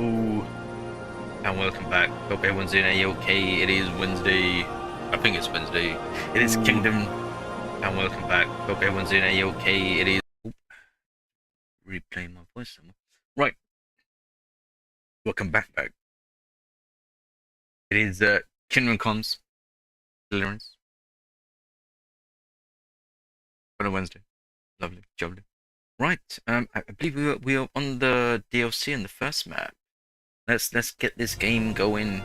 Ooh, and welcome back. Hope everyone's doing A-okay. It is Wednesday. I think it's Wednesday. It is Kingdom, and welcome back. Hope everyone's doing A-okay. It is. Oop, replaying my voice somewhere. Right. Welcome back. It is Kingdom Comes Deliverance on a Wednesday. Lovely, lovely. Right. I believe we are on the DLC in the first map. Let's get this game going.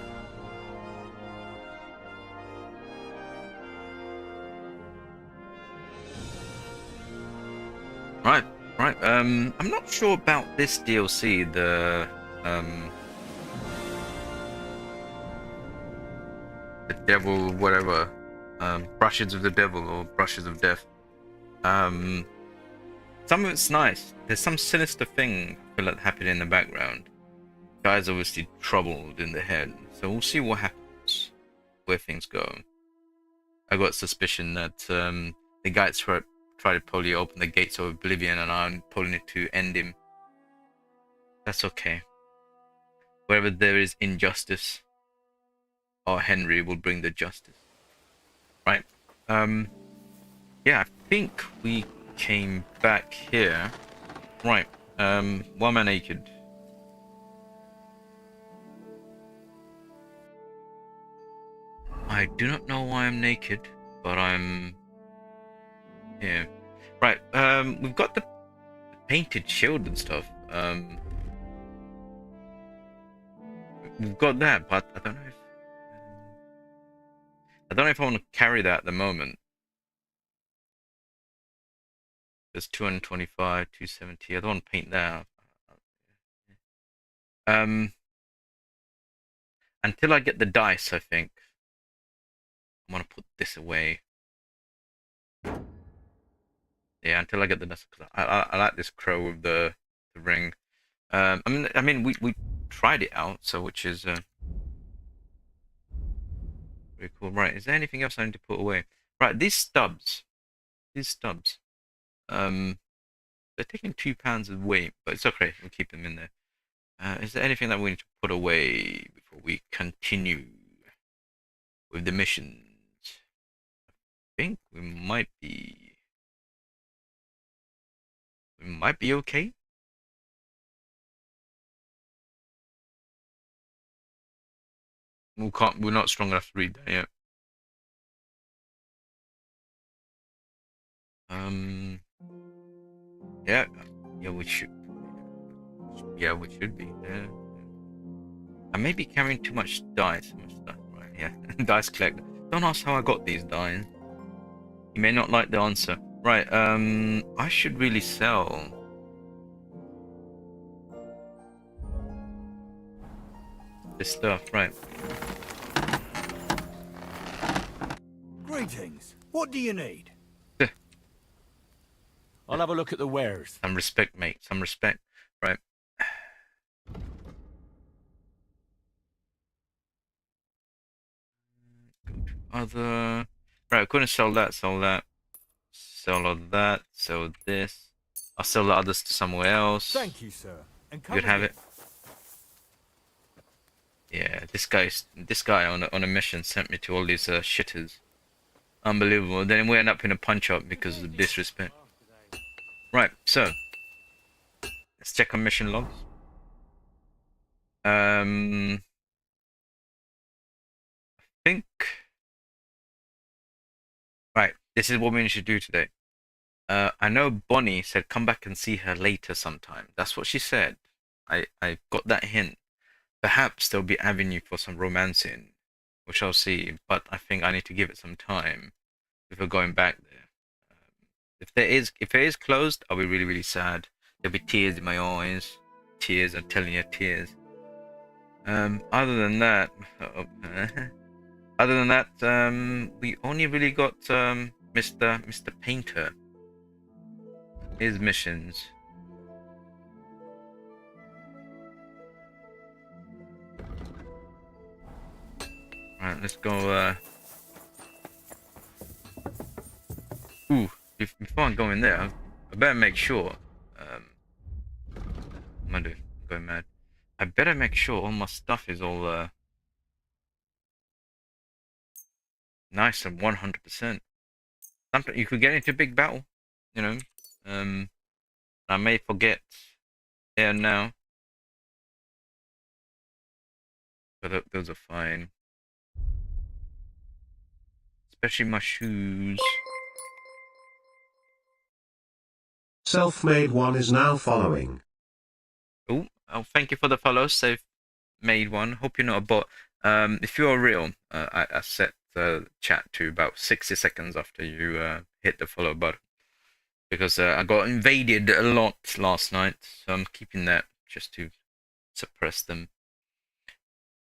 Right. I'm not sure about this DLC. The devil, whatever. Brushes of the devil or brushes of death. Some of it's nice. There's some sinister thing I feel like happening in the background. Guy's obviously troubled in the head, so we'll see what happens, where things go. I got suspicion that the guys try to probably open the gates of oblivion, and I'm pulling it to end him. That's okay. Wherever there is injustice, our Henry will bring the justice. Right. Yeah, I think we came back here. Right. Why am I naked? I do not know why I'm naked, but I'm here. Right, we've got the painted shield and stuff. We've got that, but I don't know if I want to carry that at the moment. There's 225, 270. I don't want to paint that. Until I get the dice, I think I'm gonna put this away. Yeah, until I get the dice, because I like this crow with the ring. I mean, we tried it out, so which is very cool. Right, is there anything else I need to put away? Right, these stubs, they're taking £2 of weight, but it's okay. We'll keep them in there. Is there anything that we need to put away before we continue with the missions? I think we might be okay. We're not strong enough to read that yet. Yeah, we should. Yeah, we should be. Yeah. I may be carrying too much dice and stuff. Right? Yeah, dice collector. Don't ask how I got these dice. You may not like the answer. Right. I should really sell this stuff. Right. Greetings. What do you need? I'll have a look at the wares. Some respect, mate. Some respect. Right. Other. Right, I'm gonna sell that. Sell all that. Sell this. I'll sell the others to somewhere else. Thank you, sir. And You could have it. Yeah, this guy on a mission sent me to all these shitters. Unbelievable. Then we end up in a punch up because of the disrespect. Right, so let's check on mission logs. I think. Right, this is what we need to do today. I know Bonnie said come back and see her later sometime. That's what she said. I got that hint. Perhaps there'll be avenue for some romancing, which I'll see. But I think I need to give it some time before going back there. If it is closed, I'll be really, really sad. There'll be tears in my eyes. Tears, I'm telling you, tears. Other than that, we only really got Mr. Painter. His missions. Right, let's go. Ooh. Before I go in there, I better make sure. What am I doing? I'm going mad. I better make sure all my stuff is all nice and 100%. Sometimes you could get into a big battle, you know. I may forget there and now, but those are fine. Especially my shoes. Self-made one is now following. Oh, thank you for the follow, Safe Made One. Hope you're not a bot. If you are real, I set the chat to about 60 seconds after you hit the follow button. Because I got invaded a lot last night, so I'm keeping that just to suppress them.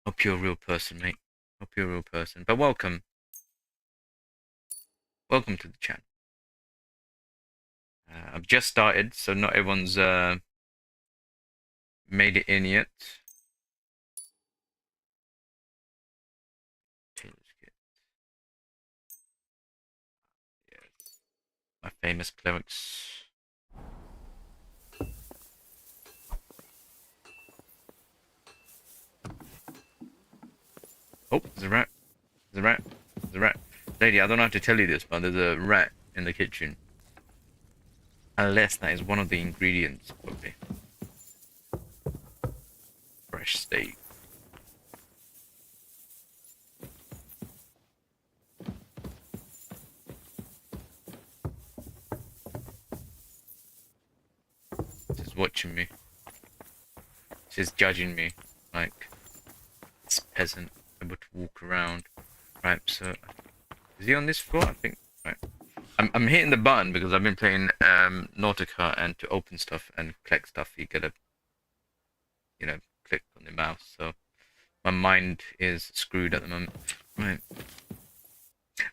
Hope you're a real person, mate. Hope you're a real person. But welcome. Welcome to the channel. I've just started, so not everyone's made it in yet. Okay, let's get... Yes. My famous clerics. Oh, there's a rat. There's a rat. There's a rat. Lady, I don't have to tell you this, but there's a rat in the kitchen. Unless that is one of the ingredients, probably. Fresh steak. She's watching me. She's judging me. Like, this peasant able to walk around. Right, so... Is he on this floor? I think... Right. I'm hitting the button because I've been playing Nautica, and to open stuff and collect stuff you gotta, you know, click on the mouse, so my mind is screwed at the moment. Right.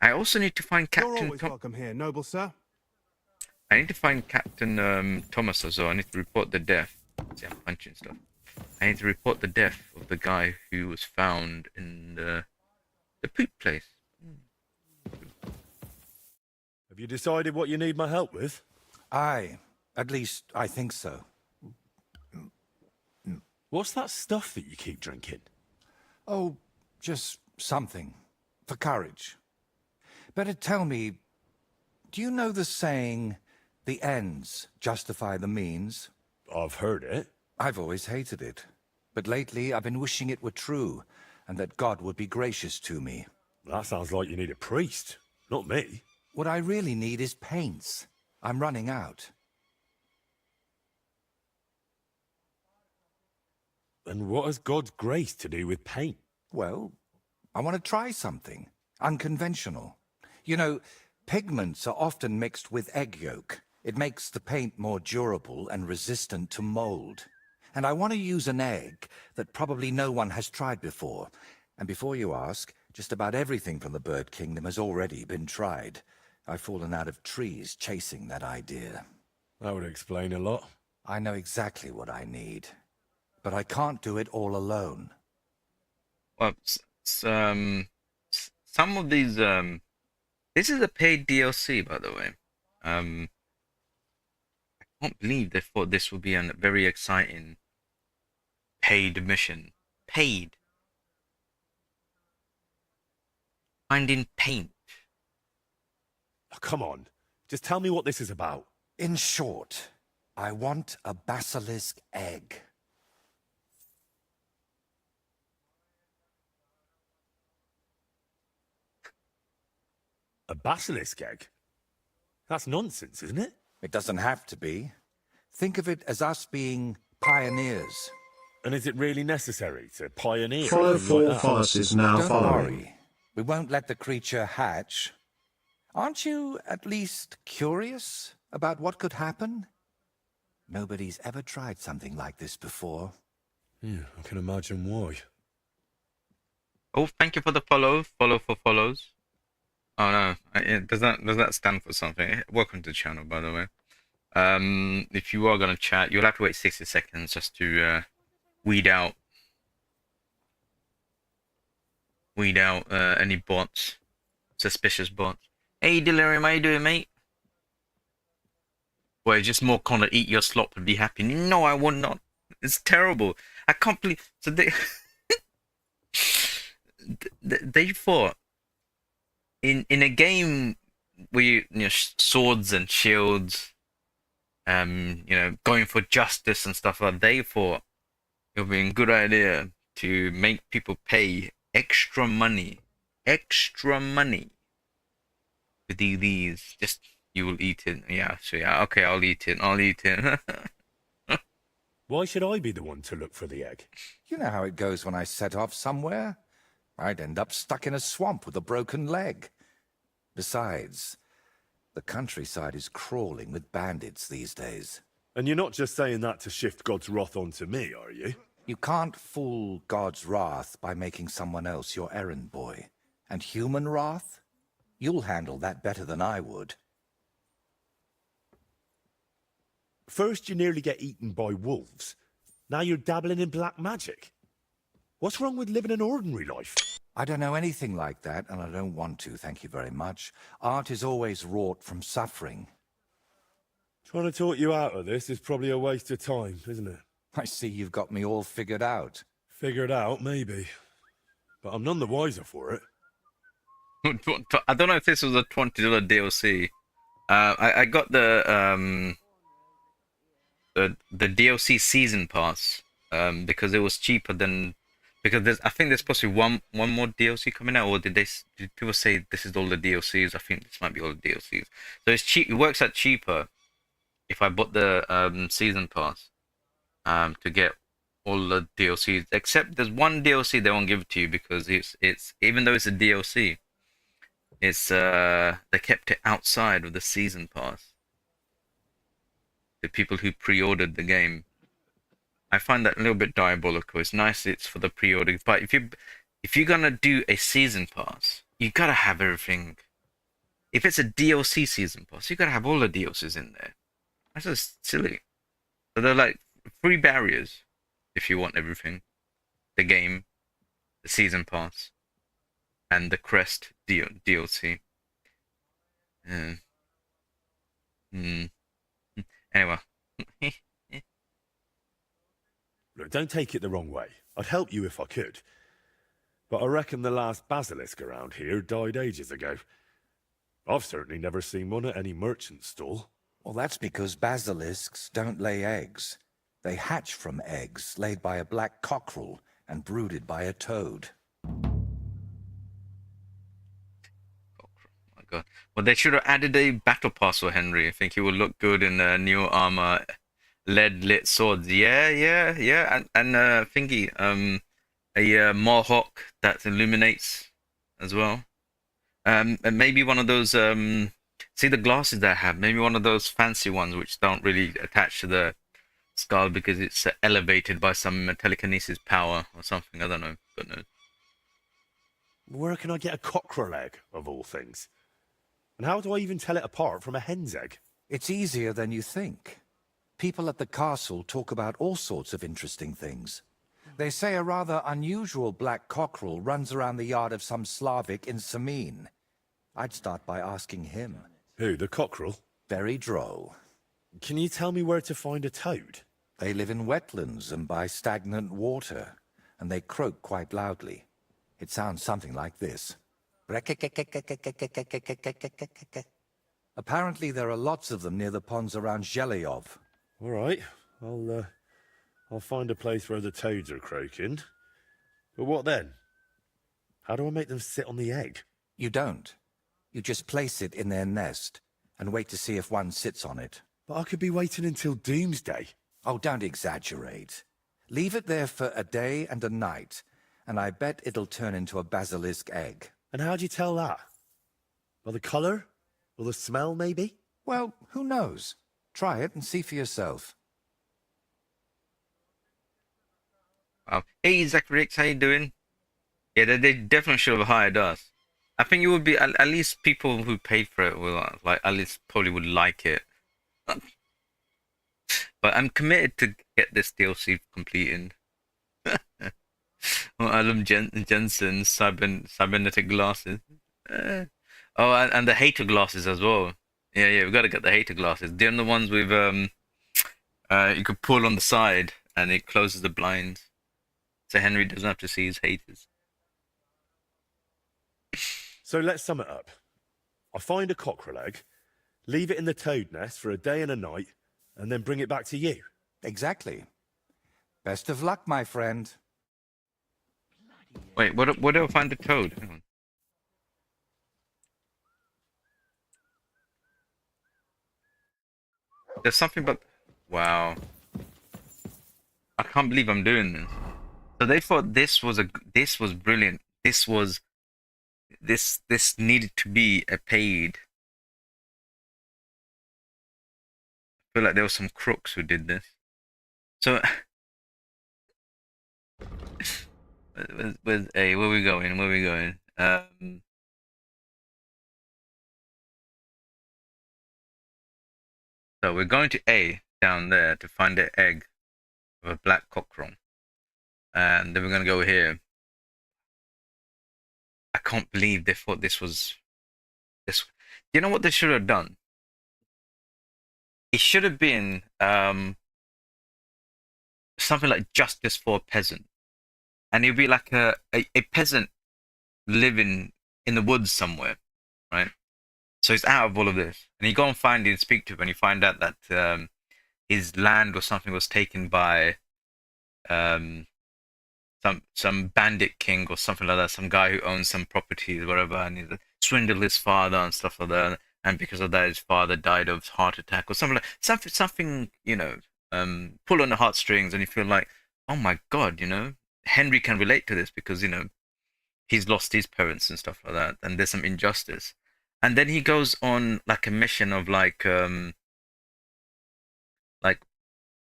I also need to find You're Captain always welcome here, noble sir. I need to find Captain Thomas as well. I need to report the death. See, I'm punching stuff. I need to report the death of the guy who was found in the poop place. Have you decided what you need my help with? Aye, at least I think so. What's that stuff that you keep drinking? Oh, just something. For courage. Better tell me, do you know the saying, the ends justify the means? I've heard it. I've always hated it. But lately I've been wishing it were true, and that God would be gracious to me. That sounds like you need a priest, not me. What I really need is paints. I'm running out. And what has God's grace to do with paint? Well, I want to try something unconventional. You know, pigments are often mixed with egg yolk. It makes the paint more durable and resistant to mold. And I want to use an egg that probably no one has tried before. And before you ask, just about everything from the bird kingdom has already been tried. I've fallen out of trees chasing that idea. That would explain a lot. I know exactly what I need. But I can't do it all alone. Well, some of these this is a paid DLC, by the way. I can't believe they thought this would be a very exciting paid mission. Paid. Finding paint. Oh, come on, just tell me what this is about. In short, I want a basilisk egg. A basilisk egg? That's nonsense, isn't it? It doesn't have to be. Think of it as us being pioneers. And is it really necessary to pioneer? Follow something like four that? followers now Don't following. worry. We won't let the creature hatch. Aren't you at least curious about what could happen? Nobody's ever tried something like this before. Yeah, I can imagine why. Oh, thank you for the follow. Follow for follows. Oh no, does that stand for something? Welcome to the channel, by the way. If you are gonna chat, you'll have to wait 60 seconds just to weed out any bots, suspicious bots. Hey, Delirium, how you doing, mate? Well, it's just more kind of eat your slop and be happy. No, I would not. It's terrible. I can't believe. So they fought in a game where swords and shields, going for justice and stuff like that. They thought it would be a good idea to make people pay extra money to do these. Just you will eat it. Yeah, so yeah, okay, I'll eat it. I'll eat it. Why should I be the one to look for the egg? You know how it goes when I set off somewhere. I'd end up stuck in a swamp with a broken leg. Besides, the countryside is crawling with bandits these days. And you're not just saying that to shift God's wrath onto me, are you? You can't fool God's wrath by making someone else your errand boy. And human wrath? You'll handle that better than I would. First you nearly get eaten by wolves. Now you're dabbling in black magic. What's wrong with living an ordinary life? I don't know anything like that, and I don't want to, thank you very much. Art is always wrought from suffering. Trying to talk you out of this is probably a waste of time, isn't it? I see you've got me all figured out. Figured out, maybe. But I'm none the wiser for it. I don't know if this was a $20 DLC. I got the DLC season pass because it was cheaper than, because I think there's supposed to be one more DLC coming out, or did people say this is all the DLCs? I think this might be all the DLCs. So it's cheap. It works out cheaper if I bought the season pass to get all the DLCs. Except there's one DLC they won't give it to you because it's even though it's a DLC, it's they kept it outside of the season pass. The people who pre-ordered the game. I find that a little bit diabolical. It's nice it's for the pre-order, but if you're gonna do a season pass, you gotta have everything. If it's a DLC season pass, you gotta have all the DLCs in there. That's just silly. So they're like 3 barriers if you want everything: the game, the season pass, and the Crest DLC. Anyway. Look, don't take it the wrong way. I'd help you if I could. But I reckon the last basilisk around here died ages ago. I've certainly never seen one at any merchant stall. Well, that's because basilisks don't lay eggs. They hatch from eggs laid by a black cockerel and brooded by a toad. My God. Well, they should have added a battle pass for Henry. I think he would look good in new armor, lead-lit swords. Yeah. And thingy, a mohawk that illuminates as well. And maybe one of those, see the glasses that I have, maybe one of those fancy ones which don't really attach to the skull because it's elevated by some telekinesis power or something. I don't know. But no. Where can I get a cockerel egg, of all things? And how do I even tell it apart from a hen's egg? It's easier than you think. People at the castle talk about all sorts of interesting things. They say a rather unusual black cockerel runs around the yard of some Slavic in Samin. I'd start by asking him. Who, the cockerel? Very droll. Can you tell me where to find a toad? They live in wetlands and by stagnant water, and they croak quite loudly. It sounds something like this. Apparently there are lots of them near the ponds around Zhelyov. All right, I'll find a place where the toads are croaking. But what then? How do I make them sit on the egg? You don't. You just place it in their nest and wait to see if one sits on it. But I could be waiting until doomsday. Oh, don't exaggerate. Leave it there for a day and a night, and I bet it'll turn into a basilisk egg. And how do you tell that? By the colour? Or the smell, maybe? Well, who knows? Try it and see for yourself. Wow. Hey, Zachary, how you doing? Yeah, they definitely should have hired us. I think you would be, at least people who paid for it will, at least probably would like it. But I'm committed to get this DLC completed. Well, Adam Jensen's cybernetic glasses. Oh, and the hater glasses as well. Yeah, we've got to get the hater glasses. They're the ones with you could pull on the side and it closes the blinds. so Henry doesn't have to see his haters. So let's sum it up. I find a cockerel egg, leave it in the toad nest for a day and a night, and then bring it back to you. Exactly. Best of luck, my friend. Wait, where do I find the toad? Hang on. There's something about... Wow. I can't believe I'm doing this. So they thought this was brilliant. This needed to be a paid. I feel like there were some crooks who did this. So where we going? Where we going? So we're going to A down there to find the egg of a black cockerel, and then we're gonna go here. I can't believe they thought this was this. You know what they should have done? It should have been something like Justice for a Peasant, and it'd be like a peasant living in the woods somewhere, right? So he's out of all of this, and you go and find him and speak to him, and you find out that his land or something was taken by some bandit king or something like that, some guy who owns some properties or whatever, and he swindled his father and stuff like that, and because of that, his father died of heart attack or something something you know, pull on the heartstrings, and you feel like, oh my God, you know, Henry can relate to this because, you know, he's lost his parents and stuff like that, and there's some injustice. And then he goes on like a mission of like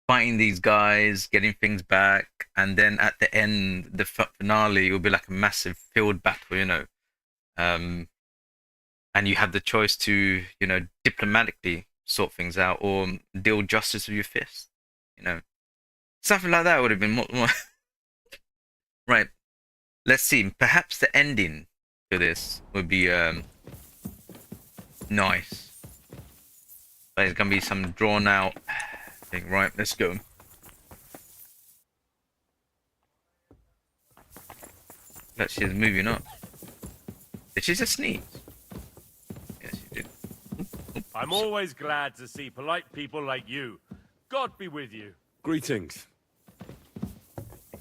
fighting these guys, getting things back, and then at the end, the finale will be like a massive field battle, you know. And you have the choice to, you know, diplomatically sort things out or deal justice with your fists, you know. Something like that would have been more... Right. Let's see. Perhaps the ending to this would be nice. But it's gonna be some drawn out thing. Right, let's go. Look, she's moving up. Did she just sneeze? Yes, she did. I'm always glad to see polite people like you. God be with you. Greetings.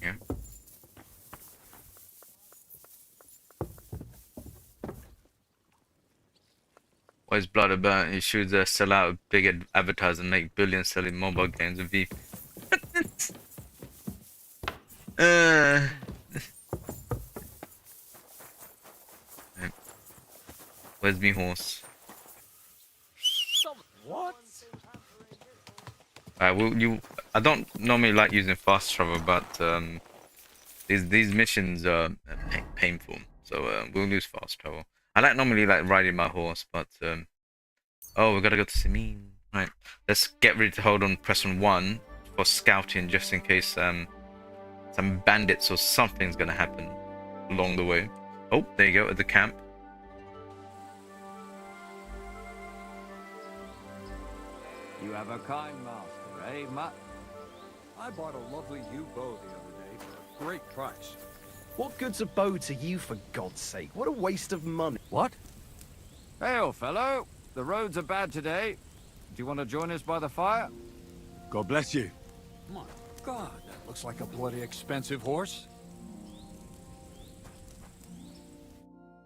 Yeah. What is blood about? You should sell out a big advertiser and make billions selling mobile games and V. Where's me horse? What? I don't normally like using fast travel, but these missions are painful, so we'll use fast travel. I normally like riding my horse, but oh, we gotta go to Simin. Right, let's get ready to hold on. Press on 1 for scouting, just in case some bandits or something's gonna happen along the way. Oh, there you go, at the camp. You have a kind master, eh, Mutt? I bought a lovely new bow the other day for a great price. What good's a bow to you, for God's sake? What a waste of money. What? Hey, old fellow. The roads are bad today. Do you want to join us by the fire? God bless you. My God, that looks like a bloody expensive horse.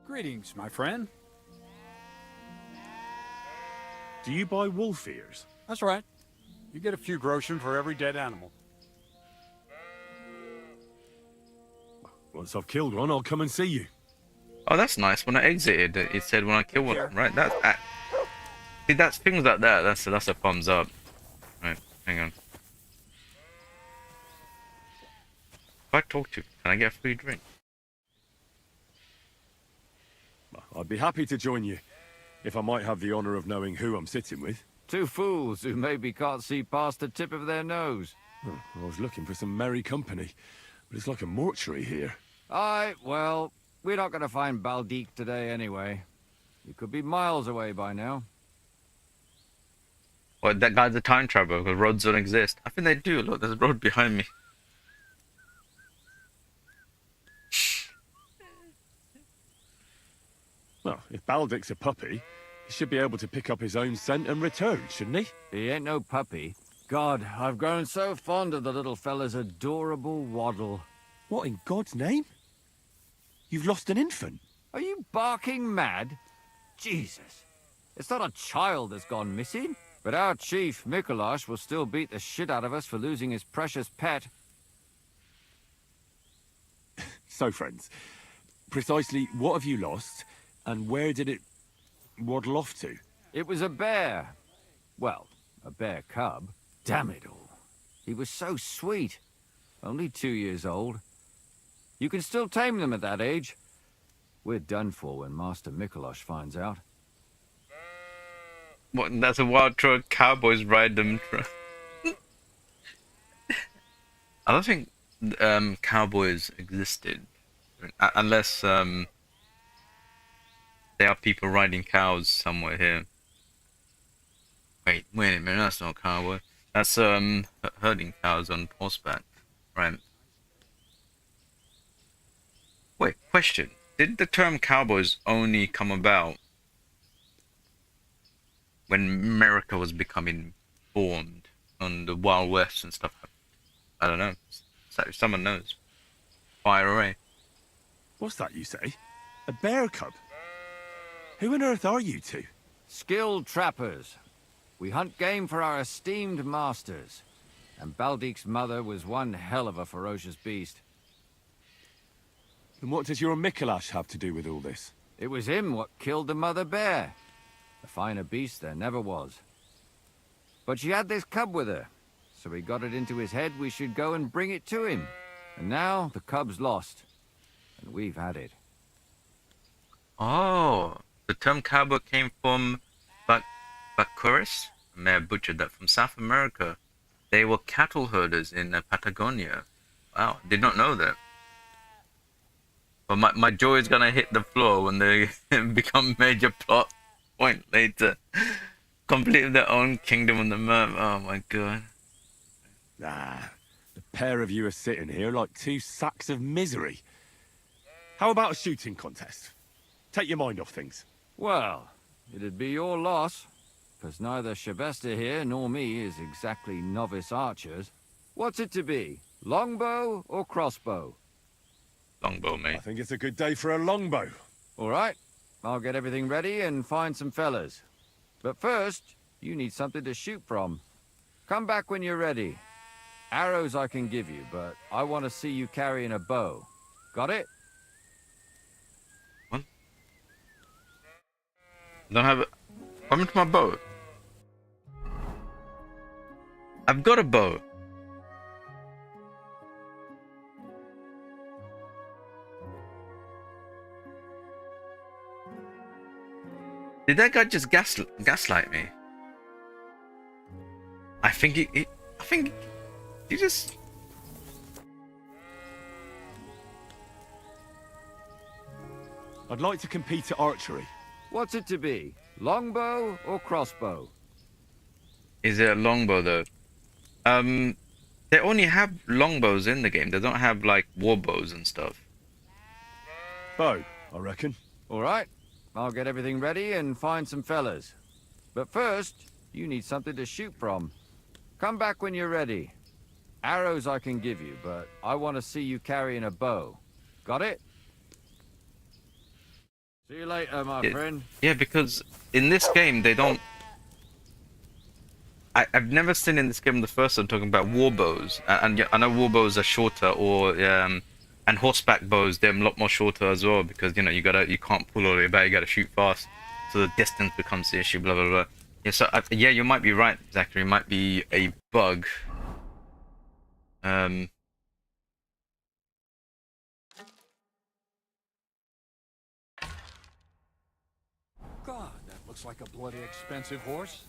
Greetings, my friend. Do you buy wolf ears? That's right. You get a few groschen for every dead animal. Once I've killed one, I'll come and see you. Oh, that's nice. When I exited, it said when I kill one. Right, that's see, that's things like that. That's a thumbs up. Right, hang on. If I talk to you, can I get a free drink? I'd be happy to join you, if I might have the honor of knowing who I'm sitting with. Two fools who maybe can't see past the tip of their nose. Oh, I was looking for some merry company, but it's like a mortuary here. Aye, well, we're not going to find Baldique today anyway. You could be miles away by now. Well, that guy's a time traveler because roads don't exist. I think they do. Look, there's a road behind me. Well, if Baldic's a puppy, he should be able to pick up his own scent and return, shouldn't he? He ain't no puppy. God, I've grown so fond of the little fella's adorable waddle. What in God's name? You've lost an infant. Are you barking mad? Jesus. It's not a child that's gone missing. But our chief, Mikolash, will still beat the shit out of us for losing his precious pet. So, friends, precisely what have you lost, and where did it waddle off to? It was a bear. Well, a bear cub. Damn it all. He was so sweet. Only 2 years old. You can still tame them at that age. We're done for when Master Mikolash finds out. What? That's a wild trout. Cowboys ride them. I don't think cowboys existed, unless there are people riding cows somewhere here. Wait a minute. That's not a cowboy. That's herding cows on horseback, right? Wait, question. Did the term cowboys only come about when America was becoming formed on the Wild West and stuff? I don't know. So if someone knows, fire away. What's that you say? A bear cub? Who on earth are you two? Skilled trappers. We hunt game for our esteemed masters. And Baldic's mother was one hell of a ferocious beast. And what does your Mikolash have to do with all this? It was him what killed the mother bear. A finer beast there never was. But she had this cub with her, so he got it into his head we should go and bring it to him. And now the cub's lost, and we've had it. Oh, the term cowboy came from Bacuris? I may have butchered that, from South America. They were cattle herders in Patagonia. Wow, did not know that. But my jaw is gonna hit the floor when they become major plot point later. Complete their own kingdom on the map. Oh my god. Ah, the pair of you are sitting here like two sacks of misery. How about a shooting contest? Take your mind off things. Well, it'd be your loss, because neither Shabesta here nor me is exactly novice archers. What's it to be? Longbow or crossbow? Longbow, I mate. think it's a good day for a longbow. All right, I'll get everything ready and find some fellas. But first, you need something to shoot from. Come back when you're ready. Arrows I can give you, but I want to see you carrying a bow. Got it? What? I don't have a... Come into my bow. I've got a bow. Did that guy just gaslight me? I think he just... I'd like to compete at archery. What's it to be? Longbow or crossbow? Is it a longbow though? They only have longbows in the game. They don't have like warbows and stuff. Bow, I reckon. All right, I'll get everything ready and find some fellas. But first, you need something to shoot from. Come back when you're ready. Arrows I can give you, but I want to see you carrying a bow. Got it? See you later, my friend. Yeah, because in this game they don't... I've never seen in this game the first one talking about warbows. And I know warbows are shorter, or and horseback bows, they're a lot more shorter as well, because you know you can't pull all the way back, you gotta shoot fast, so the distance becomes the issue. Blah blah blah. Yeah, so yeah, you might be right, Zachary. It might be a bug. God, that looks like a bloody expensive horse.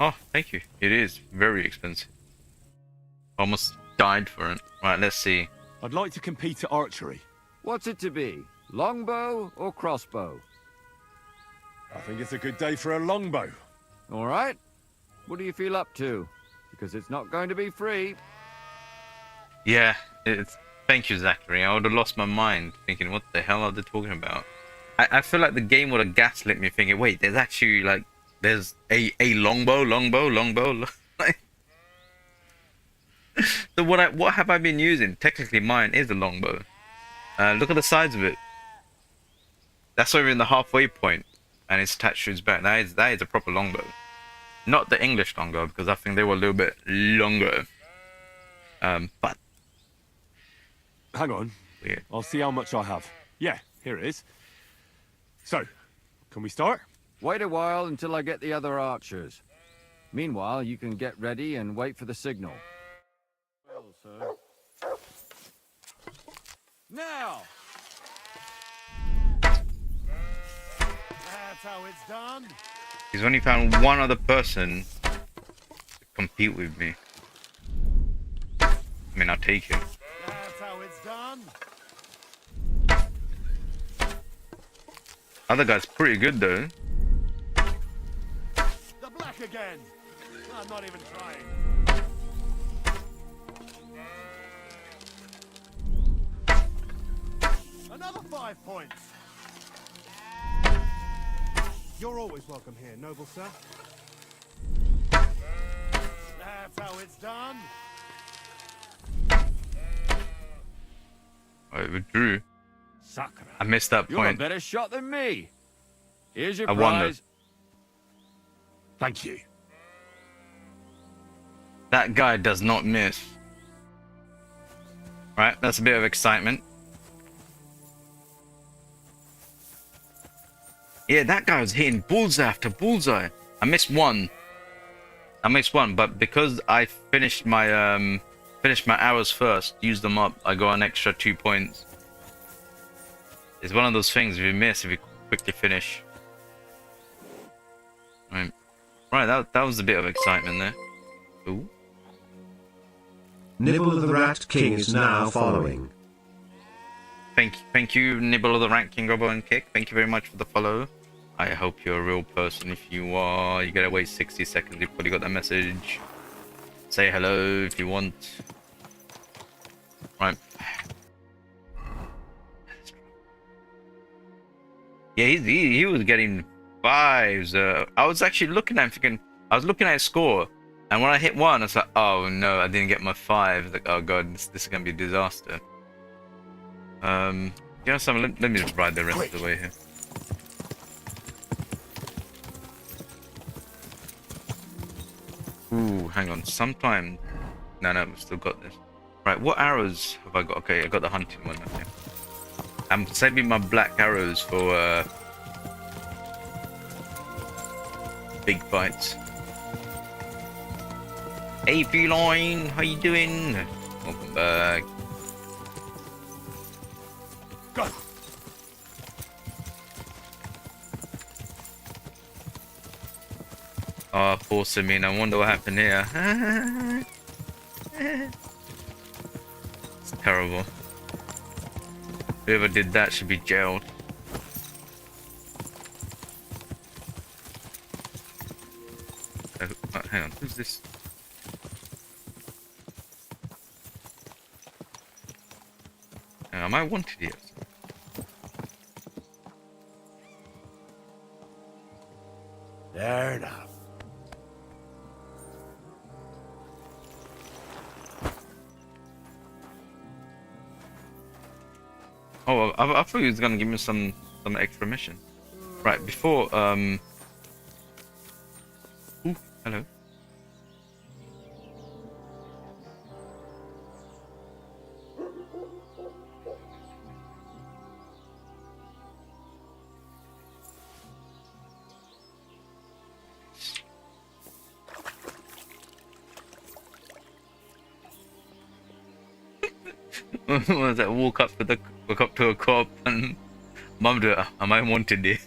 Oh, thank you. It is very expensive. Almost died for it. Right, let's see. I'd like to compete at archery. What's it to be? Longbow or crossbow? I think it's a good day for a longbow. All right. What do you feel up to? Because it's not going to be free. Yeah, thank you, Zachary. I would have lost my mind thinking, what the hell are they talking about? I feel like the game would have gaslit me thinking, wait, there's actually like there's a longbow. Like, so what have I been using? Technically mine is a longbow. Look at the size of it. That's over in the halfway point, and it's attached to his back. That is a proper longbow. Not the English longbow, because I think they were a little bit longer. But Hang on. weird. I'll see how much I have. Yeah, here it is. So, can we start? Wait a while until I get the other archers. Meanwhile, you can get ready and wait for the signal. Well, sir. Now! That's how it's done. He's only found one other person to compete with me. I mean, I'll take him. That's how it's done. Other guy's pretty good though. The black again. I'm not even trying. Another 5 points. You're always welcome here, noble sir. That's how it's done. I withdrew. Sakura. I missed that You're a point. better shot than me. Here's your I wonder. prize. Thank you. That guy does not miss. Right, that's a bit of excitement. Yeah, that guy was hitting bullseye after bullseye. I missed one, but because I finished my arrows first, used them up, I got an extra 2 points. It's one of those things if you miss, if you quickly finish. Right, that was a bit of excitement there. Ooh. Nibble of the Rat King is now following. Thank you, Nibble of the Rat King, Robo and Kick. Thank you very much for the follow. I hope you're a real person. If you are, you gotta wait 60 seconds. You've probably got that message. Say hello if you want. Right. Yeah, he was getting 5s. I was actually looking at him thinking, I was looking at his score, and when I hit 1, I was like, oh no, I didn't get my 5. I was like, oh god, this is gonna be a disaster. You know something, let me just ride the rest of the way here. Ooh, hang on. Sometime. No, we've still got this. Right, what arrows have I got? Okay, I got the hunting one. Okay. I'm saving my black arrows for big fights. Hey, Feline, how you doing? Welcome back. Go. Oh, poor Samine. I wonder what happened here. It's terrible. Whoever did that should be jailed. Hang on, who's this? Am I wanted here? Fair enough. Oh, I thought he was gonna give me some extra mission. Right, before Ooh, hello. Was that walk up to a cop and mum do, am I wanted here?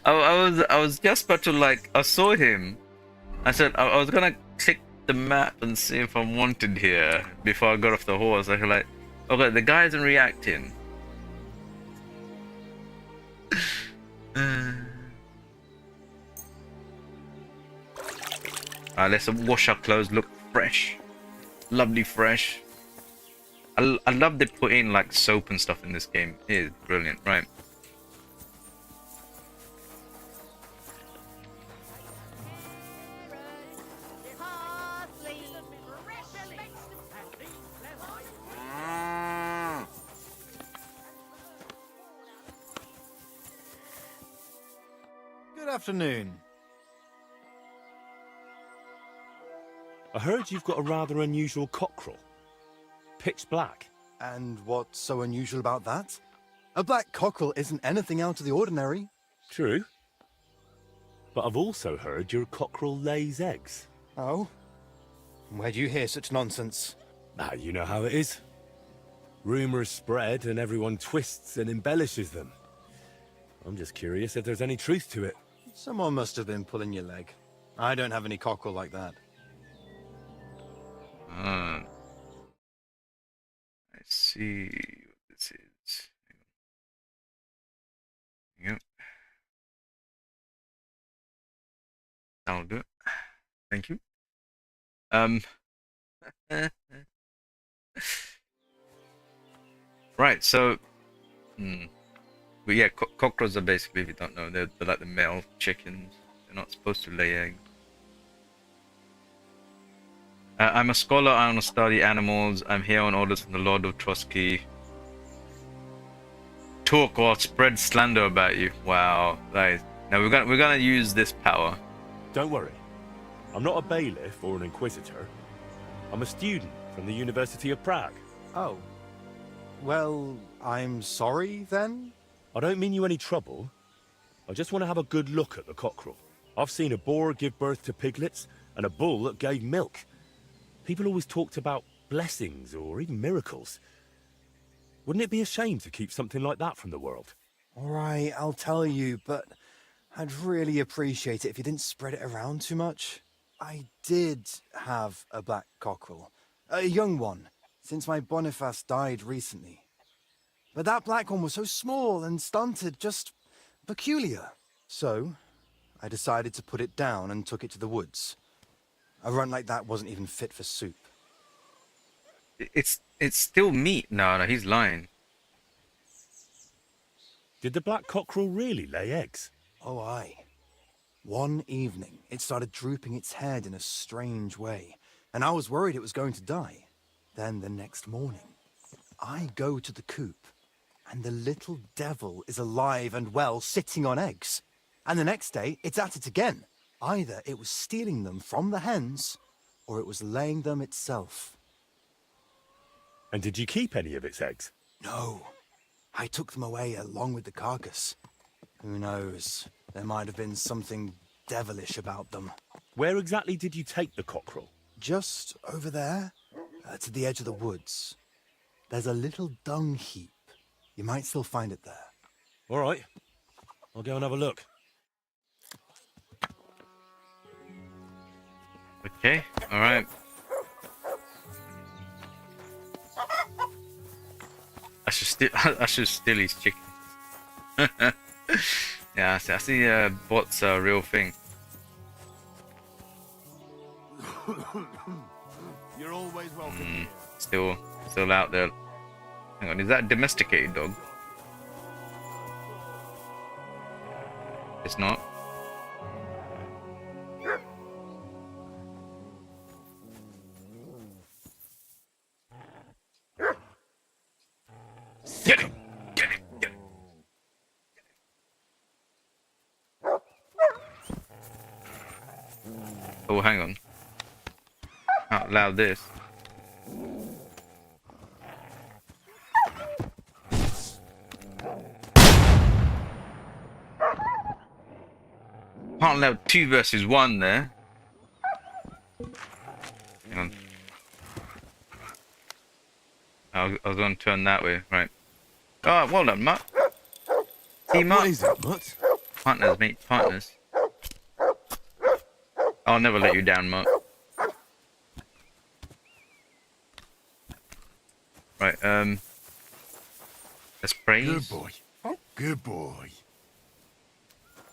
I was just about to, like, I saw him. I said I was gonna click the map and see if I'm wanted here before I got off the horse. I was like, okay, the guy isn't reacting. Let's wash our clothes, look fresh, lovely fresh. I love they put in like soap and stuff in this game. It is brilliant, right? afternoon. I heard you've got a rather unusual cockerel. Pitch black. And what's so unusual about that? A black cockerel isn't anything out of the ordinary. True. But I've also heard your cockerel lays eggs. Oh? Where'd you hear such nonsense? Ah, you know how it is. Rumours spread and everyone twists and embellishes them. I'm just curious if there's any truth to it. Someone must have been pulling your leg. I don't have any cockerel like that. I see what this is. Yep. That'll do it. Thank you. Right, so but yeah, cockroaches are basically, if you don't know, they're like the male chickens. They're not supposed to lay eggs. I'm a scholar. I want to study animals. I'm here on orders from the Lord of Trotsky. Talk or spread slander about you. Wow, that is... Now we're gonna use this power. Don't worry. I'm not a bailiff or an inquisitor. I'm a student from the University of Prague. Oh. Well, I'm sorry, then? I don't mean you any trouble. I just want to have a good look at the cockerel. I've seen a boar give birth to piglets and a bull that gave milk. People always talked about blessings or even miracles. Wouldn't it be a shame to keep something like that from the world? All right, I'll tell you, but I'd really appreciate it if you didn't spread it around too much. I did have a black cockerel, a young one, since my Boniface died recently. But that black one was so small and stunted, just peculiar. So, I decided to put it down and took it to the woods. A runt like that wasn't even fit for soup. It's still meat. No, he's lying. Did the black cockerel really lay eggs? Oh, aye. One evening, it started drooping its head in a strange way, and I was worried it was going to die. Then the next morning, I go to the coop, and the little devil is alive and well, sitting on eggs. And the next day, it's at it again. Either it was stealing them from the hens, or it was laying them itself. And did you keep any of its eggs? No. I took them away along with the carcass. Who knows? There might have been something devilish about them. Where exactly did you take the cockerel? Just over there, to the edge of the woods. There's a little dung heap. You might still find it there. All right. I'll go and have a look. Okay, all right. I should steal his chickens. Yeah, I see bots are a real thing. You're always welcome here. Still out there. Hang on, is that a domesticated dog? It's not. Get him! Get him! Get him! Oh, hang on. Can't allow this. Can't allow 2 versus 1 there. Hang on. I was going to turn that way, right. Oh, well done, Mutt. See, Mutt? What is it, Mutt? Partners, mate, partners. I'll never let you down, Mutt. Right, let's praise. Good boy. Good boy.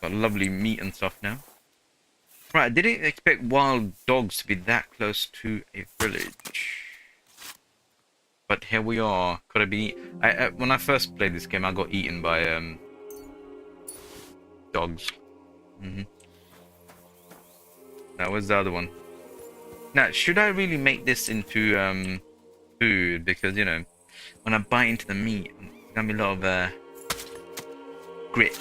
Got lovely meat and stuff now. Right, I didn't expect wild dogs to be that close to a village. But here we are. Could I be... when I first played this game, I got eaten by dogs. That was the other one. Now, should I really make this into food? Because, you know, when I bite into the meat, there's gonna be a lot of grit.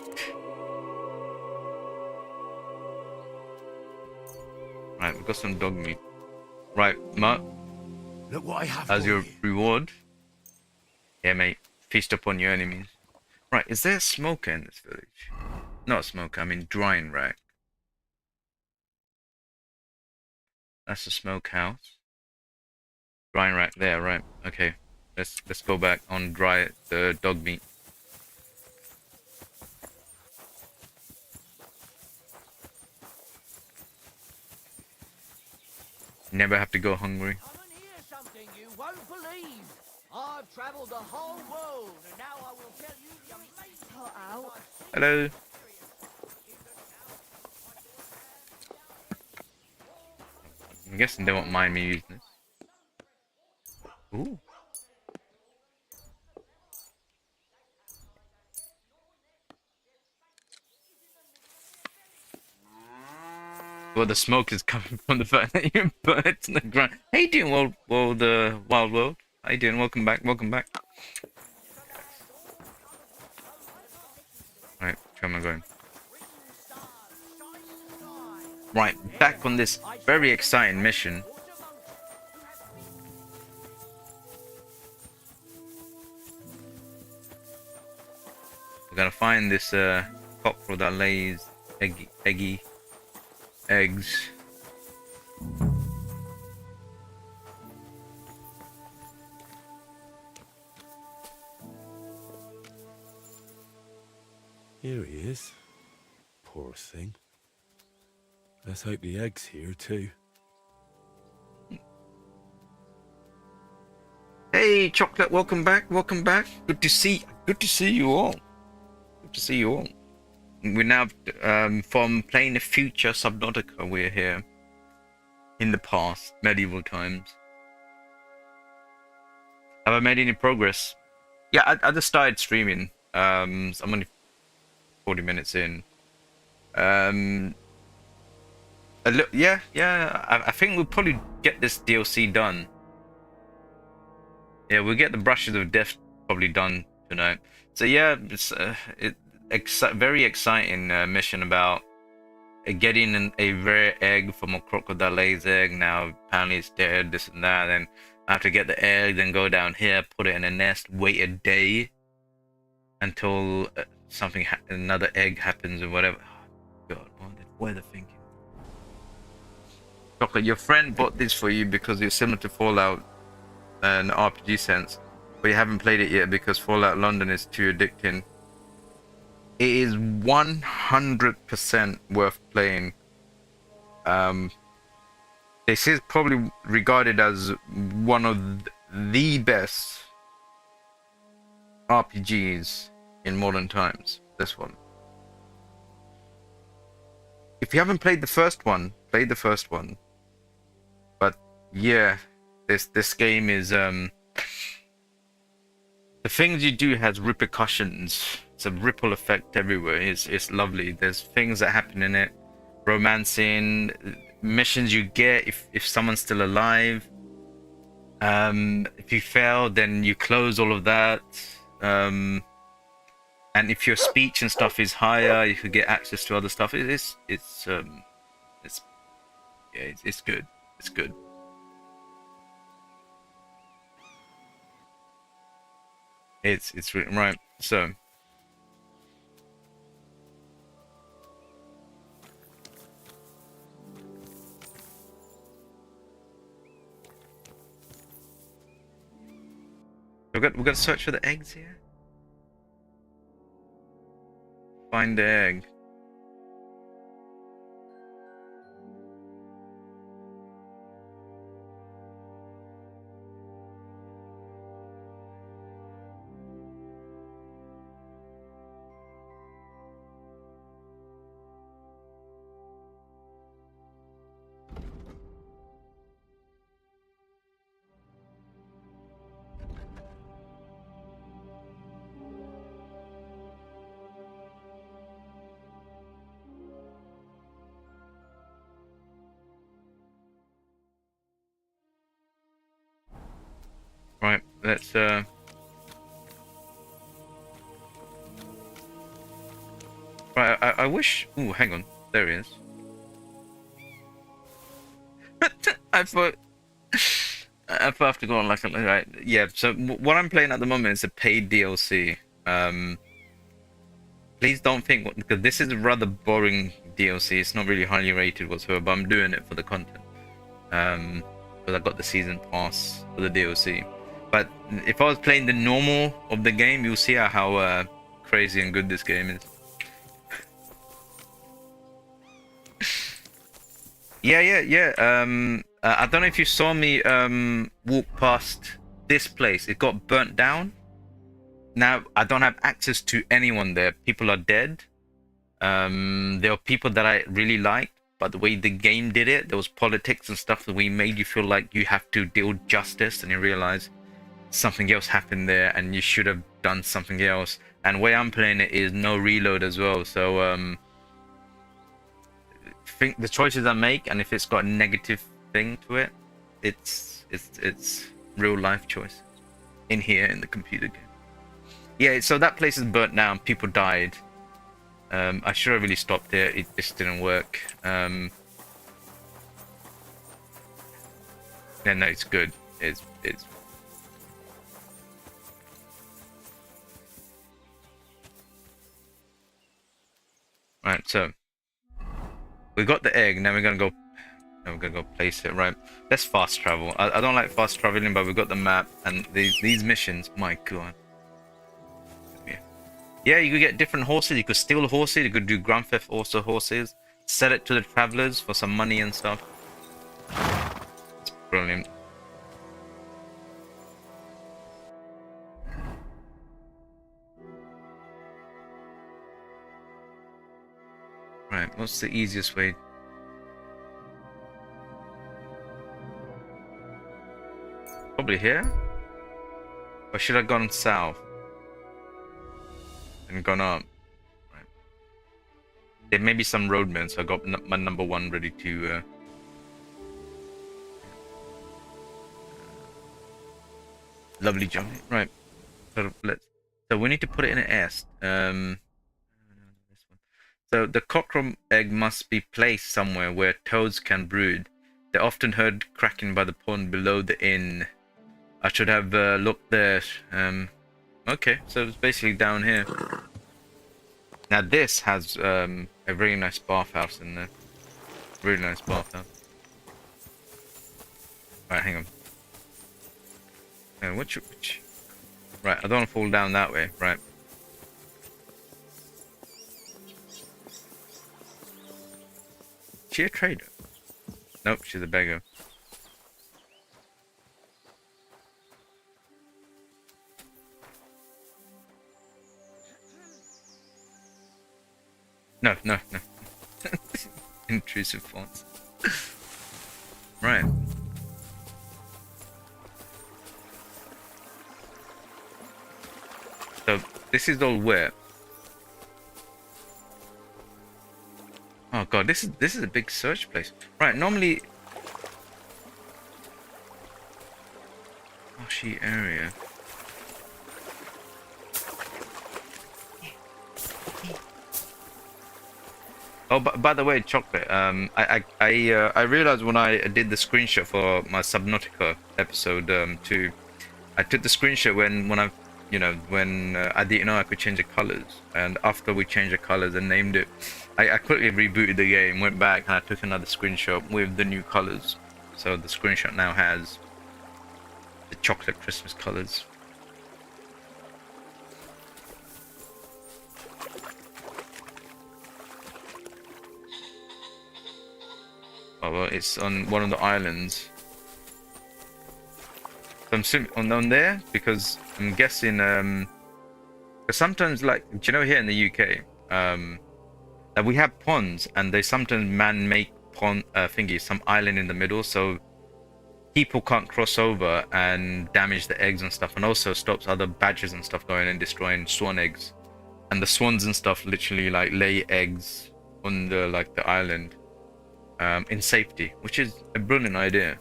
Right, we've got some dog meat. Right, Mark, Look what I have as for your you. reward. Yeah, mate. Feast upon your enemies. Right, is there a smoker in this village? Not a smoker, I mean drying rack. That's a smokehouse. Drying rack there, right. Okay. Let's go back on dry the dog meat. Never have to go hungry. Come and hear something you won't believe. I've traveled the whole world, and now I will tell you the amazing things I've seen. Hello. I'm guessing they won't mind me using this. Ooh. Well, the smoke is coming from the fact that you put it to the ground. How you doing, the wild world? How you doing? Welcome back. Welcome back. Right, where am I going? Right, back on this very exciting mission. We're gonna find this cockerel that lays eggy eggs. Here he is. Poor thing. Let's hope the egg's here too. Hey, Chocolate, welcome back. Welcome back. Good to see you all. Good to see you all. We're now from playing the future Subnautica. We're here in the past, medieval times. Have I made any progress? Yeah, I just started streaming. So I'm only 40 minutes in. Yeah. I think we'll probably get this DLC done. Yeah, we'll get the Brushes of Death probably done tonight. So yeah, it's very exciting mission about getting a rare egg from a crocodile lays egg. Now apparently it's dead, this and that. Then I have to get the egg, then go down here, put it in a nest, wait a day until another egg happens or whatever. Oh, God, what are they thinking? Chocolate, your friend bought this for you because it's similar to Fallout and RPG sense, but you haven't played it yet because Fallout London is too addicting. It is 100% worth playing. This is probably regarded as one of the best RPGs in modern times. This one. If you haven't played the first one, play the first one. But yeah, this game is the things you do has repercussions. It's a ripple effect everywhere. It's lovely. There's things that happen in it, romancing, missions you get if someone's still alive. If you fail, then you close all of that. And if your speech and stuff is higher, you could get access to other stuff. It's good. It's good. It's really right. So we've got to search for the eggs here. Find the egg. Right, let's right, I wish. Ooh, hang on. There he is. I thought I have to go on like right. Yeah. So what I'm playing at the moment is a paid DLC. Please don't think because this is a rather boring DLC. It's not really highly rated whatsoever. But I'm doing it for the content. Because I got the season pass for the DLC. But if I was playing the normal of the game, you'll see how crazy and good this game is. Yeah. I don't know if you saw me walk past this place. It got burnt down. Now I don't have access to anyone there. People are dead. There are people that I really liked, but the way the game did it, there was politics and stuff that we made you feel like you have to deal justice, and you realize something else happened there, and you should have done something else. And the way I'm playing it is no reload as well. So think the choices I make, and if it's got a negative thing to it, it's real life choice in here in the computer game. Yeah, so that place is burnt down. People died. I should have really stopped it. It just didn't work. Yeah, no, it's good. It's right. So we got the egg. Now we're gonna go. Now we're gonna go place it. Right. Let's fast travel. I don't like fast traveling, but we got the map and these missions. My God. Yeah, you could get different horses. You could steal horses. You could do Grand Theft Auto horses. Sell it to the travelers for some money and stuff. It's brilliant. Right, what's the easiest way? Probably here? Or should I have gone south? And gone up? Right. There may be some roadmen, so I got my number one ready to... Lovely Johnny. Right. So we need to put it in an S. So the cockerel egg must be placed somewhere where toads can brood. They're often heard cracking by the pond below the inn. I should have looked there. Okay, so it's basically down here. Now this has a very nice bathhouse in there. Really nice bathhouse. Right, hang on. Which? Right, I don't want to fall down that way. Right. Is she a trader? Nope, she's a beggar. No. Intrusive fonts. Right. So this is all wet. Oh god, this is a big search place. Right, normally marshy area. Oh, by the way, chocolate. I realized when I did the screenshot for my Subnautica episode 2, I took the screenshot when I, when I didn't know I could change the colors, and after we changed the colors and named it, I quickly rebooted the game, went back, and I took another screenshot with the new colors. So the screenshot now has the chocolate Christmas colors. Oh, well, it's on one of the islands. So I'm on there because I'm guessing. Because sometimes, like, do you know here in the UK, that we have ponds, and they sometimes man-make pond thingy, some island in the middle, so people can't cross over and damage the eggs and stuff, and also stops other badgers and stuff going and destroying swan eggs. And the swans and stuff literally like lay eggs on the island. In safety, which is a brilliant idea.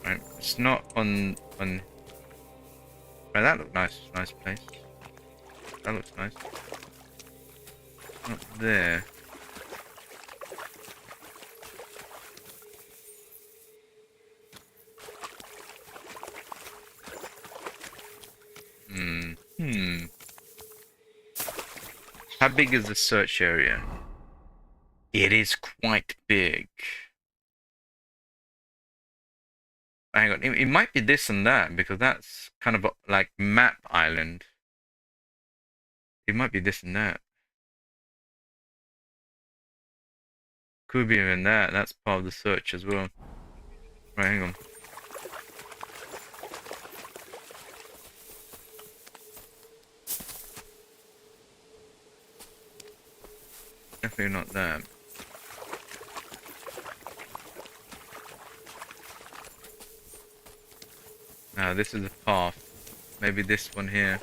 Right, it's not on. Right, that looked nice. Nice place. That looks nice. Not there. Hmm. How big is the search area? It is quite big. Hang on, it might be this and that because that's kind of like map island. It might be this and that. Could be even that. That's part of the search as well. Right, hang on. Definitely not that. Now this is a path. Maybe this one here.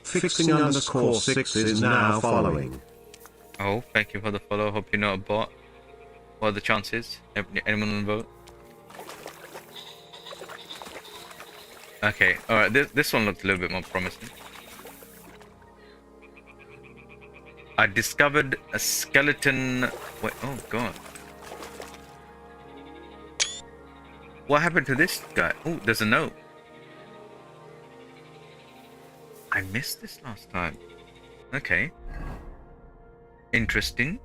Fixing_6 is now following. Oh, thank you for the follow. Hope you're not a bot. What are the chances? Anyone on the vote? Okay, alright, this one looks a little bit more promising. I discovered a skeleton... Wait, oh god. What happened to this guy? Oh, there's a note. I missed this last time. Okay. Interesting.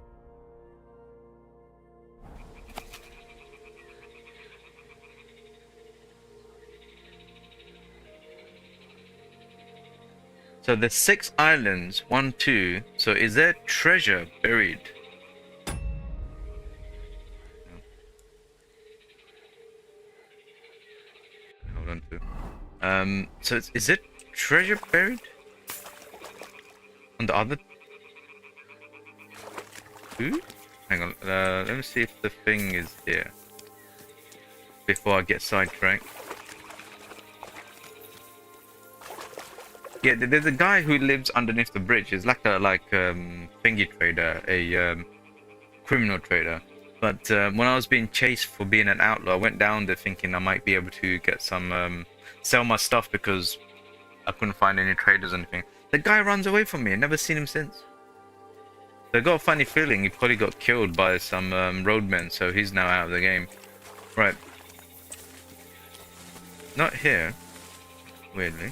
So there's 6 islands, 1, 2. So is there treasure buried? Hold on to. So is it treasure buried? On the other 2? Hang on. Let me see if the thing is here. Before I get sidetracked. Yeah, there's a guy who lives underneath the bridge. He's like a thingy trader, a criminal trader. But when I was being chased for being an outlaw, I went down there thinking I might be able to get some sell my stuff because I couldn't find any traders or anything. The guy runs away from me. I've never seen him since. So I got a funny feeling he probably got killed by some roadmen, so he's now out of the game. Right. Not here. Weirdly.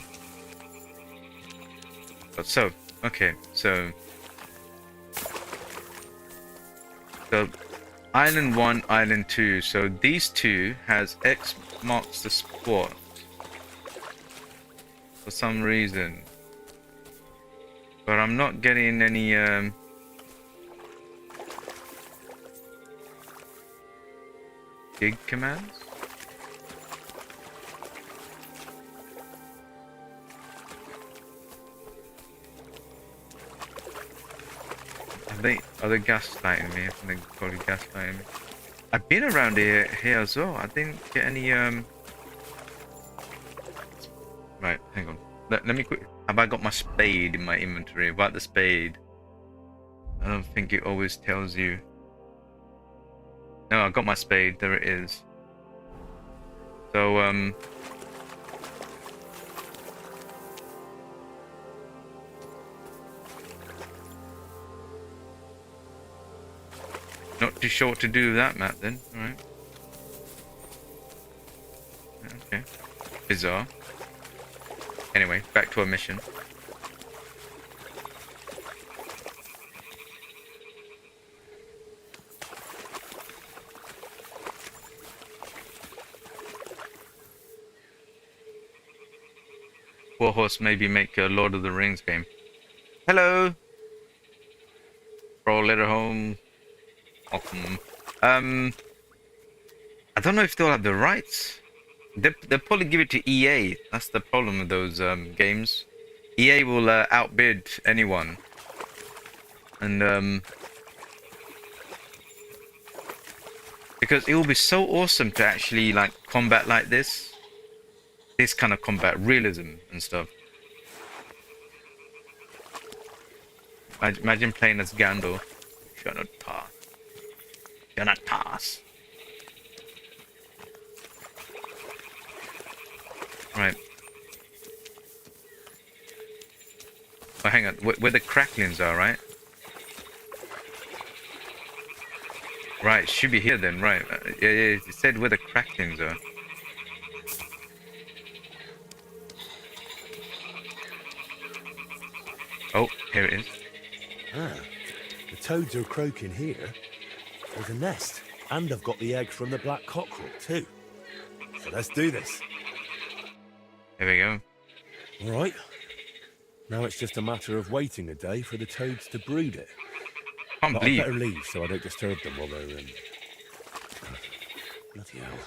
But so, okay, so Island 1, Island 2. So these two has X marks the spot for some reason. But I'm not getting any gig commands. Are they gaslighting me? I think they're probably gaslighting me. I've been around here as well. I didn't get any Right, hang on. Let me quick. Have I got my spade in my inventory? About the spade. I don't think it always tells you. No, I got my spade. There it is. So not too sure what to do with that map then. Alright. Okay. Bizarre. Anyway, back to our mission. Warhorse maybe make a Lord of the Rings game. Hello! Roll letter home. Awesome. I don't know if they'll have the rights. They'll probably give it to EA. That's the problem with those games. EA will outbid anyone. And Because it will be so awesome to actually like combat like this kind of combat, realism and stuff. Imagine playing as Gandalf. Shall not pass. Shall not pass. Right. Oh, hang on. Where the cracklings are, right? Right, should be here then, right. Yeah, it said where the cracklings are. Oh, here it is. Ah, the toads are croaking here. There's a nest, and I've got the egg from the black cockerel too. So let's do this. Here we go. All right. Now it's just a matter of waiting a day for the toads to brood it. Can't But I believe. better leave so I don't disturb them while they're in. Bloody hell.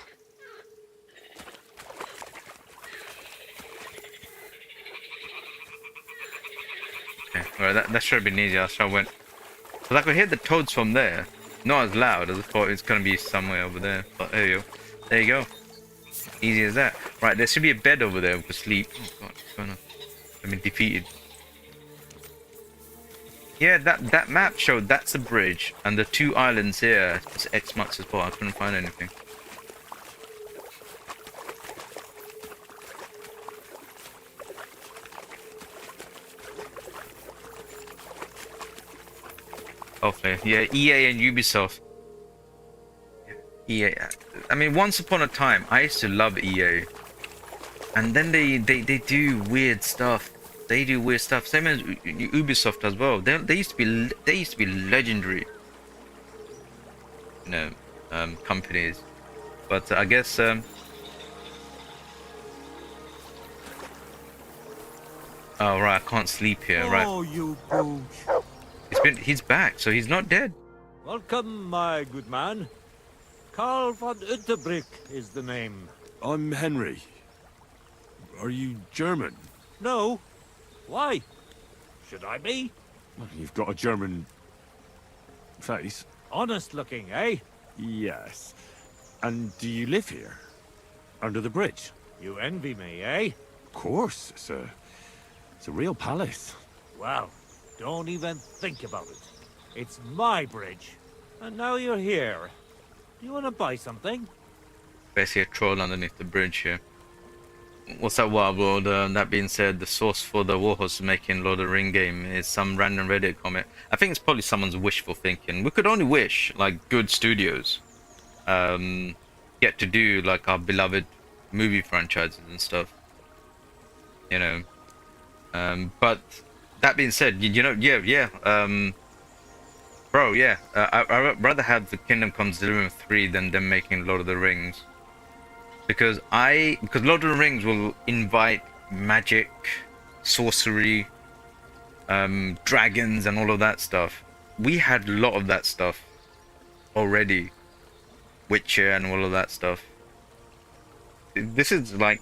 Okay, well that should have been easier. So I went. Cause I could hear the toads from there. Not as loud as I thought. It's gonna be somewhere over there. But there you go. There you go. Easy as that. Right, there should be a bed over there for sleep. Oh god, what's going on? I've been defeated. Yeah, that map showed that's a bridge, and the two islands here is X marks the spot. I couldn't find anything. Okay, yeah, EA and Ubisoft. EA. I mean, once upon a time, I used to love EA, and then they do weird stuff. They do weird stuff. Same as Ubisoft as well. They used to be legendary, you know, companies. But I guess oh right, I can't sleep here. Right. Oh, you booch. He's back, so he's not dead. Welcome, my good man. Karl von Unterbrick is the name. I'm Henry. Are you German? No. Why? Should I be? Well, you've got a German face. Honest looking, eh? Yes. And do you live here? Under the bridge? You envy me, eh? Of course. It's a real palace. Well, don't even think about it. It's my bridge. And now you're here. Do you want to buy something? Basically a troll underneath the bridge here. What's that, Wild World? That being said, the source for the Warhorse making Lord of the Ring game is some random Reddit comment. I think it's probably someone's wishful thinking. We could only wish, like, good studios get to do, like, our beloved movie franchises and stuff. You know. But that being said, you know, bro, yeah. I'd rather have the Kingdom Comes Deliverance 3 than them making Lord of the Rings. Because Lord of the Rings will invite magic, sorcery, dragons and all of that stuff. We had a lot of that stuff already. Witcher and all of that stuff. This is like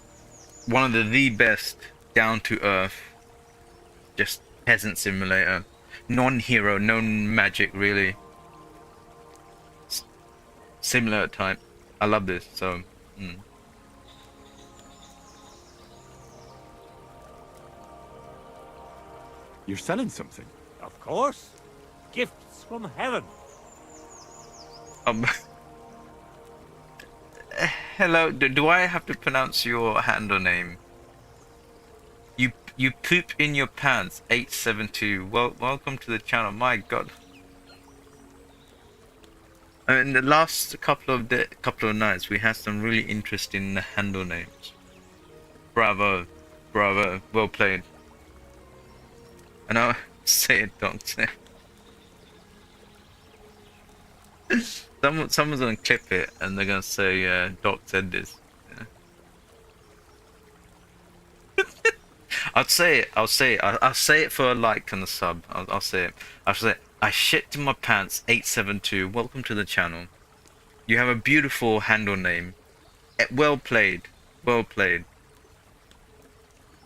one of the best down to earth, just peasant simulator. Non-hero, no magic really. Similar type. I love this, so... You're selling something? Of course. Gifts from heaven. Hello, do I have to pronounce your handle name? You poop in your pants, 872. Well, welcome to the channel. My God. In the last couple of nights, we had some really interesting handle names. Bravo, bravo, well played. And I'll say it, Doctor. Someone's gonna clip it, and they're gonna say, "Doc said this." Yeah. I'll say it for a like and a sub. I'll say it. I'll say it. I shit in my pants. 872. Welcome to the channel. You have a beautiful handle name. Well played. Well played.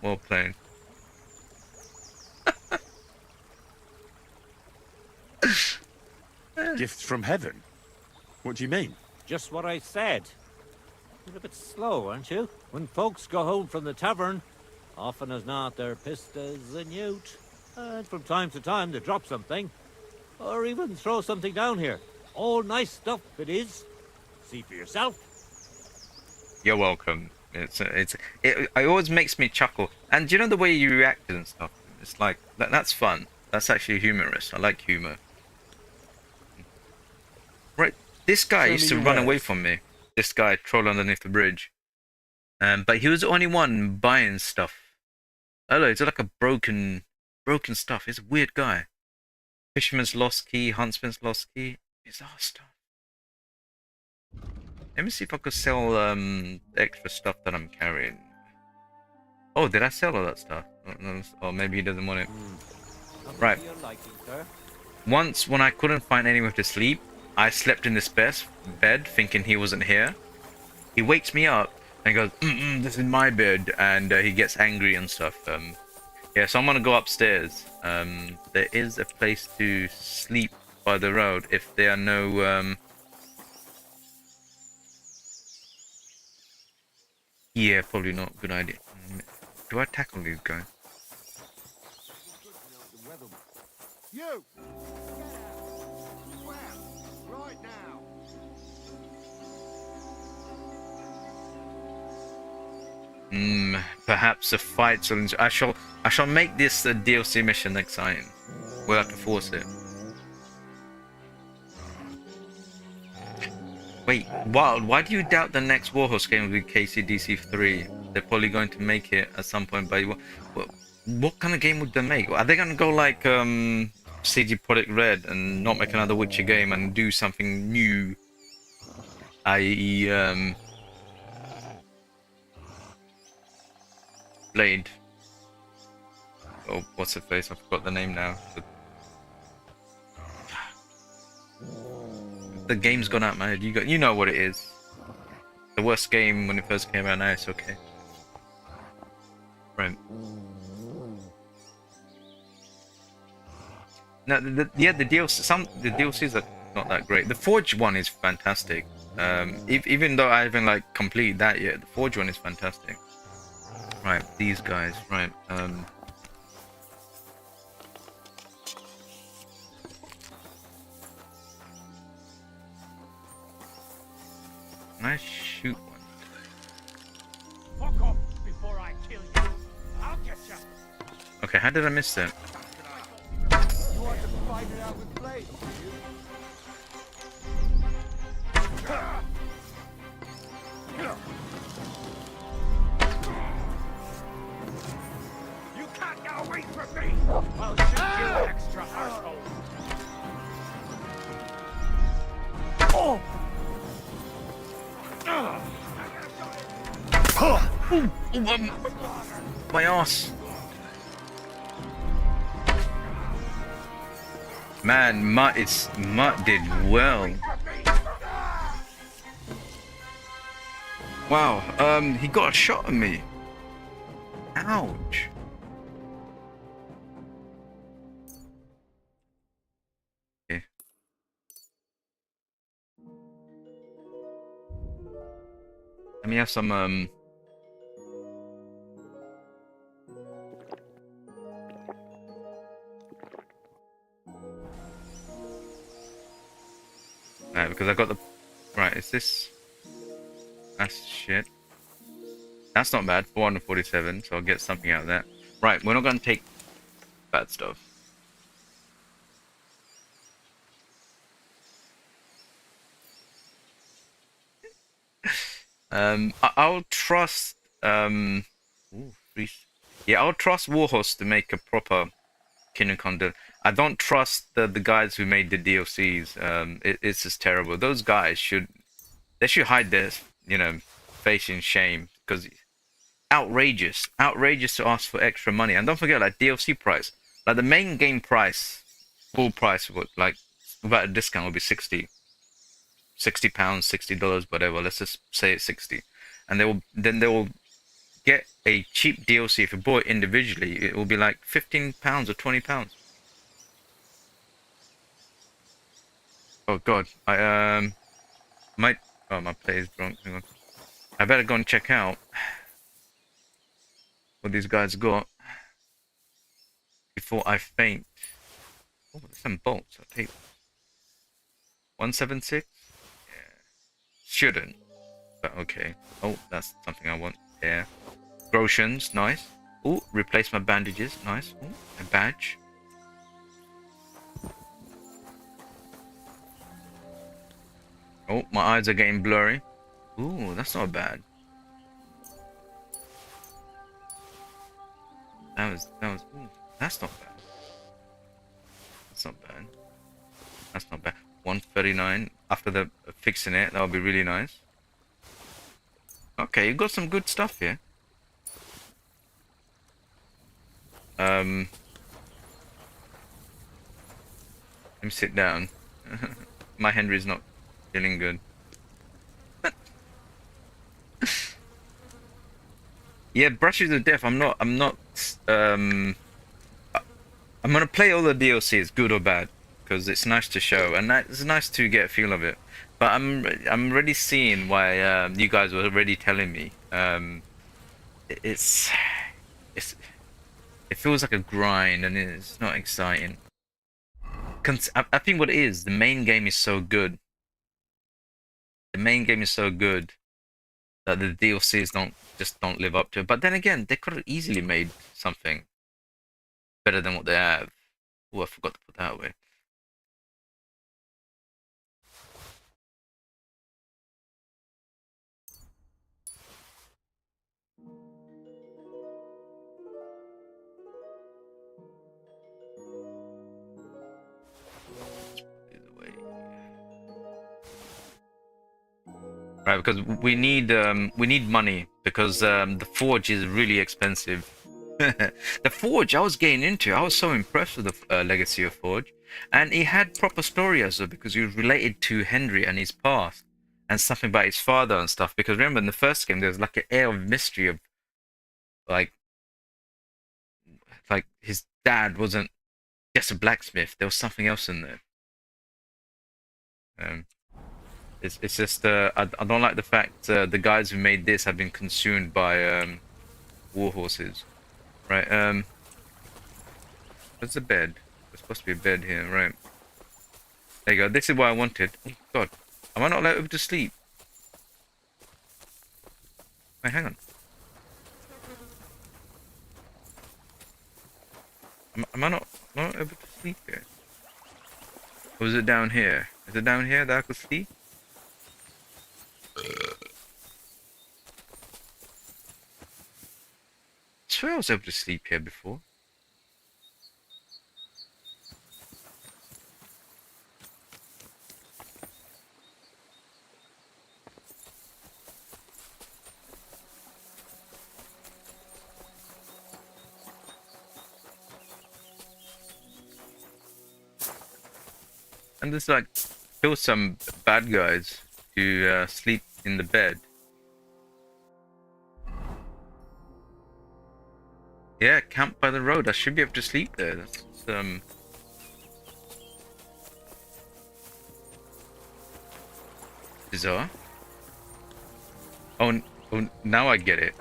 Well played. Gifts from heaven? What do you mean? just what I said. You're a bit slow, aren't you? When folks go home from the tavern, often as not they're pissed as a newt. And from time to time they drop something. Or even throw something down here. All nice stuff it is. See for yourself. You're welcome. It always makes me chuckle. And you know the way you reacted and stuff? It's like, that's fun. That's actually humorous. I like humor. Right, this guy used to run away from me. This guy, troll underneath the bridge. But he was the only one buying stuff. Hello, it's like a broken stuff. He's a weird guy. Fisherman's lost key, huntsman's lost key. Bizarre stuff. Let me see if I could sell extra stuff that I'm carrying. Oh, did I sell all that stuff? Oh, maybe he doesn't want it. Right. Once, when I couldn't find anywhere to sleep, I slept in this bed, thinking he wasn't here. He wakes me up and goes, "This is my bed," and he gets angry and stuff. Yeah, so I'm gonna go upstairs. There is a place to sleep by the road if there are no. Yeah, probably not. Good idea. Do I tackle these guys? You! Where? Right now. Perhaps a fight will I shall make this a DLC mission next time. We'll have to force it. Wait, why do you doubt the next Warhorse game will be KCDC 3? They're probably going to make it at some point, but what kind of game would they make? Are they going to go like CD Projekt Red and not make another Witcher game and do something new? I.e. Blade. Oh, what's her face? I forgot the name now. The game's gone out my head. You know what it is. The worst game when it first came out. Now it's okay. Right. Now, the DLC. The DLCs are not that great. The Forge one is fantastic. Even though I haven't like completed that yet, the Forge one is fantastic. Right, these guys. Right. Can I shoot one? Fuck off before I kill you. I'll get you. Okay, how did I miss that? You want to fight it out with Blade, you can't get away from me! I'll shoot you, extra asshole! Oh! My ass. Man, Mutt did well. Wow, he got a shot at me. Ouch. Okay. Let me have some no, because I got the right, is this that's shit. That's not bad, 447, so I'll get something out of that. Right, we're not gonna take bad stuff. I'll trust ooh, yeah, I'll trust Warhorse to make a proper Kingdom Come. I don't trust the guys who made the DLCs. It's just terrible. Those guys should hide their face in shame, because outrageous to ask for extra money. And don't forget, like, DLC price, like the main game price, full price would, like, without a discount, would be £60, $60, whatever. Let's just say it's 60, and they will get a cheap DLC. If you bought it individually, it will be like £15 or £20. Oh god, I might Oh, my player's drunk. Hang on. I better go and check out what these guys got before I faint. Oh, there's some bolts. I'll take 176? Yeah. Shouldn't, but okay. Oh, that's something I want. Yeah. Grotions, nice. Oh, replace my bandages, nice. Ooh, a badge. Oh, my eyes are getting blurry. Ooh, that's not bad. Ooh, that's not bad. That's not bad. That's not bad. 139. After the fixing it, that would be really nice. Okay, you got some good stuff here. Let me sit down. My Henry's not feeling good. Yeah, Brushes of Death. I'm not. I'm gonna play all the DLCs, good or bad, because it's nice to show, and it's nice to get a feel of it. But I'm already seeing why you guys were already telling me. It's it feels like a grind, and it's not exciting. I think what it is, the main game is so good. The main game is so good that the DLCs don't live up to it. But then again, they could have easily made something better than what they have. Oh, I forgot to put that away. Right, because we need money because the forge is really expensive. The forge I was getting into, I was so impressed with the legacy of Forge, and he had proper story as well because he was related to Henry and his past, and something about his father and stuff. Because remember in the first game there was like an air of mystery of like his dad wasn't just a blacksmith. There was something else in there. It's just I don't like the fact the guys who made this have been consumed by war horses. Right, where's the bed? There's supposed to be a bed here, right? There you go, this is what I wanted. Oh god, am I not allowed to sleep? Wait, hang on. Am I not able to sleep here? Or is it down here? Is it down here that I could sleep? I swear I was able to sleep here before. And there's like kill some bad guys to sleep in the bed. Yeah, camp by the road. I should be able to sleep there. That's bizarre. Oh, now I get it.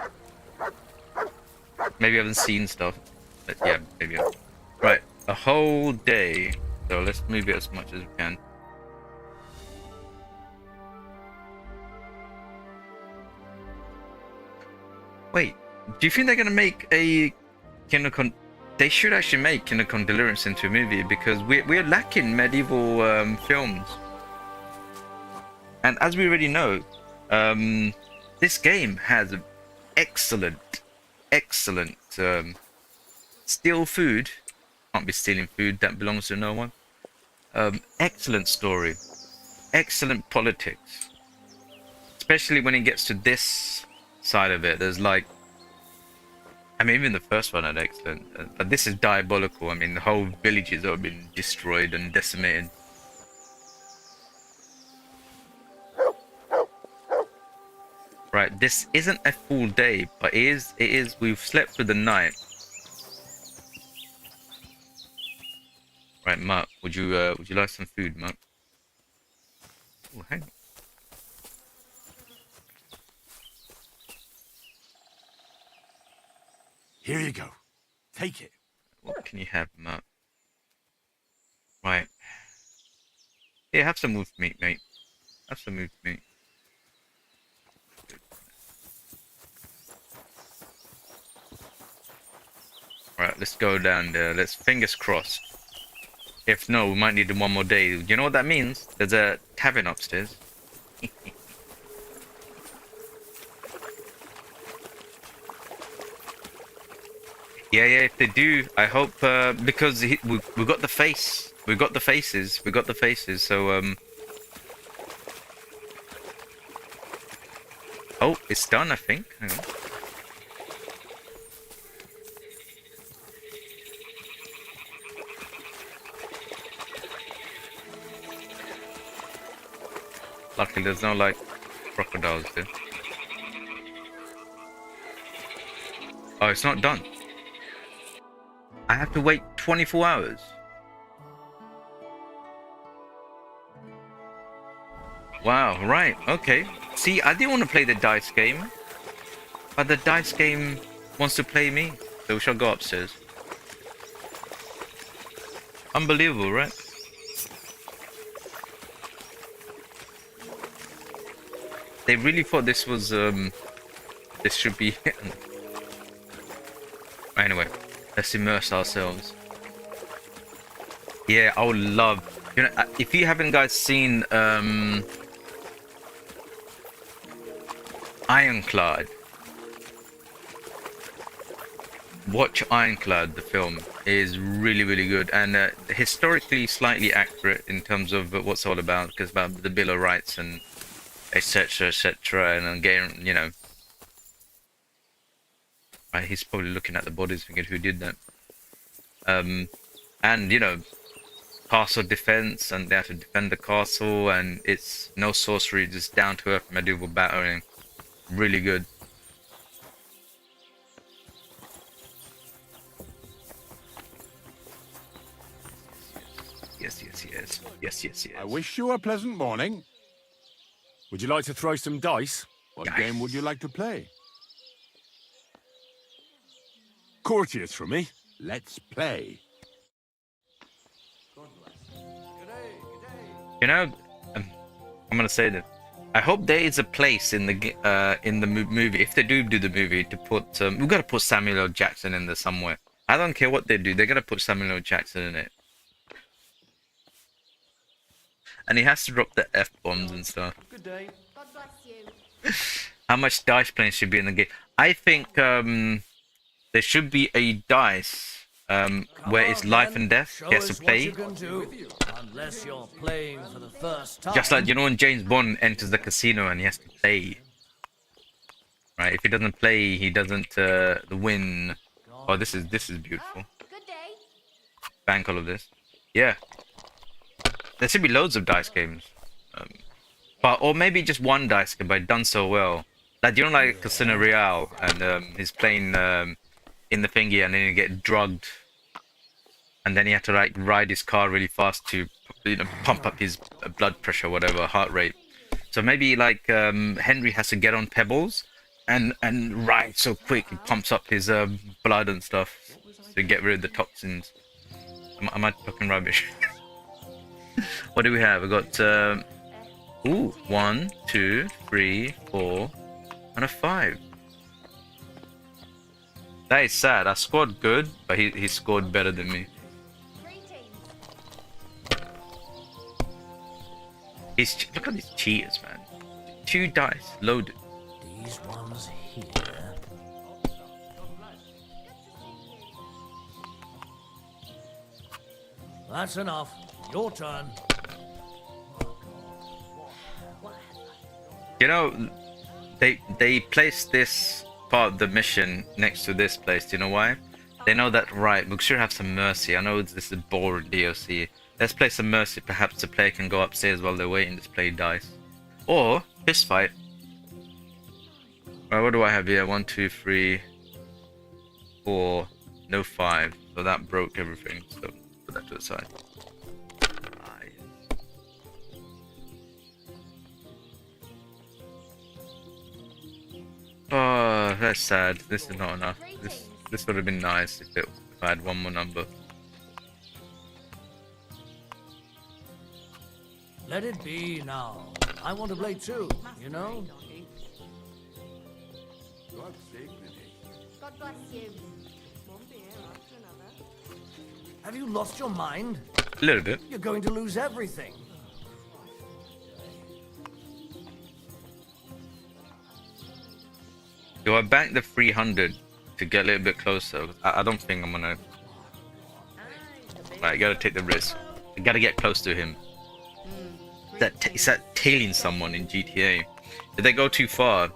Maybe I haven't seen stuff. But yeah, maybe. Right, a whole day. So let's move it as much as we can. Wait, do you think they're gonna make a Kindercon? They should actually make Kindercon Deliverance into a movie because we're lacking medieval films. And as we already know, this game has excellent steal food. Can't be stealing food that belongs to no one. Excellent story, excellent politics, especially when it gets to this side of it. There's like, I mean, even the first one had excellent, but this is diabolical. I mean, the whole villages have been destroyed and decimated. Right, this isn't a full day, but it is. We've slept through the night. Right, Mark, would you like some food, Mark? Oh, hang on. Here you go. Take it. What can you have, Matt? Right. Yeah, have some wolf meat, mate. Have some wolf meat. Alright, let's go down there. Let's fingers crossed. If no, we might need one more day. You know what that means? There's a tavern upstairs. Yeah, if they do, I hope, because we got the face. We got the faces. We got the faces, so, Oh, it's done, I think. Hang on. Luckily, there's no, like, crocodiles there. Oh, it's not done. I have to wait 24 hours. Wow, right, okay. See, I didn't want to play the dice game, but the dice game wants to play me, so we shall go upstairs. Unbelievable, right? They really thought this was, this should be... Anyway, let's immerse ourselves. Yeah, I would love... You know, if you haven't guys seen, Ironclad. Watch Ironclad, the film. It is really, really good. And historically slightly accurate in terms of what's all about. Because about the Bill of Rights and etc, etc. And again, you know. Right, he's probably looking at the bodies thinking who did that. And, you know, castle defense. And they have to defend the castle. And it's no sorcery, just down to earth medieval battling. Really good. Yes. I wish you a pleasant morning. Would you like to throw some dice? What game would you like to play? Courtiers for me. Let's play. You know, I'm gonna say that. I hope there is a place in the movie, if they do the movie, to put we've got to put Samuel L. Jackson in there somewhere. I don't care what they do, they're gonna put Samuel L. Jackson in it, and he has to drop the F-bombs and stuff. Good day. God bless you. How much dice playing should be in the game? I think there should be a dice where it's life and death. He has to play. Unless you're playing for the first time. Just like, you know, when James Bond enters the casino and he has to play. Right, if he doesn't play, he doesn't win. Oh, this is beautiful. Good day. Bank all of this. Yeah. There should be loads of dice games. Or maybe just one dice game, but done so well. Like, you know, like Casino Royale, and he's playing in the thingy, and then you get drugged. And then he had to like ride his car really fast to, you know, pump up his blood pressure, whatever, heart rate. So maybe like Henry has to get on pebbles and ride so quick, he pumps up his blood and stuff to get rid of the toxins. Am I talking rubbish? What do we have? We got 1, 2, 3, 4, and a 5. That is sad. I scored good, but he scored better than me. Look at these cheaters, man. 2 dice loaded. These ones here. That's enough. Your turn. You know, they placed this part of the mission next to this place. Do you know why? They know that, right, we should have some mercy. I know this is boring DLC. Let's play some mercy. Perhaps the player can go upstairs while they're waiting to play dice. Or, fist fight. Right, what do I have here? 1, 2, 3, 4, no 5. So that broke everything. So, put that to the side. Oh, that's sad. This is not enough. This would have been nice if I had one more number. Let it be now. I want to play too, you know? God save me. God bless you. Won't be here after another. Have you lost your mind? A little bit. You're going to lose everything. Do I bank the 300 to get a little bit closer? I don't think I'm gonna. Right, gotta take the risk. I gotta get close to him. It's that tailing someone in GTA. Did they go too far?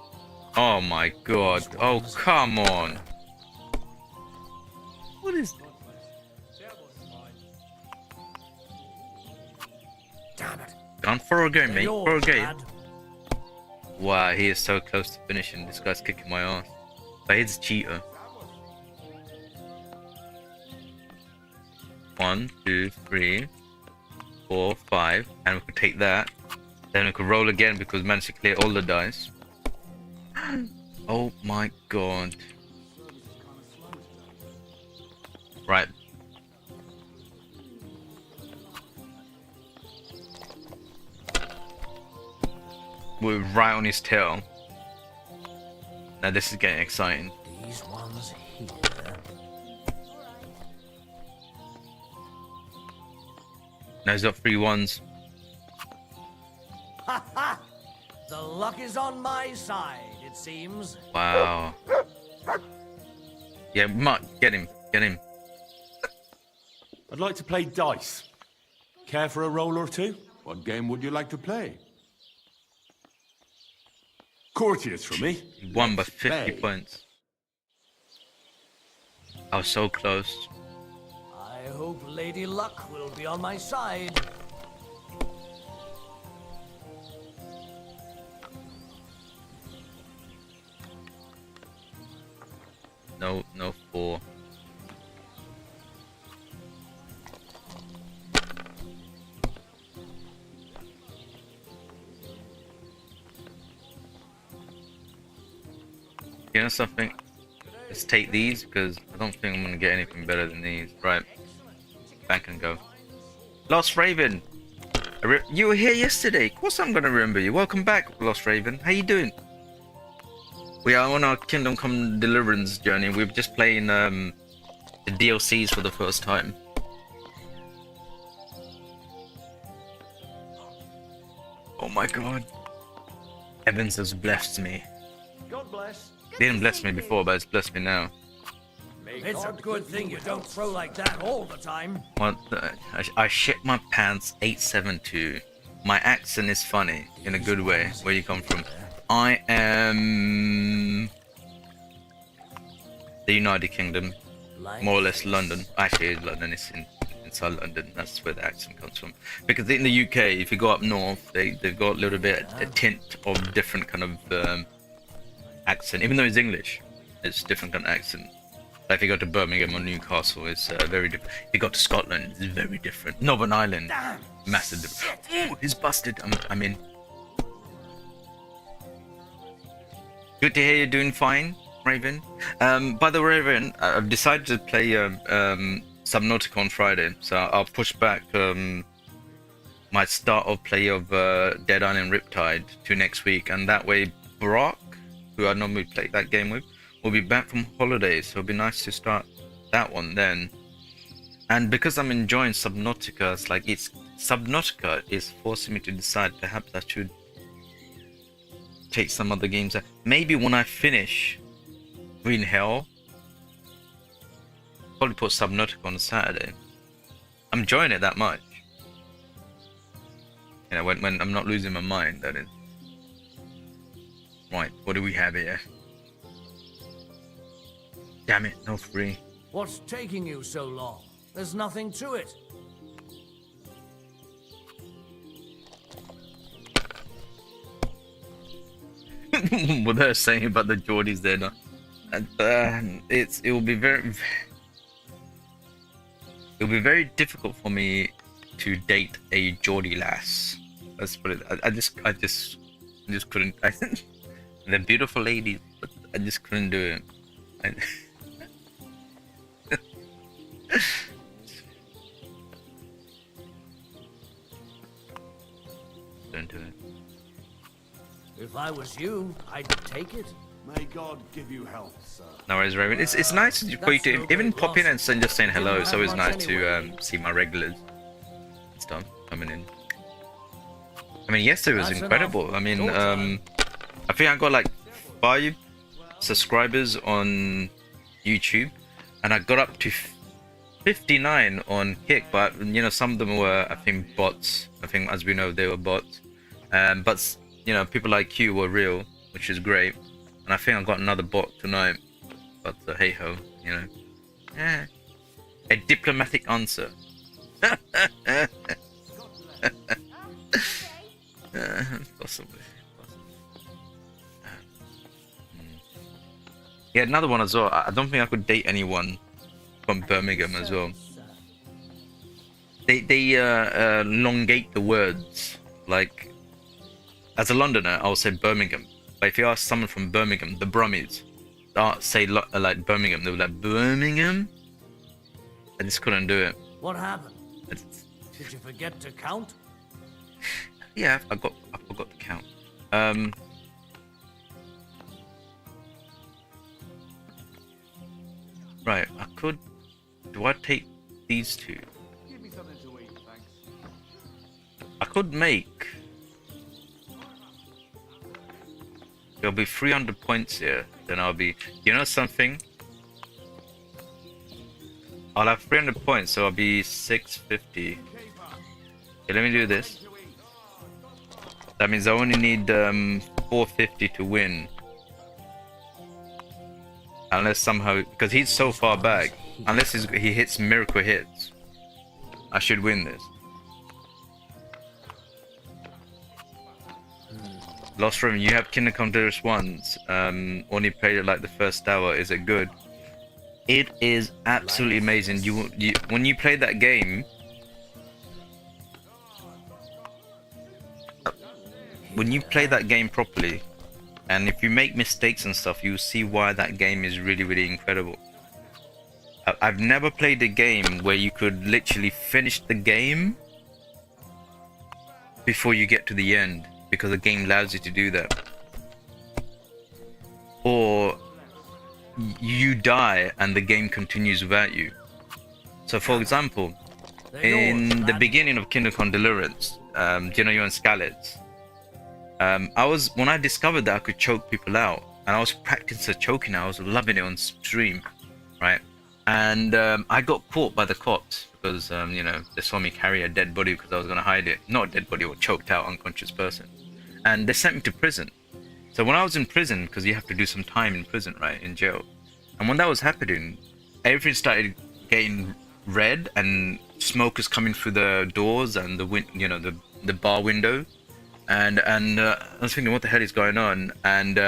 Oh my god. Oh, come on. What is... Damn it. Gone for a game, mate. Yours, For a game. lad. Wow, he is so close to finishing. This guy's kicking my ass. But he's a cheater. 1, 2, 3, 4, 5. And we could take that. Then we could roll again because we managed to clear all the dice. Oh my god. Right. We're right on his tail. Now this is getting exciting. These ones here. Now he's got 3 ones. Ha ha! The luck is on my side, it seems. Wow. Yeah, Mutt, get him. Get him. I'd like to play dice. Care for a roll or two? What game would you like to play? Courteous for me. He won by Let's 50 play. points. I was so close. I hope Lady Luck will be on my side. No 4. You know something? Let's take these because I don't think I'm gonna get anything better than these. Right. Back and go. Lost Raven! You were here yesterday. Of course I'm gonna remember you. Welcome back, Lost Raven. How you doing? We are on our Kingdom Come Deliverance journey. We're just playing the DLCs for the first time. Oh my god. Evans has blessed me. God bless. He didn't bless me before, but it's blessed me now. It's a good thing you don't throw like that all the time. What the, I shit my pants 872. My accent is funny in a good way. Where you come from? I am the United Kingdom, more or less London. Actually, it's London. It's inside London. That's where the accent comes from. Because in the UK, if you go up north, they've got a little bit a tint of different kind of accent. Even though it's English, it's different kind of accent. Like if you go to Birmingham or Newcastle, it's very different. If you go to Scotland, it's very different. Northern Ireland, massive difference. Ooh, he's busted. I'm in. Good to hear you're doing fine, Raven. By the way, Raven, I've decided to play Subnautica on Friday, so I'll push back my start of play of Dead Island Riptide to next week, and that way Brock, who I normally play that game with, will be back from holidays, so it'll be nice to start that one then. And because I'm enjoying Subnautica, it's like Subnautica is forcing me to decide perhaps I should take some other games. Maybe when I finish Green Hell, probably put Subnautica on Saturday. I'm enjoying it that much. You know, when I'm not losing my mind, that is. Right, what do we have here? Damn it, no free. What's taking you so long? There's nothing to it. What they're saying about the Geordies there, no? It will be very difficult for me to date a Geordie lass. Let's put it. I just couldn't. They're beautiful ladies, but I just couldn't do it. Don't do it. If I was you, I'd take it. May God give you health, sir. No worries, Raven. It's nice for you to even pop in and just saying hello. It's always nice to see my regulars and stuff coming in. I mean, yesterday was incredible. I mean, I think I got like 5 subscribers on YouTube, and I got up to 59 on Kick. But you know, some of them were, I think, bots. I think, as we know, they were bots. But you know, people like you were real, which is great. And I think I got another bot tonight. But hey ho, you know. Yeah. A diplomatic answer. Possibly. Yeah, another one as well. I don't think I could date anyone from Birmingham as well. They elongate the words. Like, as a Londoner, I'll say Birmingham. But if you ask someone from Birmingham, the Brummies, say like Birmingham, they were like Birmingham. I just couldn't do it. What happened? Did you forget to count? Yeah, I forgot to count. Right, I could. Do I take these two? Give me something to eat, thanks. I could make. There'll be 300 points here. Then I'll be. You know something? I'll have 300 points, so I'll be 650. Okay, let me do this. That means I only need 450 to win. Unless somehow, because he's so far back, unless he hits miracle hits, I should win this. Lost Room, you have Kingdom Come Deliverance once. Only played it like the first hour. Is it good? It is absolutely amazing. You when you play that game, properly, and if you make mistakes and stuff, you'll see why that game is really, really incredible. I've never played a game where you could literally finish the game before you get to the end, because the game allows you to do that. Or you die and the game continues without you. So for example, in the beginning of Kingdom Come Deliverance, do you know you're on Scalets? When I discovered that I could choke people out, and I was practicing choking, I was loving it on stream, right? And I got caught by the cops because you know, they saw me carry a dead body because I was gonna hide it. Not a dead body, or choked out unconscious person. And they sent me to prison. So when I was in prison, because you have to do some time in prison, right, in jail. And when that was happening, everything started getting red, and smoke is coming through the doors and the bar window. And I was thinking, what the hell is going on? And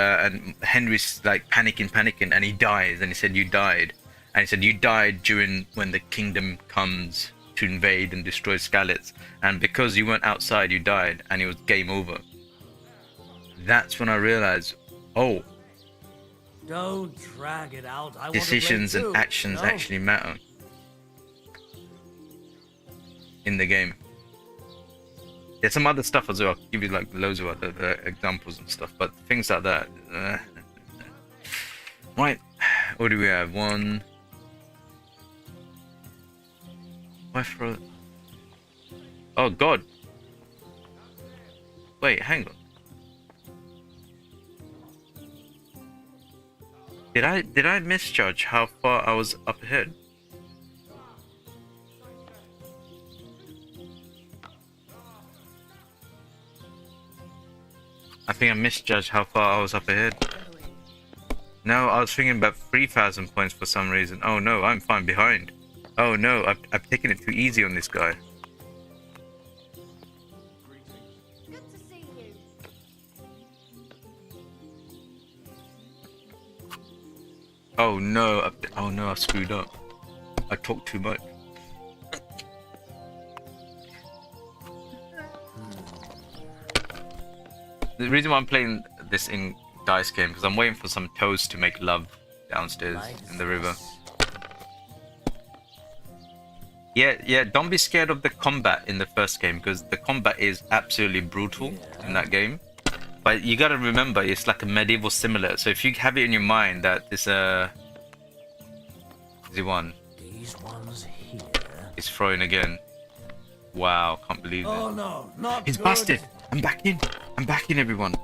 Henry's like panicking, and he dies. And he said, "You died." And he said, "You died during when the kingdom comes to invade and destroy Scalets. And because you weren't outside, you died." And it was game over. That's when I realized, oh, Don't drag it out. I decisions want to play and too, actions you know? actually matter in the game. There's some other stuff as well. I'll give you like loads of other examples and stuff, but things like that. Right, what do we have? One. Why throw? Oh God! Wait, hang on. Did I misjudge how far I was up ahead? I think I misjudged how far I was up ahead. No, I was thinking about 3,000 points for some reason. Oh no, I'm fine behind. Oh no, I've taken it too easy on this guy. Good to see you. Oh no, I screwed up. I talked too much. The reason why I'm playing this in dice game, because I'm waiting for some toads to make love downstairs in the river. Yeah. Don't be scared of the combat in the first game because the combat is absolutely brutal in that game. But you gotta remember, it's like a medieval simulator. So if you have it in your mind that this easy one, These ones here. is throwing again. Wow, can't believe it. Oh no, not He's good. busted. I'm back in. I'm back in, everyone.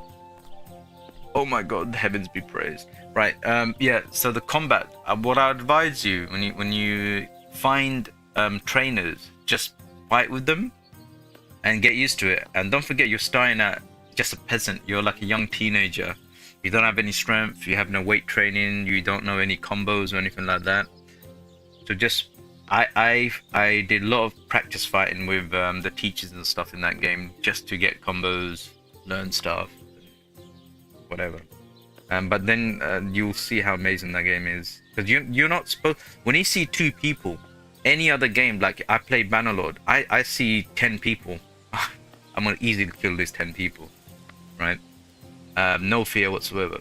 Oh my god, the heavens be praised. Right, yeah, so the combat, what I advise you when you find trainers, just fight with them and get used to it. And don't forget, you're starting at just a peasant. You're like a young teenager. You don't have any strength, you have no weight training, you don't know any combos or anything like that. So just I did a lot of practice fighting with the teachers and stuff in that game just to get combos, learn stuff, whatever. But then you'll see how amazing that game is, because you're not supposed. When you see 2 people, any other game, like I play Bannerlord, I see 10 people. I'm gonna easily kill these 10 people, right? No fear whatsoever.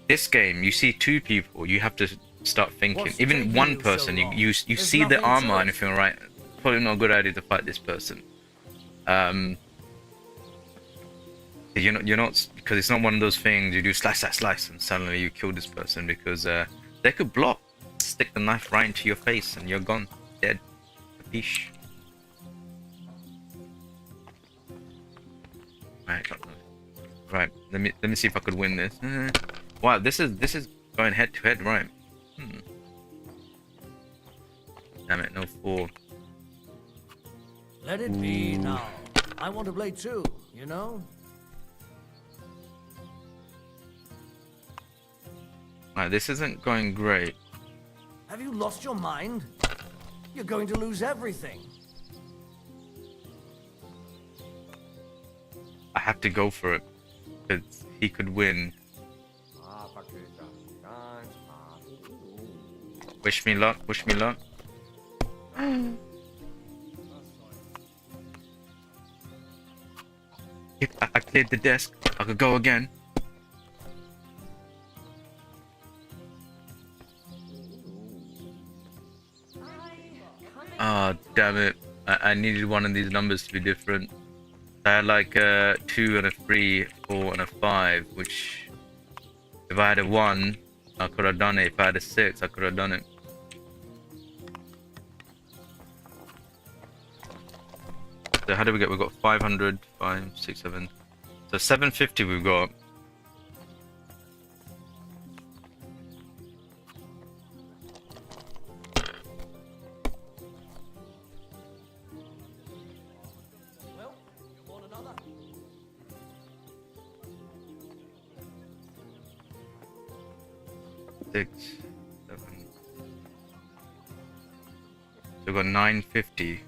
This game, you see 2 people, you have to start thinking. Even one person, you see the armor and you feel, right, probably not a good idea to fight this person. You're not, because it's not one of those things you do slice and suddenly you kill this person, because they could block, stick the knife right into your face and you're gone, dead. Capiche? Right. Let me see if I could win this. Wow, this is going head to head, right? Damn it, no 4. Let it be now. I want to play too, you know? Right, this isn't going great. Have you lost your mind? You're going to lose everything. I have to go for it, because he could win. Wish me luck, wish me luck. I cleared the desk. I could go again. Ah, oh, damn it. I needed one of these numbers to be different. I had like a 2 and a 3, 4 and a 5, which if I had a 1, I could have done it. If I had a 6, I could have done it. So how do we get? We've got 500, 5, 6, 7. So 750 we've got. Well, you want another? Six, 7. So we've got 950.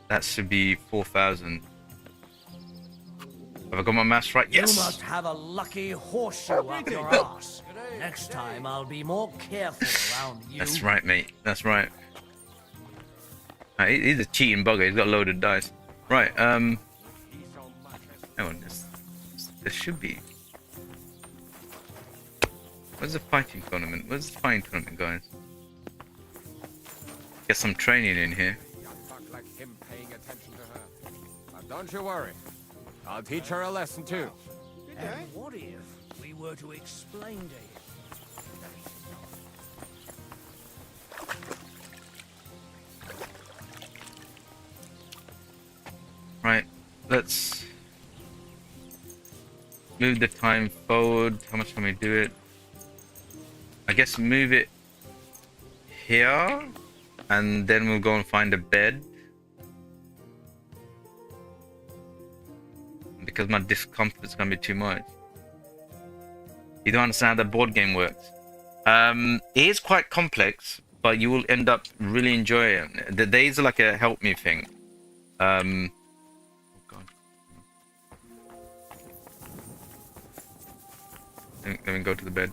That should be 4,000. Have I got my maths right? Yes! You must have a lucky horseshoe up your ass. Next time I'll be more careful around you. That's right, mate. That's right. He's a cheating bugger. He's got loaded dice. Right, hang on. This should be... Where's the fighting tournament? Where's the fighting tournament, guys? Get some training in here. Don't you worry. I'll teach her a lesson too. And what if we were to explain to him? Right, let's move the time forward. How much can we do it? I guess move it here, and then we'll go and find a bed. Because my discomfort's gonna be too much. You don't understand how the board game works. It is quite complex, but you will end up really enjoying it. The days are like a help me thing. Oh god. Let me go to the bed.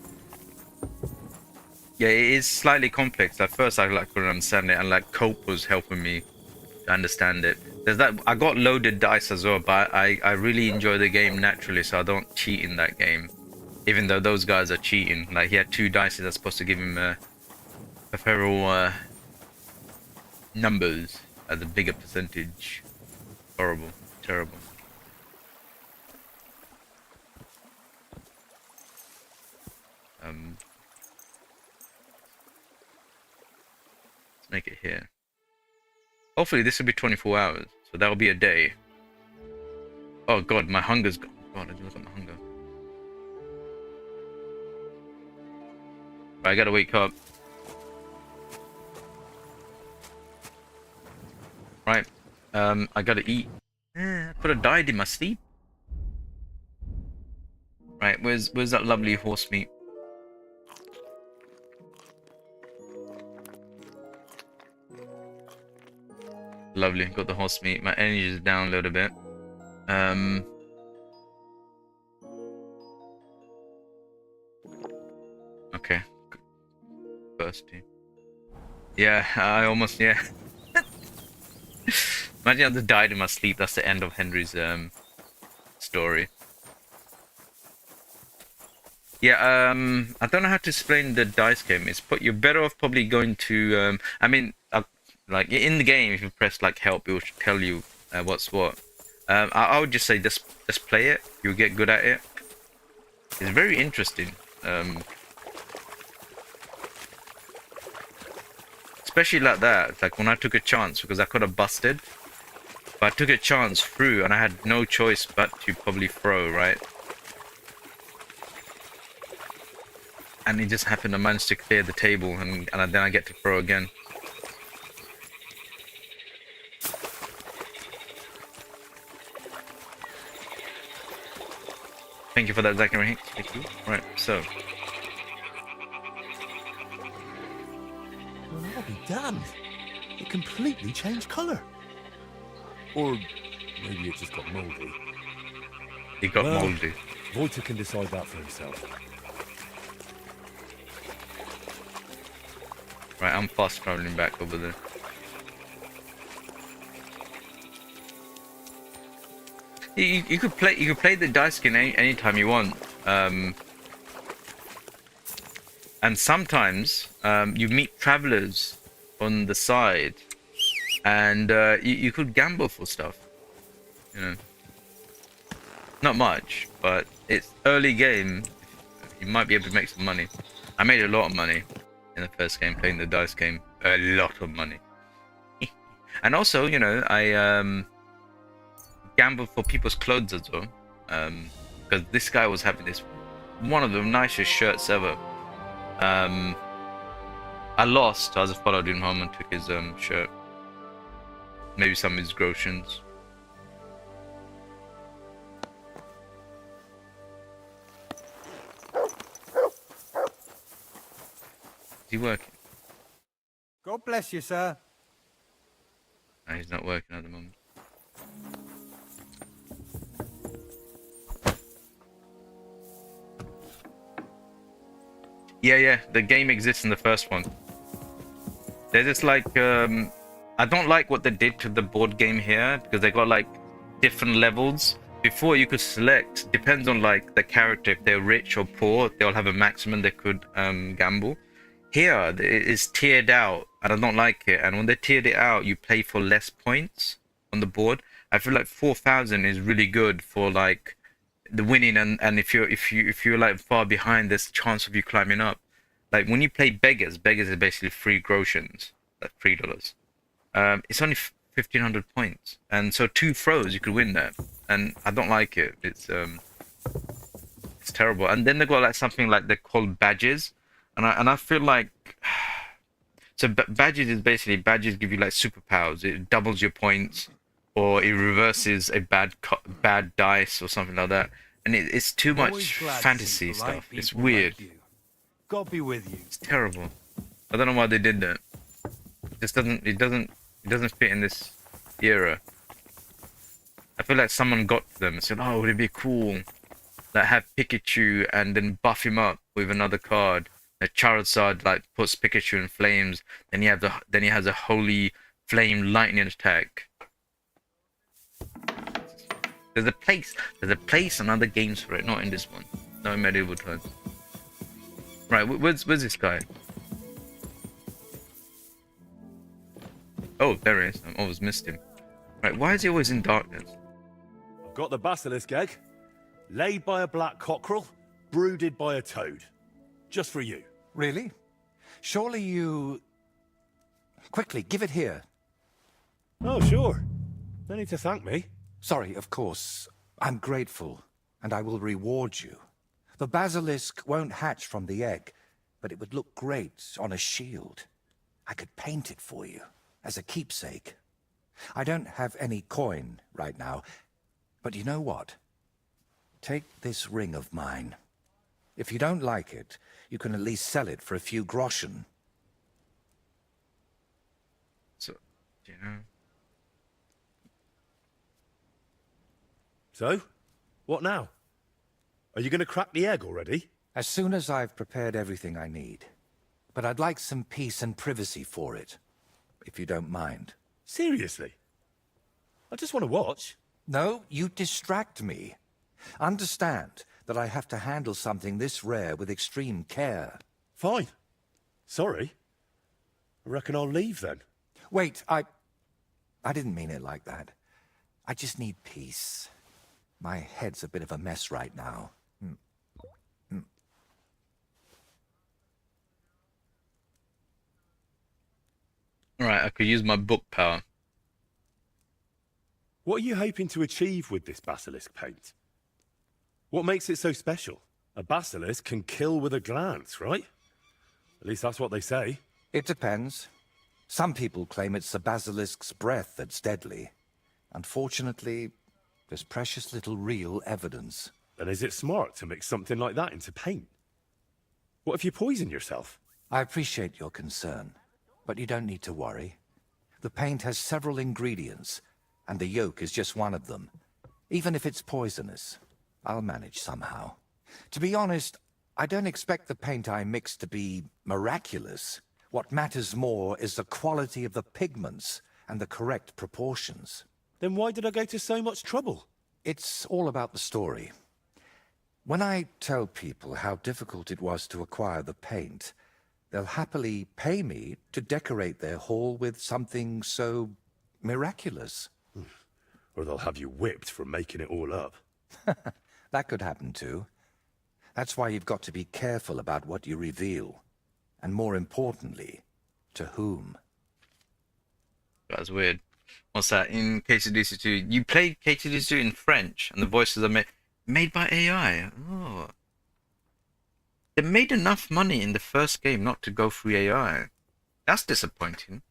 Yeah, it is slightly complex. At first I couldn't understand it, and like Cope was helping me to understand it. There's that. I got loaded dice as well, but I really enjoy the game naturally, so I don't cheat in that game. Even though those guys are cheating. Like he had 2 dice that's supposed to give him feral numbers as a bigger percentage. Horrible, terrible. Let's make it here. Hopefully this will be 24 hours, so that'll be a day. Oh god, my hunger's gone. God, I didn't look at my hunger. Right, I gotta wake up. Right, I gotta eat. I could have died in my sleep. Right, where's that lovely horse meat? Lovely, got the horse meat. My energy is down a little bit. Okay. Thirsty. Yeah, I almost, yeah. Imagine I just died in my sleep. That's the end of Henry's story. Yeah, I don't know how to explain the dice game. You're better off probably going to I mean, like in the game, if you press like help, it will tell you what's what. I would just say just play it. You'll get good at it. It's very interesting. Especially like that, like when I took a chance, because I could have busted, but I took a chance through, and I had no choice but to probably throw, right? And it just happened I managed to clear the table, and then I get to throw again. Thank you for that, Zachary. Thank you. Right, so. Well, I'll be damned. It completely changed colour. Or maybe it just got mouldy. It got mouldy. Wojtek can decide that for himself. Right, I'm fast traveling back over there. You could play the dice game anytime you want. And sometimes you meet travelers on the side, and you could gamble for stuff. You know, not much, but it's early game. You might be able to make some money. I made a lot of money in the first game playing the dice game. A lot of money. And also, you know, I gambled for people's clothes as well, because this guy was having one of the nicest shirts ever. I lost. I just followed him home and took his shirt, maybe some of his grotions. Is he working? God bless you, sir. No, he's not working at the moment. Yeah, the game exists in the first one. There's just like, I don't like what they did to the board game here, because they got like different levels. Before you could select, depends on like the character, if they're rich or poor, they'll have a maximum they could gamble. Here, it's tiered out, and I don't like it. And when they tiered it out, you play for less points on the board. I feel like 4,000 is really good for like the winning, and if you're like far behind, there's a chance of you climbing up. Like when you play beggars is basically free grotions, like $3. It's only 1,500 points, and so 2 throws you could win that, and I don't like it. It's terrible. And then they got like something like they're called badges, and I feel like so badges is basically give you like superpowers. It doubles your points, or it reverses a bad dice or something like that. And it's too much fantasy stuff. It's weird. God be with you. It's terrible. I don't know why they did that. It doesn't fit in this era. I feel like someone got to them and said, "Oh, would it be cool that have Pikachu and then buff him up with another card?" The Charizard like puts Pikachu in flames, then he has a holy flame lightning attack. There's a place and other games for it, not in this one. No medieval times. Right, where's this guy? Oh, there he is. I always missed him. Right, why is he always in darkness? I've got the basilisk egg, laid by a black cockerel, brooded by a toad. Just for you. Really? Surely you... Quickly, give it here. Oh, sure. No need to thank me. Sorry, of course. I'm grateful, and I will reward you. The basilisk won't hatch from the egg, but it would look great on a shield. I could paint it for you, as a keepsake. I don't have any coin right now, but you know what? Take this ring of mine. If you don't like it, you can at least sell it for a few groschen. So, you know... So, what now? Are you going to crack the egg already? As soon as I've prepared everything I need. But I'd like some peace and privacy for it, if you don't mind. Seriously? I just want to watch. No, you distract me. Understand that I have to handle something this rare with extreme care. Fine. Sorry. I reckon I'll leave then. Wait, I didn't mean it like that. I just need peace. My head's a bit of a mess right now. Alright, I could use my book power. What are you hoping to achieve with this basilisk paint? What makes it so special? A basilisk can kill with a glance, right? At least that's what they say. It depends. Some people claim it's the basilisk's breath that's deadly. Unfortunately, there's precious little real evidence. Then is it smart to mix something like that into paint? What if you poison yourself? I appreciate your concern, but you don't need to worry. The paint has several ingredients, and the yolk is just one of them. Even if it's poisonous, I'll manage somehow. To be honest, I don't expect the paint I mix to be miraculous. What matters more is the quality of the pigments and the correct proportions. Then why did I go to so much trouble? It's all about the story. When I tell people how difficult it was to acquire the paint, they'll happily pay me to decorate their hall with something so miraculous. Or they'll have you whipped for making it all up. That could happen too. That's why you've got to be careful about what you reveal. And more importantly, to whom. That's weird. What's that? In KCDC2, you played KCDC2 in French, and the voices are made by AI. Oh. They made enough money in the first game not to go through AI. That's disappointing.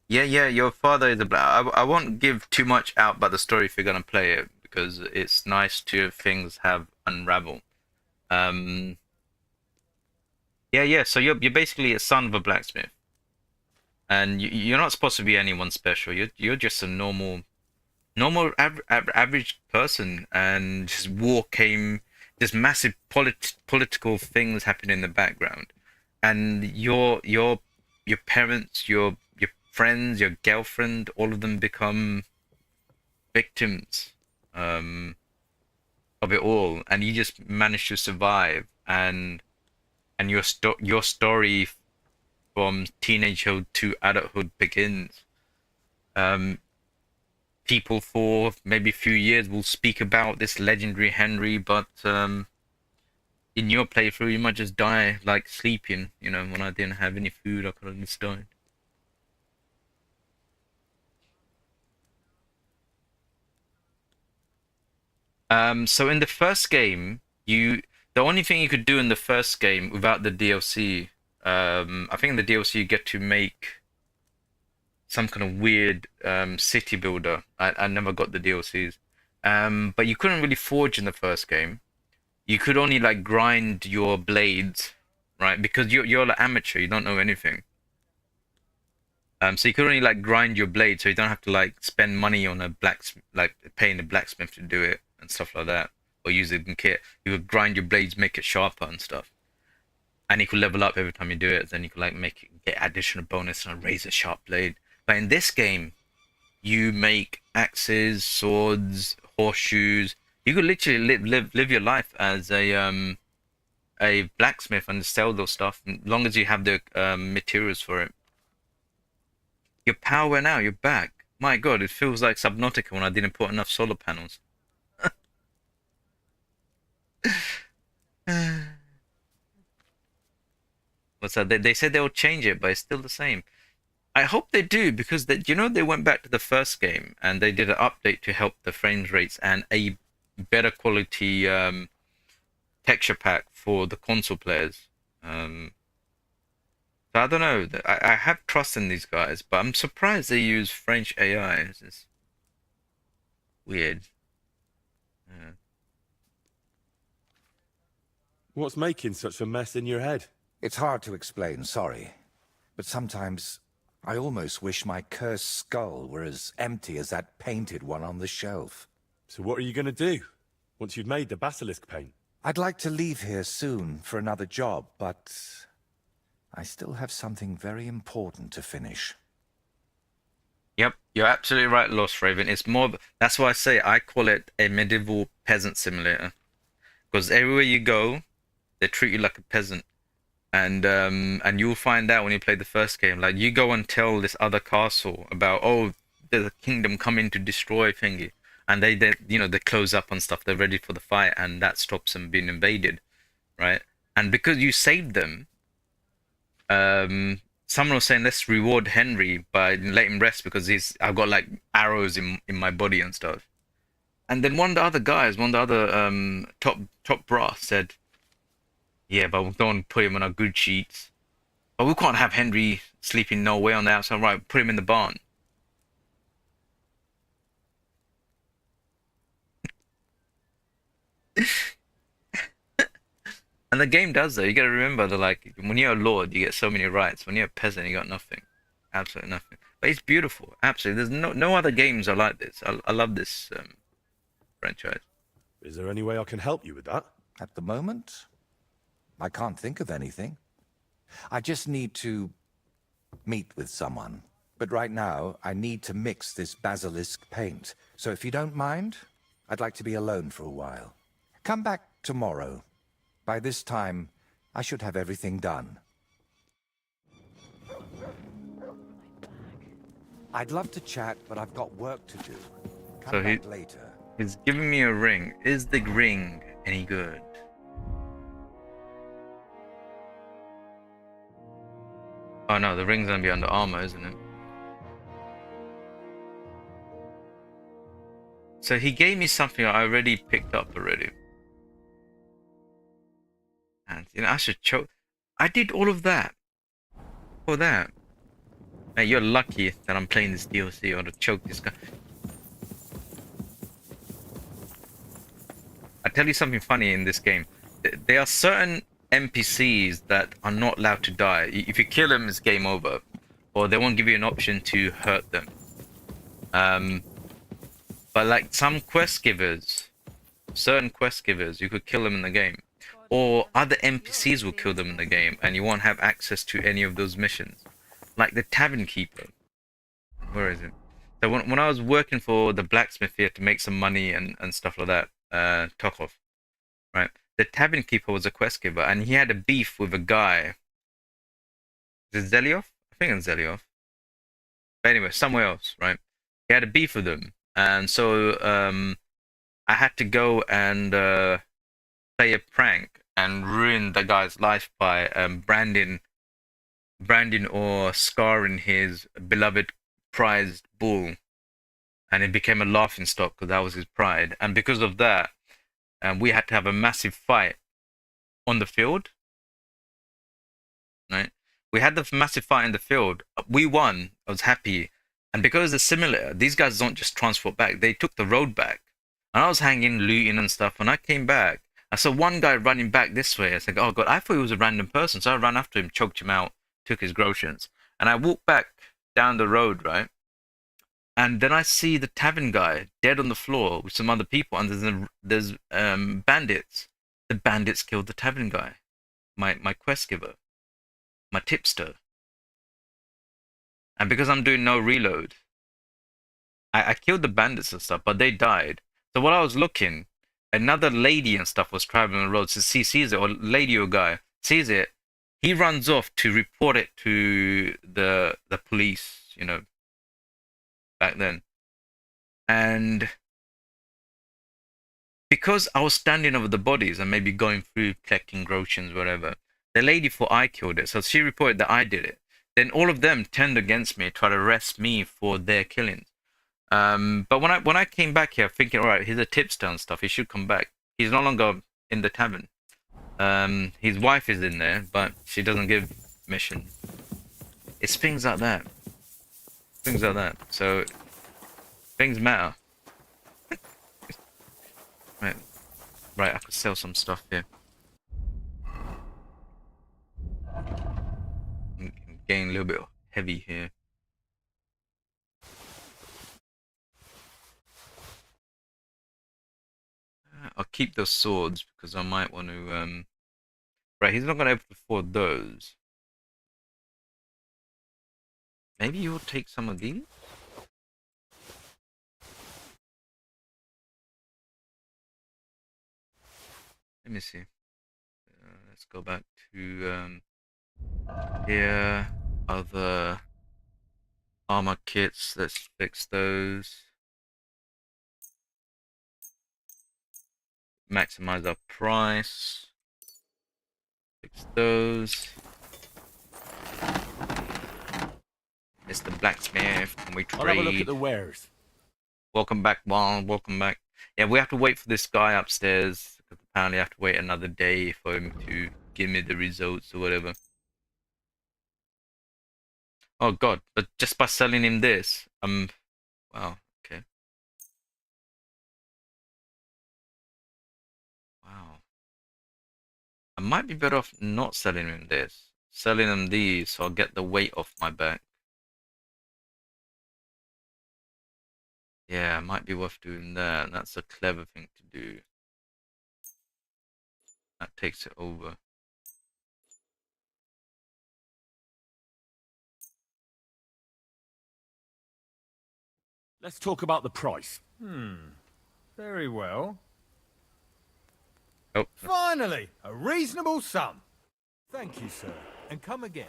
Yeah, your father is a black. I won't give too much out about the story if you're gonna play it, because it's nice to things have unravel. Yeah. So you're basically a son of a blacksmith, and you're not supposed to be anyone special. You're just a normal average person, and just war came. There's massive political things happening in the background, and your parents, your friends, your girlfriend, all of them become victims of it all, and you just manage to survive, and your story from teenagehood to adulthood begins. People for maybe a few years will speak about this legendary Henry, but in your playthrough you might just die like sleeping. You know, when I didn't have any food, I could have just died. So in the first game, the only thing you could do in the first game without the DLC, I think in the DLC you get to make some kind of weird city builder. I never got the DLCs, but you couldn't really forge in the first game. You could only like grind your blades, right? Because you're like amateur, you don't know anything. So you could only like grind your blade, so you don't have to like spend money on paying a blacksmith to do it and stuff like that, or use it in kit. You would grind your blades, make it sharper and stuff, and you could level up every time you do it. Then you could like get additional bonus and a razor sharp blade. But in this game, you make axes, swords, horseshoes. You could literally live your life as a a blacksmith and sell those stuff, as long as you have the materials for it. Your power went out. You're back. My God, it feels like Subnautica when I didn't put enough solar panels. What's that? They said they'll change it, but it's still the same. I hope they do, because they, you know, they went back to the first game and they did an update to help the frame rates and a better quality texture pack for the console players. So I don't know. I have trust in these guys, but I'm surprised they use French AI. It's just weird. Yeah. What's making such a mess in your head? It's hard to explain, sorry. But sometimes I almost wish my cursed skull were as empty as that painted one on the shelf. So what are you going to do once you've made the basilisk paint? I'd like to leave here soon for another job, but I still have something very important to finish. Yep, you're absolutely right, Lost Raven. It's more. That's why I say I call it a medieval peasant simulator, because everywhere you go, they treat you like a peasant, and you'll find out when you play the first game. Like, you go and tell this other castle about, oh, there's a kingdom coming to destroy thingy, and they close up on stuff. They're ready for the fight, and that stops them being invaded, right? And because you saved them, someone was saying, let's reward Henry by letting him rest because I've got like arrows in my body and stuff. And then one of the other guys, one of the other top brass said, yeah, but we don't put him on our good sheets. But we can't have Henry sleeping nowhere on the outside. Right, put him in the barn. And the game does though. You gotta remember that, like, when you're a lord, you get so many rights. When you're a peasant, you got nothing, absolutely nothing. But it's beautiful, absolutely. There's no other games are like this. I love this franchise. Is there any way I can help you with that? At the moment, I can't think of anything. I just need to meet with someone. But right now, I need to mix this basilisk paint. So if you don't mind, I'd like to be alone for a while. Come back tomorrow. By this time, I should have everything done. I'd love to chat, but I've got work to do. Come back later. He's giving me a ring. Is the ring any good? Oh no, the ring's gonna be under armor, isn't it? So he gave me something I already picked up already. And I should choke. I did all of that for that. Hey, you're lucky that I'm playing this DLC, or to choke this guy. I tell you something funny in this game. There are certain NPCs that are not allowed to die. If you kill them, it's game over, or they won't give you an option to hurt them. But like some quest givers, certain quest givers, you could kill them in the game. Or other NPCs will kill them in the game, and you won't have access to any of those missions. Like the tavern keeper. Where is it? So when I was working for the blacksmith here to make some money and stuff like that, Tokov, right? The tavern keeper was a quest giver, and he had a beef with a guy. Is it Zeliov? I think it's Zeliov. But anyway, somewhere else, right? He had a beef with them, and so I had to go and play a prank and ruin the guy's life by branding or scarring his beloved prized bull, and it became a laughing stock because that was his pride. And because of that, we had to have a massive fight on the field. Right? We had the massive fight in the field. We won. I was happy. And because the simulator, these guys don't just transport back. They took the road back. And I was hanging, looting and stuff. When I came back, I saw one guy running back this way. I said, oh God, I thought he was a random person. So I ran after him, choked him out, took his grotions. And I walked back down the road, right? And then I see the tavern guy dead on the floor with some other people. And there's bandits. The bandits killed the tavern guy. My quest giver. My tipster. And because I'm doing no reload, I killed the bandits and stuff, but they died. So while I was looking, another lady and stuff was traveling on the road. So she sees it, or lady or guy sees it. He runs off to report it to the police, you know, back then. And because I was standing over the bodies and maybe going through collecting groceries, whatever, the lady thought I killed it. So she reported that I did it. Then all of them turned against me, tried to arrest me for their killings. But when I came back here thinking, all right, he's a tipster and stuff, he should come back. He's no longer in the tavern. His wife is in there, but she doesn't give mission. It's things like that. Things like that. So things matter. Right, I could sell some stuff here. I'm getting a little bit heavy here. I'll keep those swords because I might want to. Right, he's not going to be able to afford those. Maybe you'll take some of these? Let me see. Let's go back to here. Other armor kits. Let's fix those. Maximize our price. Fix those. It's the blacksmith. Can we trade? I'll have a look at the wares. Welcome back, Juan. Welcome back. Yeah, we have to wait for this guy upstairs. Because apparently I have to wait another day for him to give me the results or whatever. Oh god, but just by selling him this, wow, okay. Wow. I might be better off not selling him this. Selling him these so I'll get the weight off my back. Yeah, it might be worth doing that. That's a clever thing to do. That takes it over. Let's talk about the price. Very well. Oh. Finally, a reasonable sum. Thank you, sir. And come again.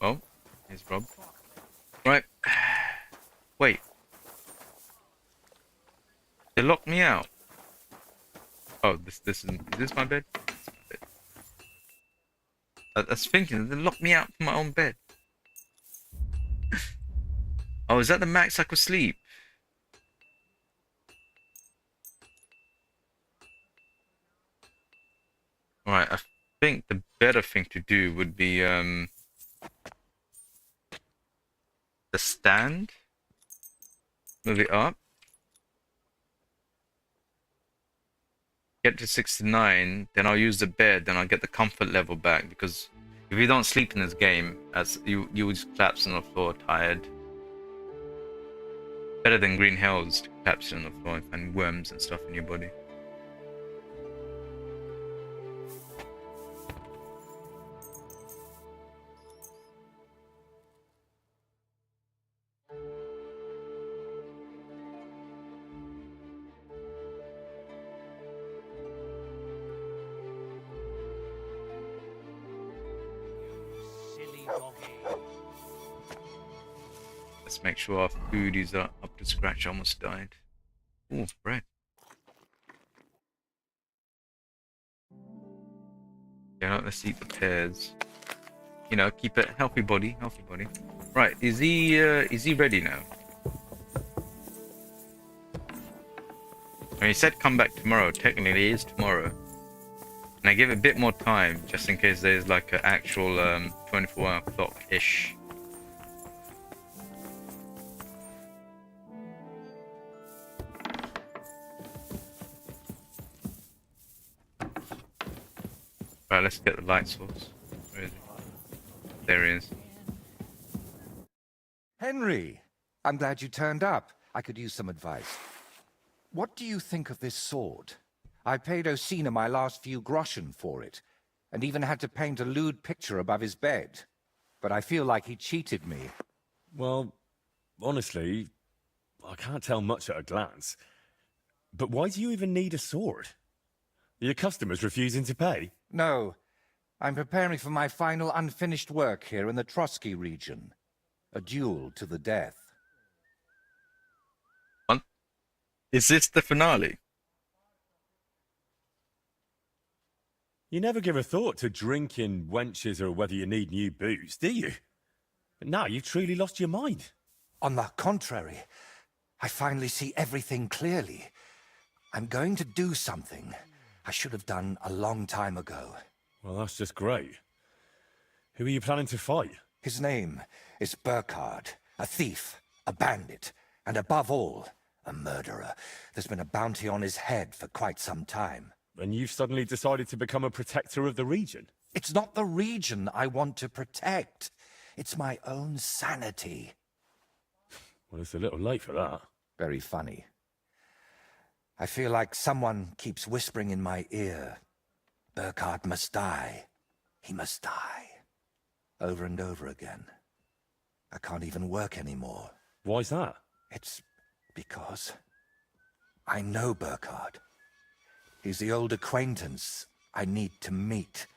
Oh, here's Rob. Right. Wait. They locked me out. Oh, is this my bed? I was thinking, they locked me out from my own bed. Oh, is that the max I could sleep? Alright, I think the better thing to do would be the stand. Move it up. Get to 69, then I'll use the bed, then I'll get the comfort level back, because if you don't sleep in this game, as you will just collapse on the floor tired. Better than Green Hells to collapse on the floor and find worms and stuff in your body. Let's make sure our food is up to scratch. I almost died. Ooh, bread. Yeah, let's eat the pears. You know, keep it healthy body, healthy body. Right, is he ready now? I mean, he said come back tomorrow. Technically, it is tomorrow. And I give it a bit more time, just in case there's like an actual 24-hour clock-ish. Right, let's get the light source. Where is it? There he is. Henry, I'm glad you turned up. I could use some advice. What do you think of this sword? I paid Osina my last few groschen for it, and even had to paint a lewd picture above his bed. But I feel like he cheated me. Well, honestly, I can't tell much at a glance. But why do you even need a sword? Are your customers refusing to pay? No. I'm preparing for my final unfinished work here in the Trotsky region. A duel to the death. Is this the finale? You never give a thought to drinking, wenches, or whether you need new booze, do you? But now you've truly lost your mind. On the contrary, I finally see everything clearly. I'm going to do something I should have done a long time ago. Well, that's just great. Who are you planning to fight? His name is Burkhard, a thief, a bandit, and above all, a murderer. There's been a bounty on his head for quite some time. And you've suddenly decided to become a protector of the region? It's not the region I want to protect. It's my own sanity. Well, it's a little late for that. Very funny. I feel like someone keeps whispering in my ear, Burkhard must die. He must die. Over and over again. I can't even work anymore. Why's that? It's because I know Burkhard. He's the old acquaintance I need to meet.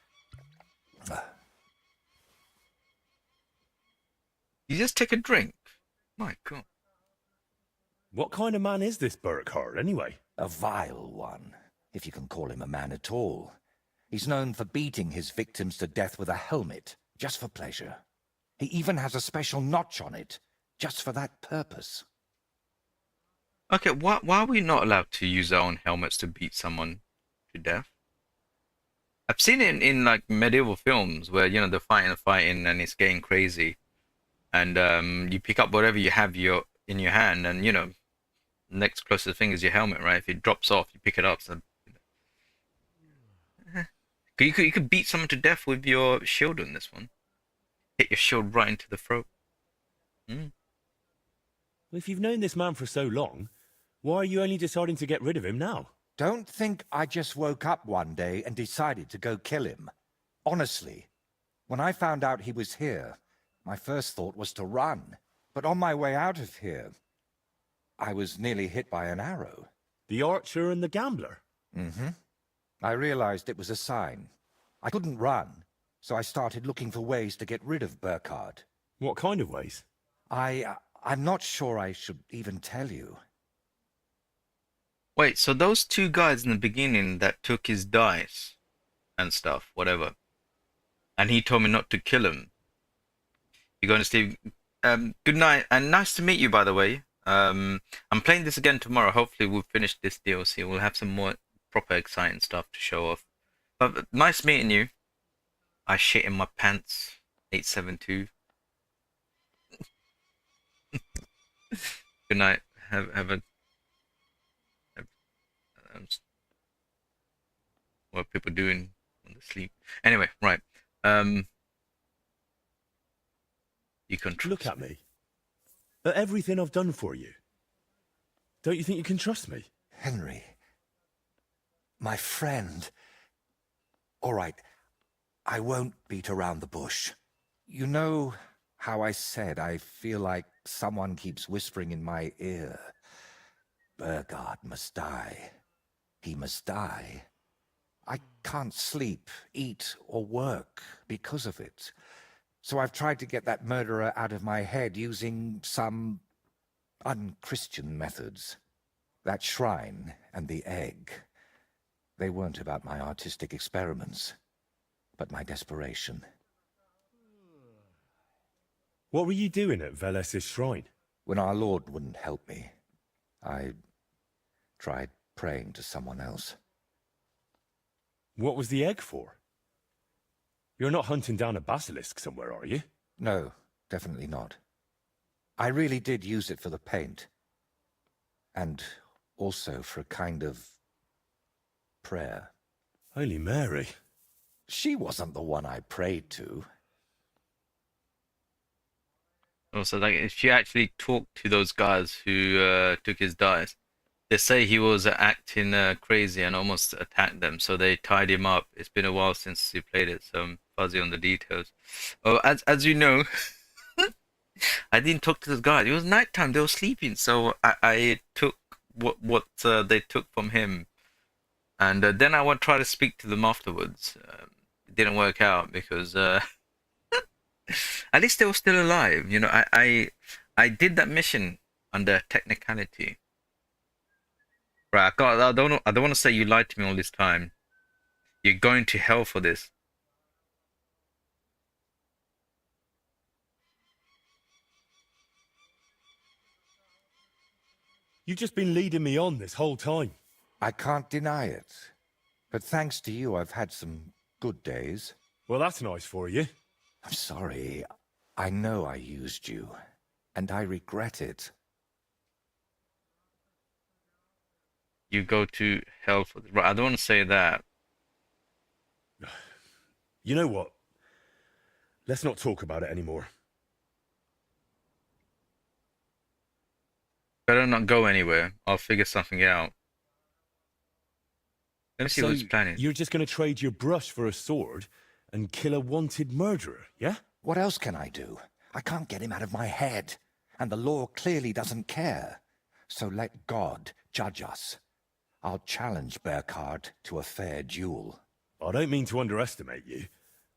You just take a drink. My God. What kind of man is this Burkhard, anyway? A vile one, if you can call him a man at all. He's known for beating his victims to death with a helmet, just for pleasure. He even has a special notch on it, just for that purpose. Okay, why are we not allowed to use our own helmets to beat someone to death? I've seen it in like medieval films where, you know, they're fighting and it's getting crazy. And you pick up whatever you have in your hand, and, you know, next closest thing is your helmet, right? If it drops off, you pick it up. So you could beat someone to death with your shield on this one. Hit your shield right into the throat. Well, if you've known this man for so long, why are you only deciding to get rid of him now? Don't think I just woke up one day and decided to go kill him. Honestly, when I found out he was here, my first thought was to run. But on my way out of here, I was nearly hit by an arrow. The archer and the gambler? Mm-hmm. I realized it was a sign. I couldn't run, so I started looking for ways to get rid of Burkhard. What kind of ways? I'm not sure I should even tell you. Wait, so those two guys in the beginning that took his dice and stuff, whatever, and he told me not to kill him. You're going to Steve. Good night, and nice to meet you, by the way. I'm playing this again tomorrow. Hopefully we'll finish this DLC. We'll have some more proper exciting stuff to show off. But nice meeting you. I shit in my pants. 872. Good night. What are people doing when they sleep? Anyway, right. You can look at me. At everything I've done for you. Don't you think you can trust me? Henry. My friend. All right. I won't beat around the bush. You know how I said I feel like someone keeps whispering in my ear. Burkhard must die. He must die. I can't sleep, eat, or work because of it. So I've tried to get that murderer out of my head using some unchristian methods. That shrine and the egg, they weren't about my artistic experiments, but my desperation. What were you doing at Veles's shrine? When our Lord wouldn't help me, I tried praying to someone else. What was the egg for? You're not hunting down a basilisk somewhere, are you? No, definitely not. I really did use it for the paint. And also for a kind of prayer. Holy Mary. She wasn't the one I prayed to. Also, like, if you actually talked to those guys who took his dice, they say he was acting crazy and almost attacked them, so they tied him up. It's been a while since he played it, so I'm fuzzy on the details. Oh, as you know, I didn't talk to those guys. It was nighttime. They were sleeping, so I took what they took from him, and then I would try to speak to them afterwards. It didn't work out because at least they were still alive. You know, I did that mission under technicality. Right, I don't want to say you lied to me all this time. You're going to hell for this. You've just been leading me on this whole time. I can't deny it. But thanks to you, I've had some good days. Well, that's nice for you. I'm sorry. I know I used you, and I regret it. You go to hell for this. Right, I don't want to say that. You know what? Let's not talk about it anymore. Better not go anywhere. I'll figure something out. Let me see what he's planning. You're just going to trade your brush for a sword and kill a wanted murderer, yeah? What else can I do? I can't get him out of my head, and the law clearly doesn't care. So let God judge us. I'll challenge Burkhard to a fair duel. I don't mean to underestimate you,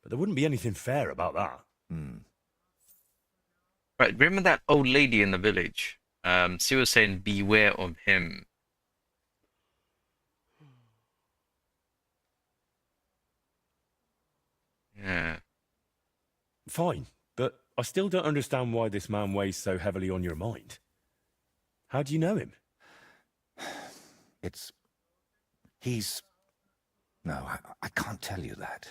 but there wouldn't be anything fair about that. Right, remember that old lady in the village? She was saying, beware of him. Yeah. Fine, but I still don't understand why this man weighs so heavily on your mind. How do you know him? No, I can't tell you that.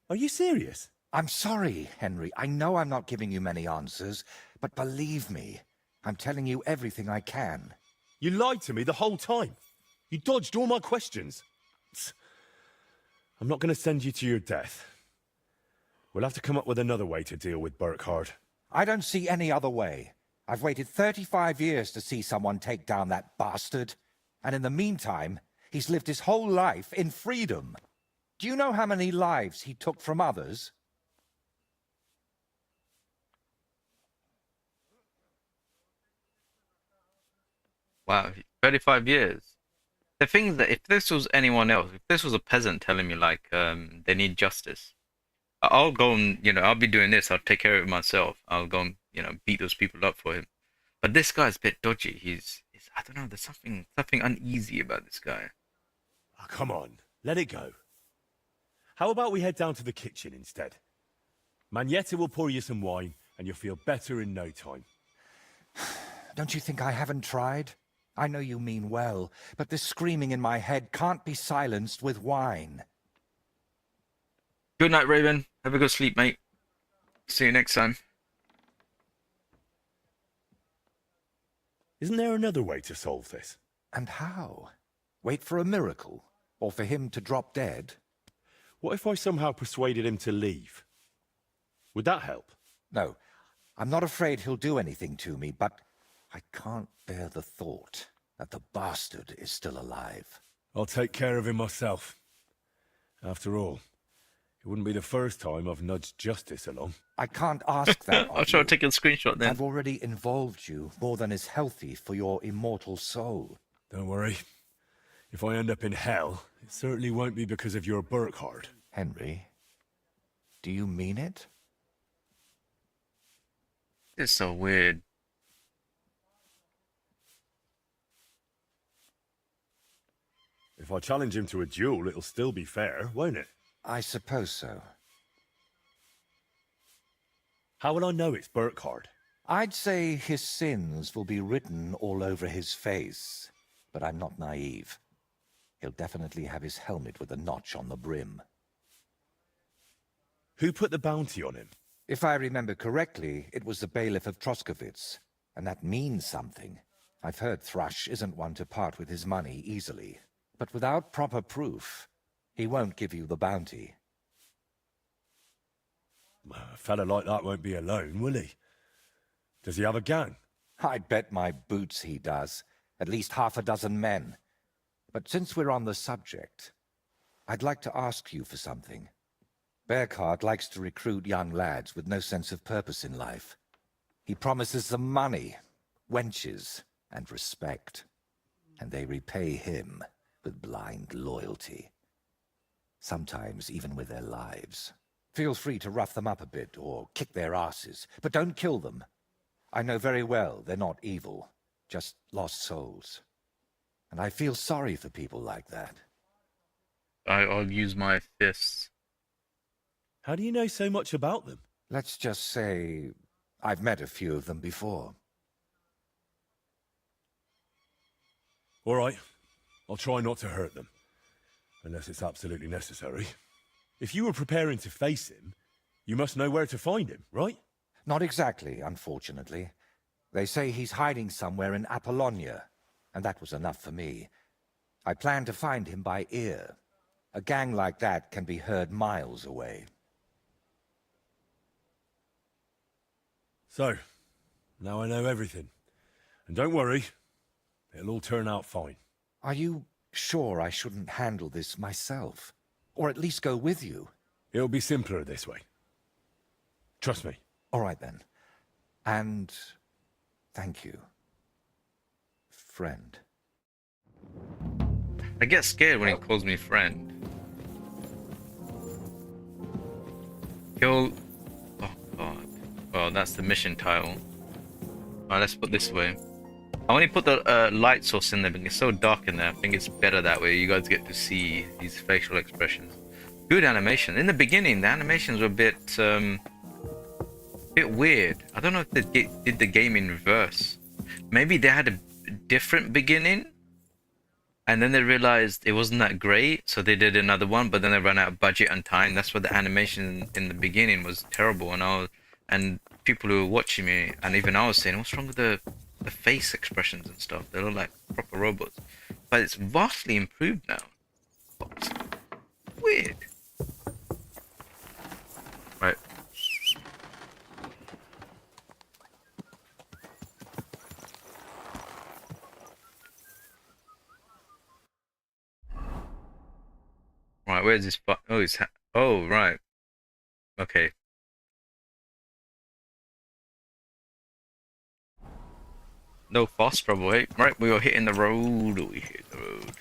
Are you serious? I'm sorry, Henry. I know I'm not giving you many answers, but believe me, I'm telling you everything I can. You lied to me the whole time. You dodged all my questions. I'm not going to send you to your death. We'll have to come up with another way to deal with Burkhard. I don't see any other way. I've waited 35 years to see someone take down that bastard. And in the meantime, he's lived his whole life in freedom. Do you know how many lives he took from others? Wow, 35 years. The thing is that if this was anyone else, if this was a peasant telling me like they need justice, I'll go and, I'll be doing this. I'll take care of it myself. I'll go and, beat those people up for him. But this guy's a bit dodgy. He's I don't know, there's something uneasy about this guy. Oh, come on, let it go. How about we head down to the kitchen instead? Magnetta will pour you some wine, and you'll feel better in no time. Don't you think I haven't tried? I know you mean well, but this screaming in my head can't be silenced with wine. Good night, Raven. Have a good sleep, mate. See you next time. Isn't there another way to solve this? And how? Wait for a miracle? Or for him to drop dead? What if I somehow persuaded him to leave? Would that help? No, I'm not afraid he'll do anything to me, but I can't bear the thought that the bastard is still alive. I'll take care of him myself. After all, it wouldn't be the first time I've nudged justice along. I can't ask that of I'll try you. to take a screenshot then. I've already involved you more than is healthy for your immortal soul. Don't worry. If I end up in hell, it certainly won't be because of your Burkhard. Henry, do you mean it? It's so weird. If I challenge him to a duel, it'll still be fair, won't it? I suppose so. How will I know it's Burkhard? I'd say his sins will be written all over his face, but I'm not naive. He'll definitely have his helmet with a notch on the brim. Who put the bounty on him? If I remember correctly, it was the bailiff of Troskowitz, and that means something. I've heard Thrush isn't one to part with his money easily, but without proper proof, he won't give you the bounty. A fella like that won't be alone, will he? Does he have a gang? I'd bet my boots he does. At least half a dozen men. But since we're on the subject, I'd like to ask you for something. Burkhard likes to recruit young lads with no sense of purpose in life. He promises them money, wenches, and respect. and they repay him with blind loyalty. Sometimes even with their lives. Feel free to rough them up a bit or kick their asses, but don't kill them. I know very well they're not evil, just lost souls. And I feel sorry for people like that. I'll use my fists. How do you know so much about them? Let's just say I've met a few of them before. All right. I'll try not to hurt them. Unless it's absolutely necessary. If you were preparing to face him, you must know where to find him, right? Not exactly, unfortunately. They say he's hiding somewhere in Apollonia, and that was enough for me. I plan to find him by ear. A gang like that can be heard miles away. So, now I know everything. And don't worry, it'll all turn out fine. Are you sure I shouldn't handle this myself? Or at least go with you? It'll be simpler this way. Trust me. All right then. And thank you, friend. I get scared when he calls me friend. Kill... Oh god. Well, that's the mission title. Alright, let's put this way. I only put the light source in there because it's so dark in there. I think it's better that way. You guys get to see these facial expressions. Good animation. In the beginning, the animations were a bit weird. I don't know if they did the game in reverse. Maybe they had a different beginning, and then they realized it wasn't that great, so they did another one. But then they ran out of budget and time. That's why the animation in the beginning was terrible. And people who were watching me, and even I was saying, what's wrong with the face expressions and stuff? They look like proper robots. But it's vastly improved now. What? Weird. Right. Right, where's this? Oh, it's oh, right. Okay. No fast trouble, eh? Right, we are hitting the road. We hit the road.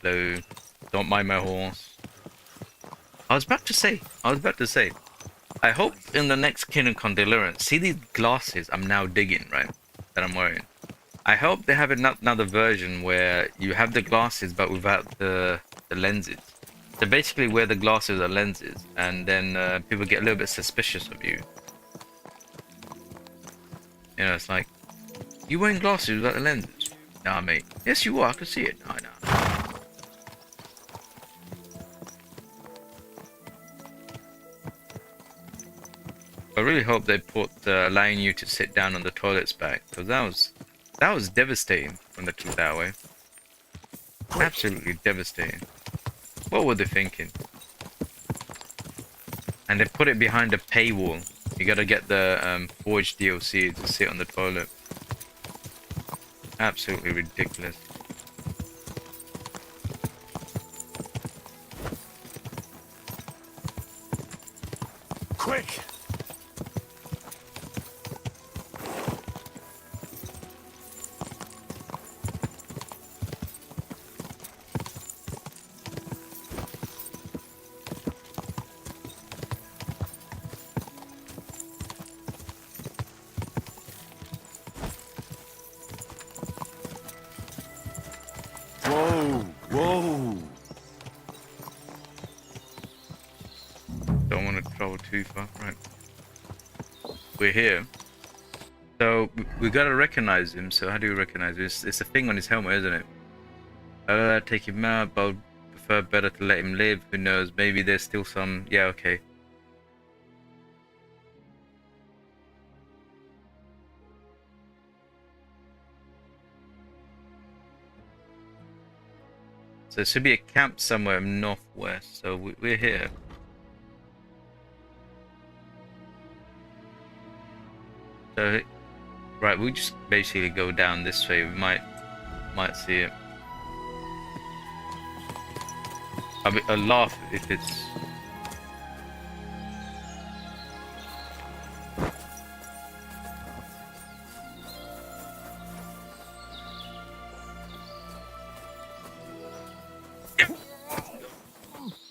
Hello. Don't mind my horse. I was about to say. I hope in the next Kingdom Come Deliverance, see these glasses I'm now digging, right? That I'm wearing. I hope they have another version where you have the glasses but without the lenses. So basically wear the glasses or lenses, and then people get a little bit suspicious of you. You know, it's like, you wearing glasses without the lenses? Nah, mate. Yes, you are. I can see it. No. I really hope they put allowing you to sit down on the toilets back, because that was devastating when they took that away. Absolutely devastating. What were they thinking? And they put it behind a paywall. You gotta get the Forge DLC to sit on the toilet. Absolutely ridiculous. Quick! Whoa! Don't want to travel too far. Right. We're here. So we gotta recognize him. So how do we recognize him? It's a thing on his helmet, isn't it? Take him out, but I'd prefer better to let him live. Who knows? Maybe there's still some. Yeah, okay. So there should be a camp somewhere northwest. So we're here. So, right, we'll just basically go down this way. We might see it. I'll laugh if it's. Yep.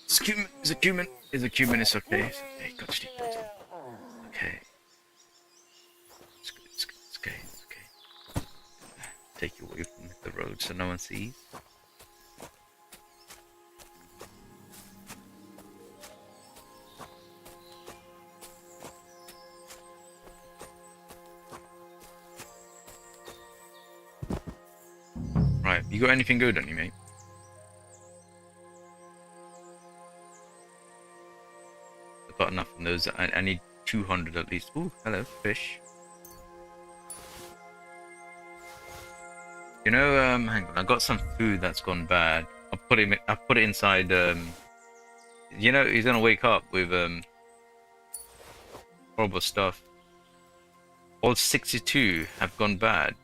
It's cumin. It's a cumin. It's a cumin. It's okay. It's okay. Got to okay. It's good. It's good. It's okay. It's okay. Take you away from the road so no one sees. Right, you got anything good on you, mate? I've got enough of those. I need 200 at least. Ooh, hello, fish. You know, hang on, I got some food that's gone bad. I put it inside. You know, he's gonna wake up with horrible stuff. All 62 have gone bad.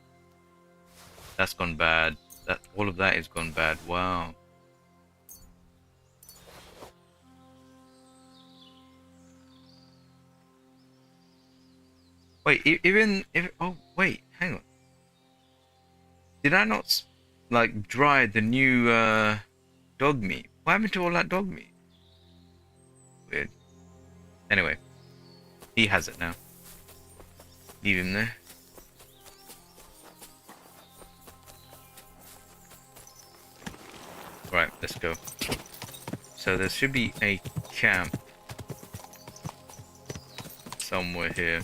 That's gone bad. All of that is gone bad. Wow. Wait, oh wait, hang on. Did I not like dry the new dog meat? What happened to all that dog meat? Weird. Anyway, he has it now. Leave him there. Right, let's go. So there should be a camp somewhere here.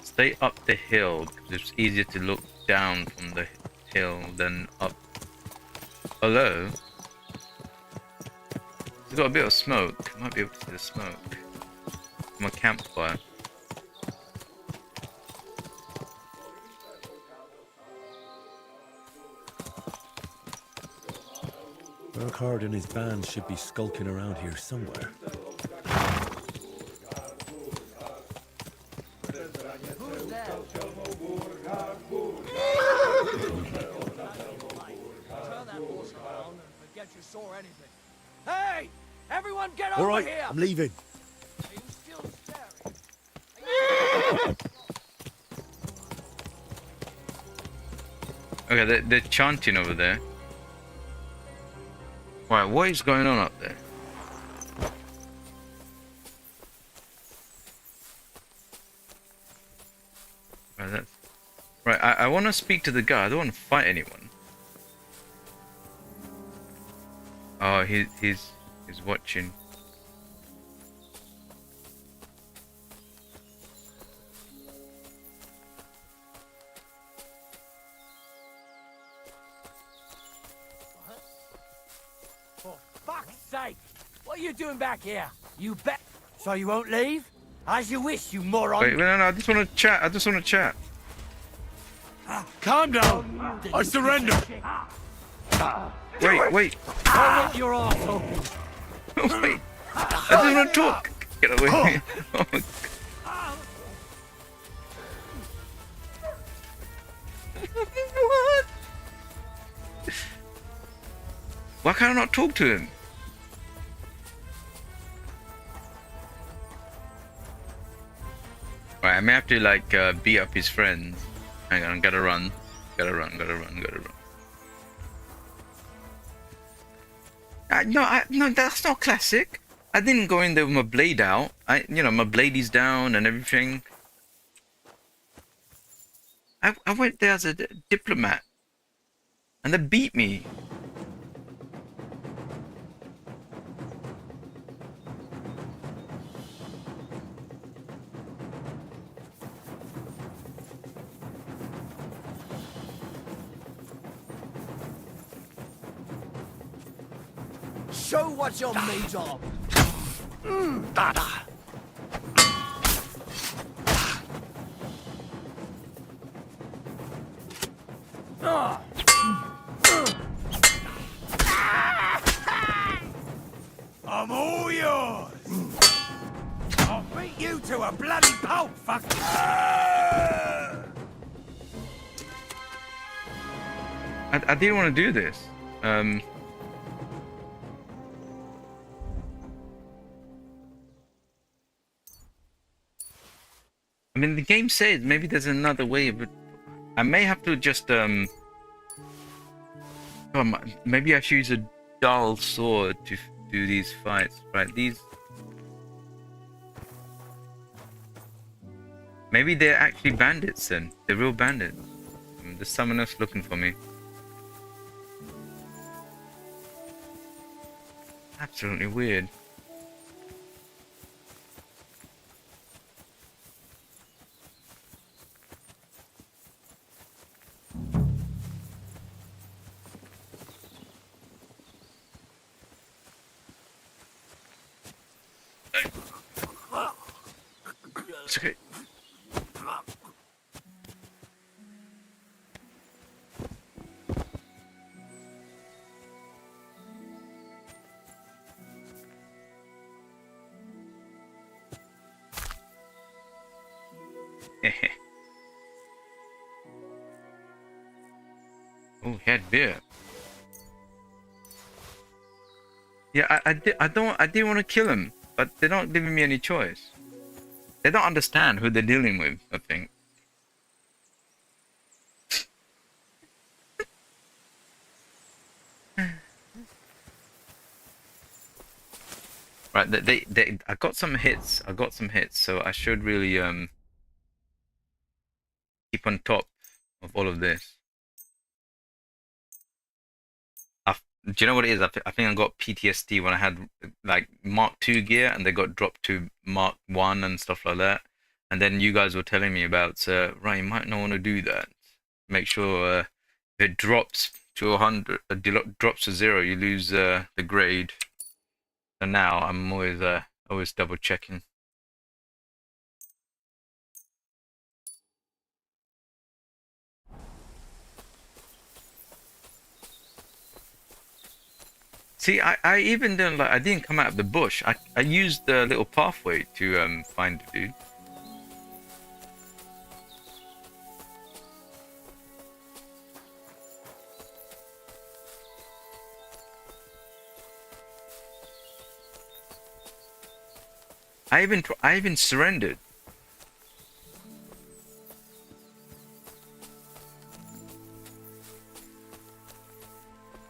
Stay up the hill because it's easier to look down from the hill than up. Hello? It's got a bit of smoke. I might be able to see the smoke from a campfire. Burkhard and his band should be skulking around here somewhere. Hey! Everyone get All over right, here! I'm leaving. Okay, they're chanting over there. Right, what is going on up there? Right, I want to speak to the guy. I don't want to fight anyone. Oh, he's watching. For fuck's sake! What are you doing back here? You bet. So you won't leave? As you wish, you moron. Wait, no, I just want to chat. I just want to chat. Calm down. I surrender. Wait. I'll rip your ass open. Wait. I just want to talk. Get away. Oh my God. What? Why can't I not talk to him? Right, I may have to like beat up his friends. Hang on, gotta run. Gotta run. No, that's not classic. I didn't go in there with my blade out. My blade is down and everything. I went there as a diplomat, and they beat me. Show what you're made of. I'm all yours. I'll beat you to a bloody pulp, fuck. I didn't want to do this. I mean, the game says maybe there's another way, but I may have to just maybe I should use a dull sword to do these fights. Right? These. Maybe they're actually bandits then. They're real bandits. There's someone else looking for me. Absolutely weird. It's okay. Oh, he had beer. Yeah, I didn't want to kill him, but they're not giving me any choice. They don't understand who they're dealing with, I think. Right, I got some hits. So I should really keep on top of all of this. Do you know what it is? I think I got PTSD when I had like Mark II gear and they got dropped to Mark I and stuff like that. And then you guys were telling me about, right, you might not want to do that. Make sure if it drops to 100, drops to 0, you lose the grade. And now I'm always double checking. See, I even didn't I didn't come out of the bush. I used the little pathway to find the dude. I even surrendered.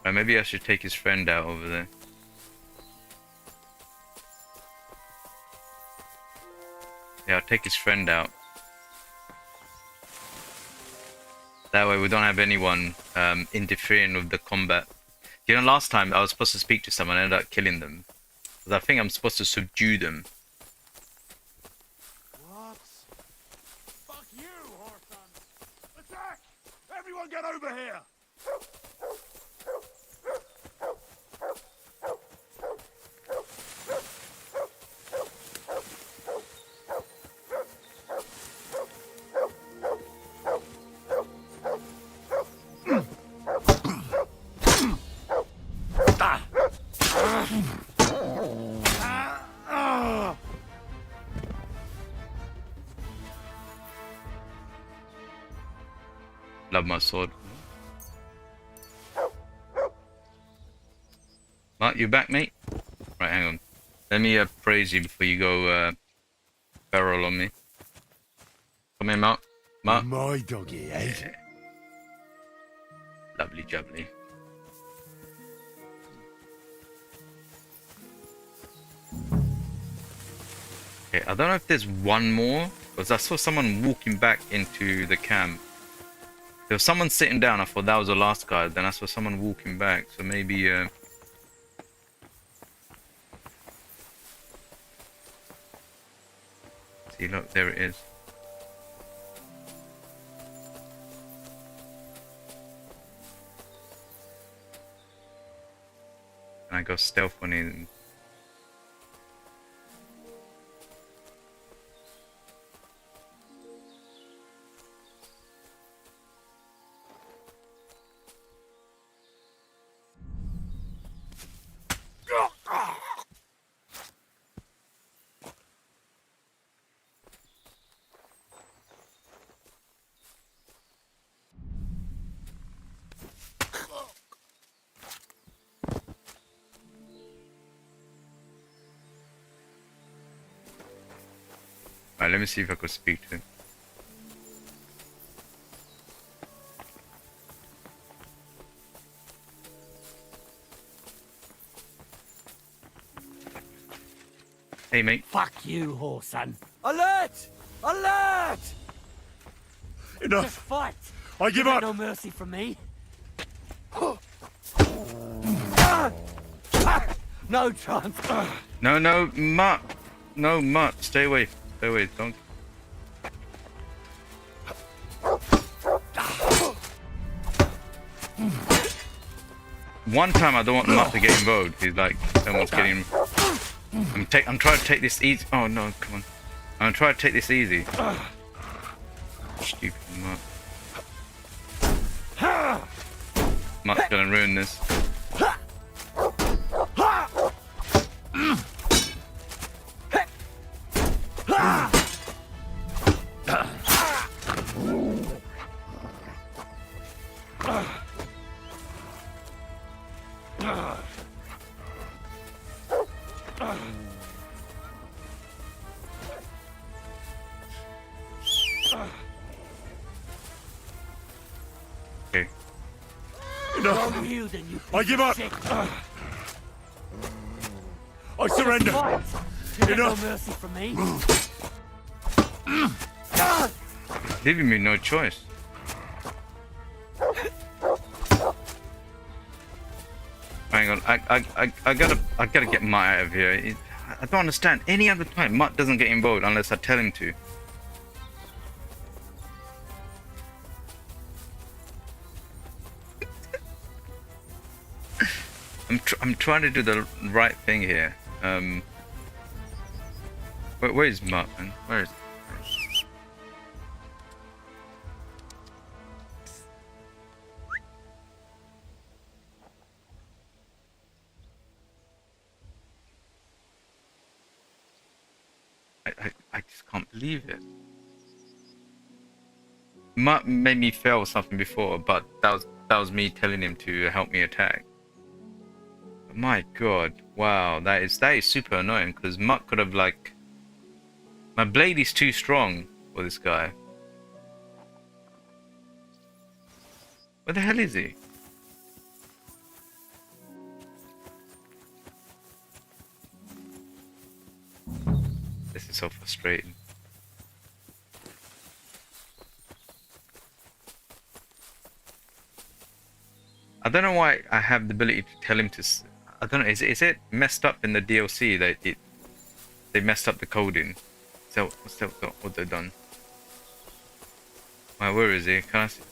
Right, maybe I should take his friend out over there. Yeah, I'll take his friend out. That way we don't have anyone interfering with the combat. You know, last time I was supposed to speak to someone, I ended up killing them. Because I think I'm supposed to subdue them. What? Fuck you, Horton! Attack! Everyone get over here! Love my sword. Mark, you back, mate? Right, hang on. Let me praise you before you go barrel on me. Come here, Mark. Mark. My doggy, eh? Yeah. Lovely jubbly. Okay, I don't know if there's one more, because I saw someone walking back into the camp. There was someone sitting down, I thought that was the last guy, then I saw someone walking back, so maybe see, look, there it is. And I go stealth on it. Alright, let me see if I could speak to him. Hey, mate. Fuck you, whoreson. Alert! Alert! Enough! Just fight! I give up! No mercy from me. No chance. No, no, Mutt. No, Mutt. Stay away. Stay away. Don't. One time I don't want Mutt to get involved. He's like, someone's getting. I'm trying to take this easy. Oh no, come on. I'm trying to take this easy. Stupid Mutt. Mutt's gonna ruin this. Okay. Enough! You, then, you I give up! shit. I surrender! Fight. No Enough! mercy from me. Leaving me no choice. Hang on, I gotta get Mutt out of here. I don't understand. Any other time, Mutt doesn't get involved unless I tell him to. I'm trying to do the right thing here. Where is Mutt, man? Where is? I just can't believe it. Mutt made me fail something before, but that was me telling him to help me attack. My god, wow, that is super annoying because Mutt could have like. My blade is too strong for this guy. Where the hell is he? This is so frustrating. I don't know why I have the ability to tell him to. I don't know. Is it messed up in the DLC that they messed up the coding? So what's that what they've done? Right, where is he? Can I see?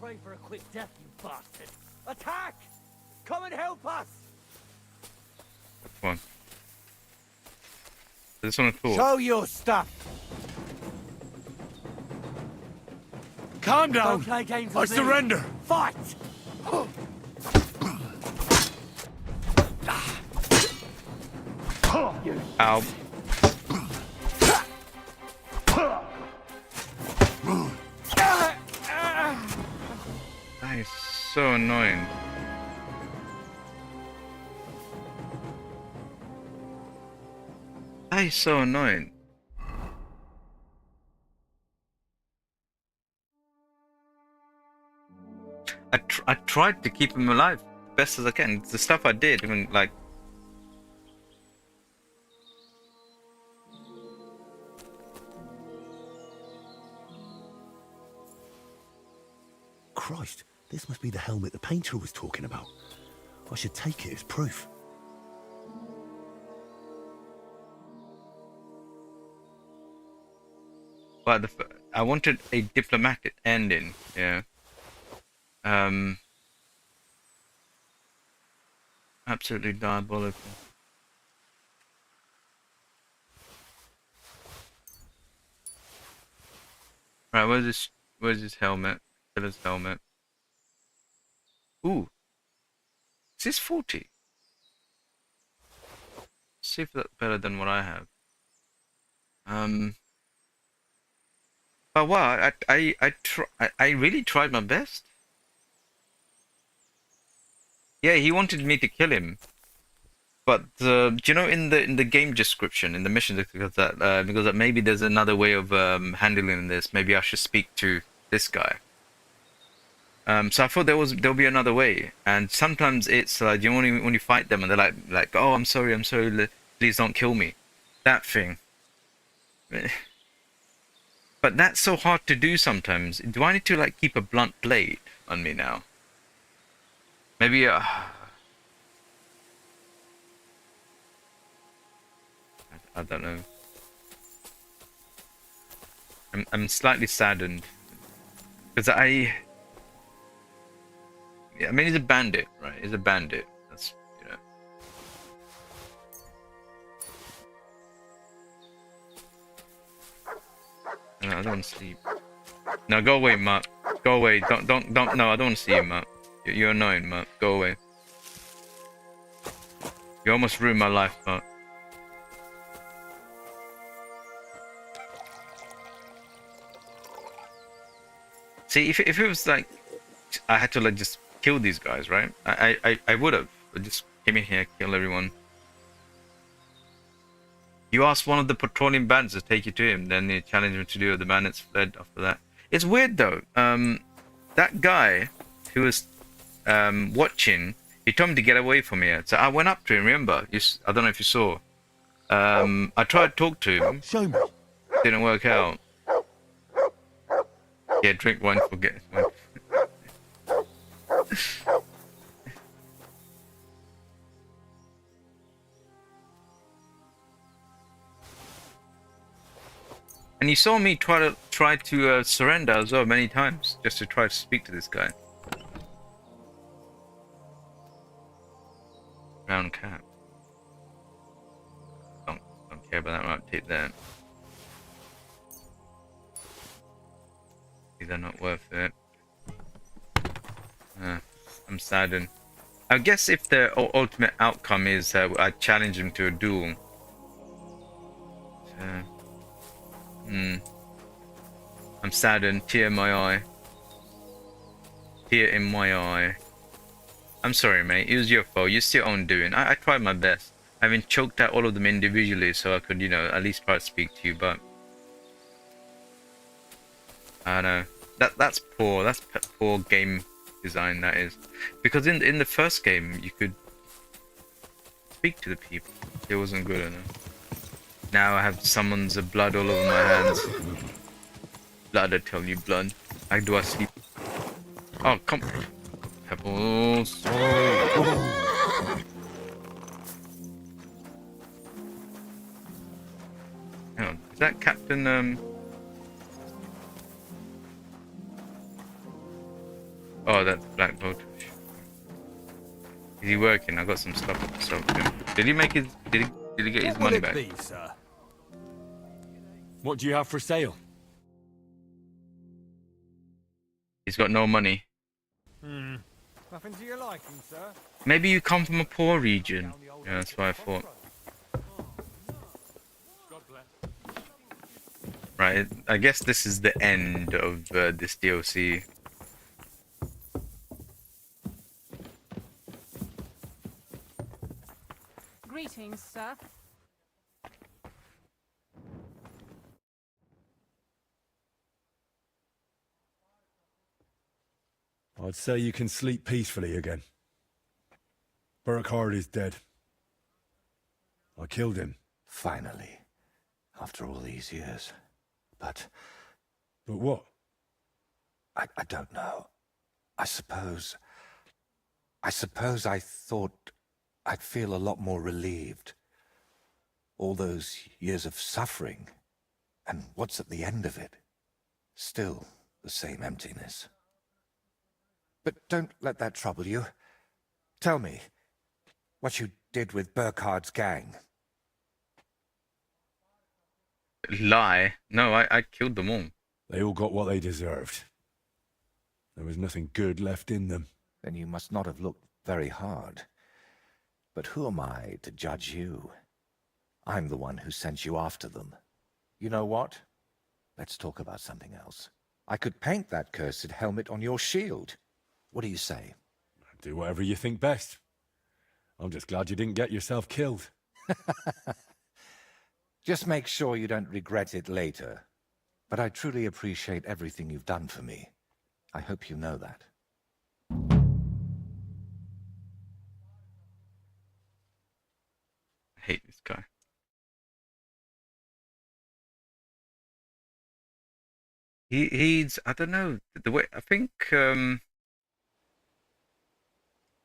Pray for a quick death, you bastard. Attack! Come and help us! Come on. I just want to talk. Show your stuff! Calm down! Don't play games I with me. surrender! Fight! Ow. That is so annoying. That is so annoying. I tried to keep him alive best as I can. The stuff I did, even like. Christ, this must be the helmet the painter was talking about. I should take it as proof. But I wanted a diplomatic ending, yeah. Absolutely diabolical. Right, where's his helmet? Killer's helmet. Ooh. Is this 40? See if that's better than what I have. But wow, I really tried my best. Yeah, he wanted me to kill him, But do you know in the game description, in the mission, because that maybe there's another way of handling this. Maybe I should speak to this guy. So I thought there'll be another way. And sometimes it's you know, when you fight them and they're like, oh, I'm sorry, please don't kill me. That thing. But that's so hard to do sometimes. Do I need to like keep a blunt blade on me now? Maybe I don't know. I'm slightly saddened because yeah, I mean he's a bandit, right? He's a bandit. That's, you know. No, I don't want to sleep. No, go away, Mark. Go away. Don't. No, I don't want to see you, Mark. You're annoying, Mark. Go away. You almost ruined my life, Mark. See, if it was like I had to like just kill these guys, right? I would have. I just came in here, kill everyone. You asked one of the patrolling bandits to take you to him, then you challenged him to do it. The bandits fled after that. It's weird though. That guy who was watching, he told me to get away from here. So I went up to him. Remember? I don't know if you saw. I tried to talk to him. Show me. Didn't work out. Yeah, drink wine, forget wine. And you saw me try to surrender as well many times, just to try to speak to this guy. Round cap. Don't care about that. I'll take that. These are not worth it. I'm saddened. I guess if the ultimate outcome is I challenge him to a duel. I'm saddened. Tear in my eye. Tear in my eye. I'm sorry, mate. It was your fault. It's your own doing. I tried my best. I even choked out all of them individually so I could, you know, at least try to speak to you, but I don't know. That's poor. That's poor game design, that is. Because in the first game you could speak to the people. It wasn't good enough. Now I have someone's blood all over my hands. Blood, I tell you, blood. How do I sleep? Oh, come. Pebbles. Hang on. Is that Captain, Oh, that's Black Bolt. Is he working? I got some stuff to sell to him. Did he make his? Did he get his money back? Sir? What do you have for sale? He's got no money. Nothing to your liking, sir. Maybe you come from a poor region. Yeah, that's what I thought. Right, I guess this is the end of this DLC. Greetings, sir. I'd say you can sleep peacefully again. Burkhardt is dead. I killed him. Finally. After all these years. But what? I don't know. I suppose I thought I'd feel a lot more relieved. All those years of suffering, and what's at the end of it? Still the same emptiness. But don't let that trouble you. Tell me what you did with Burkhardt's gang. Lie? No, I killed them all. They all got what they deserved. There was nothing good left in them. Then you must not have looked very hard. But who am I to judge you? I'm the one who sent you after them. You know what? Let's talk about something else. I could paint that cursed helmet on your shield. What do you say? Do whatever you think best. I'm just glad you didn't get yourself killed. Just make sure you don't regret it later. But I truly appreciate everything you've done for me. I hope you know that. I hate this guy. He's I don't know the way I think there's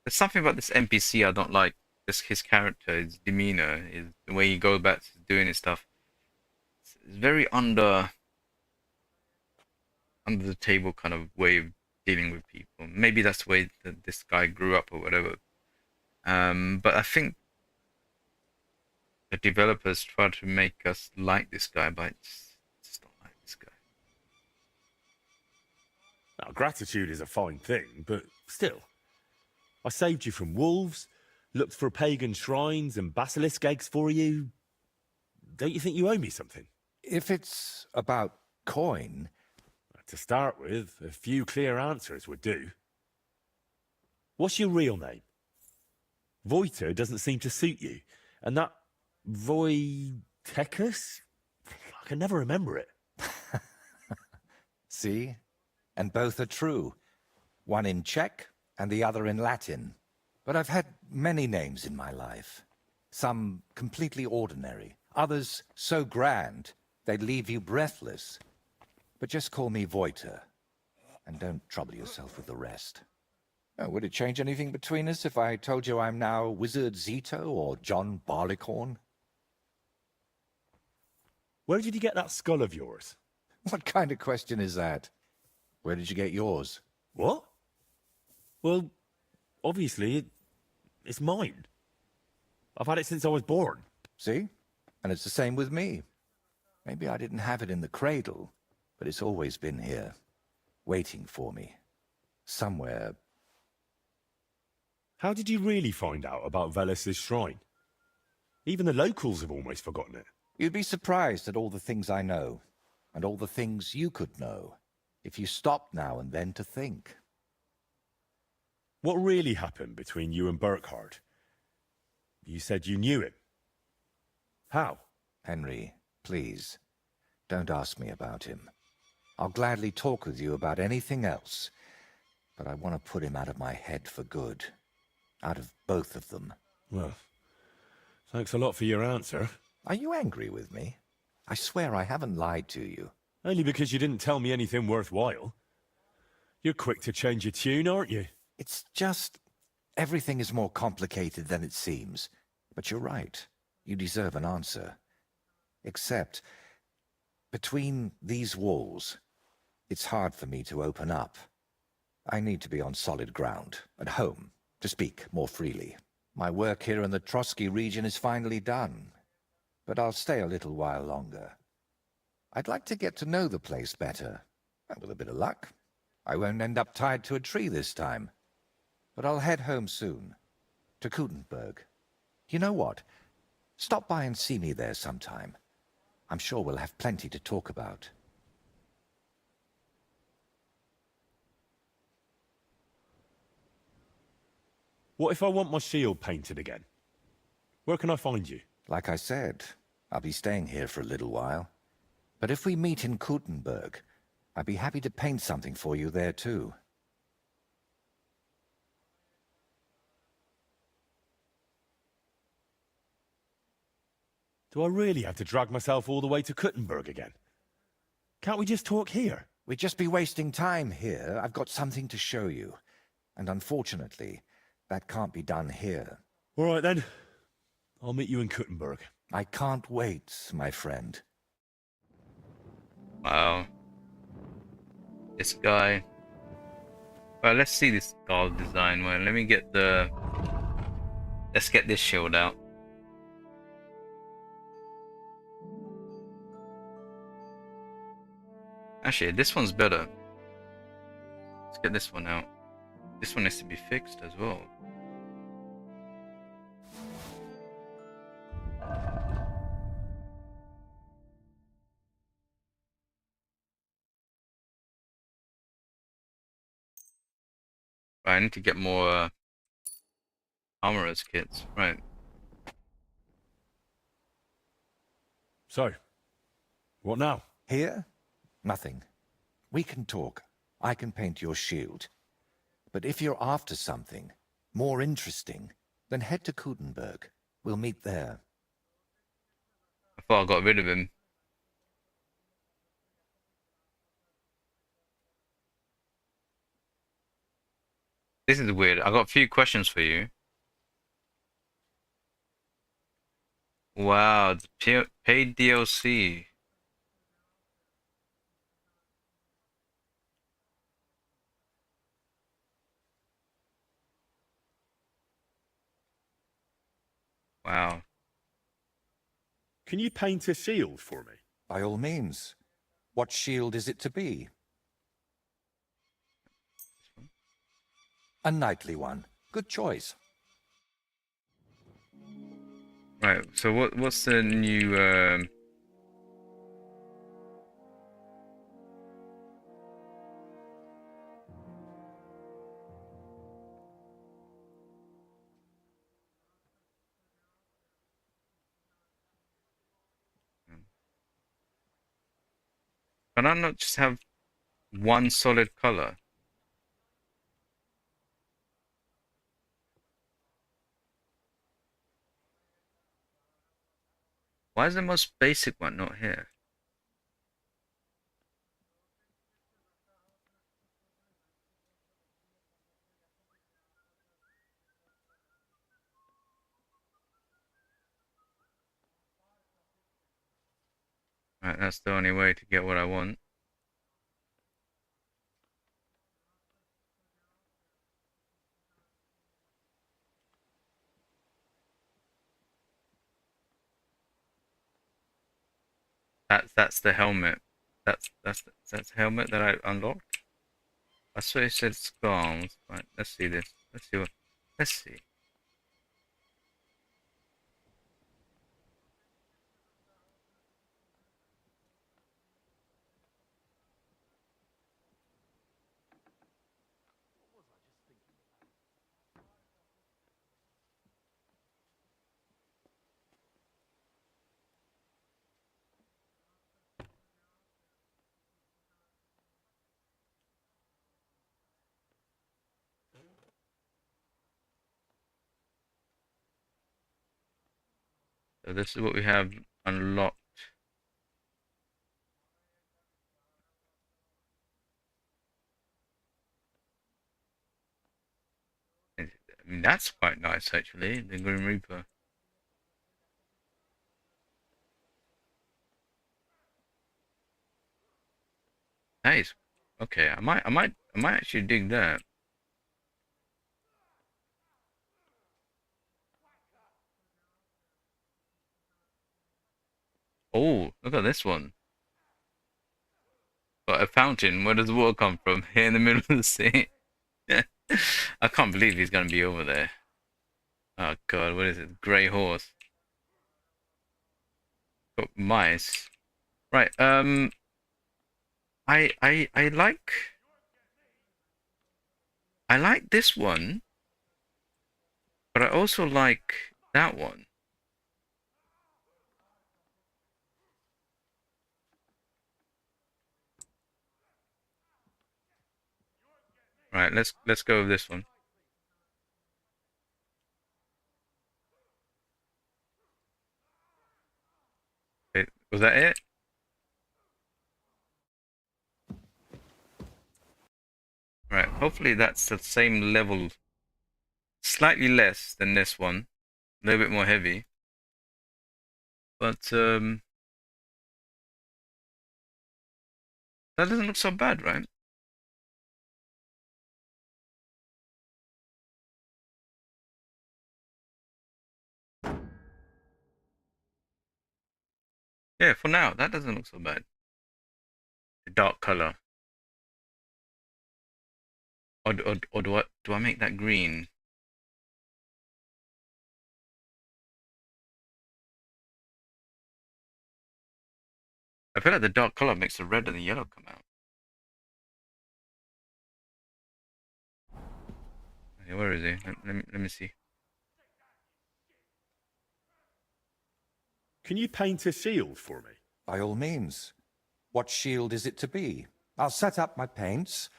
something about this NPC I don't like. This his character, his demeanor, is the way he goes about doing his stuff. It's very under the table kind of way of dealing with people. Maybe that's the way that this guy grew up or whatever. But I think the developers try to make us like this guy, but I just don't like this guy. Now, gratitude is a fine thing, but still. I saved you from wolves, looked for pagan shrines and basilisk eggs for you. Don't you think you owe me something? If it's about coin... To start with, a few clear answers would do. What's your real name? Voiter doesn't seem to suit you. And that Voitechus? I can never remember it. See? And both are true. One in Czech and the other in Latin. But I've had many names in my life. Some completely ordinary. Others so grand, they'd leave you breathless. But just call me Voiter. And don't trouble yourself with the rest. Oh, would it change anything between us if I told you I'm now Wizard Zito or John Barleycorn? Where did you get that skull of yours? What kind of question is that? Where did you get yours? What? Well, obviously, it's mine. I've had it since I was born. See? And it's the same with me. Maybe I didn't have it in the cradle, but it's always been here, waiting for me. Somewhere. How did you really find out about Velus's shrine? Even the locals have almost forgotten it. You'd be surprised at all the things I know, and all the things you could know, if you stopped now and then to think. What really happened between you and Burkhardt? You said you knew him. How? Henry, please, don't ask me about him. I'll gladly talk with you about anything else, but I want to put him out of my head for good. Out of both of them. Well, thanks a lot for your answer. Are you angry with me? I swear I haven't lied to you. Only because you didn't tell me anything worthwhile. You're quick to change your tune, aren't you? It's just... everything is more complicated than it seems. But you're right. You deserve an answer. Except, between these walls, it's hard for me to open up. I need to be on solid ground, at home, to speak more freely. My work here in the Trotsky region is finally done, but I'll stay a little while longer. I'd like to get to know the place better, and with a bit of luck, I won't end up tied to a tree this time. But I'll head home soon, to Kutenberg. You know what? Stop by and see me there sometime. I'm sure we'll have plenty to talk about. What if I want my shield painted again? Where can I find you? Like I said, I'll be staying here for a little while. But if we meet in Kutenberg, I'd be happy to paint something for you there too. Do I really have to drag myself all the way to Kuttenberg again? Can't we just talk here? We'd just be wasting time here. I've got something to show you. And unfortunately, that can't be done here. All right then. I'll meet you in Kuttenberg. I can't wait, my friend. Wow. This guy. Well, let's see this skull design. Well, let me get the... let's get this shield out. Actually, this one's better. Let's get this one out. This one needs to be fixed as well. I need to get more Armorer's kits, right. So, what now? Here? Nothing. We can talk. I can paint your shield. But if you're after something more interesting, then head to Kutenberg. We'll meet there. I thought I got rid of him. This is weird. I got a few questions for you. Wow, the paid DLC. Wow. Can you paint a shield for me? By all means. What shield is it to be? A knightly one. Good choice. Right, so what's the new can I not just have one solid color? Why is the most basic one not here? Right, that's the only way to get what I want. That's the helmet. That's the helmet that I unlocked. I saw it said skulls. Right, let's see this. Let's see. So this is what we have unlocked. I mean, that's quite nice actually, the Grim Reaper. Nice. Okay, I might actually dig that. Oh, look at this one. Got a fountain. Where does the water come from? Here in the middle of the sea. I can't believe he's gonna be over there. Oh god, what is it? Grey horse. Got mice. Right, I like this one, but I also like that one. Right, let's go with this one. Wait, was that it? Right, hopefully that's the same level, slightly less than this one, a little bit more heavy. But that doesn't look so bad, right? Yeah, for now, that doesn't look so bad. The dark color. Or do I make that green? I feel like the dark color makes the red and the yellow come out. Okay, where is he? Let me see. Can you paint a shield for me? By all means. What shield is it to be? I'll set up my paints.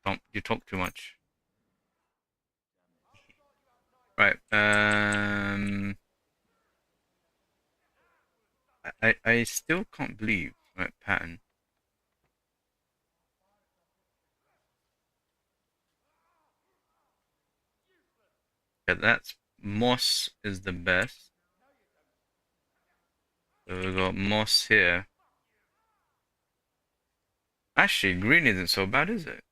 Don't you talk too much. Right. I still can't believe right pattern. Yeah, that's moss is the best. So we've got moss here. Actually, green isn't so bad, is it?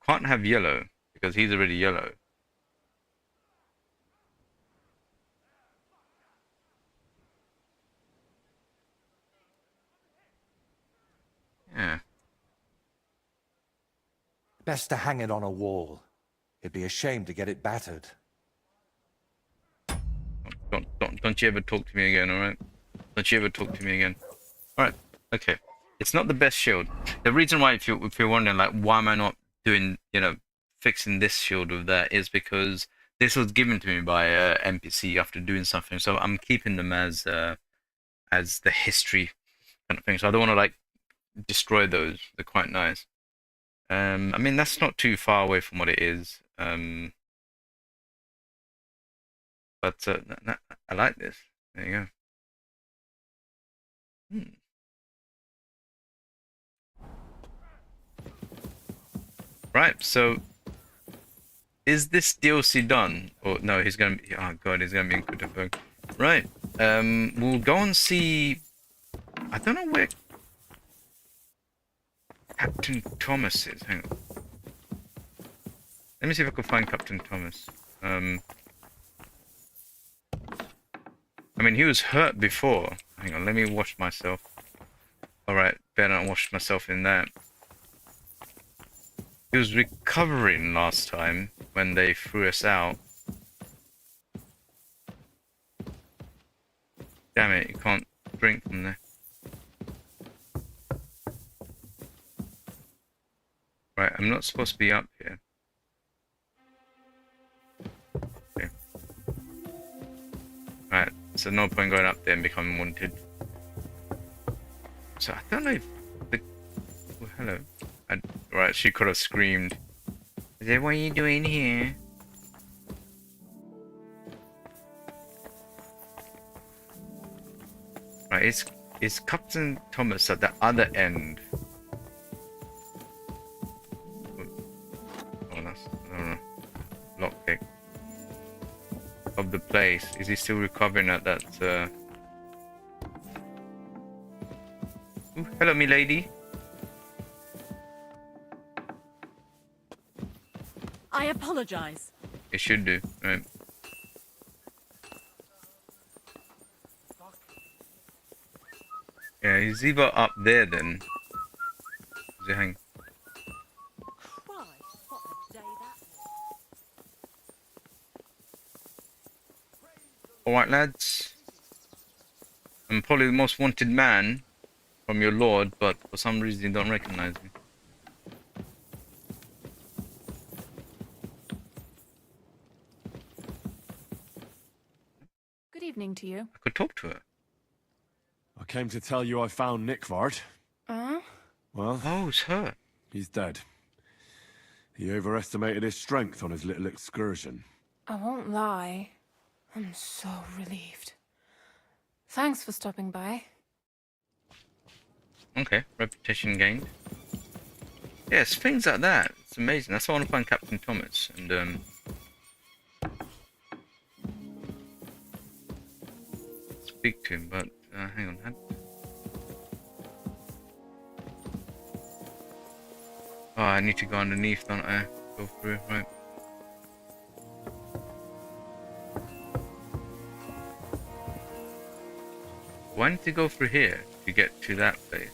Can't have yellow because he's already yellow. Yeah. Best to hang it on a wall. It'd be a shame to get it battered. Don't you ever talk to me again, alright? Don't you ever talk to me again. Alright, okay. It's not the best shield. The reason why, if you're wondering, like, why am I not doing, you know, fixing this shield with that, is because this was given to me by NPC after doing something. So I'm keeping them as the history kind of thing. So I don't want to, like, destroy those. They're quite nice. I mean, that's not too far away from what it is. But I like this. There you go. Right, so is this DLC done? Or no, he's gonna be, oh god, he's gonna be in Gutenberg. Right. We'll go and see, I don't know where Captain Thomas is. Hang on. Let me see if I can find Captain Thomas. I mean, he was hurt before. Hang on, let me wash myself. Alright, better not wash myself in that. He was recovering last time when they threw us out. Damn it, you can't drink from there. Right, I'm not supposed to be up here. Okay. Right, so no point going up there and becoming wanted. So I don't know if the... Oh, hello. Right, she could have screamed. Is that what are you doing here? Right, it's Captain Thomas at the other end. Oh, that's, I don't know. Lockpick. Of the place. Is he still recovering at that, Ooh, hello, me lady. I apologize. It should do, right? Yeah, he's either up there then. Is he hang? Christ, what a day that was. Alright, lads. I'm probably the most wanted man from your lord, but for some reason you don't recognize me. Good evening to you. I could talk to her. I came to tell you I found Nickvart. Well, oh, it's her. He's dead. He overestimated his strength on his little excursion. I won't lie. I'm so relieved. Thanks for stopping by. Okay, reputation gained. Yes, things like that. It's amazing. That's why I want to find Captain Thomas and speak to him. But hang on. Oh, I need to go underneath, don't I? Go through, right? Why need to go through here to get to that place?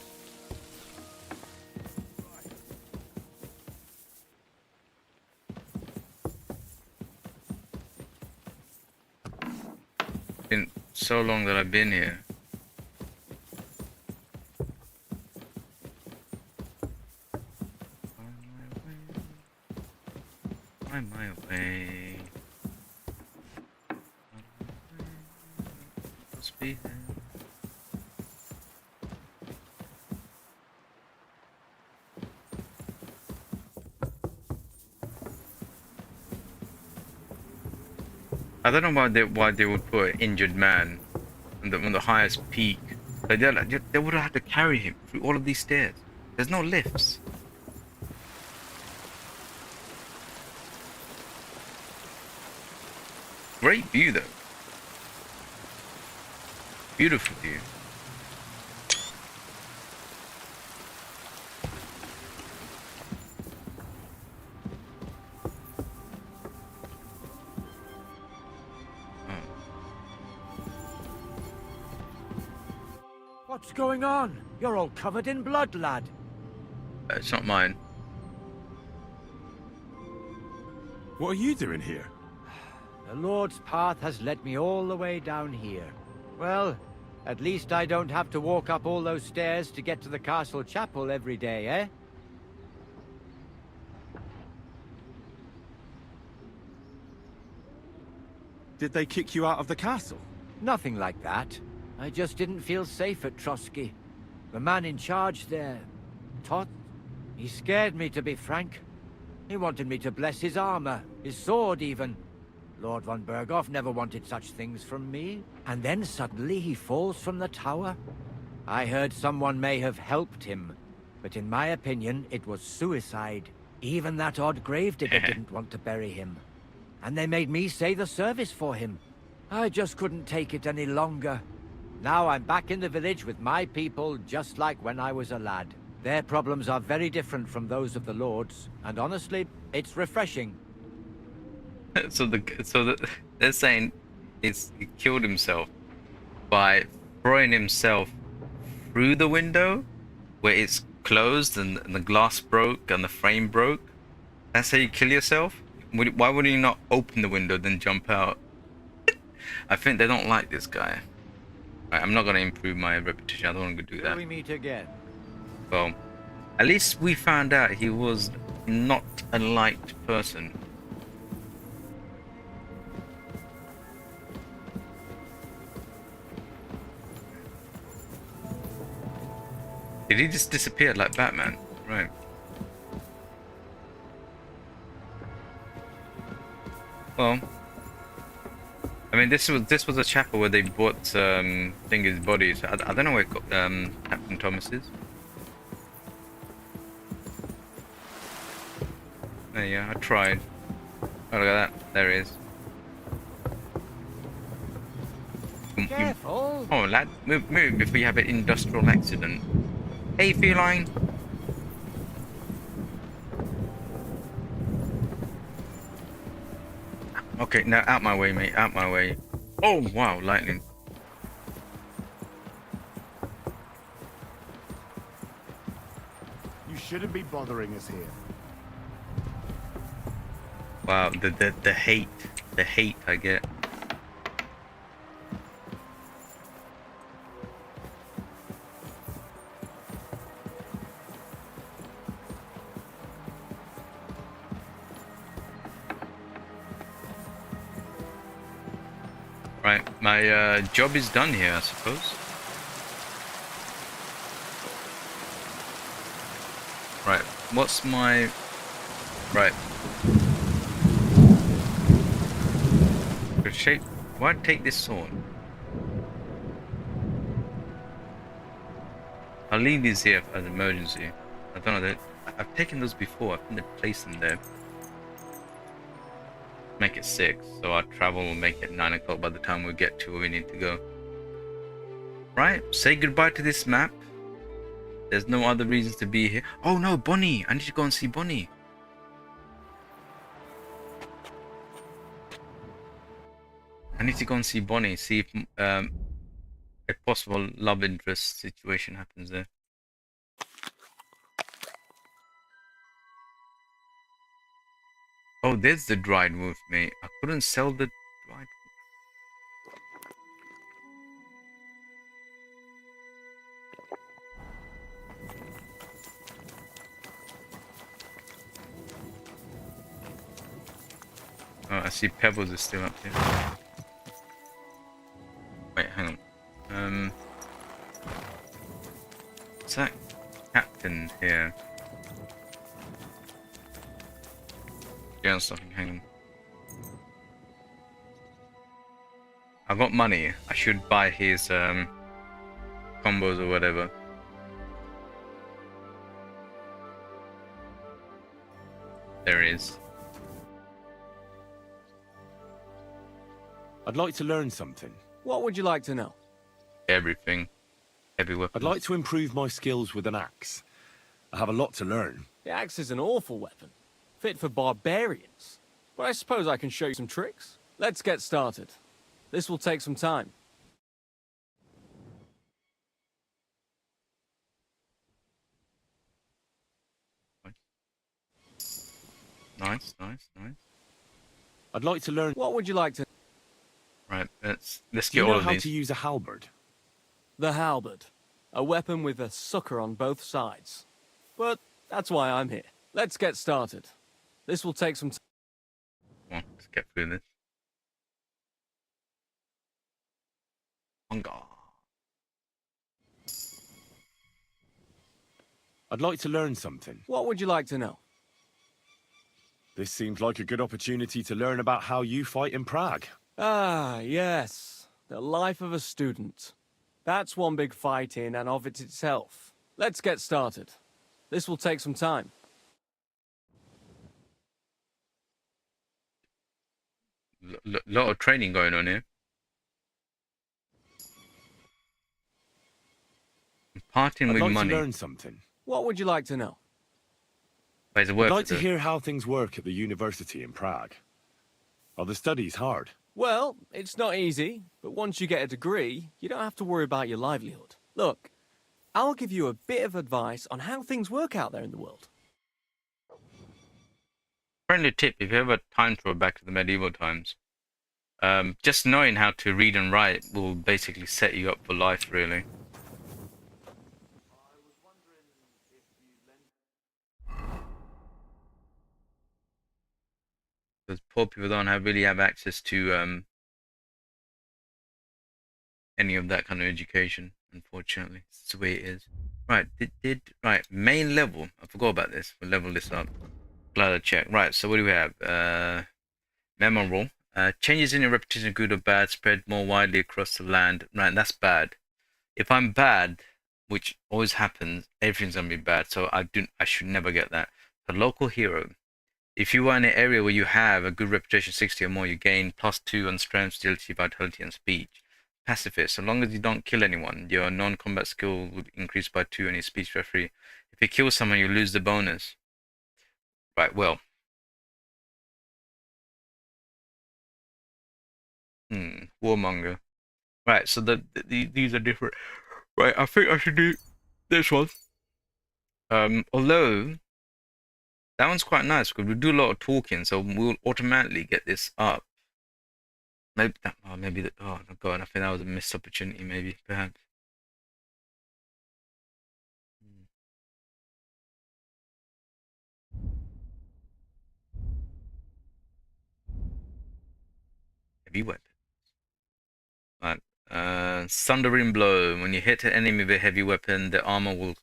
Been so long that I've been here. Find my way. be. I don't know why they would put an injured man on the highest peak. Like they would have had to carry him through all of these stairs. There's no lifts. Great view though. Beautiful view. What's going on? You're all covered in blood, lad. It's not mine. What are you doing here? The Lord's path has led me all the way down here. Well, at least I don't have to walk up all those stairs to get to the castle chapel every day, eh? Did they kick you out of the castle? Nothing like that. I just didn't feel safe at Trotsky. The man in charge there, Tot, he scared me, to be frank. He wanted me to bless his armor, his sword even. Lord von Berghoff never wanted such things from me. And then suddenly he falls from the tower. I heard someone may have helped him, but in my opinion, it was suicide. Even that odd gravedigger didn't want to bury him. And they made me say the service for him. I just couldn't take it any longer. Now I'm back in the village with my people, just like when I was a lad. Their problems are very different from those of the Lords, and honestly, it's refreshing. So they're saying he killed himself by throwing himself through the window where it's closed and the glass broke and the frame broke. That's how you kill yourself? Why would you not open the window then jump out? I think they don't like this guy. Right, I'm not going to improve my reputation. I don't want to do that. Till we meet again. Well, at least we found out he was not a liked person. Did he just disappear like Batman? Right. Well, I mean, this was a chapel where they brought Finger's bodies. I don't know where Captain Thomas is. There you go. I tried. Oh, look at that. There he is. Careful. Oh, lad, move before you have an industrial accident. Hey, feline. Okay, now out my way, mate. Out my way. Oh, wow, lightning. You shouldn't be bothering us here. Wow, the hate I get. Right, my job is done here, I suppose. Right, what's my... Right. Shape. Why take this sword? I'll leave these here as an emergency. I don't know, I've taken those before. I think they placed them there. Make it 6, so our travel will make it 9 o'clock by the time we get to where we need to go. Right, say goodbye to this map. There's no other reasons to be here. Oh no, Bonnie! I need to go and see Bonnie. I need to go and see Bonnie, see if a possible love interest situation happens there. Oh, there's the dried wolf, mate. I couldn't sell the dried wolf. Oh, I see Pebbles is still up here. Wait, hang on. weapon here. Yeah, something. Hang on. I've got money. I should buy his combos or whatever. There he is. I'd like to learn something. What would you like to know? Everything. Heavy weapons. I'd like to improve my skills with an axe. I have a lot to learn. The axe is an awful weapon. Fit for barbarians. But I suppose I can show you some tricks. Let's get started. This will take some time. Nice. I'd like to learn... What would you like to... Right, let's Do get you all know of how these. to use a halberd? The halberd. A weapon with a sucker on both sides. But that's why I'm here. Let's get started. This will take some time. Come on, let's get through this. Manga. I'd like to learn something. What would you like to know? This seems like a good opportunity to learn about how you fight in Prague. Ah, yes. The life of a student. That's one big fight in and of it itself. Let's get started. This will take some time. Lot of training going on here. Parting I'd with like money. to learn something. What would you like to know? Where's the I'd work like to for hear how things work at the university in Prague. Are the studies hard? Well, it's not easy, but once you get a degree, you don't have to worry about your livelihood. Look, I'll give you a bit of advice on how things work out there in the world. Friendly tip, if you ever time travel back to the medieval times, just knowing how to read and write will basically set you up for life, really. Because poor people don't really have access to any of that kind of education, unfortunately. It's the way it is. Right, right, main level. I forgot about this. We'll level this up. Ladder check. Right, so what do we have? Memorable. Changes in your reputation, good or bad, spread more widely across the land. Right, that's bad. If I'm bad, which always happens, everything's gonna be bad. So I should never get that. The local hero. If you are in an area where you have a good reputation, 60 or more, you gain +2 on strength, agility, vitality, and speech. Pacifist. So long as you don't kill anyone, your non-combat skill will increase by 2 and your speech by 3. If you kill someone, you lose the bonus. Right, well. Warmonger. Right, so these are different. Right, I think I should do this one. Although that one's quite nice because we do a lot of talking, so we'll automatically get this up. Maybe that. Oh, maybe that. Oh god, I think that was a missed opportunity. Maybe, perhaps. Heavy weapon. Right. Thundering blow. When you hit an enemy with a heavy weapon, the armor will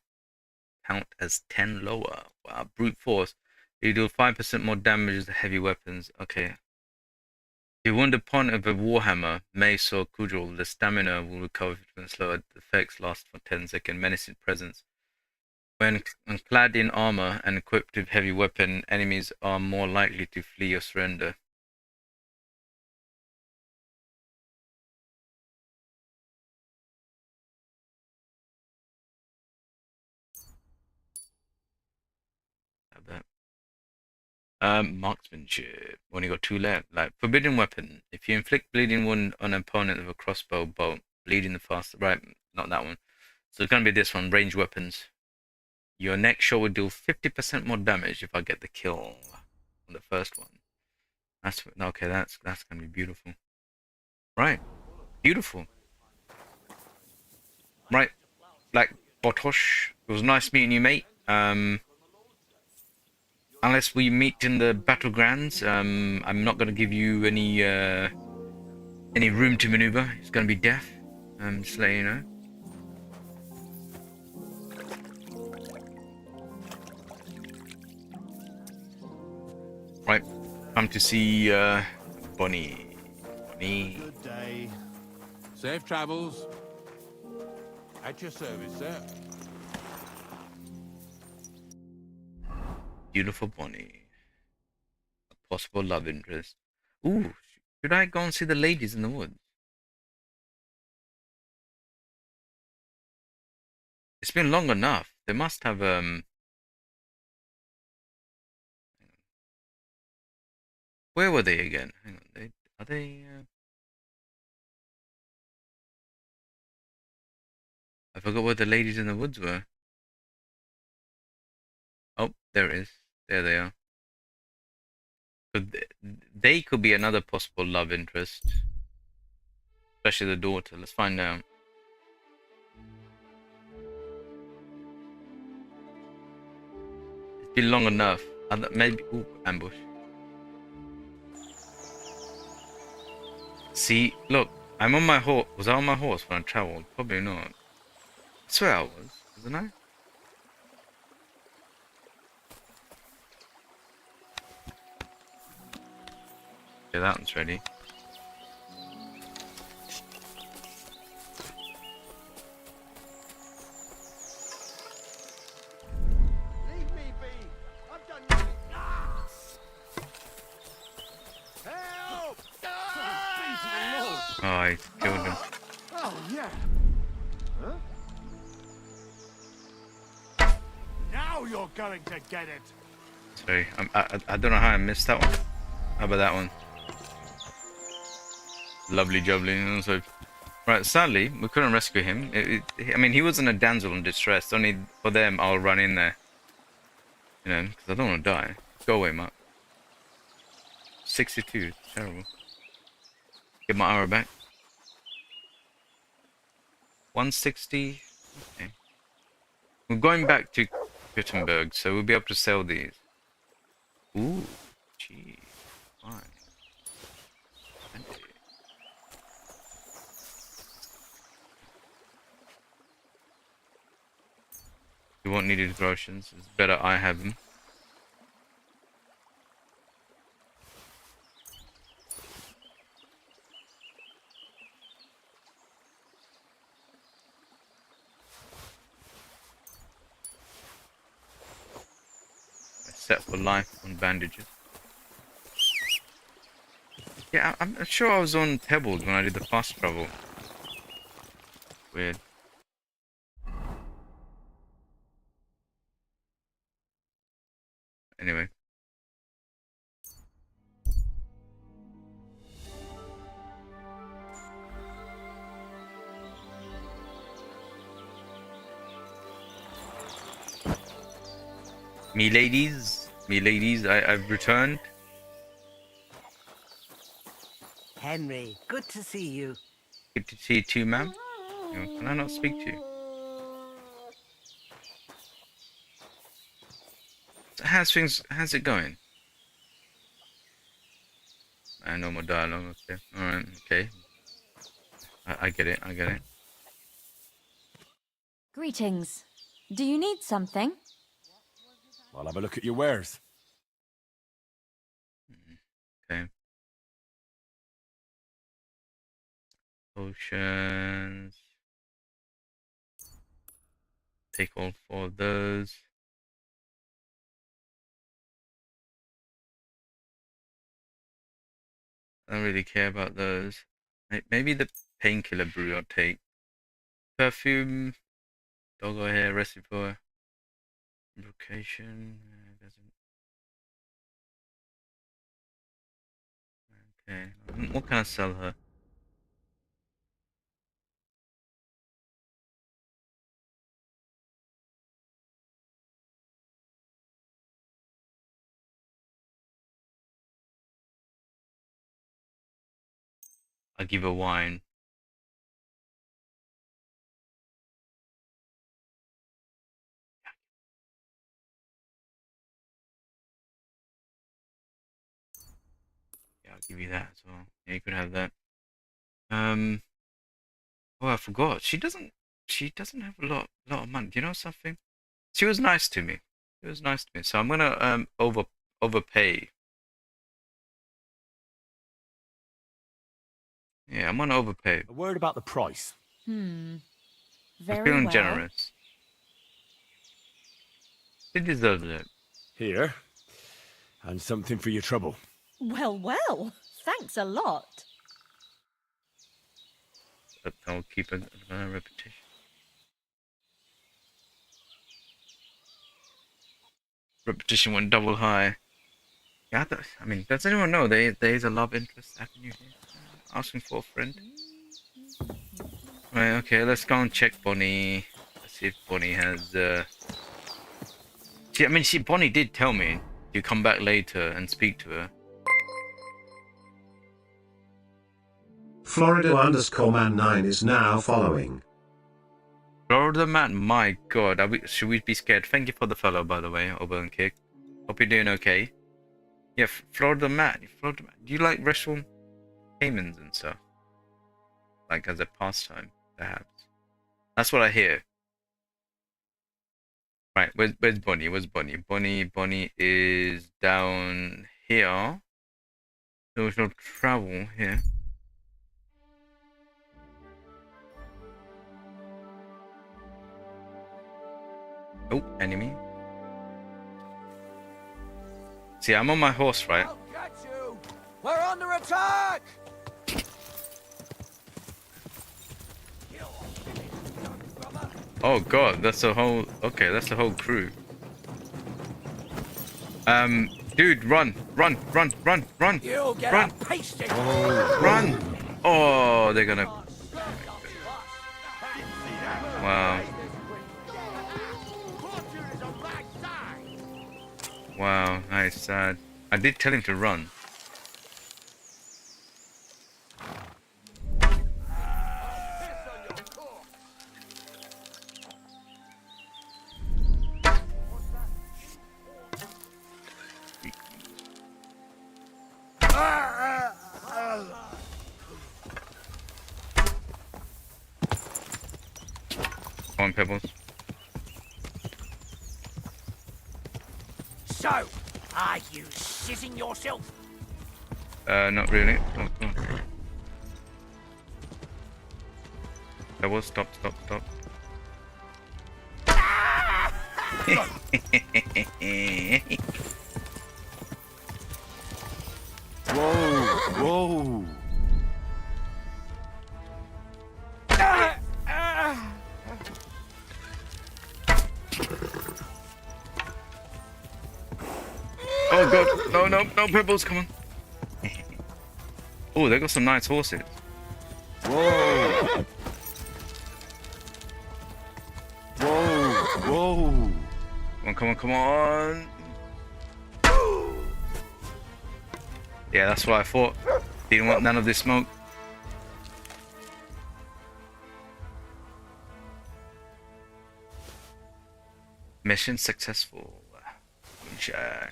count as 10 lower. Wow. Brute force. You deal 5% more damage with the heavy weapons. Okay. If you wound the opponent with a warhammer, mace, or cudgel, the stamina will recover 50% slower. The effects last for 10 seconds. Menacing presence. When clad in armor and equipped with heavy weapon, enemies are more likely to flee or surrender. Marksmanship. When you got 2 left. Like forbidden weapon. If you inflict bleeding wound on an opponent with a crossbow bolt, bleeding the faster. Right, not that one. So it's gonna be this one. Ranged weapons. Your next shot will deal 50% more damage if I get the kill on the first one. That's okay. That's gonna be beautiful. Right, beautiful. Right, like Botosh. It was nice meeting you, mate. Unless we meet in the battlegrounds, I'm not going to give you any room to maneuver. It's going to be death. Just letting you know. Come to see Bonnie. Bonnie. Good day. Safe travels. At your service, sir. Beautiful Bonnie. A possible love interest. Ooh, should I go and see the ladies in the woods? It's been long enough. They must have Where were they again? Hang on. Are they? I forgot where the ladies in the woods were. Oh, there it is. There they are. So they could be another possible love interest, especially the daughter. Let's find out. It's been long enough. Maybe. Ooh, ambush. See, look, I'm on my horse. Was I on my horse when I travelled? Probably not. I swear I was, wasn't I? Okay, that one's ready. Leave me be. I've done nothing. Ah! Help! Oh, I killed him. Oh, yeah. Huh? Now you're going to get it. Sorry, I don't know how I missed that one. How about that one? Lovely jubbly. So, right, sadly, we couldn't rescue him. I mean, he wasn't a damsel in distress. Only for them, I'll run in there. You know, because I don't want to die. Go away, Mark. 62. Terrible. Get my arrow back. 160. Okay. We're going back to Gutenberg, so we'll be able to sell these. Ooh, gee, fine. You won't need these grotions. It's better I have them. Set for life on bandages. Yeah, I'm sure I was on Pebbles when I did the fast travel. Weird. Anyway. Me ladies, I've returned. Henry, good to see you. Good to see you too, ma'am. Can I not speak to you? So how's it going? No more dialogue, okay. Alright, okay. I get it, I get it. Greetings. Do you need something? I'll have a look at your wares. Okay. Potions. Take all 4 of those. I don't really care about those. Maybe the painkiller brew I'll take. Perfume. Doggo hair recipe for lubrication. Doesn't. Okay. What can I sell her? I'll give her wine. Yeah, I'll give you that as well. Yeah, you could have that. Oh, I forgot. She doesn't have a lot of money. Do you know something? She was nice to me. She was nice to me. So I'm gonna overpay Yeah, I'm gonna overpay. A word about the price. I'm Very feeling well. generous. He deserves it. Here. And something for your trouble. Well, well. Thanks a lot. But I'll keep a repetition. Repetition went double high. Yeah, I mean, does anyone know there is a love interest avenue here? Asking for a friend. Right, okay, let's go and check Bonnie. Let's see if Bonnie has. Bonnie did tell me to come back later and speak to her. Florida_man9 is now following. Florida man, my god, should we be scared? Thank you for the follow, by the way, Ober and Kick. Hope you're doing okay. Yeah, Florida man. Do you like restaurant payments and stuff? Like as a pastime, perhaps. That's what I hear. Right, where's Bonnie? Where's Bonnie? Bonnie is down here. So we shall travel here. Oh, enemy. See, I'm on my horse, right? I'll get you! We're under attack! Oh god, that's the whole. Okay, that's the whole crew. Dude, run! You'll get Run! a pasting! Run! Oh, they're gonna. Wow. Wow, that is sad. I did tell him to run. Come on, Pebbles. So, are you shitting yourself? Not really. Oh, come on. Pebbles, stop. Whoa! Oh god, no, Pebbles, come on. Oh, they got some nice horses. Whoa! Come on. Yeah, that's what I thought. Didn't want none of this smoke. Mission successful. Moonshine.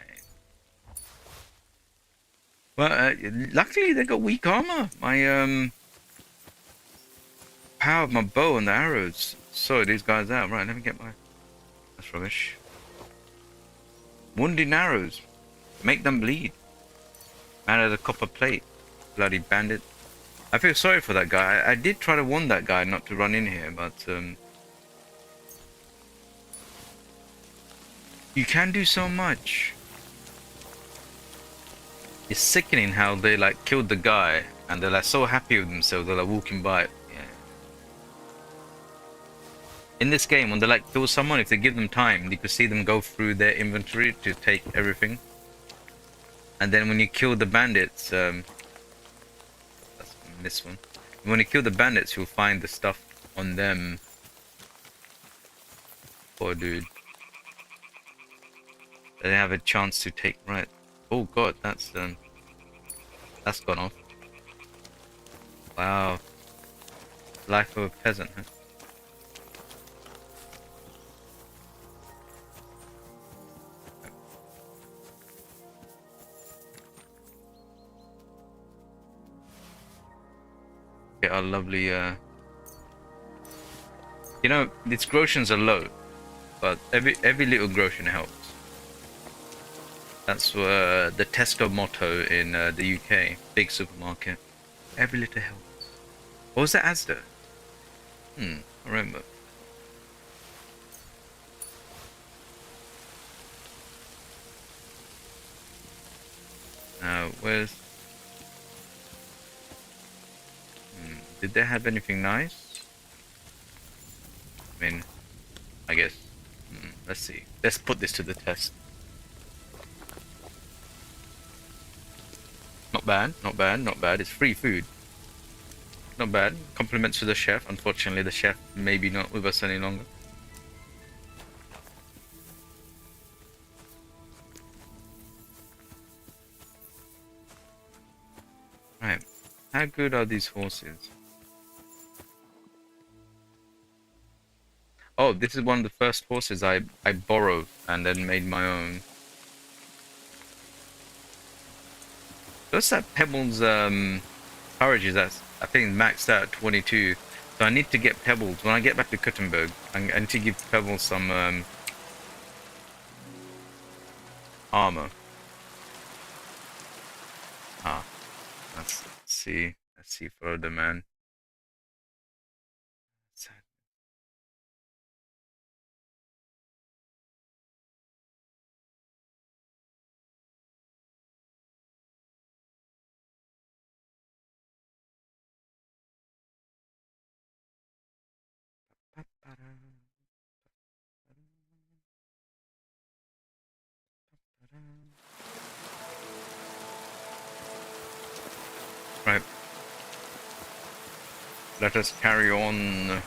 Well, luckily they got weak armor. My power of my bow and the arrows sorted these guys out. Right, let me get my. That's rubbish. Wounding arrows. Make them bleed. Man of the copper plate. Bloody bandit. I feel sorry for that guy. I did try to warn that guy not to run in here, but you can do so much. It's sickening how they like killed the guy and they're like so happy with themselves. They're like walking by. Yeah. In this game, when they like kill someone, if they give them time, you could see them go through their inventory to take everything. And then when you kill the bandits, that's this one. When you kill the bandits, you'll find the stuff on them. Poor dude. They have a chance to take right. Oh god, that's gone off. Wow. Life of a peasant, huh? Get our lovely you know, its grotions are low, but every little grotion helps. That's the Tesco motto in the UK, big supermarket. Every little helps. Or was that Asda? I remember. Where's... Did they have anything nice? I mean, I guess. Let's see. Let's put this to the test. Not bad, not bad, not bad. It's free food. Not bad. Compliments to the chef. Unfortunately, the chef may be not with us any longer. Right. How good are these horses? Oh, this is one of the first horses I borrowed and then made my own. What's that Pebbles courage is that I think maxed out at 22. So I need to get Pebbles when I get back to Kuttenberg. I need to give Pebbles some armor. Let's see. Let's see further, man. Right. Let us carry on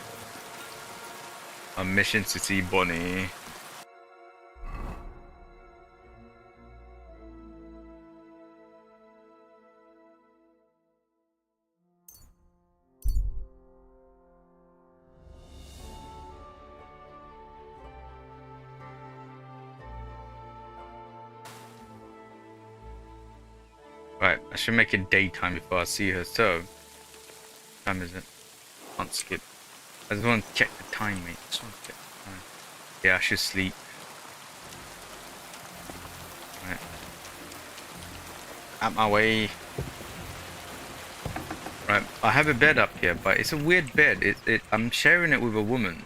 our mission to see Bonnie. Right, I should make it daytime before I see her. So, what time is it? Can't skip. I just want to check the time, mate. Just want to check the time. Yeah, I should sleep. Right. Out my way. Right, I have a bed up here, but it's a weird bed. I'm sharing it with a woman,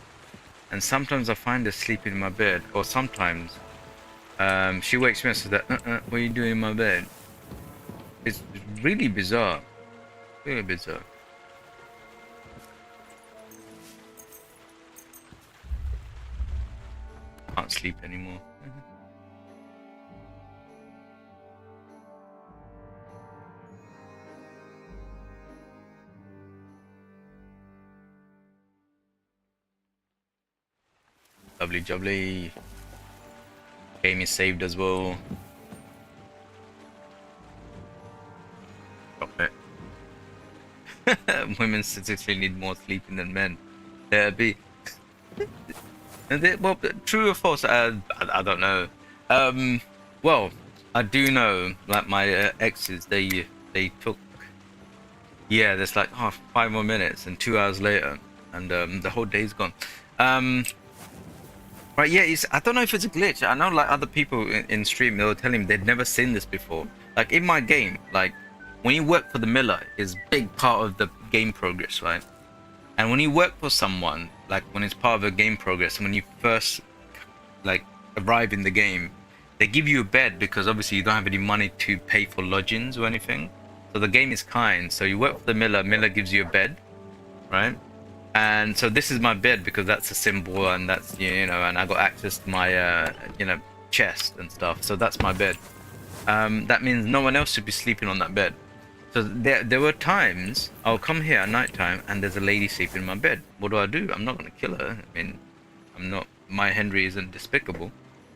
and sometimes I find her sleeping in my bed, or sometimes she wakes me up and says that, what are you doing in my bed? It's really bizarre. Really bizarre. Can't sleep anymore. Lovely jubbly. Game is saved as well. Stop it. Women statistically need more sleeping than men. Be well, true or false? I don't know. Well, I do know, like my exes, they took, yeah, there's like 5 more minutes and 2 hours later, and the whole day's gone. Right, yeah, I don't know if it's a glitch. I know like other people in stream, they were telling me they'd never seen this before. Like in my game, like when you work for the miller is big part of the game progress, right? And when you work for someone, like when it's part of a game progress, when you first like arrive in the game, they give you a bed because obviously you don't have any money to pay for lodgings or anything. So the game is kind. So you work for the miller, miller gives you a bed, right? And so this is my bed because that's a symbol, and that's, you know, and I got access to my you know, chest and stuff. So that's my bed. That means no one else should be sleeping on that bed. So there were times I'll come here at night time and there's a lady sleeping in my bed. What do? I'm not gonna kill her. I mean, I'm not. My Henry isn't despicable.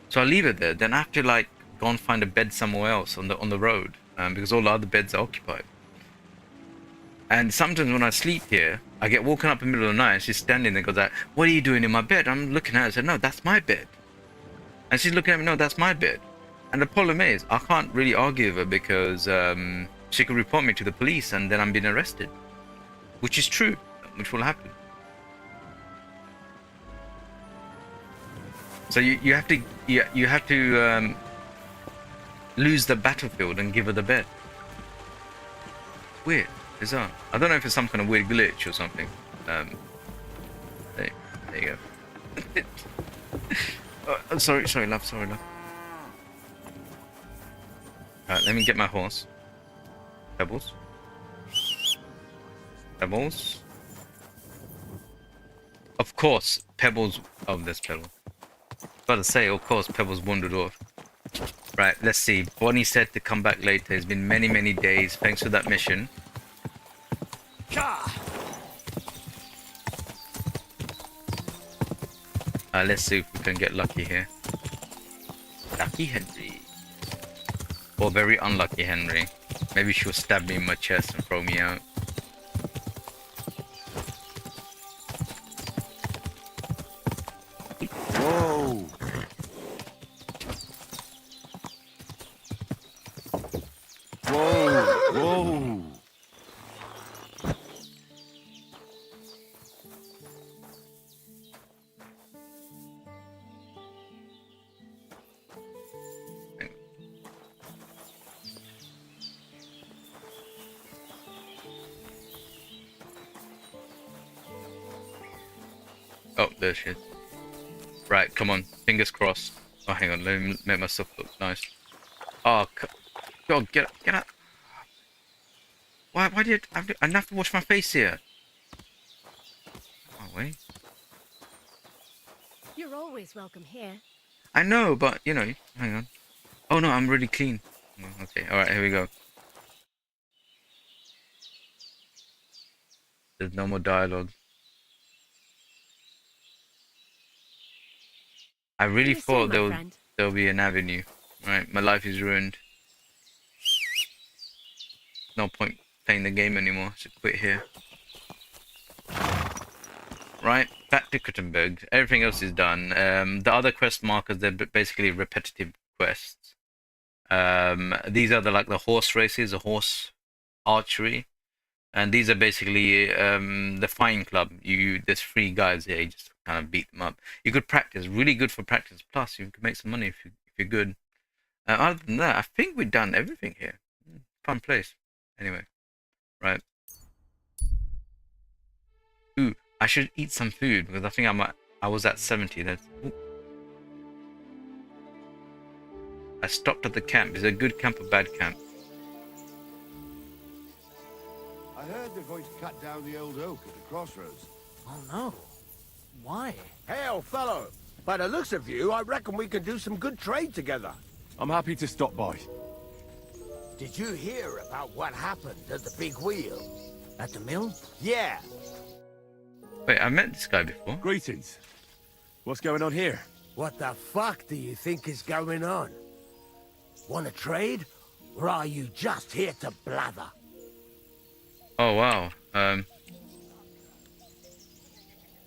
So I leave her there. Then I have to like go and find a bed somewhere else on the road, because all the other beds are occupied. And sometimes when I sleep here, I get woken up in the middle of the night and she's standing there and goes like, what are you doing in my bed? I'm looking at her and said, no, that's my bed. And she's looking at me, no, that's my bed. And the problem is, I can't really argue with her because she could report me to the police and then I'm being arrested. Which is true, which will happen. So you have to lose the battlefield and give her the bed. Weird. Bizarre. I don't know if it's some kind of weird glitch or something. There you go. Sorry, love. Alright, let me get my horse. Pebbles. Of course, Pebbles. Oh, there's Pebbles. About to say, of course, Pebbles wandered off. Right, let's see. Bonnie said to come back later. It's been many, many days. Thanks for that mission. Let's see if we can get lucky here. Lucky Henry. Or very unlucky Henry. Maybe she'll stab me in my chest and throw me out. Whoa! Whoa! Oh, there she is. Right, come on. Fingers crossed. Oh, hang on. Let me make myself look nice. Oh, God, get up. Why did I have to wash my face here? Oh, wait. You're always welcome here. I know, but, you know, hang on. Oh, no, I'm really clean. Oh, okay, alright, here we go. There's no more dialogue. I really thought there'll be an avenue. Right, my life is ruined. No point playing the game anymore, so quit here. Right, back to Kuttenberg. Everything else is done. The other quest markers, they're basically repetitive quests. These are like the horse races, the horse archery. And these are basically the fighting club. There's 3 guys here, you just kind of beat them up. You could practice, really good for practice. Plus, you can make some money if you're good. Other than that, I think we've done everything here. Fun place. Anyway, right. Ooh, I should eat some food because I think I was at 70. I stopped at the camp. Is it a good camp or bad camp? I heard they're going to cut down the old oak at the crossroads. Oh no. Why? Hell, fellow! By the looks of you, I reckon we can do some good trade together. I'm happy to stop by. Did you hear about what happened at the big wheel? At the mill? Yeah. Wait, I met this guy before. Greetings. What's going on here? What the fuck do you think is going on? Want to trade? Or are you just here to blather? Oh, wow.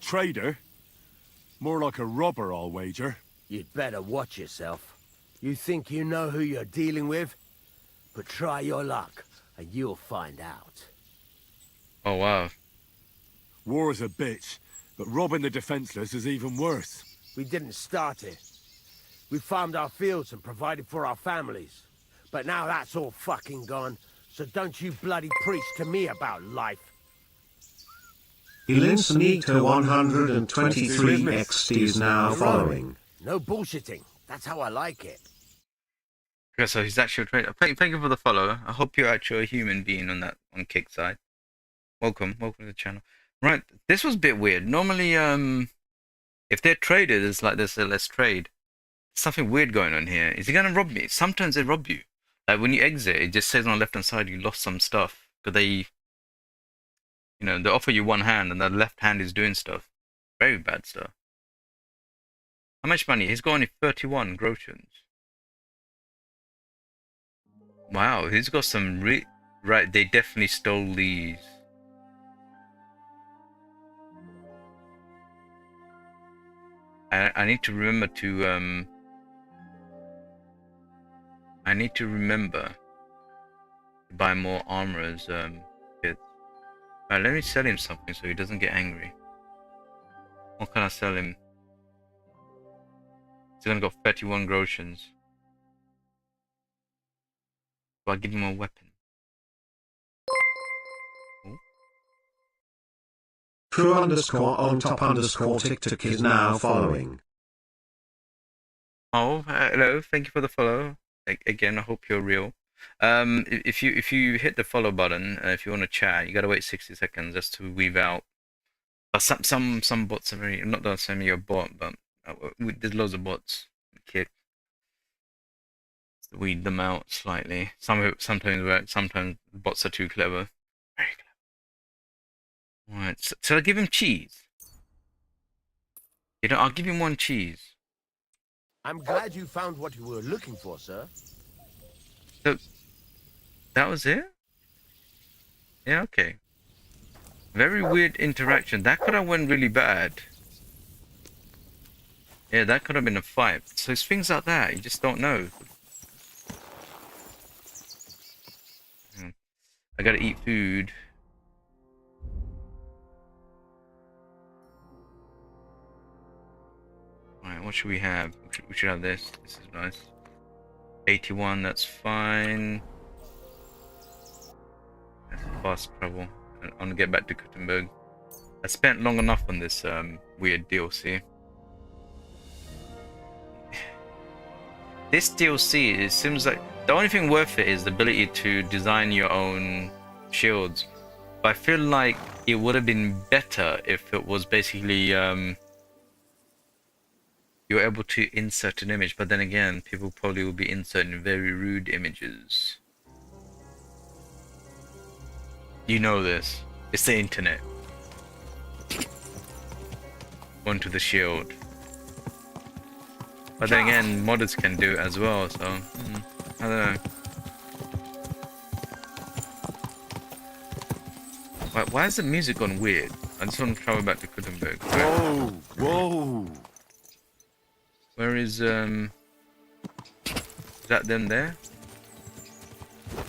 Trader? More like a robber, I'll wager. You'd better watch yourself. You think you know who you're dealing with? But try your luck, and you'll find out. Oh, wow. War's a bitch, but robbing the defenseless is even worse. We didn't start it. We farmed our fields and provided for our families. But now that's all fucking gone, so don't you bloody preach to me about life. Elinsanito 123 XD is now following. No bullshitting. That's how I like it. Okay, so he's actually a trader. Thank you for the follow. I hope you're actually a human being on Kick side. Welcome to the channel. Right, this was a bit weird. Normally, if they're traded, it's like this. Let's trade. Something weird going on here. Is he gonna rob me? Sometimes they rob you. Like when you exit, it just says on the left-hand side you lost some stuff. But they offer you one hand and the left hand is doing stuff. Very bad stuff. How much money? He's got only 31 groshens. Wow, he's got some right, they definitely stole these. I need to remember to buy more armorers kits. Alright, let me sell him something so he doesn't get angry. What can I sell him? He's gonna got 31 groshens. So I give him a weapon. True underscore on top underscore TikTok is now following. Oh, hello. Thank you for the follow. Again, I hope you're real. If you hit the follow button, if you want to chat, you gotta wait 60 seconds just to weave out. But some bots are very, not that I'm saying you're a bot, but there's loads of bots. Okay, weed them out slightly. Sometimes work. Sometimes bots are too clever. Very clever. Right. So I give him cheese. You know, I'll give him one cheese. I'm glad you found what you were looking for, sir. So that was it? Yeah, okay. Very weird interaction. That could have went really bad. Yeah, that could have been a fight. So it's things like that, you just don't know. I gotta eat food. Alright, what should we have? We should have this. This is nice. 81, that's fine. That's fast travel. I'm gonna get back to Gutenberg. I spent long enough on this weird DLC. This DLC, it seems like the only thing worth it is the ability to design your own shields. But I feel like it would have been better if it was basically you're able to insert an image, but then again, people probably will be inserting very rude images. You know this. It's the internet. Onto the shield. But then again, modders can do it as well, so I don't know. Why is the music gone weird? I just want to travel back to Gutenberg. Whoa, whoa. Where is that them there?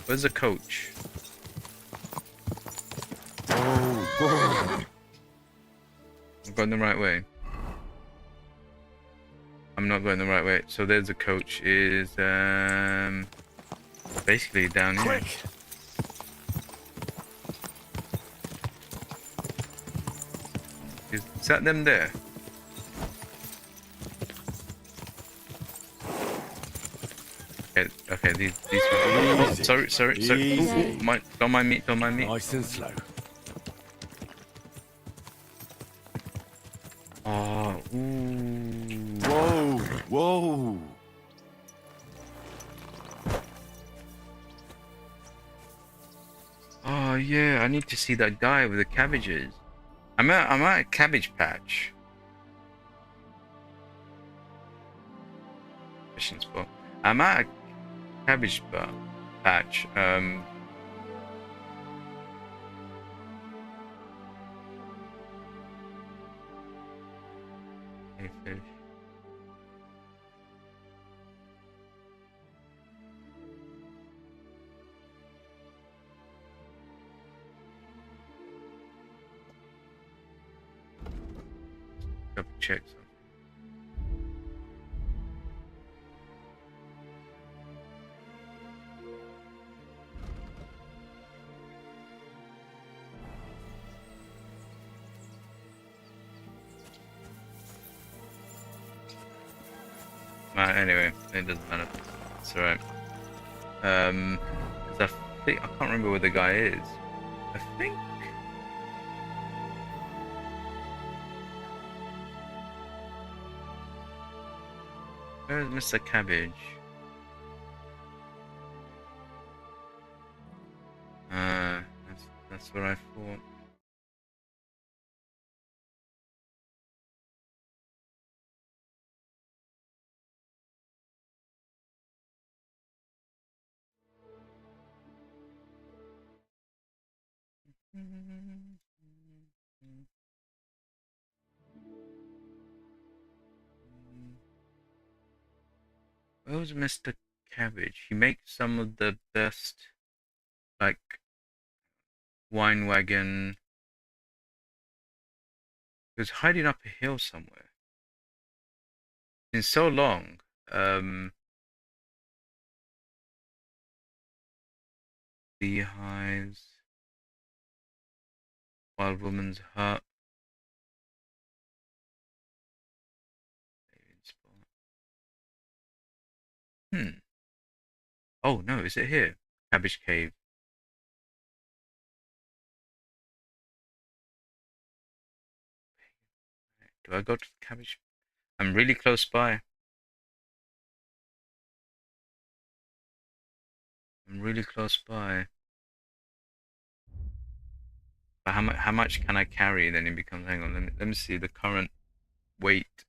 Where's the coach? Whoa. I'm going the right way. I'm not going the right way. So there's the coach. Is basically down here. Quick. Is that them there? Okay, these oh, sorry. Ooh, don't mind me. Nice and slow. Oh, ooh. Whoa, whoa. Oh yeah, I need to see that guy with the cabbages. I'm at a cabbage patch. Fishing spot. I'm at a cabbage patch. Hey, fish. Double check something. Anyway, it doesn't matter. It's alright. 'Cause I can't remember where the guy is. I think. Where's Mr. Cabbage? That's what I thought. Where was Mr. Cabbage? He makes some of the best, like, wine wagon. He was hiding up a hill somewhere. It's been so long. Beehives. Wild Woman's Hut. Oh no, is it here? Cabbage cave. Do I go to the cabbage? I'm really close by. I'm really close by. But how much can I carry? Then it becomes. Hang on. Let me see the current weight.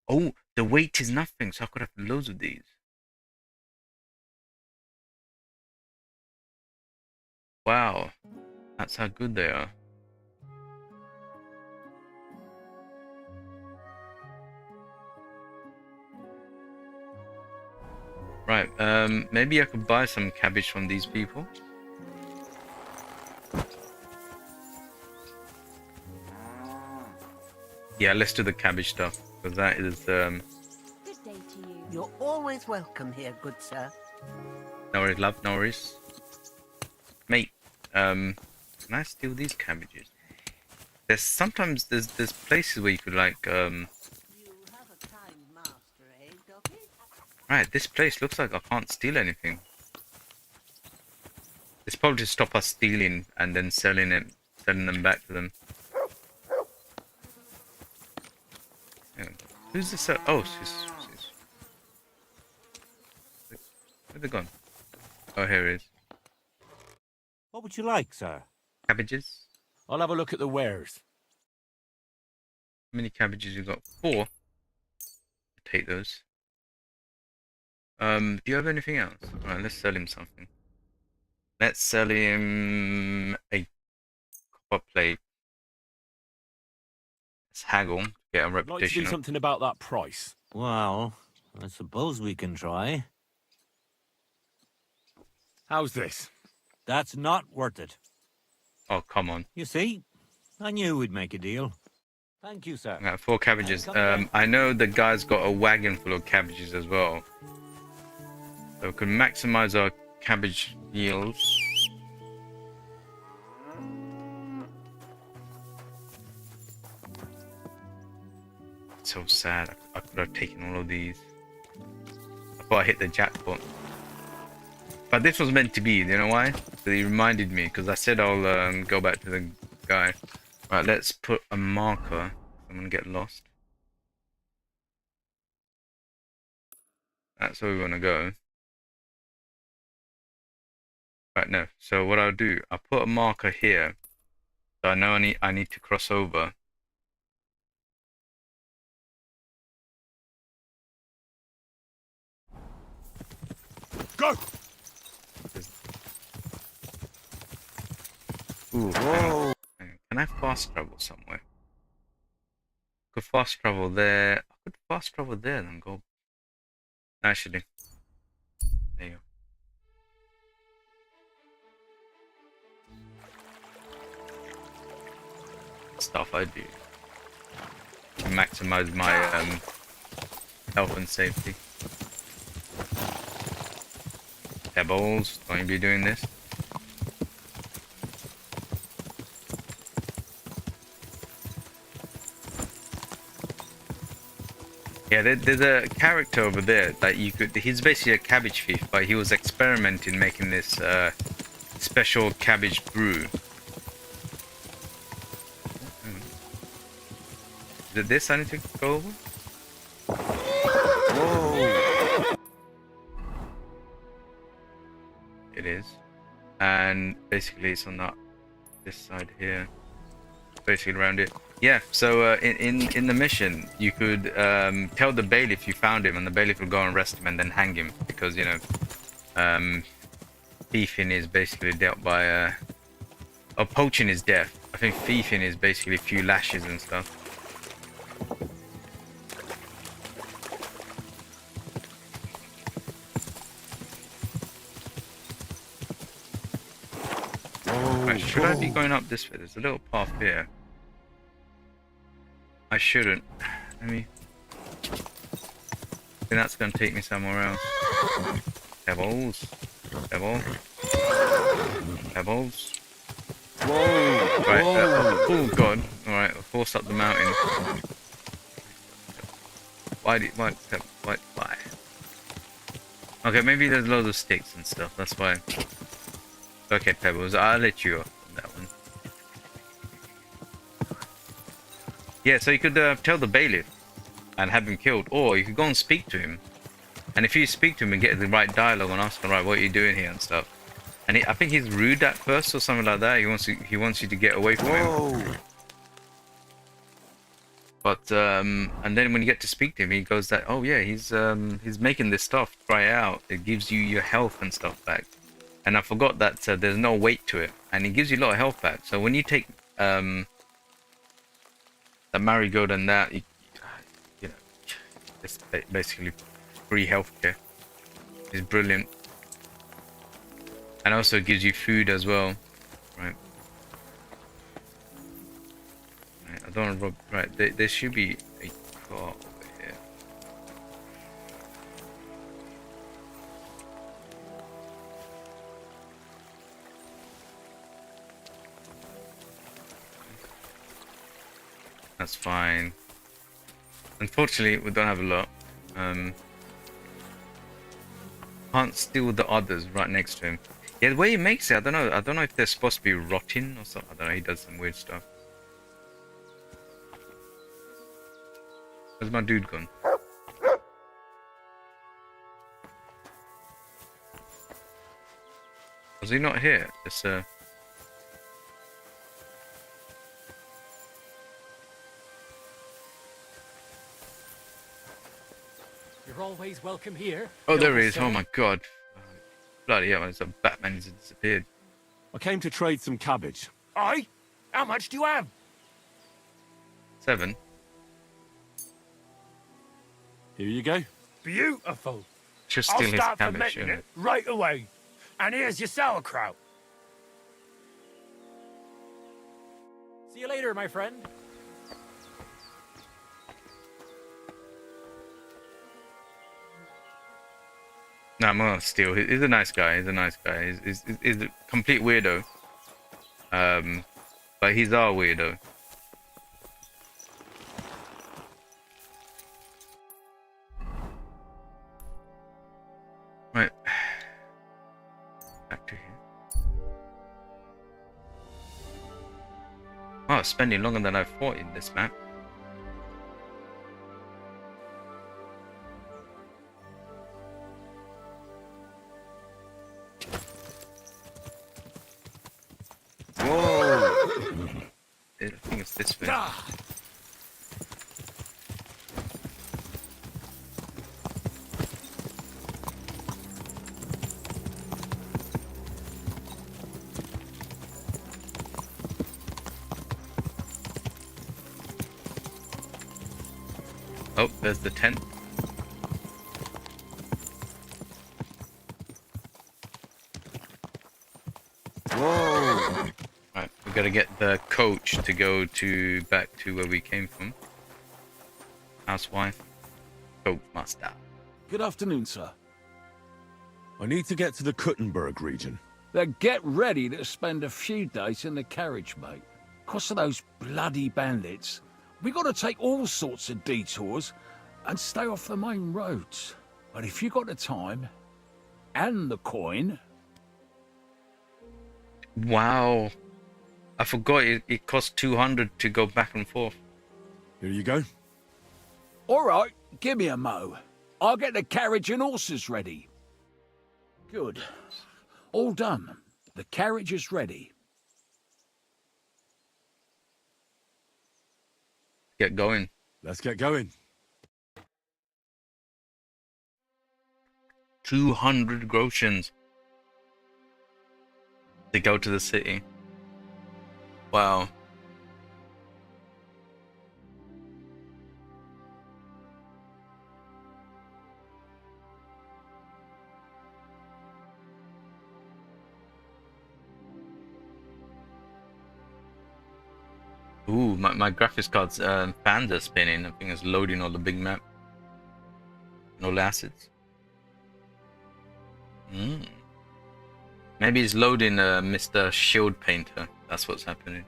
Oh, the weight is nothing. So I could have loads of these. Wow, that's how good they are. Right. Maybe I could buy some cabbage from these people. Yeah, let's do the cabbage stuff because that is Good day to you. You're always welcome here, good sir. No worries, love. No worries, mate. Can I steal these cabbages? There's sometimes there's places where you could like You have a kind master, eh, Doppy? Right, this place looks like I can't steal anything. It's probably to stop us stealing and then selling them back to them. Yeah. Who's this? Oh, she's... Where'd they gone? Oh, here it is. What would you like, sir? Cabbages. I'll have a look at the wares. How many cabbages you got? 4. Take those. Do you have anything else? Alright, let's sell him something. Let's sell him a copper plate. Let's haggle, get a I'd like to reputation do up. something about that price. Well, I suppose we can try. How's this? That's not worth it. Oh, come on. You see, I knew we'd make a deal. Thank you, sir. I got 4 cabbages. I know the guy's got a wagon full of cabbages as well. So we can maximize our cabbage yields. So sad. I could have taken all of these. I thought I hit the jackpot. But this was meant to be, you know why? So he reminded me, because I said I'll go back to the guy. Right, let's put a marker. I'm gonna get lost. That's where we want to go. Right, no. So what I'll do, I'll put a marker here. So I know I need to cross over. Go! Ooh, whoa. Can I fast travel somewhere? Could fast travel there. I could fast travel there and go. Actually, there you go. Stuff I do to maximize my health and safety. Pebbles, don't you be doing this? Yeah, there's a character over there that you could. He's basically a cabbage thief, but he was experimenting making this special cabbage brew. Is it this I need to go over? Whoa! It is, and basically it's on this side here. Basically around it. Yeah, so in the mission, you could tell the bailiff you found him, and the bailiff will go and arrest him and then hang him, because, you know, thieving is basically dealt by, or poaching is death. I think thieving is basically a few lashes and stuff. Right, should I be going up this way? There's a little path here. I shouldn't. Let me. Then that's going to take me somewhere else. Pebbles. Pebble. Pebbles. Whoa! Right. Oh god. Alright, I'll force up the mountain. Why? Okay, maybe there's loads of sticks and stuff. That's why. Okay, Pebbles, I'll let you off on that one. Yeah, so you could tell the bailiff and have him killed, or you could go and speak to him. And if you speak to him and get the right dialogue and ask him, right, what are you doing here and stuff. And I think he's rude at first or something like that. He wants you to get away from him. But and then when you get to speak to him, he goes that, oh yeah, he's making this stuff. Try it out. It gives you your health and stuff back. And I forgot that there's no weight to it, and it gives you a lot of health back. So when you take the marigold and that, you know, it's basically free healthcare. It's brilliant, and also gives you food as well, right? I don't want to rob. Right, there should be a car over here. That's fine. Unfortunately, we don't have a lot. Can't steal the others right next to him. Yeah, the way he makes it, I don't know. I don't know if they're supposed to be rotting or something. I don't know. He does some weird stuff. Where's my dude gone? Was he not here? It's You're always welcome here. Oh, there he is. Oh my god. Bloody hell, it's a Batman. He's disappeared. I came to trade some cabbage. Aye? How much do you have? 7. Here you go. Beautiful. Just I'll steal his start cabbage, fermenting yeah. it right away. And here's your sauerkraut. See you later, my friend. No, I'm gonna steal. He's a nice guy. He's a nice guy. He's a complete weirdo. But he's our weirdo. Right. Back to here. Oh, it's spending longer than I thought in this map. Whoa! I think it's this way. Oh, there's the tent. Whoa! Right, we gotta get the coach to go back to where we came from. Housewife, coach master. Good afternoon, sir. I need to get to the Kuttenberg region. Then get ready to spend a few days in the carriage, mate. 'Cause of those bloody bandits, we gotta take all sorts of detours and stay off the main roads. But if you got the time and the coin... Wow. I forgot it cost 200 to go back and forth. Here you go. All right, give me a mo. I'll get the carriage and horses ready. Good. All done. The carriage is ready. Get going. Let's get going. 200 groshens to go to the city. Wow. Ooh, my graphics card's fans are spinning. I think it's loading all the big map. And all the assets. Maybe it's loading Mr. Shield Painter. That's what's happening.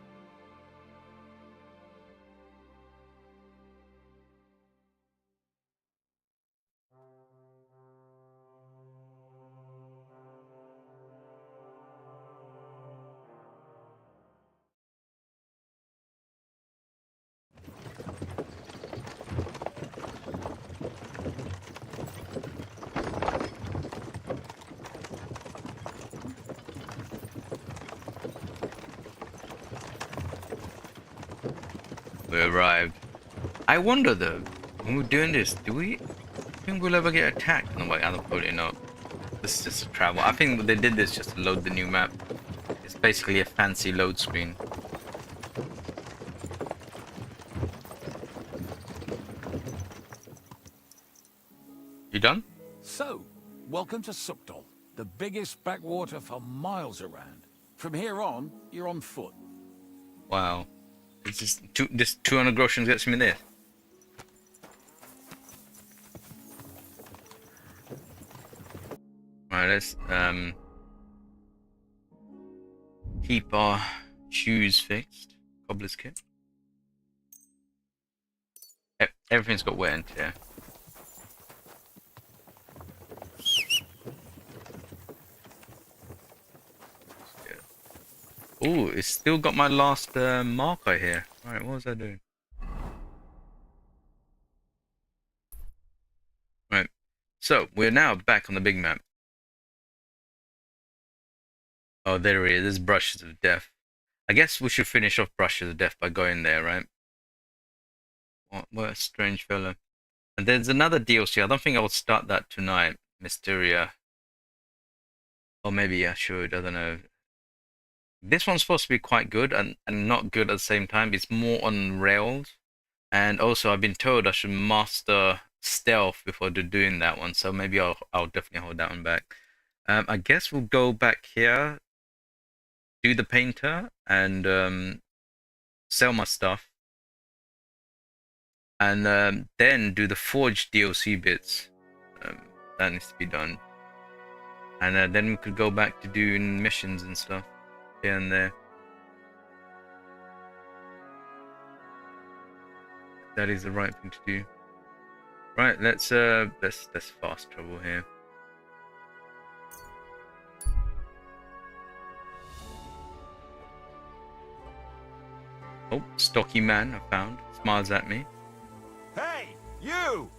We arrived. I wonder though, when we're doing this, do we think we'll ever get attacked? No, wait, I don't probably not. This is just a travel. I think they did this just to load the new map. It's basically a fancy load screen. You done? So, welcome to Sukdol, the biggest backwater for miles around. From here on, you're on foot. Wow. It's just this 200 groshens gets me this. Alright, let's keep our shoes fixed. Cobbler's kit. Everything's got wear and tear. Oh, it's still got my last marker here. Alright, what was I doing? Right, so we're now back on the big map. Oh, there he is. There's Brushes of Death. I guess we should finish off Brushes of Death by going there, right? What a strange fellow. And there's another DLC. I don't think I'll start that tonight. Mysteria. Or maybe I should. I don't know. This one's supposed to be quite good and not good at the same time. It's more on rails. And also I've been told I should master stealth before doing that one. So maybe I'll definitely hold that one back. I guess we'll go back here, do the painter, and sell my stuff. And then do the forge DLC bits. That needs to be done. And then we could go back to doing missions and stuff here and there. That is the right thing to do. Right, let's fast travel here. Oh, stocky man I found. Smiles at me. Hey, you!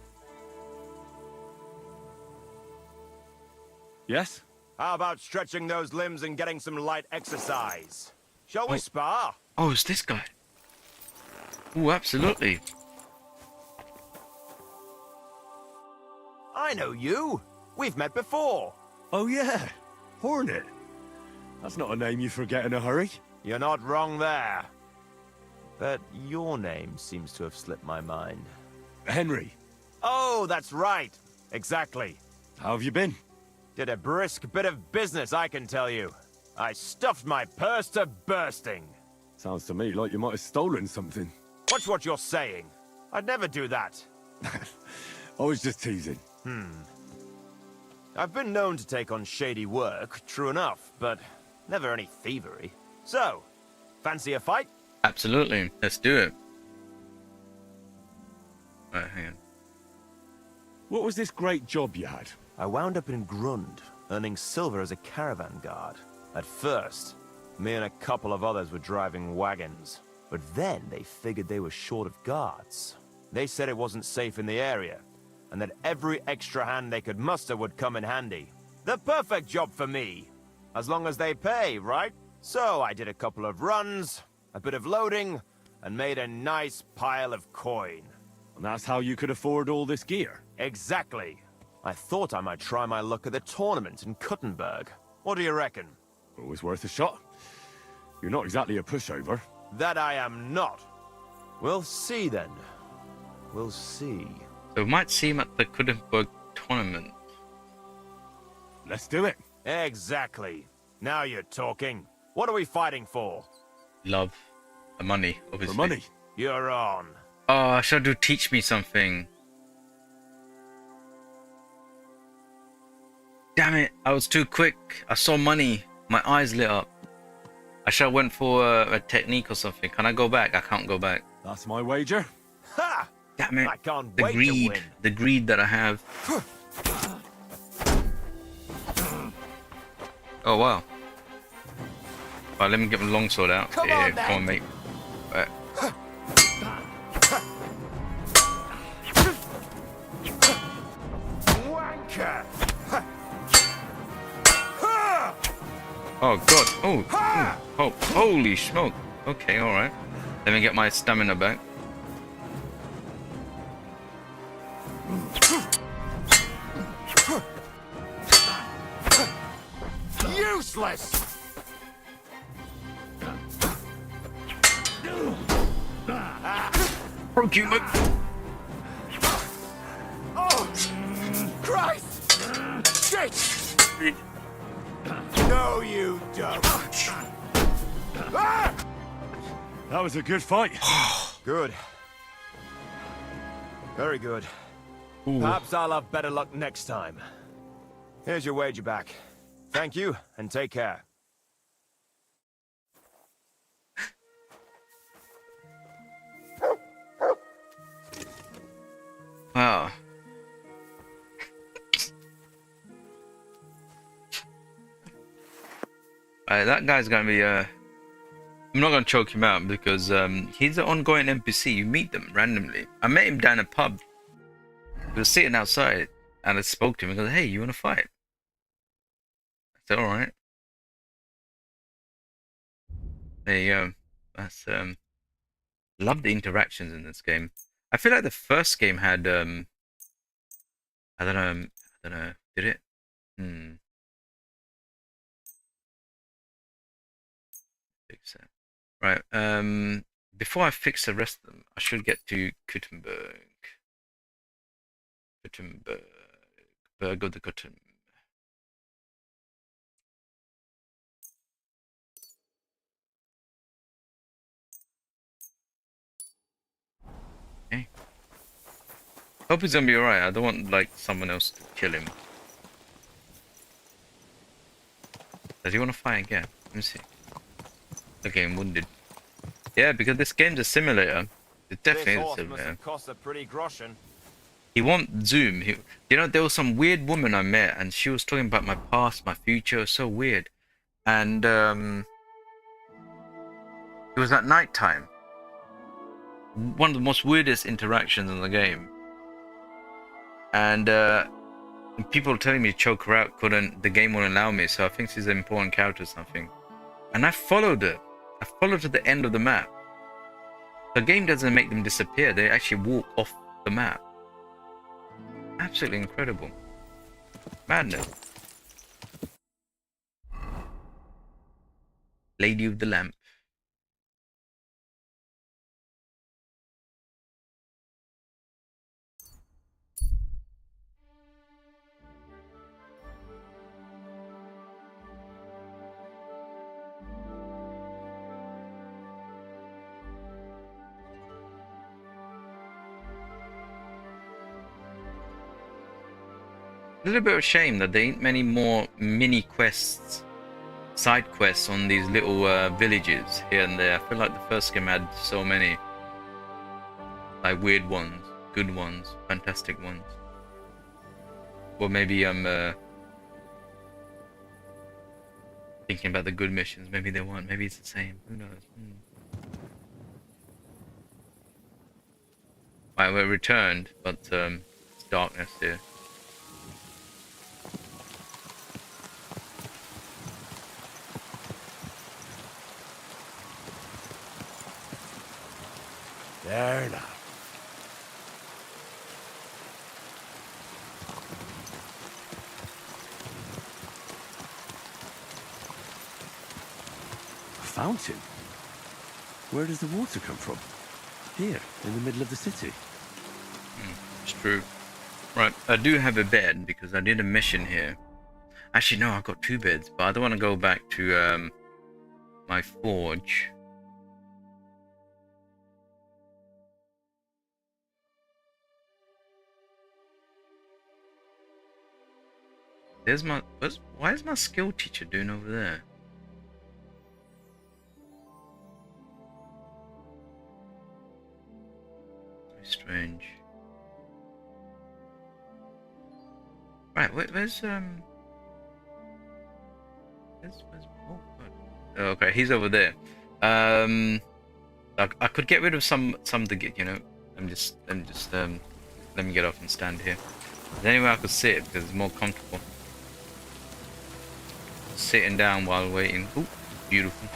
Yes? How about stretching those limbs and getting some light exercise? Shall we spar? Oh, it's this guy. Oh, absolutely. I know you. We've met before. Oh yeah, Hornet. That's not a name you forget in a hurry. You're not wrong there. But your name seems to have slipped my mind. Henry. Oh, that's right. Exactly. How have you been? Did a brisk bit of business, I can tell you. I stuffed my purse to bursting. Sounds to me like you might have stolen something. Watch what you're saying. I'd never do that. I was just teasing. I've been known to take on shady work, true enough, but never any thievery. So, fancy a fight? Absolutely. Let's do it. Right, hang on. What was this great job you had? I wound up in Grund, earning silver as a caravan guard. At first, me and a couple of others were driving wagons. But then they figured they were short of guards. They said it wasn't safe in the area, and that every extra hand they could muster would come in handy. The perfect job for me, as long as they pay, right? So I did a couple of runs, a bit of loading, and made a nice pile of coin. And that's how you could afford all this gear? Exactly. I thought I might try my luck at the tournament in Kuttenberg. What do you reckon? Always worth a shot. You're not exactly a pushover. That I am not. We'll see then. We'll see. So we might see him at the Kuttenberg tournament. Let's do it. Exactly. Now you're talking. What are we fighting for? Love. Money, obviously. For money. You're on. Oh, I should do teach me something. Damn it, I was too quick. I saw money. My eyes lit up. I should have went for a technique or something. Can I go back? I can't go back. That's my wager. Ha! Damn it. I can't The wait to greed. win. The greed that I have. Oh, wow. Right, let me get my longsword out. Come yeah, on, come on, mate. Right. Wanker! Oh, God. Oh, holy smoke. Okay, alright. Let me get my stamina back. useless! Broke you, mate. Oh! Christ! Shit! No, you don't. Ah! That was a good fight. Good. Very good. Perhaps I'll have better luck next time. Here's your wager back. Thank you, and take care. Wow. That guy's gonna be I'm not gonna choke him out because he's an ongoing NPC. You meet them randomly. I met him down a pub. He was sitting outside and I spoke to him and goes, "Hey, you wanna fight?" I said, "Alright." There you go. That's love the interactions in this game. I feel like the first game had I don't know, did it? Fix that. Right, before I fix the rest of them, I should get to Gutenberg. Berg of the Gutten. Okay. Hope he's gonna be alright. I don't want like someone else to kill him. Does he want to fight again? Let me see. Okay, I'm wounded. Yeah, because this game's a simulator. It's definitely a simulator. Cost a pretty groschen. He won't zoom. You know, there was some weird woman I met, and she was talking about my past, my future. It was so weird. And it was at night time. One of the most weirdest interactions in the game. And people were telling me to choke her out. The game wouldn't allow me. So I think she's an important character or something. And I followed her. I followed to the end of the map. The game doesn't make them disappear. They actually walk off the map. Absolutely incredible. Madness. Lady of the Lamp. A little bit of a shame that there ain't many more mini quests, side quests on these little villages here and there. I feel like the first game had so many, like weird ones, good ones, fantastic ones. Or maybe I'm thinking about the good missions. Maybe they weren't. Maybe it's the same. Who knows? Right, we're returned, but it's darkness here. There now. A fountain? Where does the water come from? Here, in the middle of the city. It's true. Right, I do have a bed because I did a mission here. Actually, no, I've got 2 beds, but I don't want to go back to my forge. There's my... Why is my skill teacher doing over there? Very strange. Right, where's oh, God. Oh, okay, he's over there. I could get rid of some of the, you know. Let me get off and stand here. There's anywhere I could sit because it's more comfortable. Sitting down while waiting. Ooh, beautiful.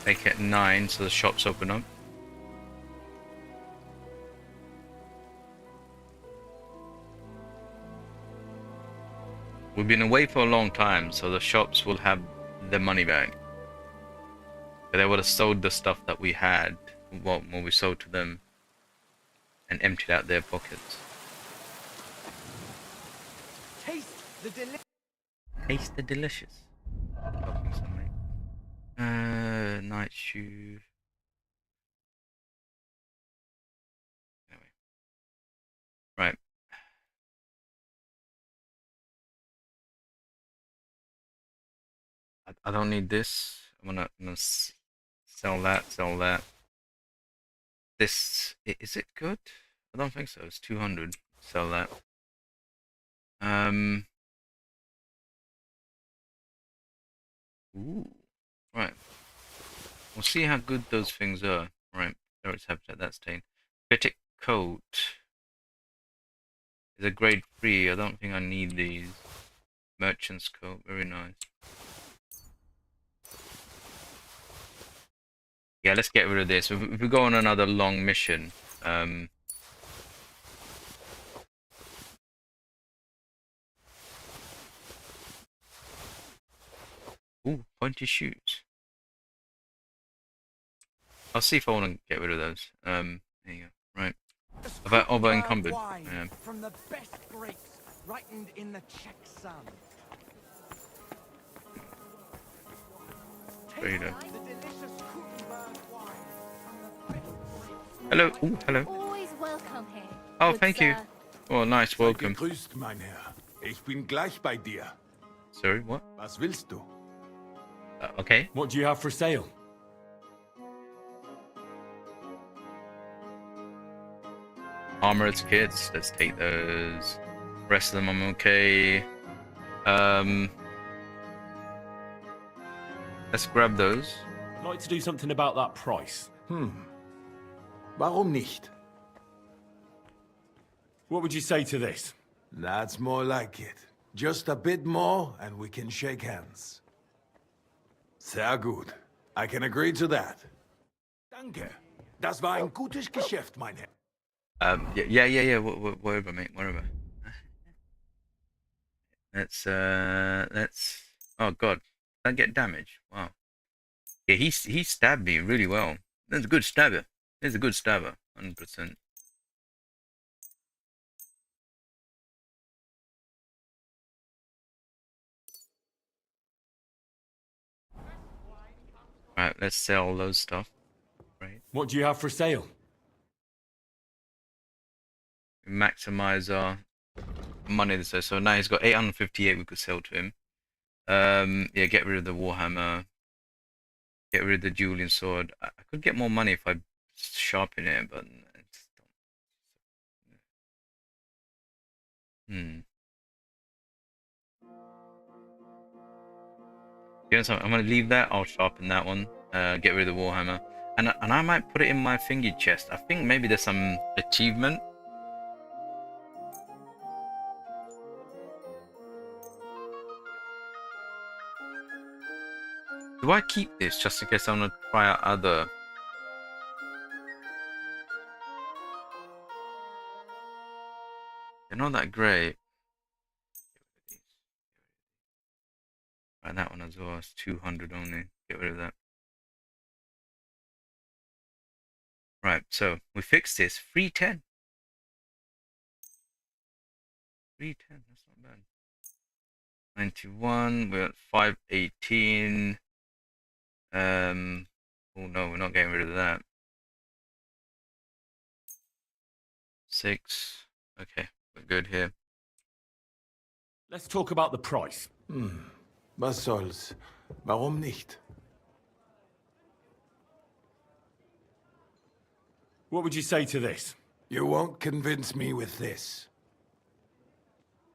Make it 9 so the shops open up. We've been away for a long time, so the shops will have their money back. But they would have sold the stuff that we had, when we sold to them, and emptied out their pockets. Taste the delicious. Taste the delicious. Night shoe. Anyway. Right. I don't need this. I'm gonna sell that, sell that. This, is it good? I don't think so. It's 200. Sell that. Ooh. Right. We'll see how good those things are. Right. Ferret's habitat, that's taken. Critic coat is a grade 3. I don't think I need these. Merchant's coat, very nice. Yeah, let's get rid of this. If we go on another long mission, ooh, pointy shoes. I'll see if I want to get rid of those. There you go. Right. About over encumbered. From the best grapes, ripened in the Czech sun. Trader. Hello. Ooh, hello. Always welcome here. Oh, good thank you. sir. Oh, nice. Welcome. Gegrüßt, mein Herr. Ich bin gleich bei dir. Sorry, what? Was willst du? Okay. What do you have for sale? Armored kits. Let's take those. Rest of them I'm okay. Let's grab those. I'd like to do something about that price. Warum nicht? What would you say to this? That's more like it. Just a bit more and we can shake hands. Sehr gut. I can agree to that. Danke. Das war ein gutes Geschäft, mein Herr. Yeah. Whatever, mate. Whatever. Let's. Oh God, did I get damage? Wow. Yeah, he stabbed me really well. That's a good stabber. He's a good stabber, 100%. Right, let's sell those stuff. Right. What do you have for sale? Maximize our money. So now he's got 858 we could sell to him. Yeah, get rid of the Warhammer. Get rid of the Julian sword. I could get more money if I sharpen it, but it's... You know something? I'm gonna leave that. I'll sharpen that one. Get rid of the Warhammer, and I might put it in my thingy chest. I think maybe there's some achievement. Do I keep this just in case I want to try out other? They're not that great. Right, that one as well. It's 200 only. Get rid of that. Right, so we fixed this. 310. 310. That's not bad. 91. We're at 518. Oh no, we're not getting rid of that. 6. Okay, we're good here. Let's talk about the price. Was soll's? Warum nicht? What would you say to this? You won't convince me with this.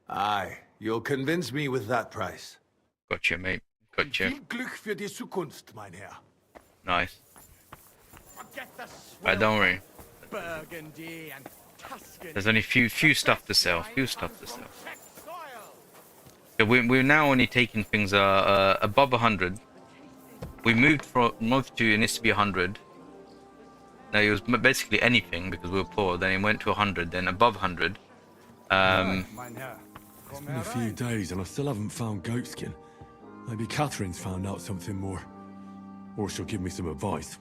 Aye, you'll convince me with that price. Gotcha, mate. Gotcha. Viel Glück für die Zukunft, mein Herr. Nice. Right, don't worry. Burgundy and Tuscany. There's only few stuff to sell. So we're now only taking things above 100. We moved to it needs to be 100. Now it was basically anything because we were poor. Then it went to 100. Then above 100. Mein Herr. It's been a few days and I still haven't found goatskin. Maybe Catherine's found out something more. Or she'll give me some advice.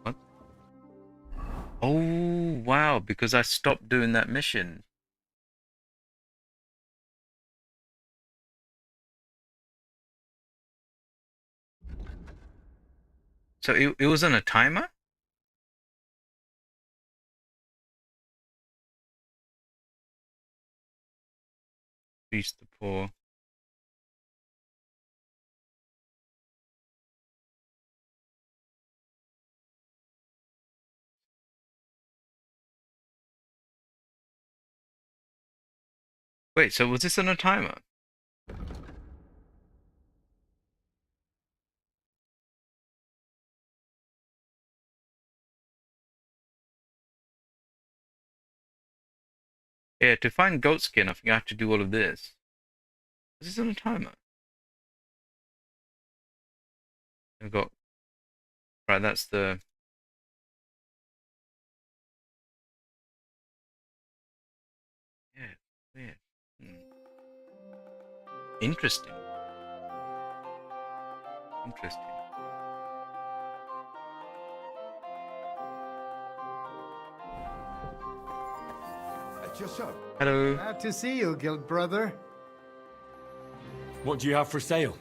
What? Oh, wow, because I stopped doing that mission. So it was on a timer? Reach the poor. Wait, so was this on a timer? Yeah, to find goatskin, I think I have to do all of this. Is this on a timer? I've got... Right, that's the... Yeah, weird. Interesting. Interesting. At your shop. Hello. Glad to see you, guild brother. What do you have for sale?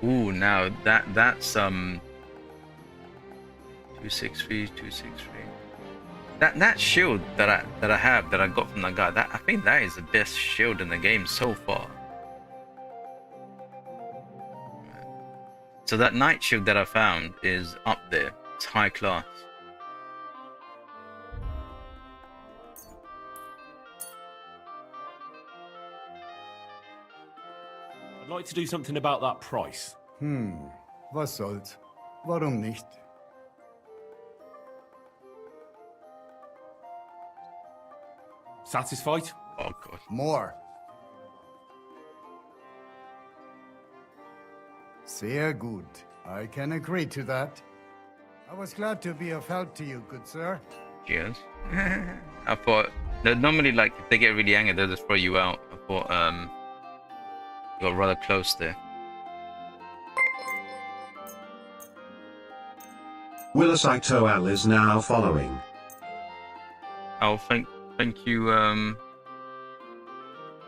Ooh, now that's 263, 263. That shield that I have that I got from that guy, I think that is the best shield in the game so far. So that knight shield that I found is up there. It's high class. I'd like to do something about that price. Was soll's? Warum nicht? Satisfied? Oh god. More. Sehr gut. I can agree to that. I was glad to be of help to you, good sir. Cheers. I thought normally, like, if they get really angry, they'll just throw you out. I thought you got rather close there. Willisitoal is now following. Oh, thank you,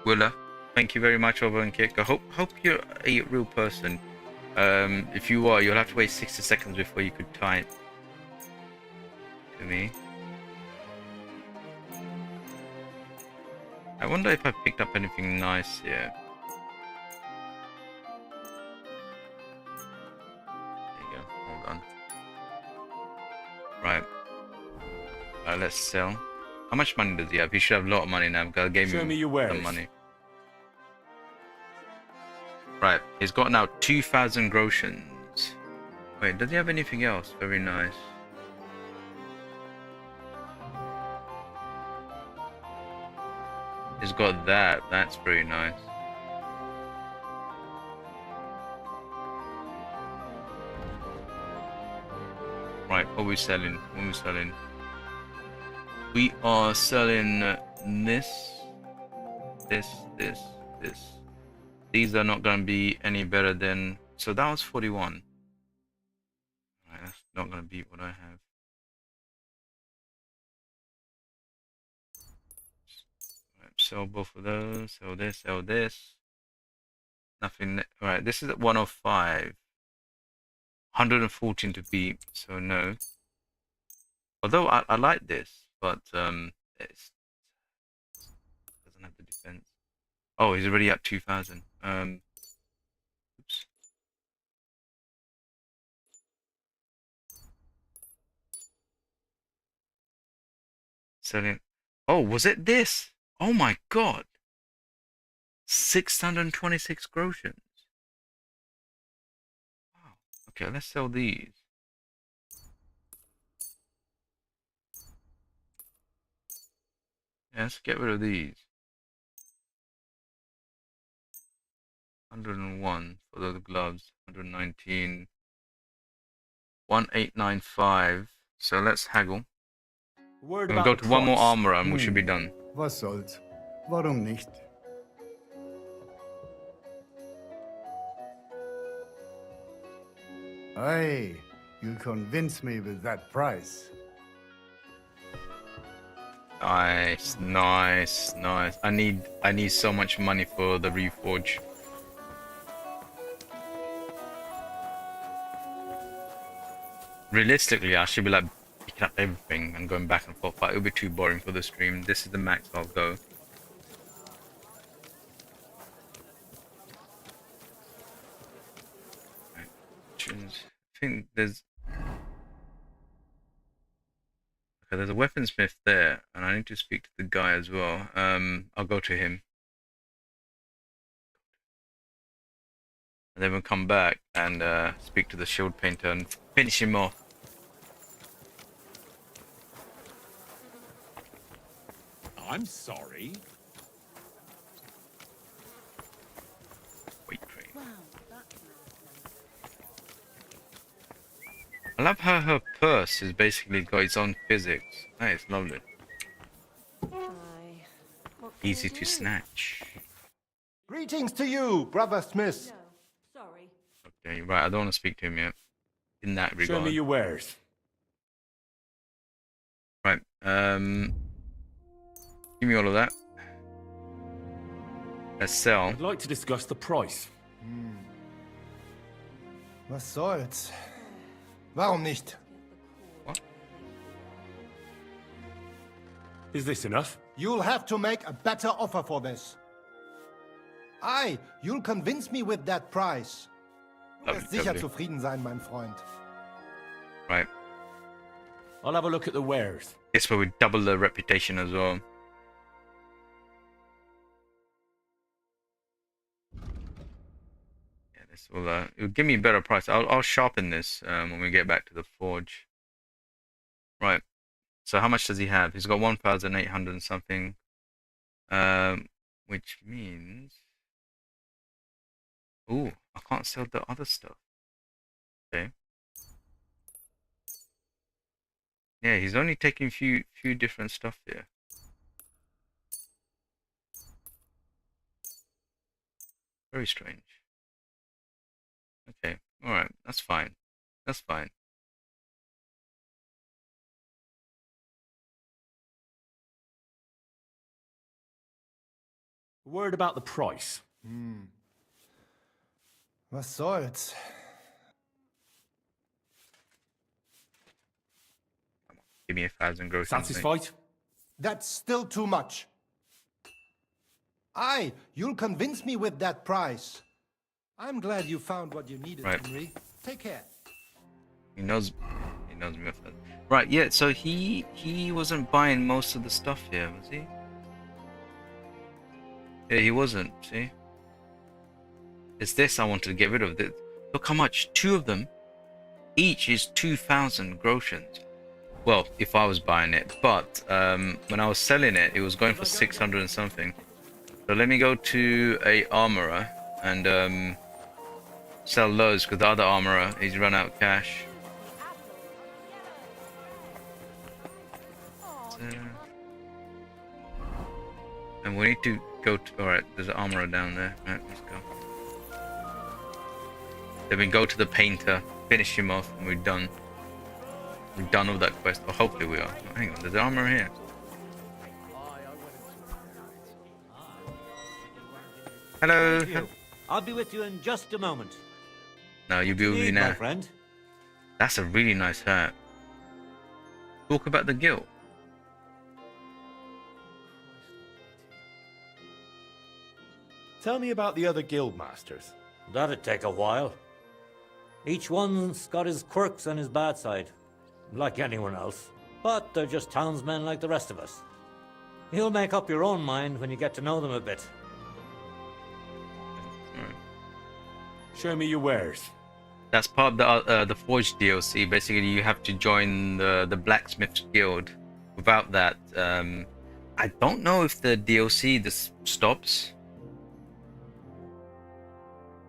Willa. Thank you very much, over and kick. I hope you're a real person. If you are, you'll have to wait 60 seconds before you could type to me. I wonder if I picked up anything nice here. There you go. Hold on. Right. Let's sell. How much money does he have? He should have a lot of money now because I gave him some money. Right, he's got now 2,000 groshens. Wait, does he have anything else? Very nice. He's got that. That's very nice. Right, what are we selling? What are we selling? We are selling this. These are not going to be any better than... So that was 41. Right, that's not going to beat what I have. Right, sell both of those. Sell this, sell this. Nothing. Right, this is at 105. 114 to beat, so no. Although I like this, but it doesn't have the defense. Oh, he's already at 2,000. Oops. Selling. Oh, was it this? Oh my god. 626 groshens. Wow. Okay, let's sell these. Yeah, let's get rid of these. 101 for the gloves. 119. 1895. So let's haggle. Word We'll about go the to one more price. armor and we should be done. Was soll's? Warum nicht? Aye, you convince me with that price. Nice, nice, nice. I need so much money for the reforge. Realistically, I should be like picking up everything and going back and forth, but it would be too boring for the stream. This is the max I'll go. I think there's okay, there's a weaponsmith there, and I need to speak to the guy as well. I'll go to him. And then we'll come back and speak to the shield painter and finish him off. I'm sorry. Wait, train. I love how her purse has basically got its own physics. That is lovely. Easy to snatch. Greetings to you, Brother Smith. Sorry. Okay, right, I don't want to speak to him yet. In that regard. Show me your wares. Right, give me all of that. Let's sell. I'd like to discuss the price. Was soll's? Warum nicht? Is this enough? You'll have to make a better offer for this. Aye, you'll convince me with that price. Du wirst sicher zufrieden sein, mein Freund. Right. I'll have a look at the wares. This way we double the reputation as well. Yeah, this will it'll give me a better price. I'll sharpen this when we get back to the forge. Right. So how much does he have? He's got 1,800 and something. Which means ooh, I can't sell the other stuff. Okay. Yeah, he's only taking few different stuff here. Very strange. Okay, alright, that's fine. That's fine. Word about the price. Was soll's? Give me 1,000 gross. Satisfied? That's still too much. Aye, you'll convince me with that price. I'm glad you found what you needed, Right. Henry. Take care. He knows me off that. Right, yeah, so he wasn't buying most of the stuff here, was he? Yeah, he wasn't, see? It's this I wanted to get rid of. Look how much, 2 of them, each is 2,000 groshens. Well, if I was buying it, but when I was selling it, it was going for 600 and something. So let me go to a armorer and sell those, because the other armorer, he's run out of cash. And we need to go to... Alright, there's an armorer down there. Right, let's go. Then we go to the painter, finish him off, and we're done. We're done with that quest. Or hopefully we are. Oh, hang on, there's an armorer here. Hello. Thank you. I'll be with you in just a moment. No, you'll be with me Need, now. my friend. That's a really nice hat. Talk about the guild. Tell me about the other guild masters. That'd take a while. Each one's got his quirks and his bad side, like anyone else. But they're just townsmen like the rest of us. You'll make up your own mind when you get to know them a bit. Show me your wares. That's part of the Forge DLC. Basically, you have to join the Blacksmith's Guild. Without that, I don't know if the DLC just stops.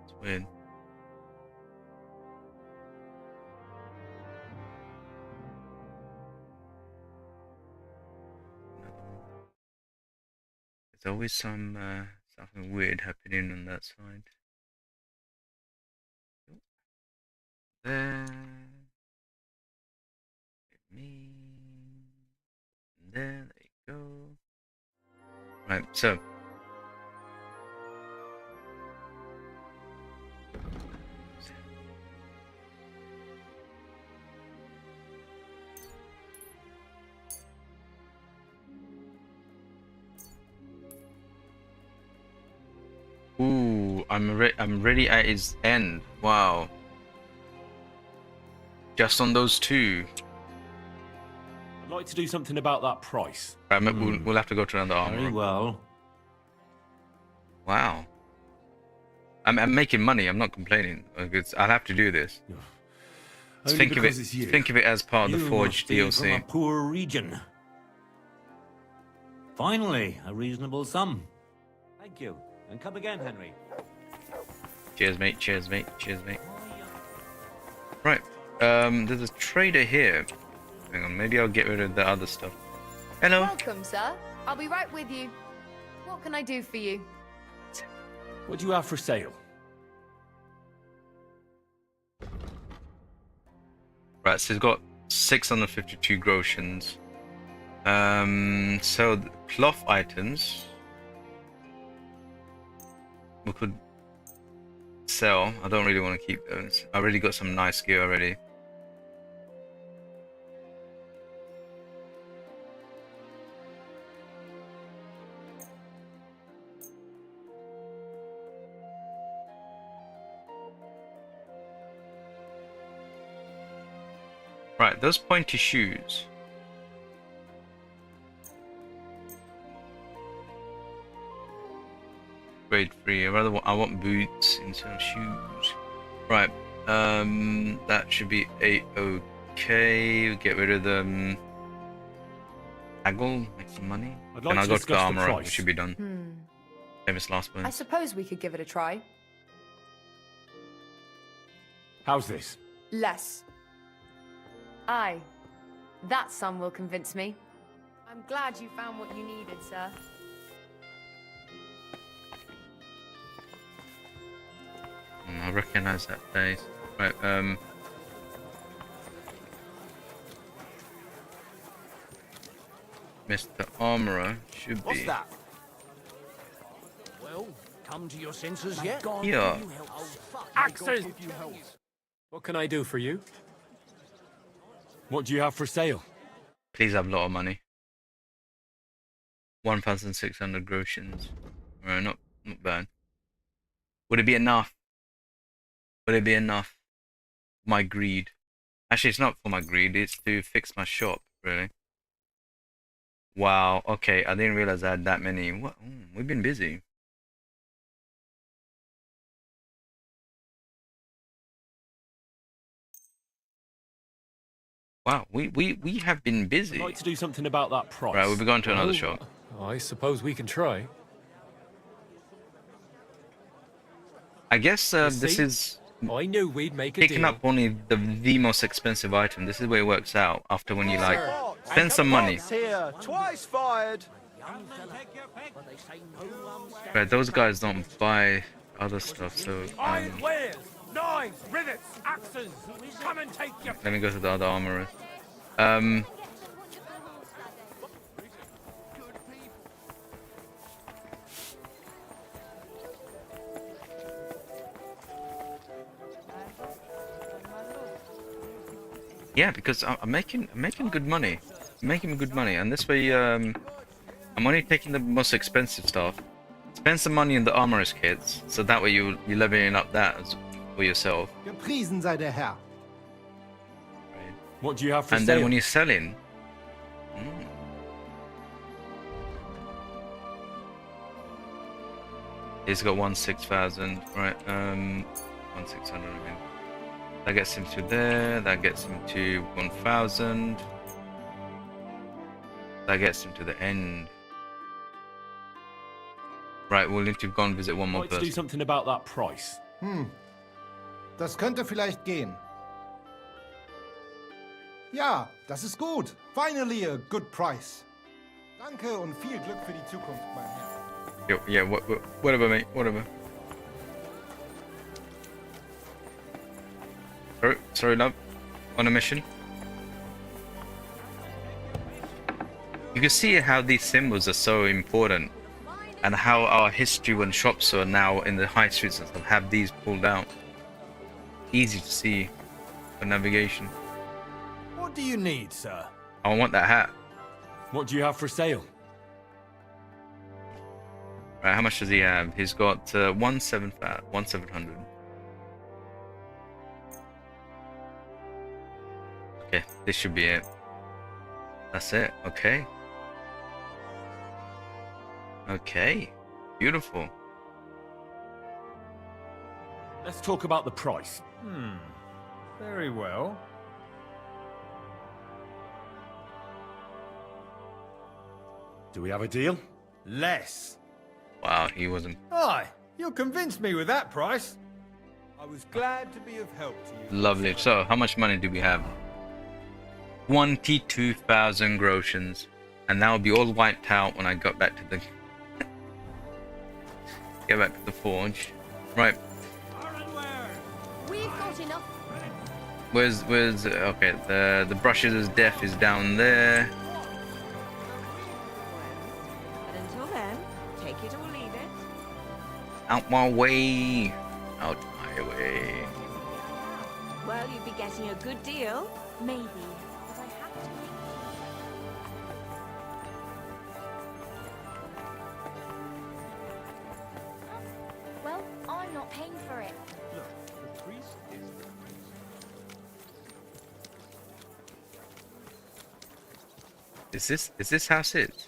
It's weird. There's always some something weird happening on that side. There. Me. There you go. Right, so. Ooh, I'm ready at his end. Wow. Just on those two. I'd like to do something about that price. Right, we'll have to go to another armor. Very well. Wow. I'm making money. I'm not complaining. I'll have to do this. Think of it as part of the Forge DLC. From a poor region. Finally, a reasonable sum. Thank you, and come again, Henry. Cheers, mate. Cheers, mate. Cheers, mate. Right. There's a trader here. Hang on, maybe I'll get rid of the other stuff. Hello. Welcome, sir. I'll be right with you. What can I do for you? What do you have for sale? Right, so he's got 652 groshens. So the cloth items we could sell. I don't really want to keep those. I already got some nice gear already. Right, those pointy shoes. Grade 3. I want boots instead of shoes. Right. That should be okay. We'll get rid of them. Haggle, make some money. Like I go to the armorer? We should be done. Famous last one. I suppose we could give it a try. How's this? Less. Aye. That sum will convince me. I'm glad you found what you needed, sir. I recognize that face. Right, Mr. Armorer should be. What's that? Well, come to your senses yet? Yeah. Axes! What can I do for you? What do you have for sale? Please have a lot of money. 1,600 groshens. Right, not bad. Would it be enough? Would it be enough? My greed. Actually, it's not for my greed. It's to fix my shop, really. Wow. Okay, I didn't realize I had that many. What? We've been busy. Wow, we have been busy. I'd like to do something about that price. Right, we'll be going to another shop. I suppose we can try. I guess this is I knew we'd make a picking deal. up only the most expensive item. This is where it works out after when you like spend some money. Here, twice fired. Right, those guys don't buy other stuff, so Iron wares, knives, rivets, axes. Come and take your. let me go to the other armorer. Yeah, because I'm making good money. I'm making good money, and this way I'm only taking the most expensive stuff. Spend some money in the armorer's kits, so that way you're leveling up that for yourself. Gepriesen sei der Herr. What do you have for And sale? then when you're selling, he's got 16,000, right? 1,600. I mean. That gets him to there. That gets him to 1,000. That gets him to the end. Right, we'll need to go and visit one more I'd like to person. do something about that price. Das könnte vielleicht gehen. Ja, das ist gut. Finally a good price. Danke und viel Glück für die Zukunft, mein Herr. Yeah, whatever, mate. Whatever. Sorry, love. On a mission. You can see how these symbols are so important, and how our history when shops are now in the high streets and stuff have these pulled out. Easy to see for navigation. What do you need, sir? I want that hat. What do you have for sale? Right, how much does he have? He's got 1700. Okay, this should be it. That's it. Okay. Okay. Beautiful. Let's talk about the price. Very well. Do we have a deal? Less. Wow, he wasn't. Aye, you'll convince me with that price. I was glad to be of help to you. Lovely. So, how much money do we have? 22,000 groshens, and that will be all wiped out when I got back to the get back to the forge. Right. We've got enough. Where's okay? The brushes of death is down there. But until then, take it or leave it. Out my way. Out my way. Well, you'd be getting a good deal. Maybe, but I have to. Well, I'm not paying for it. Look, the priest is the priest. Is this house it?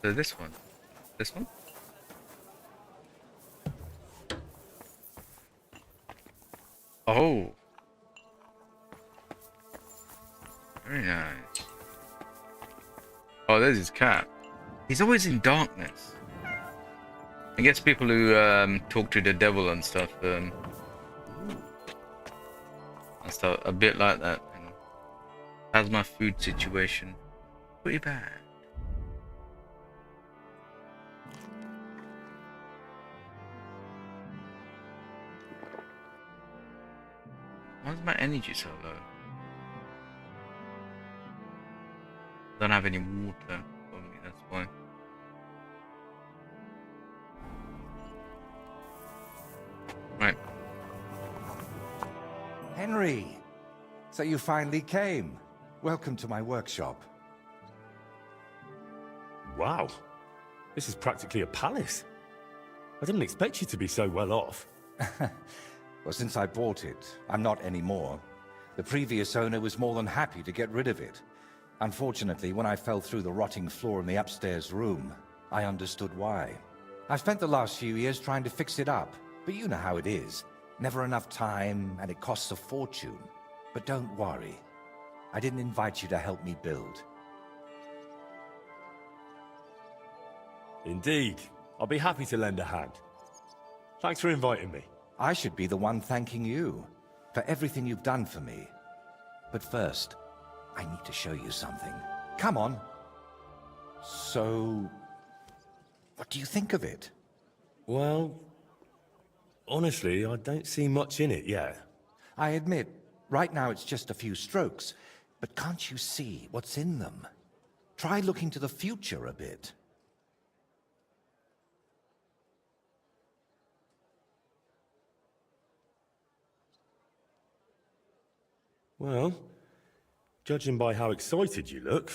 So this one? This one? Oh. Very nice. Oh, there's his cat. He's always in darkness. I guess people who talk to the devil and stuff, a bit like that. You know. How's my food situation? Pretty bad. Why is my energy so low? Don't have any water for me, that's why. Right. Henry! So you finally came. Welcome to my workshop. Wow. This is practically a palace. I didn't expect you to be so well off. Well, since I bought it, I'm not anymore. The previous owner was more than happy to get rid of it. Unfortunately, when I fell through the rotting floor in the upstairs room, I understood why. I've spent the last few years trying to fix it up, but you know how it is. Never enough time, and it costs a fortune. But don't worry. I didn't invite you to help me build. Indeed. I'll be happy to lend a hand. Thanks for inviting me. I should be the one thanking you for everything you've done for me. But first, I need to show you something. Come on. So, what do you think of it? Well, honestly, I don't see much in it yet. I admit, right now it's just a few strokes, but can't you see what's in them? Try looking to the future a bit. Well, judging by how excited you look,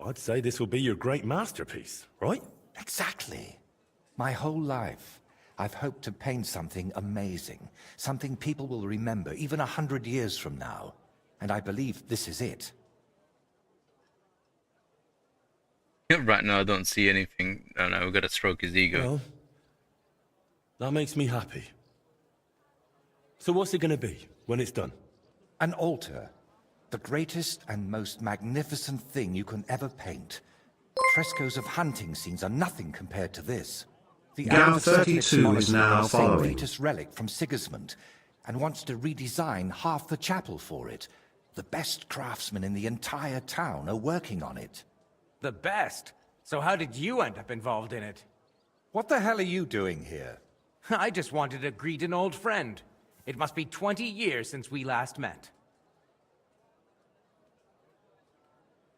I'd say this will be your great masterpiece, right? Exactly. My whole life, I've hoped to paint something amazing, something people will remember even 100 years from now. And I believe this is it. Right now, I don't see anything. I don't know, we've got to stroke his ego. Well, that makes me happy. So what's it going to be when it's done? An altar. The greatest and most magnificent thing you can ever paint. Frescoes of hunting scenes are nothing compared to this. The Gal abbot 32 is now St. following. Vitus relic from Sigismund, and wants to redesign half the chapel for it. The best craftsmen in the entire town are working on it. The best? So how did you end up involved in it? What the hell are you doing here? I just wanted to greet an old friend. It must be 20 years since we last met.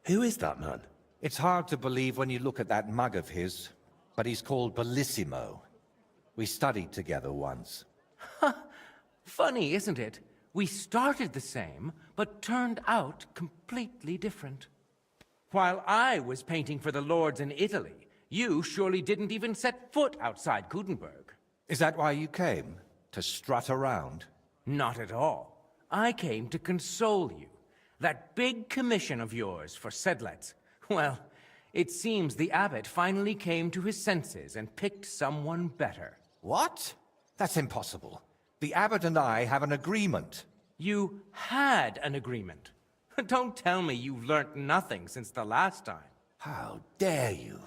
Who is that man? It's hard to believe when you look at that mug of his, but he's called Bellissimo. We studied together once. Funny, isn't it? We started the same, but turned out completely different. While I was painting for the lords in Italy, you surely didn't even set foot outside Gutenberg. Is that why you came? To strut around? Not at all. I came to console you. That big commission of yours for Sedlets. Well, it seems the abbot finally came to his senses and picked someone better. What? That's impossible. The abbot and I have an agreement. You had an agreement. Don't tell me you've learnt nothing since the last time. How dare you?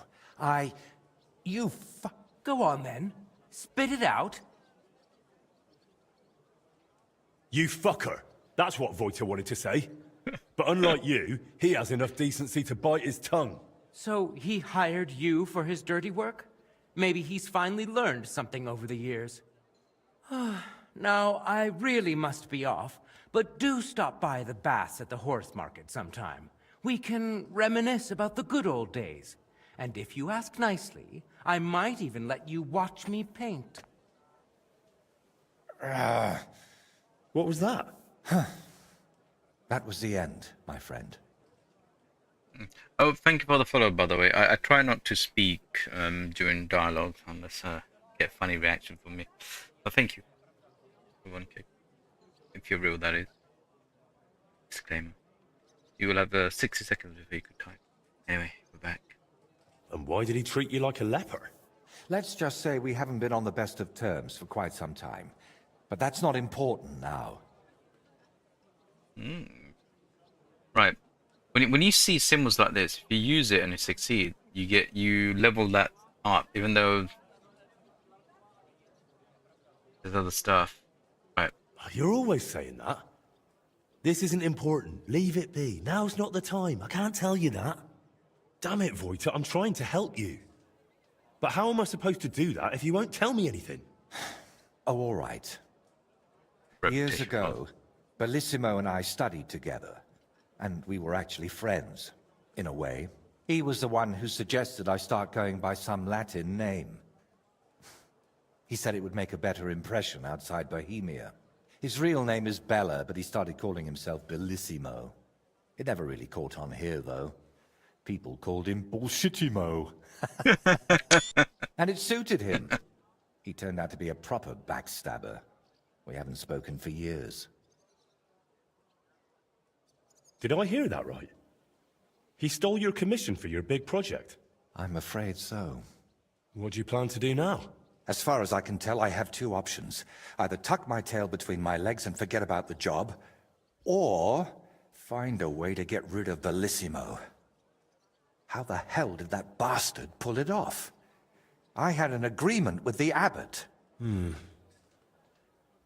Go on then. Spit it out. You fucker. That's what Voita wanted to say. But unlike you, he has enough decency to bite his tongue. So he hired you for his dirty work? Maybe he's finally learned something over the years. Now, I really must be off, but do stop by the baths at the horse market sometime. We can reminisce about the good old days. And if you ask nicely, I might even let you watch me paint. What was that? That was the end, my friend. Oh, thank you for the follow, by the way. I try not to speak during dialogue unless I get funny reaction from me. But thank you. For 1K. If you're real, that is. Disclaimer. You will have 60 seconds before you could type. Anyway, we're back. And why did he treat you like a leper? Let's just say we haven't been on the best of terms for quite some time. But that's not important now. Right. When you see symbols like this, if you use it and you succeed, you level that up, even though there's other stuff. Right. You're always saying that. This isn't important. Leave it be. Now's not the time. I can't tell you that. Damn it, Voita, I'm trying to help you. But how am I supposed to do that if you won't tell me anything? Oh, all right. Years ago, Bellissimo and I studied together, and we were actually friends, in a way. He was the one who suggested I start going by some Latin name. He said it would make a better impression outside Bohemia. His real name is Bella, but he started calling himself Bellissimo. It never really caught on here, though. People called him Bullshitimo. And it suited him. He turned out to be a proper backstabber. We haven't spoken for years. Did I hear that right? He stole your commission for your big project? I'm afraid so. What do you plan to do now? As far as I can tell, I have two options. Either tuck my tail between my legs and forget about the job, or find a way to get rid of Bellissimo. How the hell did that bastard pull it off? I had an agreement with the abbot.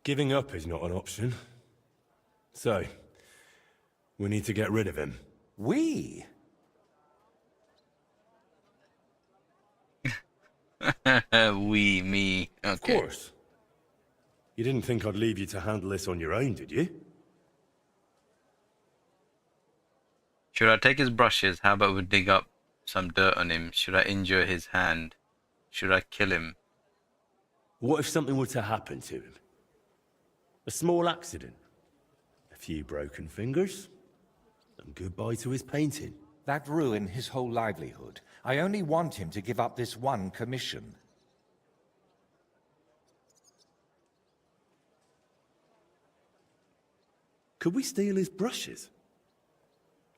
Giving up is not an option. So, we need to get rid of him. We? Me. Okay. Of course. You didn't think I'd leave you to handle this on your own, did you? Should I take his brushes? How about we dig up some dirt on him? Should I injure his hand? Should I kill him? What if something were to happen to him? A small accident? A few broken fingers? And goodbye to his painting? That ruined his whole livelihood. I only want him to give up this one commission. Could we steal his brushes?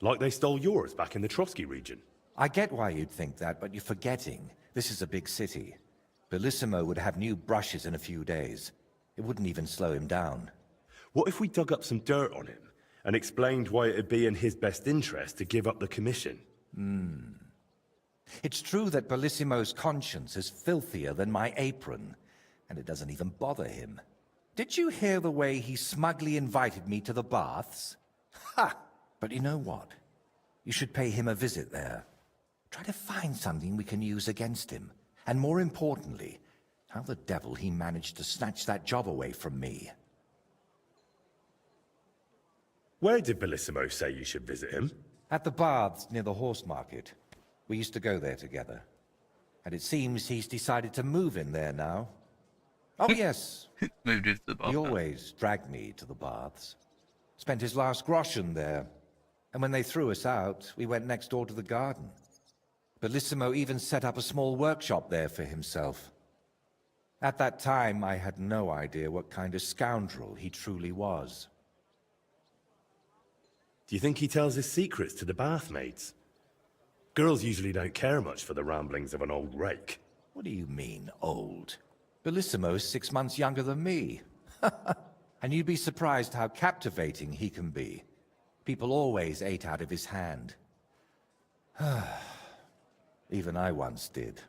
Like they stole yours back in the Trotsky region? I get why you'd think that, but you're forgetting. This is a big city. Bellissimo would have new brushes in a few days. It wouldn't even slow him down. What if we dug up some dirt on him and explained why it'd be in his best interest to give up the commission? It's true that Bellissimo's conscience is filthier than my apron, and it doesn't even bother him. Did you hear the way he smugly invited me to the baths? Ha! But you know what? You should pay him a visit there. Try to find something we can use against him. And more importantly, how the devil he managed to snatch that job away from me. Where did Bellissimo say you should visit him? At the baths near the horse market. We used to go there together. And it seems he's decided to move in there now. Oh yes. Moved into the bath. He always dragged me to the baths. Spent his last groschen there. And when they threw us out, we went next door to the garden. Bellissimo even set up a small workshop there for himself. At that time, I had no idea what kind of scoundrel he truly was. Do you think he tells his secrets to the bathmaids? Girls usually don't care much for the ramblings of an old rake. What do you mean, old? Bellissimo's 6 months younger than me. And you'd be surprised how captivating he can be. People always ate out of his hand. Even I once did.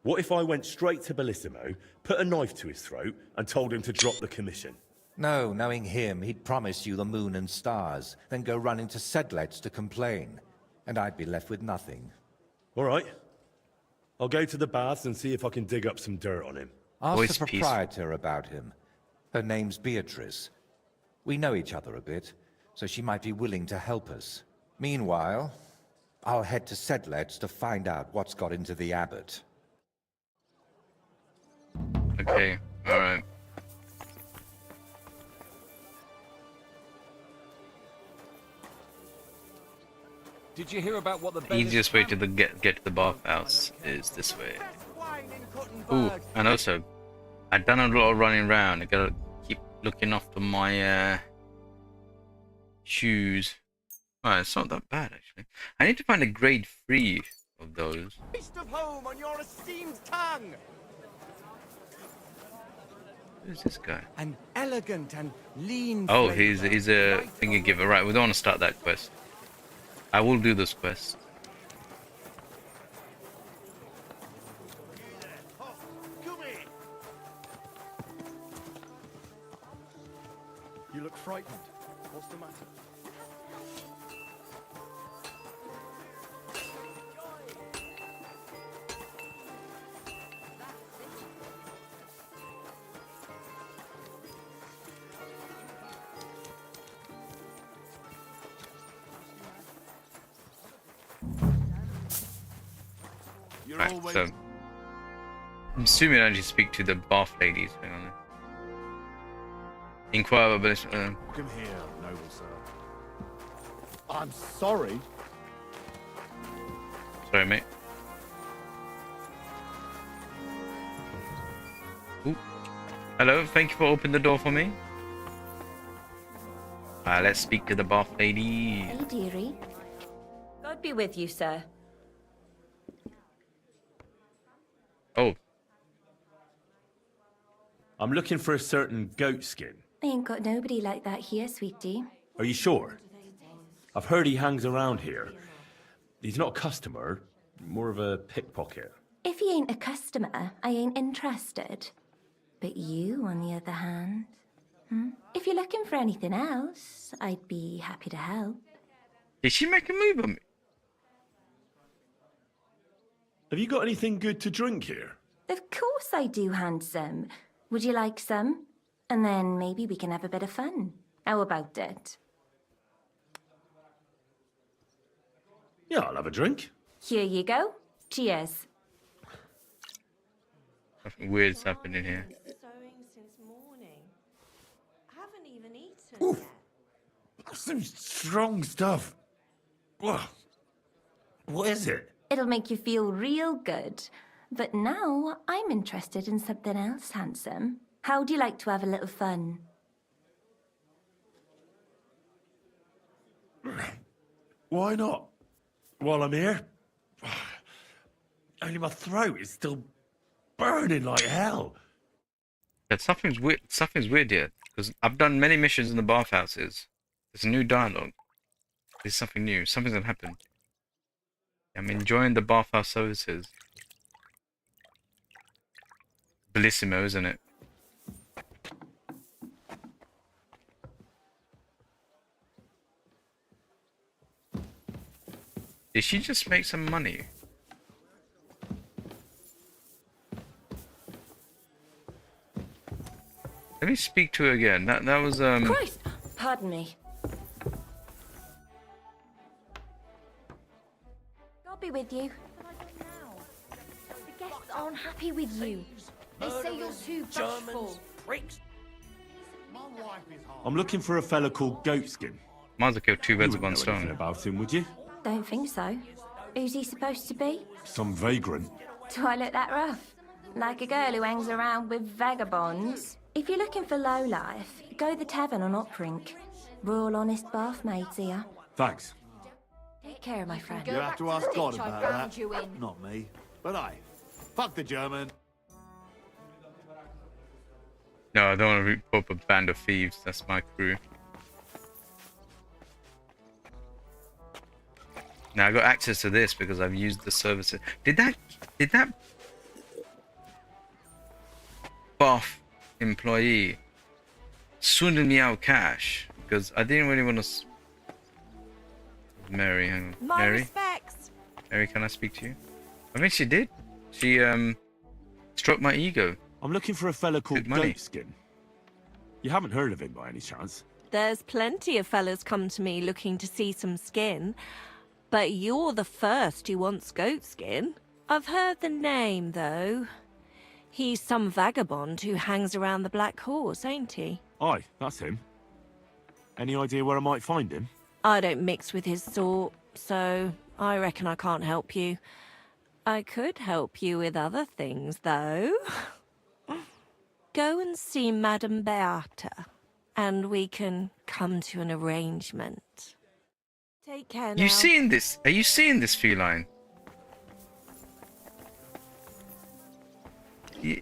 What if I went straight to Bellissimo, put a knife to his throat, and told him to drop the commission? No, knowing him, he'd promise you the moon and stars, then go running to Sedlets to complain. And I'd be left with nothing. All right. I'll go to the baths and see if I can dig up some dirt on him. Ask the proprietor about him. Her name's Beatrice. We know each other a bit, so she might be willing to help us. Meanwhile, I'll head to Sedlets to find out what's got into the abbot. Okay, alright. Did you hear about what the Easiest way to get to the bathhouse is this way. Ooh, and also, I've done a lot of running around. I gotta keep looking after my shoes. Oh, it's not that bad actually. I need to find a grade 3 of those. Feast of home on your esteemed tongue! Who's this guy? An elegant and lean. Oh, he's a thingy giver. Right, we don't want to start that quest. I will do this quest. You look frightened. What's the matter? Right, so I'm assuming I just speak to the bath ladies. Hang on. Inquire about this. Come here, noble sir. I'm sorry. Sorry, mate. Ooh. Hello, thank you for opening the door for me. Let's speak to the bath lady. Hey, dearie. God be with you, sir. Oh. I'm looking for a certain goat skin. I ain't got nobody like that here, sweetie. Are you sure? I've heard he hangs around here. He's not a customer, more of a pickpocket. If he ain't a customer, I ain't interested. But you, on the other hand, if you're looking for anything else, I'd be happy to help. Did she make a move on me? Have you got anything good to drink here? Of course I do, handsome. Would you like some? And then maybe we can have a bit of fun. How about it? Yeah, I'll have a drink. Here you go. Cheers. Something weird's happening here. Sewing since morning. Haven't even eaten Oof. yet. That's some strong stuff. What is it? It'll make you feel real good. But now I'm interested in something else, handsome. How'd you like to have a little fun? Why not? While I'm here? Only my throat is still burning like hell. Yeah, something's weird. Something's weird here because I've done many missions in the bathhouses. There's a new dialogue. There's something new. Something's gonna happen. I'm enjoying the bathhouse services. Bellissimo, isn't it? Did she just make some money? Let me speak to her again. That was Christ! Pardon me. God be with you. The guests aren't happy with you. They say you're too bashful. Pricks. I'm looking for a fella called Goatskin. Might as well kill two birds You with one wouldn't know anything stone. about him, would you? Don't think so. Who's he supposed to be? Some vagrant. Do I look that rough? Like a girl who hangs around with vagabonds? If you're looking for low life, go the tavern on Oprink. We're all honest bath maids here. Thanks. Take care of my friend. You have to ask God about that. Not me. But aye. Fuck the German. No, I don't want to put up a band of thieves. That's my crew. Now I got access to this because I've used the services. Did that bath employee swindle me out cash? Because I didn't really want to. Mary, hang on. My Mary, respects. Mary, can I speak to you? I think she did. She struck my ego. I'm looking for a fella called money. Goatskin. You haven't heard of him by any chance? There's plenty of fellas come to me looking to see some skin. But you're the first who wants goat skin. I've heard the name, though. He's some vagabond who hangs around the Black Horse, ain't he? Aye, that's him. Any idea where I might find him? I don't mix with his sort, so I reckon I can't help you. I could help you with other things, though. Go and see Madame Beata, and we can come to an arrangement. Take care now. You seeing this? Are you seeing this feline? I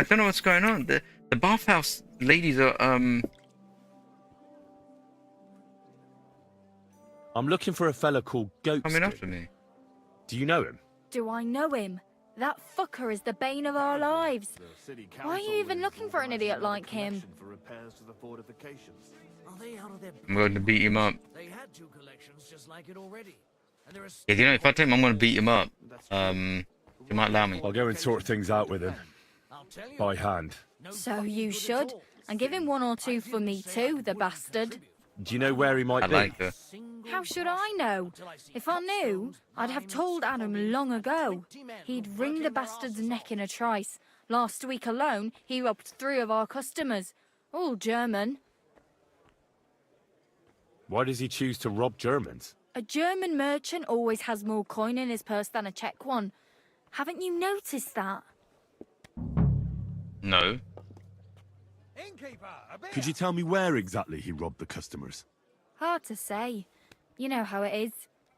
don't know what's going on. The bathhouse ladies are I'm looking for a fella called Goatskin. coming after me. Do you know him? Do I know him? That fucker is the bane of our lives. Why are you even looking for an idiot like him? I'm going to beat him up. They had two collections just like it already. And there are Yeah, you know, if I tell him I'm going to beat him up, he might allow me. I'll go and sort things out with him. By hand. So you should. And give him one or two for me too, the bastard. Do you know where he might I be? like her. How should I know? If I knew, I'd have told Adam long ago. He'd wring the bastard's neck in a trice. Last week alone, he robbed 3 of our customers. All German. Why does he choose to rob Germans? A German merchant always has more coin in his purse than a Czech one. Haven't you noticed that? No. Could you tell me where exactly he robbed the customers? Hard to say. You know how it is.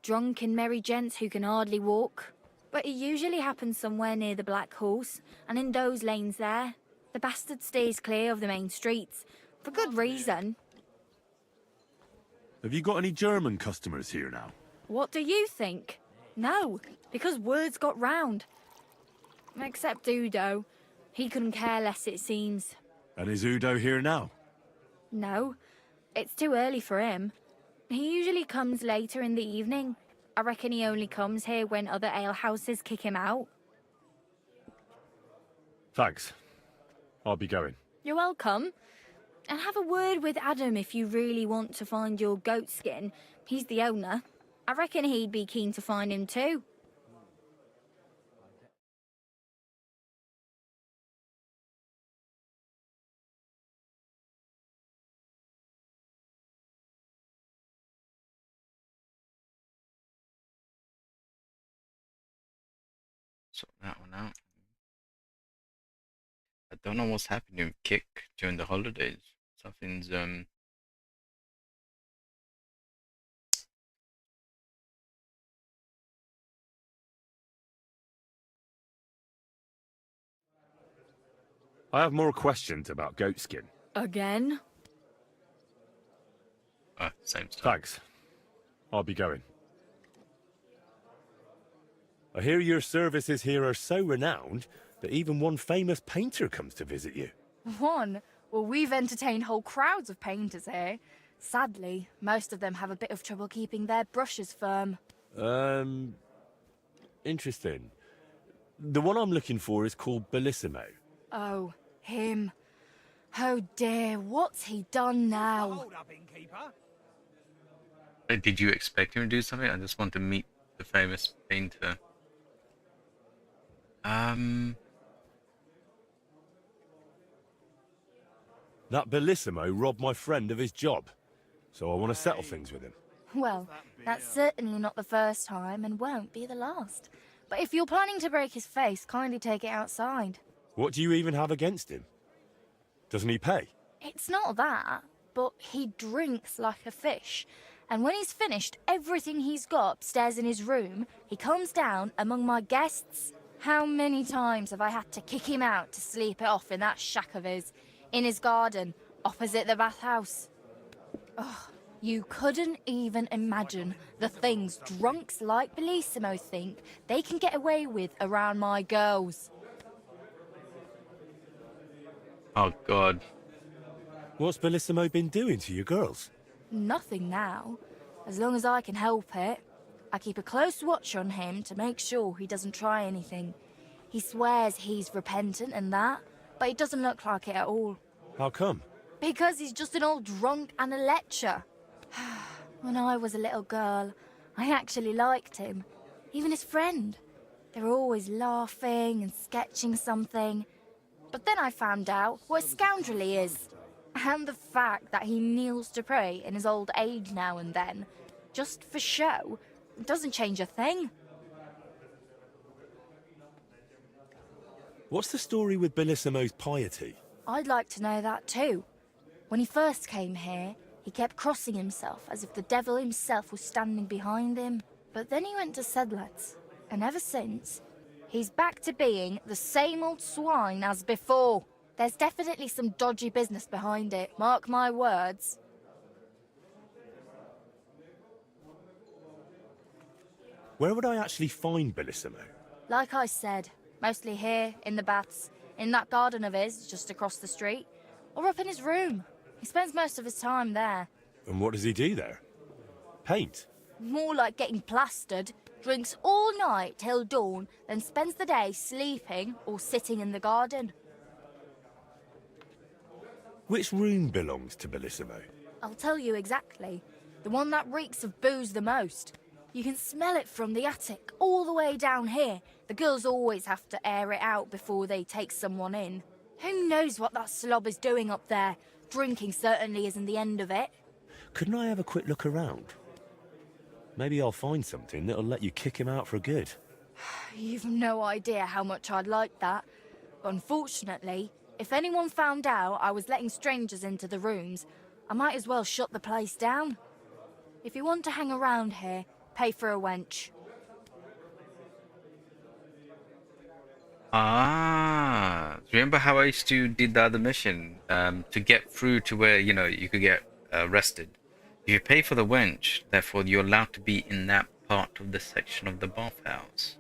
Drunk and merry gents who can hardly walk. But it usually happens somewhere near the Black Horse, and in those lanes there. The bastard stays clear of the main streets. For good reason. Have you got any German customers here now? What do you think? No, because words got round. Except Udo. He couldn't care less, it seems. And is Udo here now? No, it's too early for him. He usually comes later in the evening. I reckon he only comes here when other alehouses kick him out. Thanks. I'll be going. You're welcome. And have a word with Adam if you really want to find your goat skin. He's the owner. I reckon he'd be keen to find him too. Sort that one out. I don't know what's happening with Kick during the holidays. Something's I have more questions about Goatskin. Again? Same stuff. Thanks. I'll be going. I hear your services here are so renowned that even one famous painter comes to visit you. One? Well, we've entertained whole crowds of painters here. Sadly, most of them have a bit of trouble keeping their brushes firm. Interesting. The one I'm looking for is called Bellissimo. Oh, him. Oh dear, what's he done now? Did you expect him to do something? I just want to meet the famous painter. That Bellissimo robbed my friend of his job, so I want to settle things with him. Well, that's certainly not the first time and won't be the last. But if you're planning to break his face, kindly take it outside. What do you even have against him? Doesn't he pay? It's not that, but he drinks like a fish. And when he's finished everything he's got upstairs in his room, he comes down among my guests. How many times have I had to kick him out to sleep it off in that shack of his, in his garden, opposite the bathhouse? Oh, you couldn't even imagine the things drunks like Bellissimo think they can get away with around my girls. Oh, God. What's Bellissimo been doing to your girls? Nothing now, as long as I can help it. I keep a close watch on him to make sure he doesn't try anything. He swears he's repentant and that, but it doesn't look like it at all. How come? Because he's just an old drunk and a lecher. When I was a little girl, I actually liked him. Even his friend. They were always laughing and sketching something. But then I found out what a scoundrel he is. And the fact that he kneels to pray in his old age now and then, just for show, doesn't change a thing. What's the story with Bellissimo's piety? I'd like to know that too. When he first came here, he kept crossing himself as if the devil himself was standing behind him. But then he went to Sedlets, and ever since, he's back to being the same old swine as before. There's definitely some dodgy business behind it, mark my words. Where would I actually find Bellissimo? Like I said, mostly here, in the baths, in that garden of his, just across the street, or up in his room. He spends most of his time there. And what does he do there? Paint? More like getting plastered. Drinks all night till dawn, then spends the day sleeping or sitting in the garden. Which room belongs to Bellissimo? I'll tell you exactly. The one that reeks of booze the most. You can smell it from the attic all the way down here. The girls always have to air it out before they take someone in. Who knows what that slob is doing up there? Drinking certainly isn't the end of it. Couldn't I have a quick look around? Maybe I'll find something that'll let you kick him out for good. You've no idea how much I'd like that. Unfortunately, if anyone found out I was letting strangers into the rooms, I might as well shut the place down. If you want to hang around here, pay for a wench. Ah, remember how I used to did the other mission to get through to where, you know, you could get arrested. If you pay for the wench, therefore you're allowed to be in that part of the section of the bathhouse.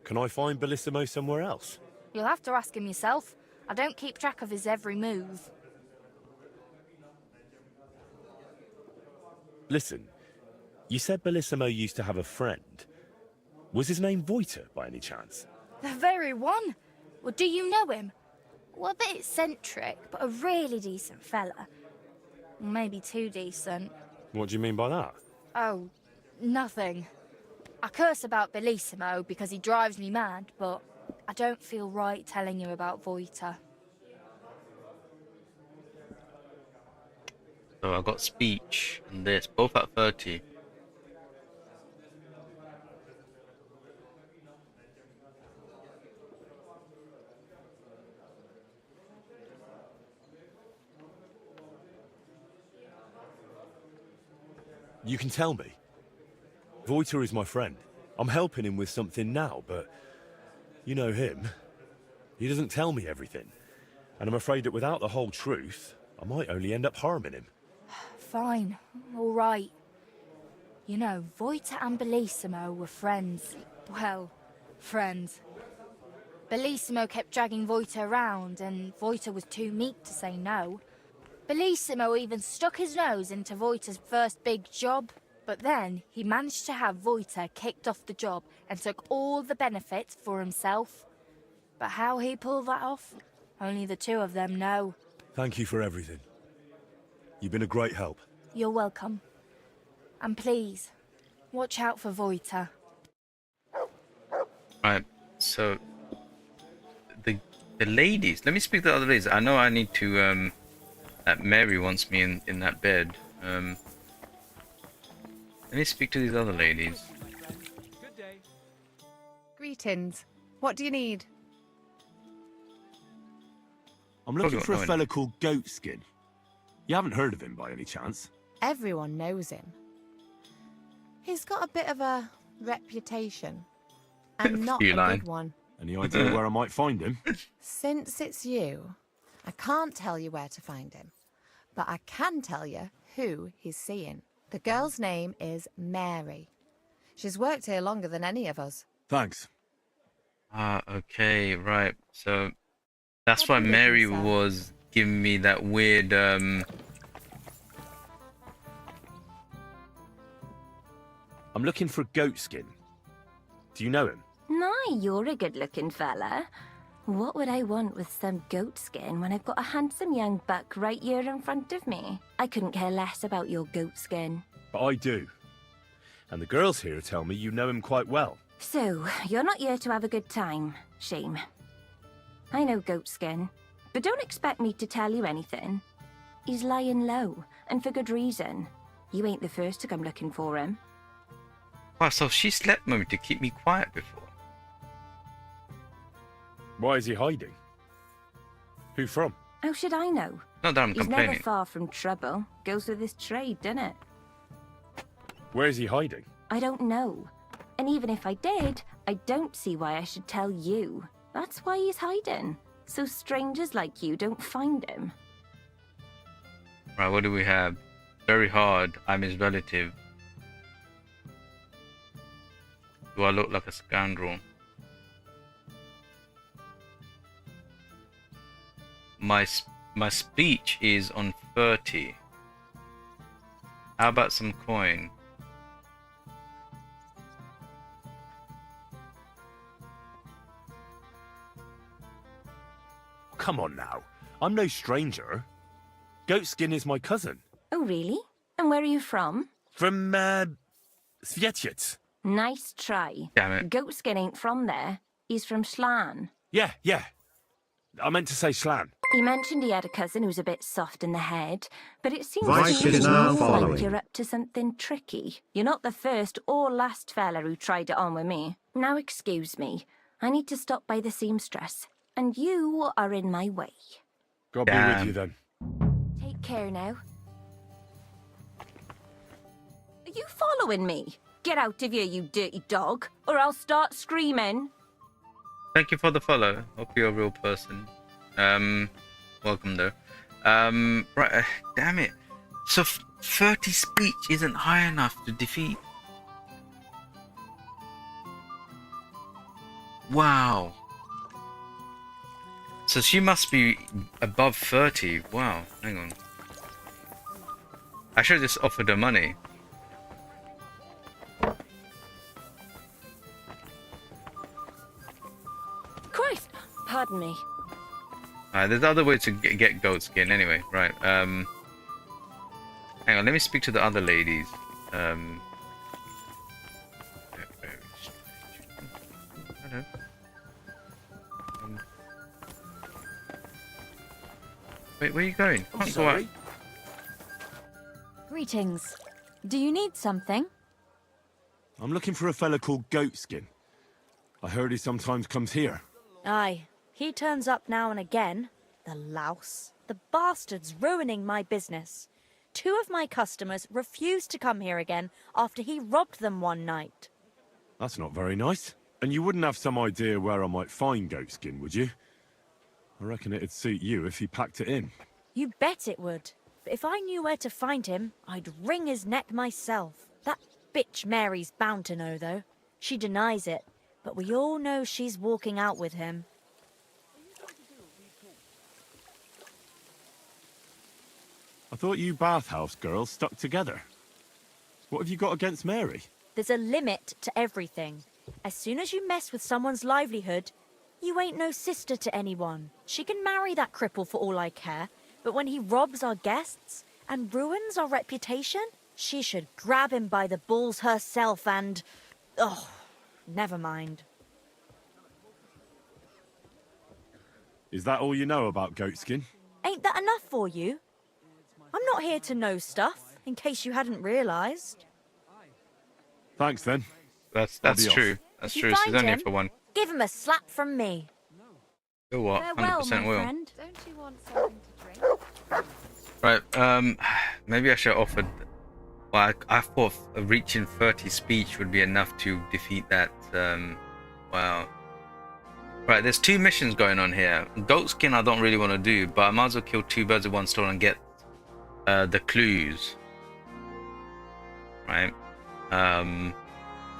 Can I find Bellissimo somewhere else? You'll have to ask him yourself. I don't keep track of his every move. Listen, you said Bellissimo used to have a friend. Was his name Voiter, by any chance? The very one. Well, do you know him? Well, a bit eccentric, but a really decent fella. Maybe too decent. What do you mean by that? Oh, nothing. I curse about Bellissimo because he drives me mad, but I don't feel right telling you about Voiter. So I got speech and this, both at 30. You can tell me. Voiter is my friend. I'm helping him with something now, but you know him. He doesn't tell me everything. And I'm afraid that without the whole truth, I might only end up harming him. Fine, all right. You know, Voiter and Bellissimo were friends. Well, friends. Bellissimo kept dragging Voiter around, and Voiter was too meek to say no. Bellissimo even stuck his nose into Voita's first big job, but then he managed to have Voita kicked off the job and took all the benefits for himself. But how he pulled that off, only the two of them know. Thank you for everything. You've been a great help. You're welcome. And please, watch out for Voita. Right, so the ladies. Let me speak to the other ladies. I know I need to. That Mary wants me in that bed. Let me speak to these other ladies. Greetings. What do you need? I'm looking Probably for a won't know fella called Goatskin. You haven't heard of him by any chance? Everyone knows him. He's got a bit of a reputation. And not a Feline. good one. Any idea where I might find him? Since it's you, I can't tell you where to find him. But I can tell you who he's seeing. The girl's name is Mary. She's worked here longer than any of us. Thanks. Okay, right. So that's What why are you Mary looking, sir? was giving me that weird. I'm looking for Goatskin. Do you know him? Nah, you're a good-looking fella. What would I want with some goat skin when I've got a handsome young buck right here in front of me? I couldn't care less about your goat skin. But I do. And the girls here tell me you know him quite well. So, you're not here to have a good time. Shame. I know goat skin, but don't expect me to tell you anything. He's lying low, and for good reason. You ain't the first to come looking for him. Wow, so she slept with me to keep me quiet before. Why is he hiding? Who from? How should I know? Not that I'm He's complaining. never far from trouble. Goes with his trade, doesn't it? Where is he hiding? I don't know. And even if I did, I don't see why I should tell you. That's why he's hiding. So strangers like you don't find him. Right, what do we have? Very hard. I'm his relative. Do I look like a scoundrel? My speech is on 30. How about some coin? Come on now. I'm no stranger. Goatskin is my cousin. Oh, really? And where are you from? From, Svietiec. Nice try. Damn it. Goatskin ain't from there. He's from Slan. Yeah. I meant to say Slan. He mentioned he had a cousin who's a bit soft in the head, but it seems Vice to me is now like following. you're up to something tricky. You're not the first or last fella who tried it on with me. Now excuse me. I need to stop by the seamstress, and you are in my way. God be with you then. Take care now. Are you following me? Get out of here, you dirty dog, or I'll start screaming. Thank you for the follow. Hope you're a real person. Welcome though. Right, damn it. So 30 speech isn't high enough to defeat. Wow. So she must be above 30. Wow, hang on. I should have just offered her money. Christ! Pardon me. There's other ways to get goat skin anyway. Right, hang on, let me speak to the other ladies. They're very strange. Hello. Wait, where are you going? Can't go out. Greetings. Do you need something? I'm looking for a fella called Goatskin. I heard he sometimes comes here. Aye. He turns up now and again. The louse. The bastard's ruining my business. 2 of my customers refused to come here again after he robbed them one night. That's not very nice. And you wouldn't have some idea where I might find Goatskin, would you? I reckon it'd suit you if he packed it in. You bet it would. But if I knew where to find him, I'd wring his neck myself. That bitch Mary's bound to know, though. She denies it, but we all know she's walking out with him. thought you bathhouse girls stuck together. What have you got against Mary? There's a limit to everything. As soon as you mess with someone's livelihood, you ain't no sister to anyone. She can marry that cripple for all I care, but when he robs our guests and ruins our reputation, she should grab him by the balls herself and... oh, never mind. Is that all you know about Goatskin? Ain't that enough for you? I'm not here to know stuff, in case you hadn't realised. Thanks, then. That's I'll be true. off. That's If true. you She's find only here him, for one. give him a slap from me. You what? Farewell, 100% my will. friend. Don't you want something to drink? Right. Maybe I should have offered. Well, I thought reaching 30 speech would be enough to defeat that. Wow. Right. There's 2 missions going on here. Goatskin I don't really want to do, but I might as well kill 2 birds with 1 stone and get the clues. Right.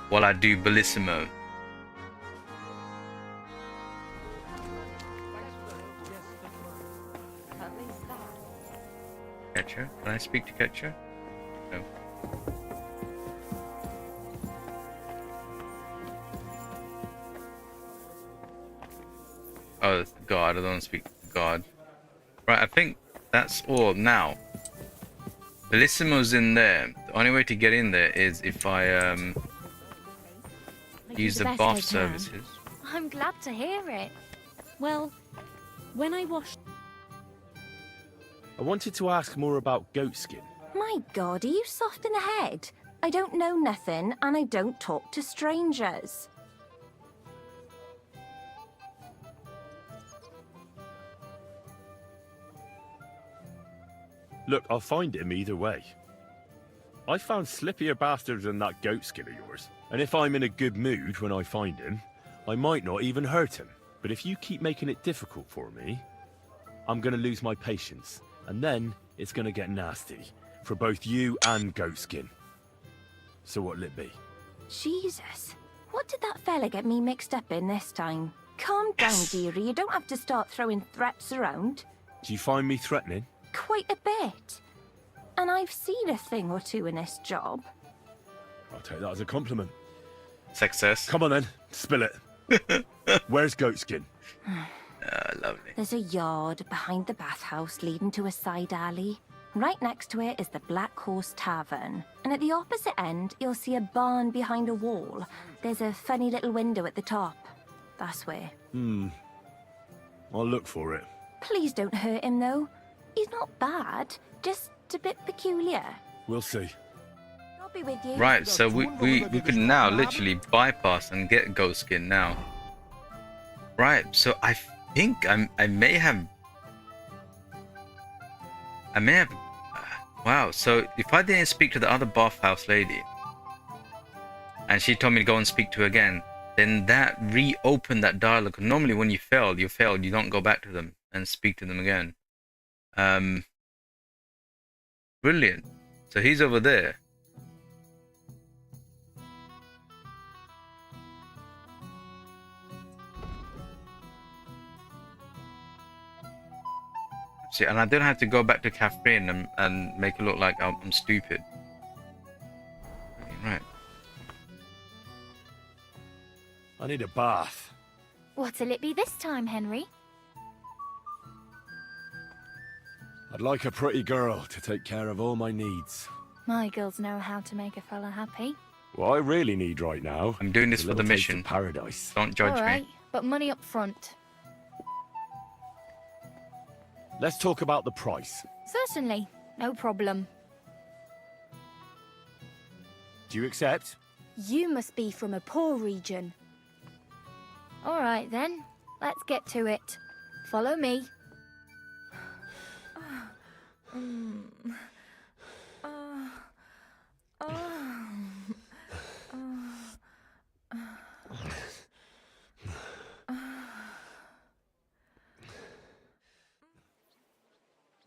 While I do Bellissimo. Catcher? Can I speak to Catcher? No. Oh, God, I don't want to speak to God. Right, I think that's all. Now, Bellissimo's in there. The only way to get in there is if I use the best I bath can. services. I'm glad to hear it. Well, when I washed... I wanted to ask more about Goatskin. My God, are you soft in the head? I don't know nothing, and I don't talk to strangers. Look, I'll find him either way. I found slippier bastards than that Goatskin of yours. And if I'm in a good mood when I find him, I might not even hurt him. But if you keep making it difficult for me, I'm gonna lose my patience. And then it's gonna get nasty. For both you and Goatskin. So what'll it be? Jesus. What did that fella get me mixed up in this time? Calm down, dearie. You don't have to start throwing threats around. Do you find me threatening? Quite a bit. And I've seen a thing or two in this job. I'll take that as a compliment. Success. Come on then, spill it. Where's Goatskin? Lovely. There's a yard behind the bathhouse leading to a side alley. Right next to it is the Black Horse Tavern. And at the opposite end, you'll see a barn behind a wall. There's a funny little window at the top. That's where. I'll look for it. Please don't hurt him, though. He's not bad, just a bit peculiar. We'll see. I'll be with you. Right, so we could now literally bypass and get Goatskin now. Right, so I think I may have. Wow, so if I didn't speak to the other bathhouse lady, and she told me to go and speak to her again, then that reopened that dialogue. Normally when you fail, you don't go back to them and speak to them again. Brilliant. So he's over there. See, and I don't have to go back to Catherine and make it look like I'm stupid. Right. I need a bath. What'll it be this time, Henry? I'd like a pretty girl to take care of all my needs. My girls know how to make a fella happy. What I really need right now... I'm doing this is a for the little taste mission. of paradise. Don't judge All right, me. but money up front. Let's talk about the price. Certainly, no problem. Do you accept? You must be from a poor region. All right then, let's get to it. Follow me.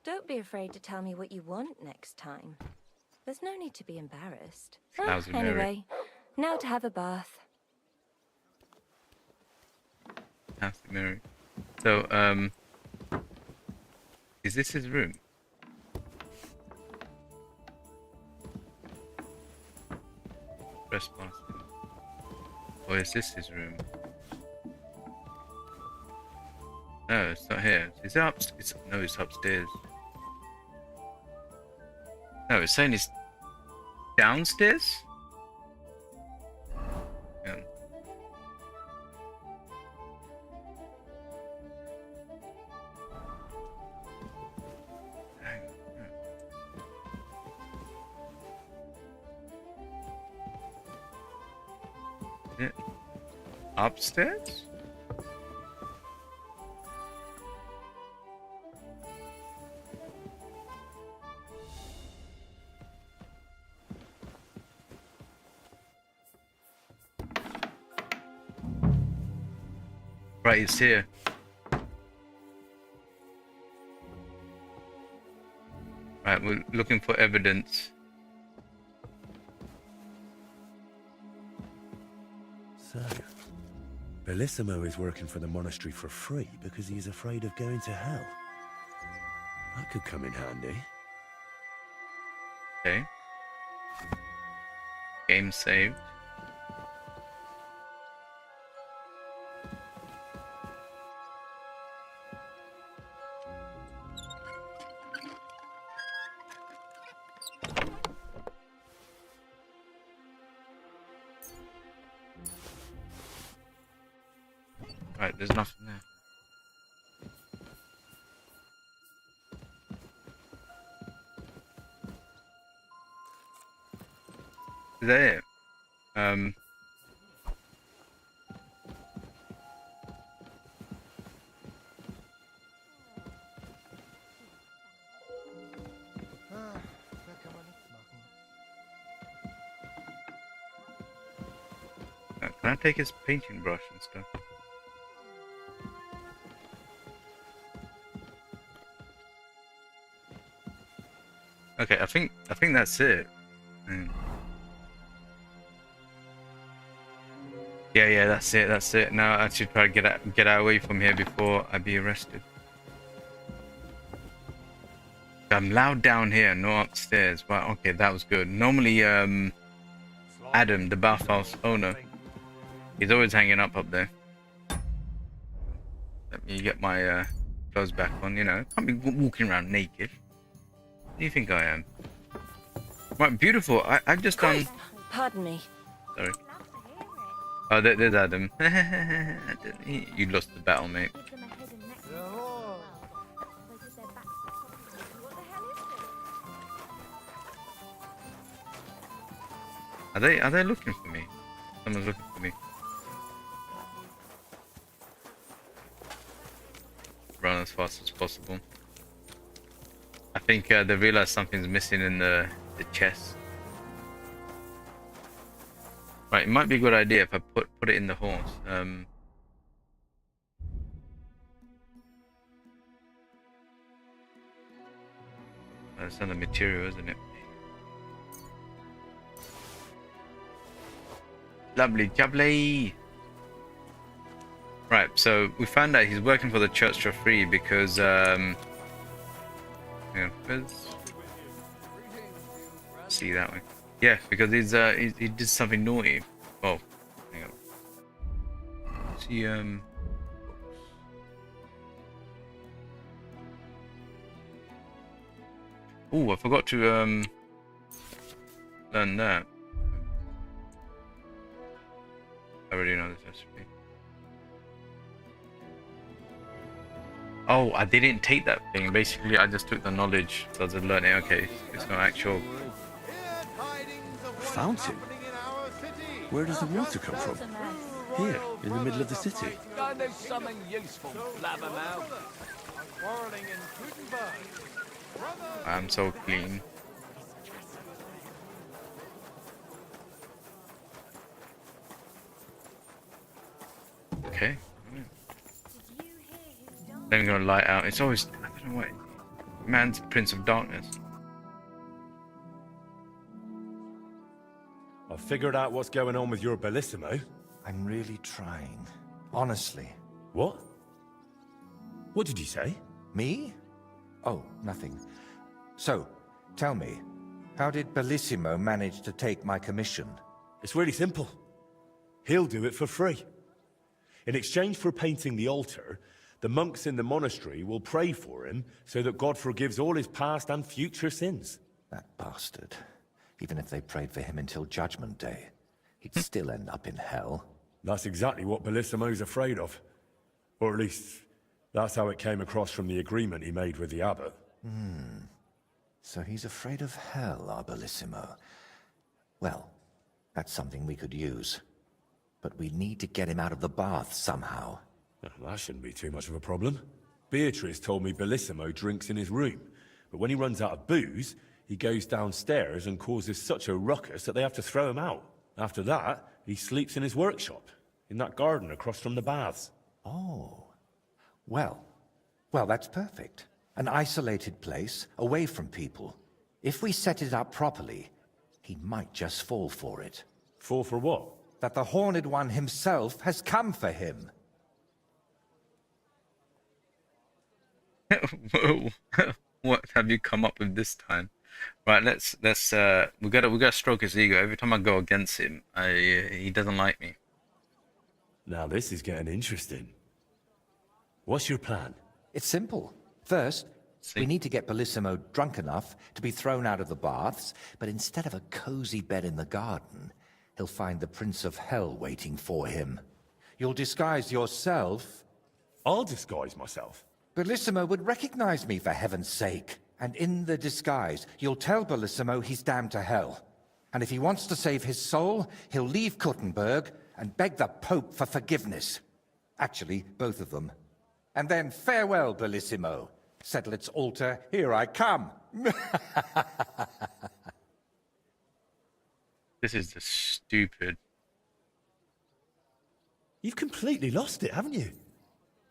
Don't be afraid to tell me what you want next time. There's no need to be embarrassed. Lousy Mary. Anyway, now to have a bath. Fantastic, Mary. So, is this his room? Trespassing. Or is this his room? No, it's not here. Is it upstairs? No, it's upstairs. No, it's saying it's downstairs? Yeah. Is it upstairs? Right, it's here. Right, we're looking for evidence. So, Bellissimo is working for the monastery for free because he is afraid of going to hell. That could come in handy. Okay. Game saved. Right, there's nothing there. Is that it? Can I take his painting brush and stuff? Okay, I think that's it. Yeah, that's it. Now I should try to get out away from here before I be arrested. I'm loud down here, not upstairs. Wow, okay, that was good. Normally, Adam, the bathhouse owner, he's always hanging up there. Let me get my clothes back on. You know, can't be walking around naked. What do you think I am? Right, beautiful. I've just done. Pardon me. Sorry. Oh, there's Adam. You lost the battle, mate. Are they looking for me? Someone's looking for me. Run as fast as possible. I think they realize something's missing in the chest. Right, it might be a good idea if I put it in the horse. That's another material, isn't it? Lovely jubbly. Right, so we found out he's working for the church for free because see that way. Yeah, because he did something naughty. Oh, hang on. See oh, I forgot to learn that. I already know this recipe. Oh, I didn't take that thing. Basically, I just took the knowledge, so I was learning. Okay, it's not actual. Fountain? Where does the water come from? Here, in the middle of the city. There's something useful, blabbermouth. I'm so clean. Okay. Then we're gonna light out. It's always, I don't know what. Man's Prince of Darkness. I've figured out what's going on with your Bellissimo. I'm really trying. Honestly. What? What did you say? Me? Oh, nothing. So, tell me, how did Bellissimo manage to take my commission? It's really simple. He'll do it for free. In exchange for painting the altar, the monks in the monastery will pray for him so that God forgives all his past and future sins. That bastard. Even if they prayed for him until Judgment Day, he'd still end up in hell. That's exactly what Bellissimo's afraid of. Or at least, that's how it came across from the agreement he made with the abbot. So he's afraid of hell, our Bellissimo. Well, that's something we could use. But we need to get him out of the bath somehow. That shouldn't be too much of a problem. Beatrice told me Bellissimo drinks in his room, but when he runs out of booze, he goes downstairs and causes such a ruckus that they have to throw him out. After that, he sleeps in his workshop, in that garden across from the baths. Oh. Well, that's perfect. An isolated place, away from people. If we set it up properly, he might just fall for it. Fall for what? That the Horned One himself has come for him. Whoa. What have you come up with this time? Right, let's we gotta stroke his ego. Every time I go against him, he doesn't like me. Now this is getting interesting. What's your plan? It's simple. First, we need to get Bellissimo drunk enough to be thrown out of the baths, but instead of a cozy bed in the garden, he'll find the Prince of Hell waiting for him. You'll disguise yourself. I'll disguise myself. Bellissimo would recognize me, for heaven's sake. And in the disguise, you'll tell Bellissimo he's damned to hell. And if he wants to save his soul, he'll leave Kuttenberg and beg the Pope for forgiveness. Actually, both of them. And then farewell, Bellissimo. Settle its altar, here I come. This is just stupid. You've completely lost it, haven't you?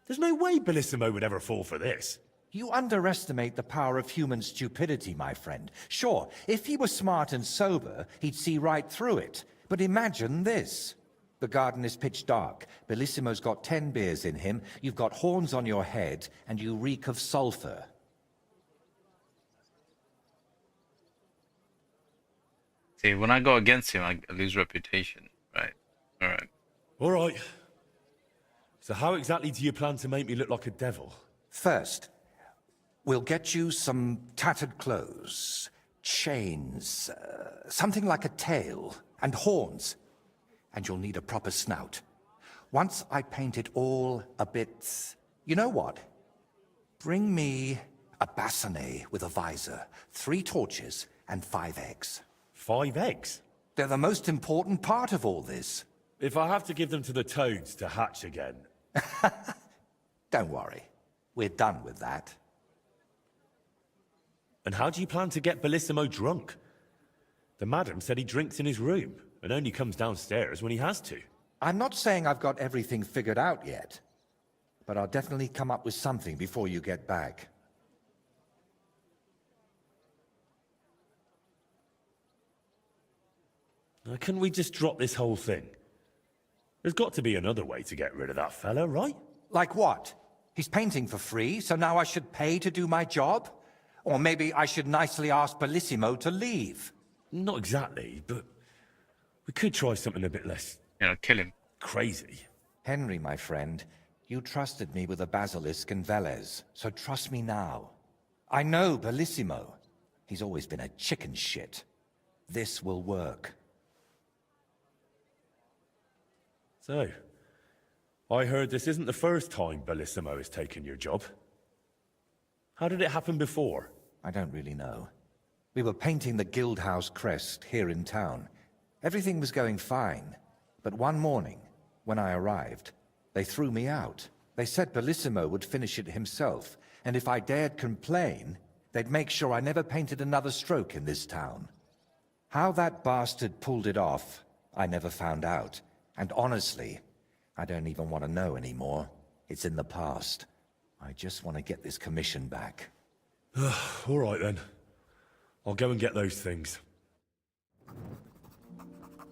There's no way Bellissimo would ever fall for this. You underestimate the power of human stupidity, my friend. Sure, if he were smart and sober, he'd see right through it. But imagine this. The garden is pitch dark. Bellissimo's got 10 beers in him, you've got horns on your head, and you reek of sulfur. See, when I go against him, I lose reputation. Right. All right. So how exactly do you plan to make me look like a devil? First, we'll get you some tattered clothes, chains, something like a tail, and horns. And you'll need a proper snout. Once I paint it all a bit... You know what? Bring me a bassinet with a visor, 3 torches, and 5 eggs. 5 eggs? They're the most important part of all this. If I have to give them to the toads to hatch again... Don't worry. We're done with that. And how do you plan to get Bellissimo drunk? The madam said he drinks in his room and only comes downstairs when he has to. I'm not saying I've got everything figured out yet, but I'll definitely come up with something before you get back. Now, couldn't we just drop this whole thing? There's got to be another way to get rid of that fella, right? Like what? He's painting for free, so now I should pay to do my job? Or maybe I should nicely ask Bellissimo to leave? Not exactly, but we could try something a bit less... kill him. Crazy. Henry, my friend, you trusted me with the basilisk and Velez, so trust me now. I know Bellissimo. He's always been a chicken shit. This will work. So, I heard this isn't the first time Bellissimo has taken your job. How did it happen before? I don't really know. We were painting the Guildhouse crest here in town. Everything was going fine. But one morning, when I arrived, they threw me out. They said Bellissimo would finish it himself, and if I dared complain, they'd make sure I never painted another stroke in this town. How that bastard pulled it off, I never found out. And honestly, I don't even want to know anymore. It's in the past. I just want to get this commission back. All right then. I'll go and get those things.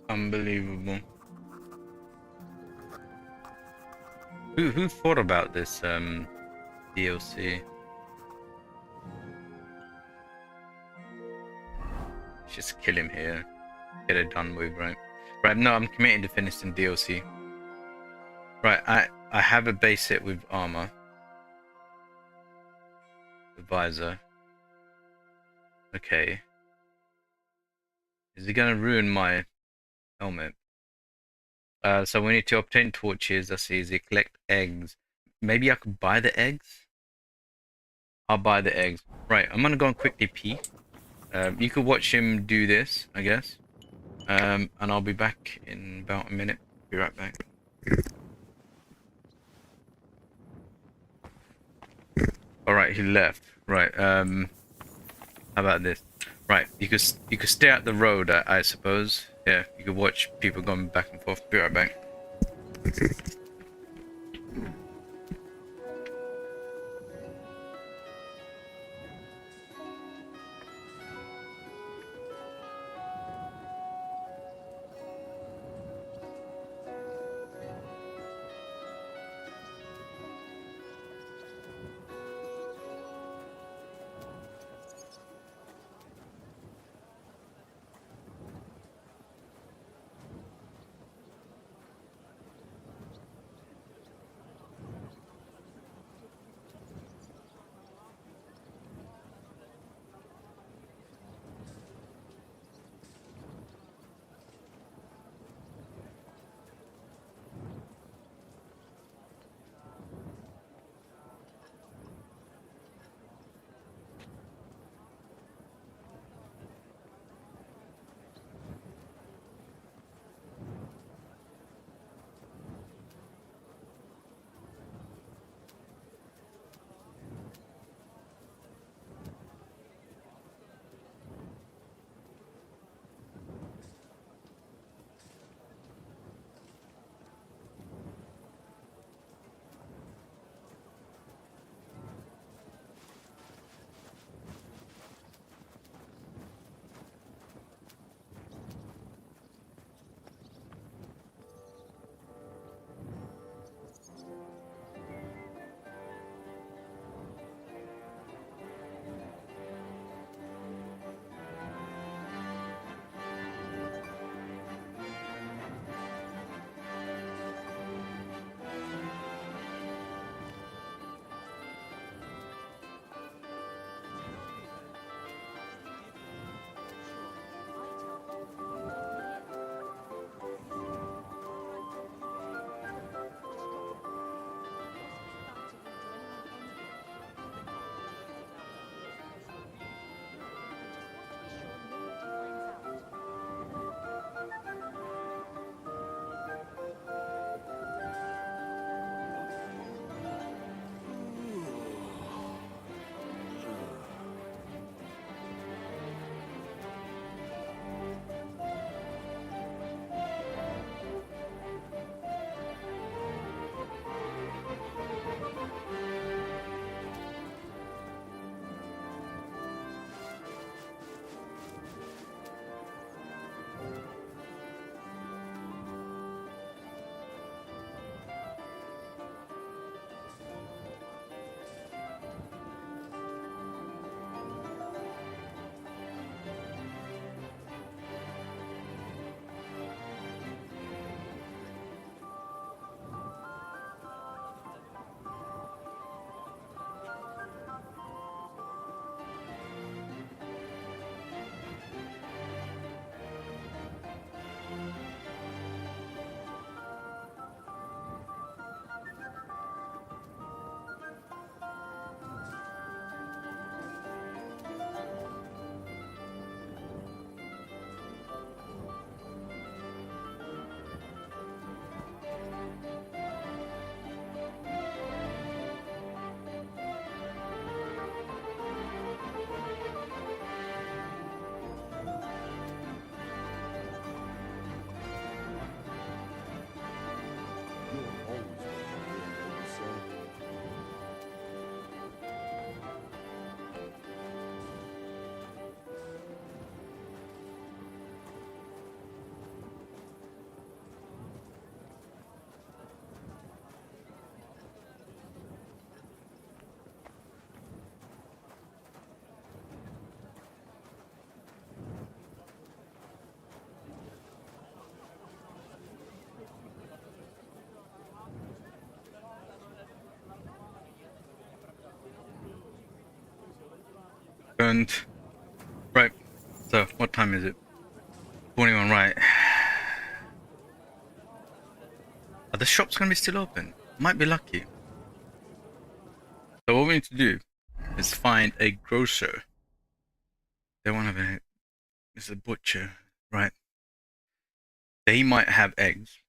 Unbelievable. Who thought about this DLC? Just kill him here. Get it done with, right? Right, no, I'm committing to finishing DLC. Right, I have a base set with armor. The visor. Okay. Is it gonna ruin my helmet? So we need to obtain torches. That's easy. Collect eggs. Maybe I could buy the eggs? I'll buy the eggs. Right, I'm gonna go and quickly pee. You could watch him do this, I guess. And I'll be back in about a minute. Be right back. Alright, he left. Right, how about this? Right, you could stay at the road, I suppose. Yeah, you could watch people going back and forth. Be right back. returned. Right. So, what time is it? 21, right. Are the shops going to be still open? Might be lucky. So what we need to do is find a grocer. They won't have a... It's a butcher. Right. They might have eggs.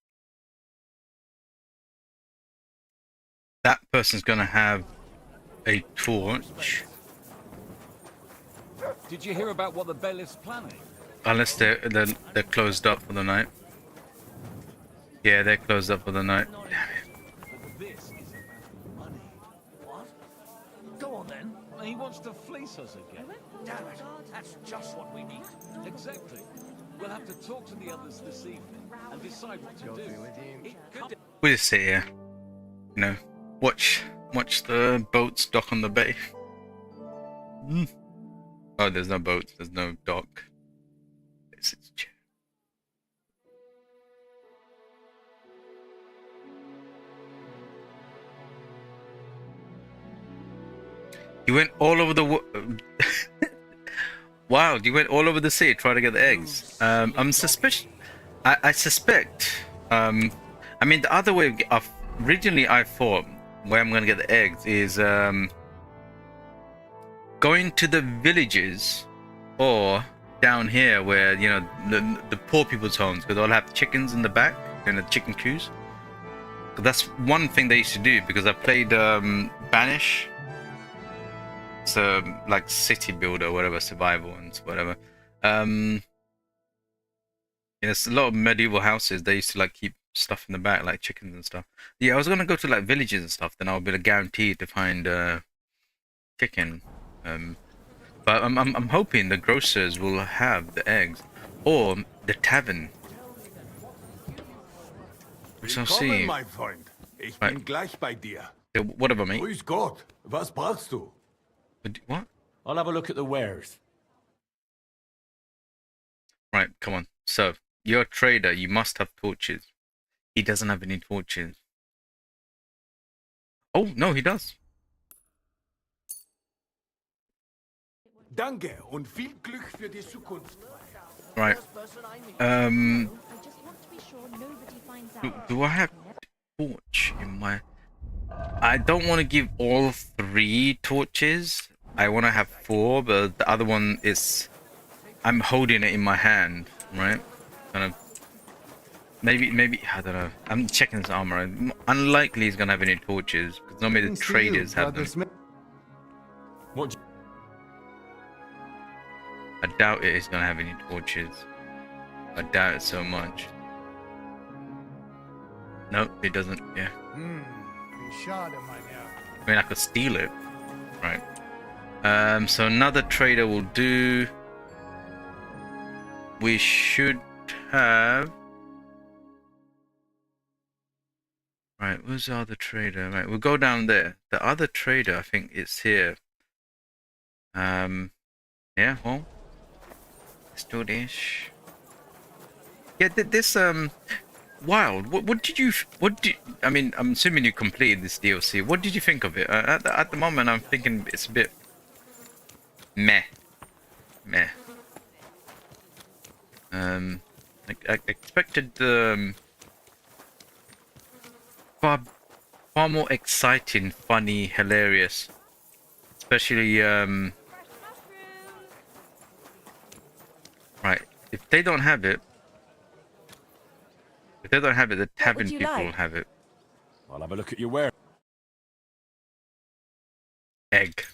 That person's going to have a torch. Did you hear about what the bailiff's planning? Unless they're closed up for the night. Yeah, they're closed up for the night. This is about money. What? Go on then. He wants to fleece us again. Damn it. That's just what we need. Exactly. We'll have to talk to the others this evening and decide what to do. We just sit here. You know, watch the boats dock on the bay. Oh, there's no boats. There's no dock. It's chair. You went all over the wow, you went all over the sea trying to get the eggs. I'm suspicious. I suspect. I mean, the other way. Originally, I thought where I'm gonna get the eggs is going to the villages, or down here where you know the poor people's homes, because they'll have chickens in the back and the chicken coos. So that's one thing they used to do, because I played Banish. So like city builder, whatever, survival and whatever. There's a lot of medieval houses. They used to like keep stuff in the back, like chickens and stuff. Yeah, I was gonna go to like villages and stuff. Then I'll be guaranteed to find chicken. But I'm hoping the grocers will have the eggs, or the tavern. We shall see. Mein Freund. Ich Right. bin gleich bei dir. Yeah, whatever, mate. Grüß Gott. Was brauchst du? What? I'll have a look at the wares. Right, come on. So, you're a trader. You must have torches. He doesn't have any torches. Oh, no, he does. Danke und viel Glück für die Zukunft. Right. Do I have torch in my... I don't want to give all 3 torches. I want to have 4, but the other one is... I'm holding it in my hand, right? Kind of... Maybe, I don't know. I'm checking his armor. Unlikely he's gonna have any torches, because normally the traders have them. What? I doubt it is gonna have any torches. I doubt it so much. Nope, it doesn't. Yeah. I mean, I could steal it, right? So another trader will do. We should have. Right, where's the other trader? Right, we'll go down there. The other trader, I think, is here. Yeah, well, let's do this. Yeah, this Wild. What did you? I mean, I'm assuming you completed this DLC. What did you think of it? At the moment, I'm thinking it's a bit meh. I expected far more exciting, funny, hilarious. Especially right. If they don't have it, the tavern people will have it. I'll have a look at your ware. Egg.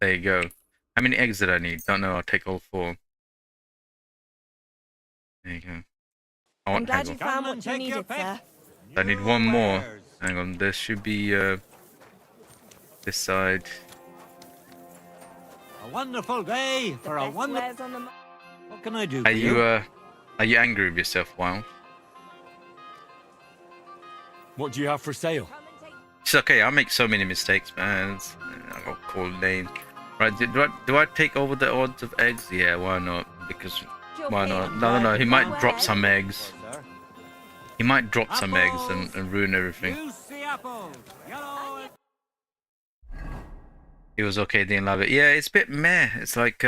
There you go. How many eggs did I need? Don't know. I'll take all 4. There you go. I'm glad you found what you needed, sir. I need 1 more. Hang on. There should be this side. A wonderful day for a wonderful... What can I do for Are you angry with yourself, Wild? What do you have for sale? It's okay. I make so many mistakes, man. I got called names. Right? Do I take over the odds of eggs? Yeah. Why not? Because why not? No. He might drop some eggs. He might drop some eggs and ruin everything. He was okay, didn't love it. Yeah, it's a bit meh. It's like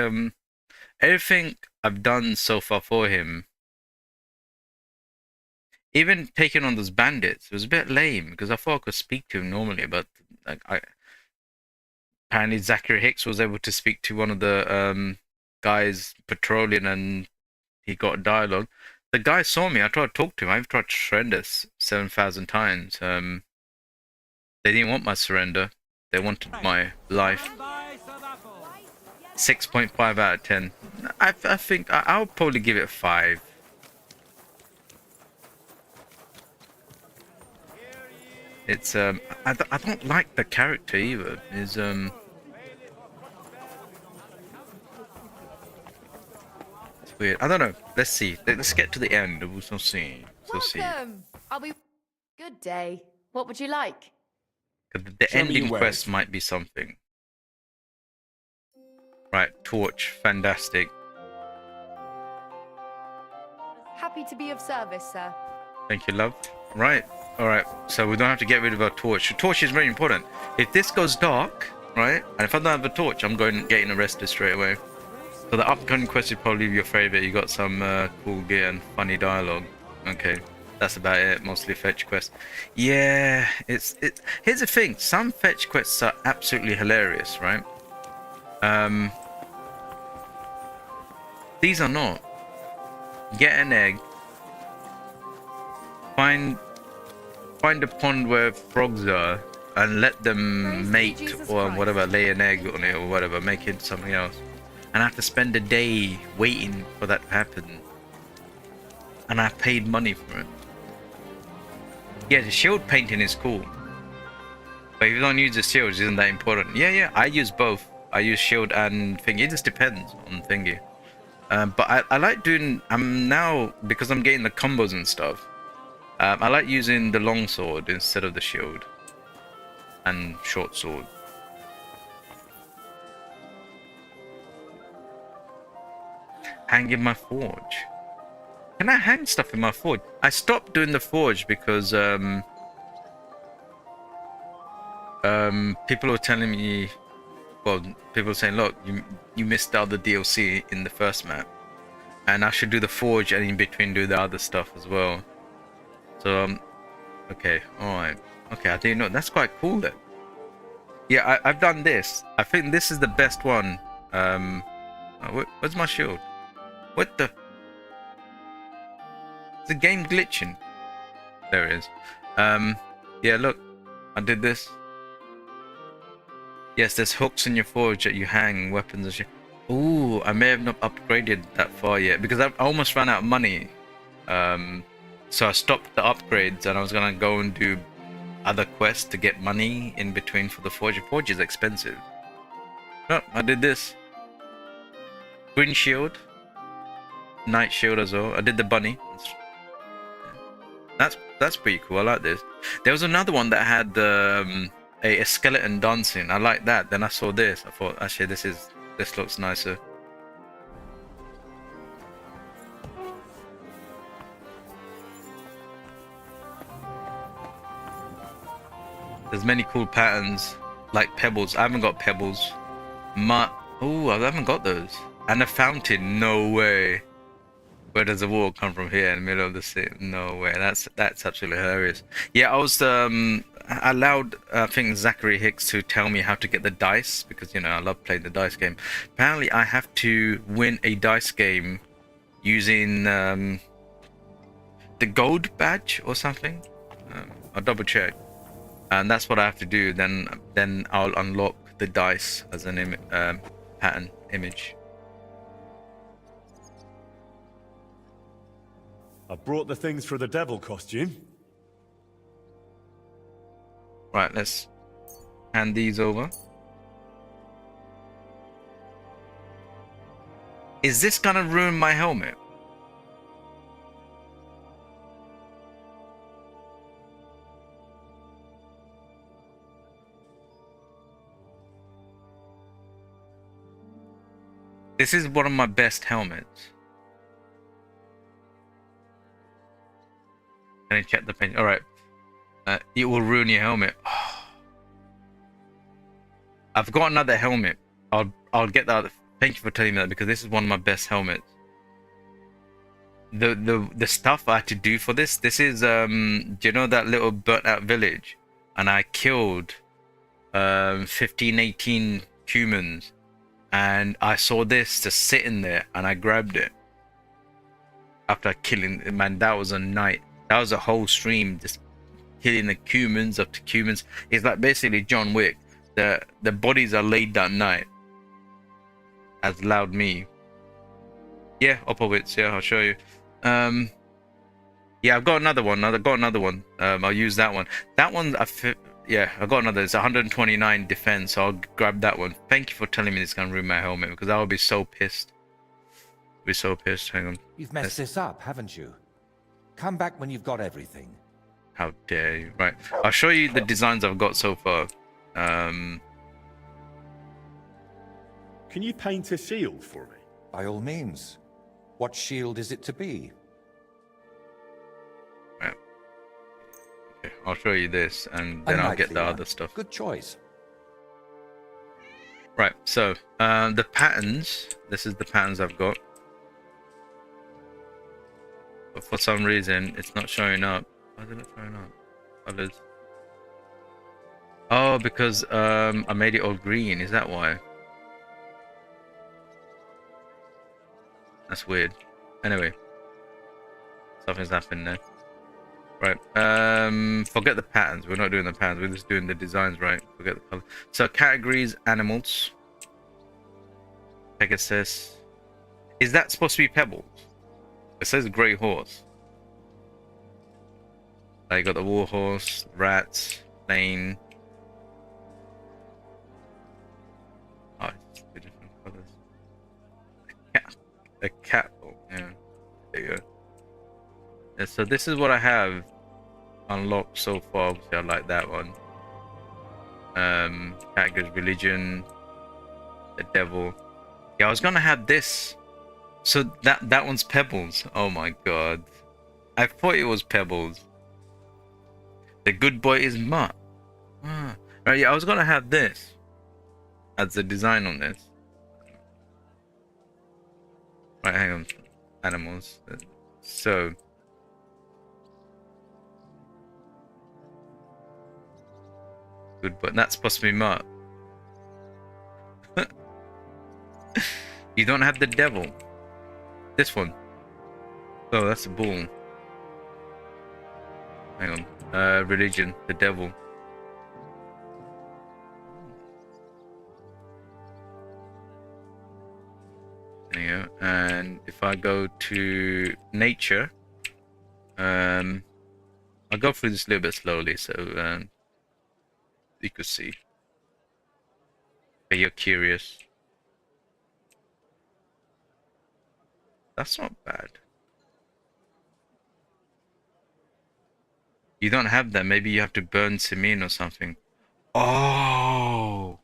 everything I've done so far for him, even taking on those bandits, it was a bit lame because I thought I could speak to him normally, but like apparently Zachary Hicks was able to speak to one of the guys patrolling, and he got a dialogue. The guy saw me. I tried to talk to him. I've tried to surrender 7,000 times. They didn't want my surrender. They wanted my life. 6.5 out of 10. I think I'll probably give it a 5. It's I don't like the character either. Is it's weird. I don't know. Let's see. Let's get to the end. We'll see. Welcome. I'll be. Good day. What would you like? The ending quest might be something. Right, torch, fantastic. Happy to be of service, sir. Thank you, love. Right, alright, so we don't have to get rid of our torch. The torch is very important. If this goes dark, right, and if I don't have a torch, I'm getting arrested straight away. So the upcoming quest is probably your favorite. You got some cool gear and funny dialogue. Okay, that's about it. Mostly fetch quests. Yeah, here's the thing. Some fetch quests are absolutely hilarious, right? These are not. Get an egg. Find a pond where frogs are and let them mate or whatever, lay an egg on it or whatever, make it something else. And I have to spend a day waiting for that to happen. And I paid money for it. Yeah, the shield painting is cool. But if you don't use the shields, isn't that important? Yeah, I use both. I use shield and thingy. It just depends on thingy. But I like doing, I'm now, because I'm getting the combos and stuff, I like using the long sword instead of the shield and short sword. Hang in my forge. Can I hang stuff in my forge? I stopped doing the forge because people were telling me, well, people were saying, look, you missed out the DLC in the first map, and I should do the forge and in between do the other stuff as well. So okay, all right, okay, I didn't know. That's quite cool then. Yeah, I've done this. I think this is the best one. Where's my shield? What the? Is the game glitching? There it is. Yeah, look, I did this. Yes, there's hooks in your forge that you hang weapons and shit. Ooh, I may have not upgraded that far yet because I almost ran out of money. So I stopped the upgrades and I was gonna go and do other quests to get money in between for the forge. The forge is expensive. Oh, I did this. Green shield. Night shield as well. I did the bunny. That's pretty cool. I like this. There was another one that had a skeleton dancing. I like that. Then I saw this. I thought, actually, this looks nicer. There's many cool patterns like pebbles. I haven't got pebbles. Oh, I haven't got those. And a fountain. No way. Where does the water come from here in the middle of the city? No way. That's absolutely hilarious. Yeah, I was I allowed I think Zachary Hicks to tell me how to get the dice because I love playing the dice game. Apparently, I have to win a dice game using the gold badge or something. I'll double check, and that's what I have to do. Then I'll unlock the dice as an pattern image. I brought the things for the devil costume. Right, let's hand these over. Is this gonna ruin my helmet? This is one of my best helmets. Can I check the paint? Alright. It will ruin your helmet. I've got another helmet. I'll get that. Thank you for telling me that, because this is one of my best helmets. The stuff I had to do for this. This is do you know that little burnt out village, and I killed 15, 18 humans, and I saw this just sitting there, and I grabbed it after killing it. Man, that was a night. That was a whole stream, just killing the humans up to humans. It's like basically John Wick. The bodies are laid that night. As loud me. Yeah, Opowitz. Yeah, I'll show you. Yeah, I've got another one. I'll use that one. That one, yeah, I got another. It's 129 defense, so I'll grab that one. Thank you for telling me this can ruin my helmet, because I would be so pissed. Be so pissed. Hang on. You've messed this up, haven't you? Come back when you've got everything. How dare you? Right, I'll show you the designs I've got so far. Can you paint a shield for me? By all means. What shield is it to be? Right. Okay, I'll show you this, and then I'll get the other stuff. Good choice. Right, so the patterns. This is the patterns I've got. But for some reason, it's not showing up. Why is it not showing up? Others. Oh, because I made it all green. Is that why? That's weird. Anyway, something's happened there. Right. Forget the patterns. We're not doing the patterns. We're just doing the designs, right? Forget the color. So categories: animals. Pegasus. Is that supposed to be pebbles? It says grey horse. I got the war horse, rats, plane. Oh, it's two different colors. A cat. Oh, yeah. There you go. Yeah, so this is what I have unlocked so far. Obviously, I like that one. Categories: religion, the devil. Yeah, I was gonna have this. So that one's pebbles. Oh my god, I thought it was pebbles. The good boy is mutt. Ah. Right, yeah, I was gonna have this as the design on this. Right, hang on. Animals. So good, but that's supposed to be mutt. You don't have the devil. This one. Oh, that's a bull. Hang on. Religion, the devil. There you go. And if I go to nature, I'll go through this a little bit slowly so you could see. Okay, you're curious. That's not bad. You don't have that. Maybe you have to burn some in or something. Oh!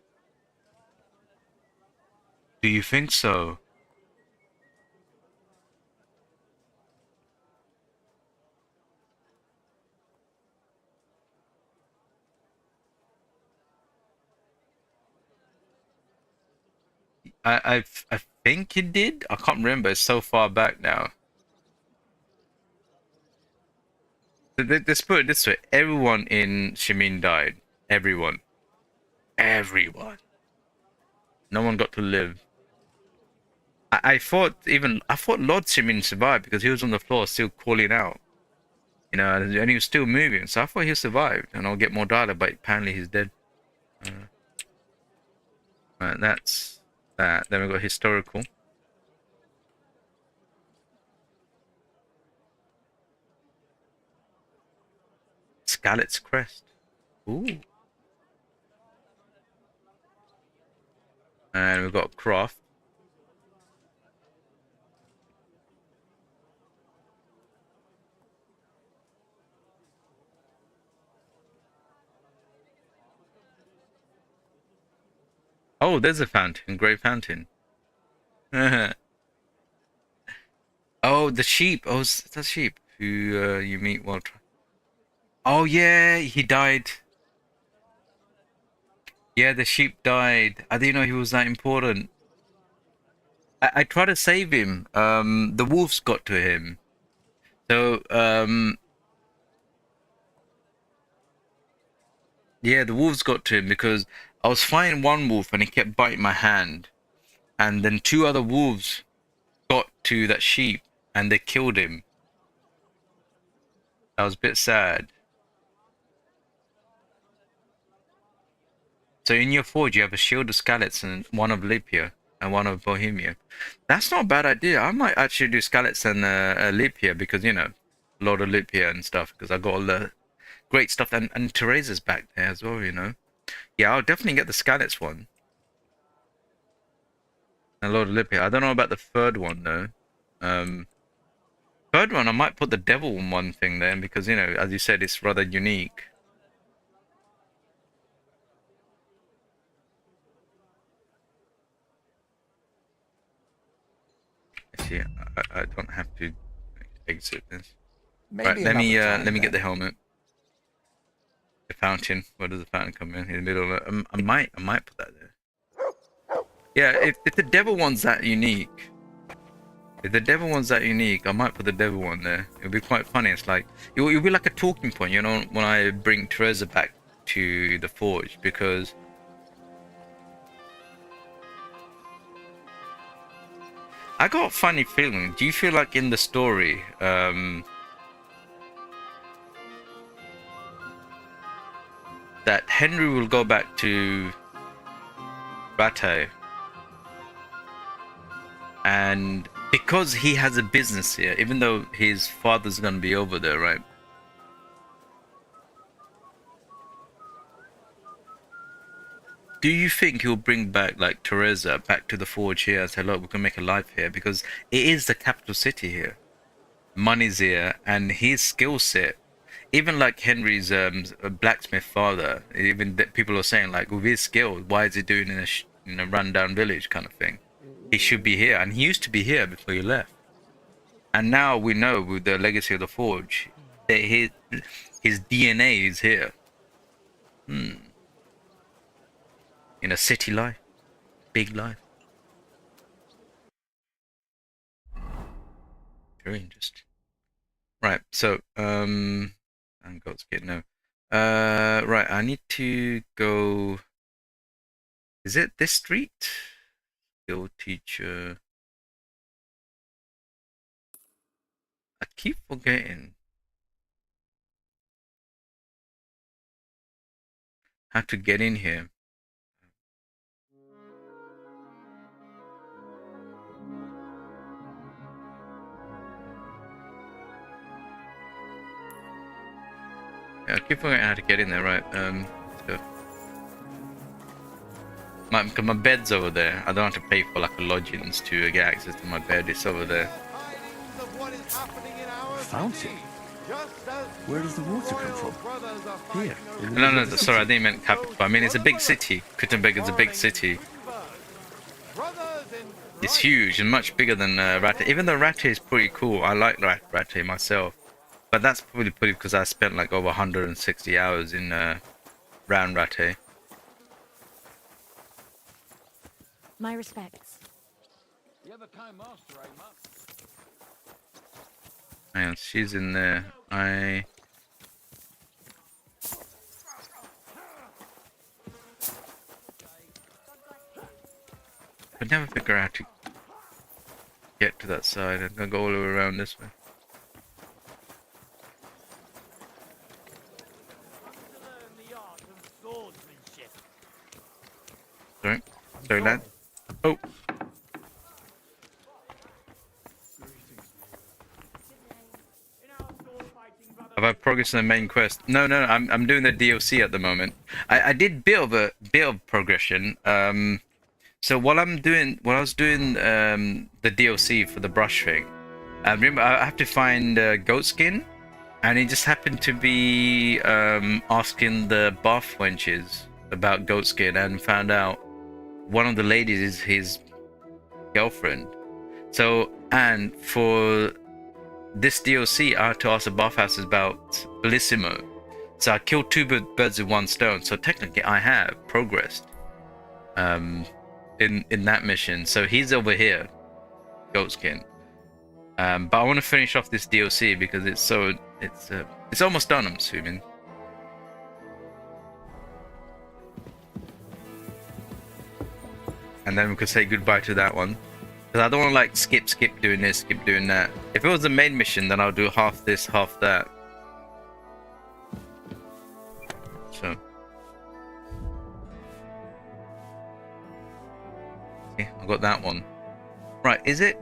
Do you think so? I think it did. I can't remember. It's so far back now. Let's put it this way. Everyone in Shimin died. Everyone. Everyone. No one got to live. I thought Lord Shimin survived because he was on the floor still calling out. You know, and he was still moving. So I thought he survived. And I'll get more data, but apparently he's dead. Right, that's that. Then we've got historical. Scarlet's Crest. Ooh. And we've got Croft. Oh, there's a fountain, Grey Fountain. Oh, the sheep. Oh, the sheep who you meet while. Oh yeah, he died. Yeah, the sheep died. I didn't know he was that important. I tried to save him. The wolves got to him. So, yeah, the wolves got to him because I was fighting one wolf and he kept biting my hand. And then two other wolves got to that sheep and they killed him. I was a bit sad. So in your forge, you have a shield of Skalitz and one of Lipia and one of Bohemia. That's not a bad idea. I might actually do Skalitz and Lipia because, you know, a lot of Lipia and stuff because I got all the great stuff. And Teresa's back there as well, you know. Yeah, I'll definitely get the Skalitz one. And a lot of Lipia. I don't know about the third one, though. Third one, I might put the devil on one thing then because, you know, as you said, it's rather unique. See, I don't have to exit this. Right, let me get the helmet. The fountain. Where does the fountain come in? In the middle. I might put that there. Yeah, if the devil one's that unique, I might put the devil one there. It'll be quite funny. It's like it'll be like a talking point, you know, when I bring Teresa back to the forge because. I got a funny feeling. Do you feel like in the story, that Henry will go back to Rattay, and because he has a business here, even though his father's gonna be over there, right? Do you think he'll bring back, like, Teresa back to the forge here and say, look, we can make a life here? Because it is the capital city here. Money's here, and his skill set, even like Henry's blacksmith father, even people are saying, like, with his skill, why is he doing in a rundown village kind of thing? He should be here, and he used to be here before he left. And now we know, with the legacy of the forge, that his DNA is here. In a city life, big life. Very interesting. Right, so and God's get no. Right, I need to go. Is it this street? Skill teacher. I keep forgetting how to get in here. Yeah, I keep forgetting how to get in there, right? So my bed's over there. I don't have to pay for like a lodgings to get access to my bed. It's over there. Fountain? Where does the water come from? Here. No, sorry, I didn't mean capital. I mean, it's a big city. Kuttenberg is a big city. It's huge and much bigger than Rattay. Even though Rattay is pretty cool, I like Rattay myself. But that's probably because I spent like over 160 hours in round Rattay. My respects. Hang on, she's in there. I could never figure out how to get to that side. I'm gonna go all the way around this way. Sorry, lad. Oh. Have I progressed in the main quest? No, I'm doing the DLC at the moment. I did bit of progression. So while I was doing the DLC for the brush thing, remember I have to find goat skin, and it just happened to be asking the bath wenches about goat skin, and found out one of the ladies is his girlfriend. So, and for this DLC, I had to ask the bathhouses about Bellissimo. So I killed two birds with one stone. So technically, I have progressed in that mission. So he's over here, Goatskin. But I want to finish off this DLC because it's almost done, I'm assuming. And then we could say goodbye to that one. Because I don't want to like skip doing this, skip doing that. If it was the main mission, then I'll do half this, half that. So. Okay, I got that one. Right, is it?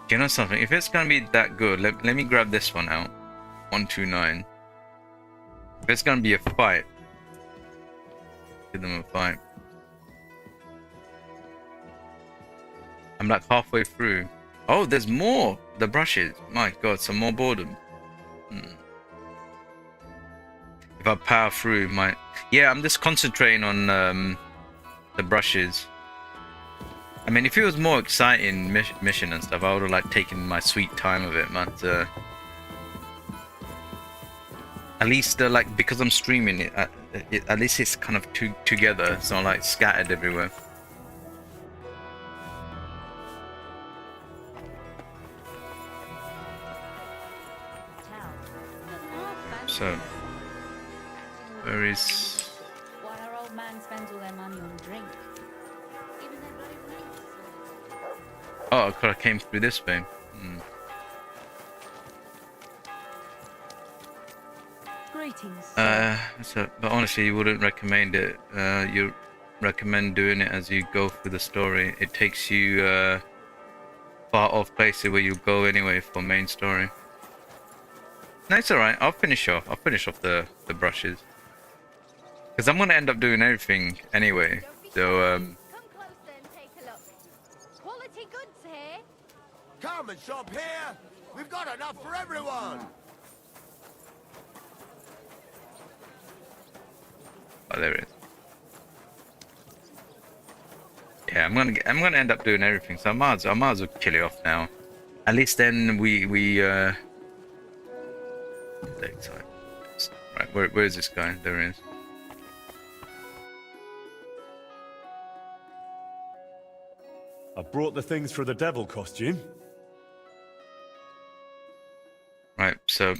Do you know something? If it's gonna be that good, let me grab this one out. 129. If it's gonna be a fight, give them a fight. I'm like halfway through. Oh, there's more! The brushes. My god, some more boredom. If I power through my... Yeah, I'm just concentrating on the brushes. I mean, if it was more exciting mission and stuff, I would have like taken my sweet time of it, but at least like because I'm streaming it, at least it's kind of together. It's not like scattered everywhere. So, where is? Why our old man spends all their money on drink? Even their bloody roots. Oh, I came through this way. Greetings. But honestly, you wouldn't recommend it. You recommend doing it as you go through the story. It takes you far off places where you go anyway for main story. No, it's alright. I'll finish off the brushes. Because I'm gonna end up doing everything anyway. So Come closer and take a look. Quality goods here. Come and shop here. We've got enough for everyone. oh, there it is. Yeah, I'm gonna end up doing everything. So I might as well kill it off now. At least then we take time. Right, where is this guy? There he is. I brought the things for the devil costume. Right, so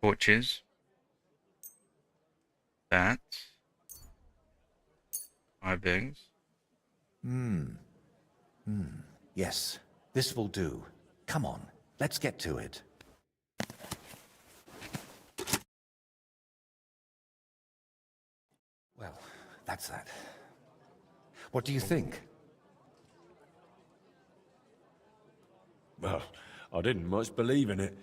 torches. That. 5 eggs. Yes, this will do. Come on, let's get to it. Well, that's that. What do you think? Well, I didn't much believe in it,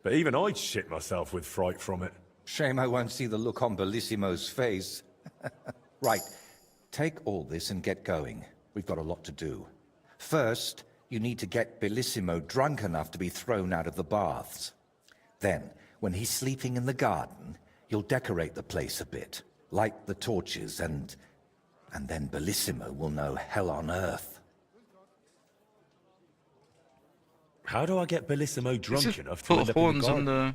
but even I'd shit myself with fright from it. Shame I won't see the look on Bellissimo's face. Right, take all this and get going. We've got a lot to do. First, you need to get Bellissimo drunk enough to be thrown out of the baths. Then, when he's sleeping in the garden, you'll decorate the place a bit, light the torches, and then Bellissimo will know hell on earth. How do I get Bellissimo drunk enough to put end up in horns the on garden? the...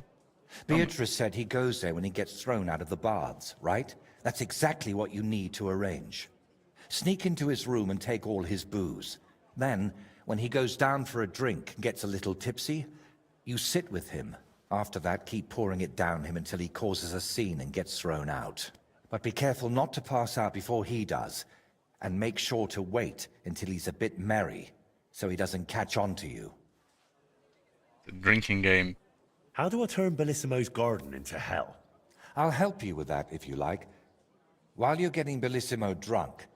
Beatrice said he goes there when he gets thrown out of the baths, right? That's exactly what you need to arrange. Sneak into his room and take all his booze. Then, when he goes down for a drink and gets a little tipsy, you sit with him. After that, keep pouring it down him until he causes a scene and gets thrown out. But be careful not to pass out before he does, and make sure to wait until he's a bit merry, so he doesn't catch on to you. The drinking game. How do I turn Bellissimo's garden into hell? I'll help you with that, if you like. While you're getting Bellissimo drunk,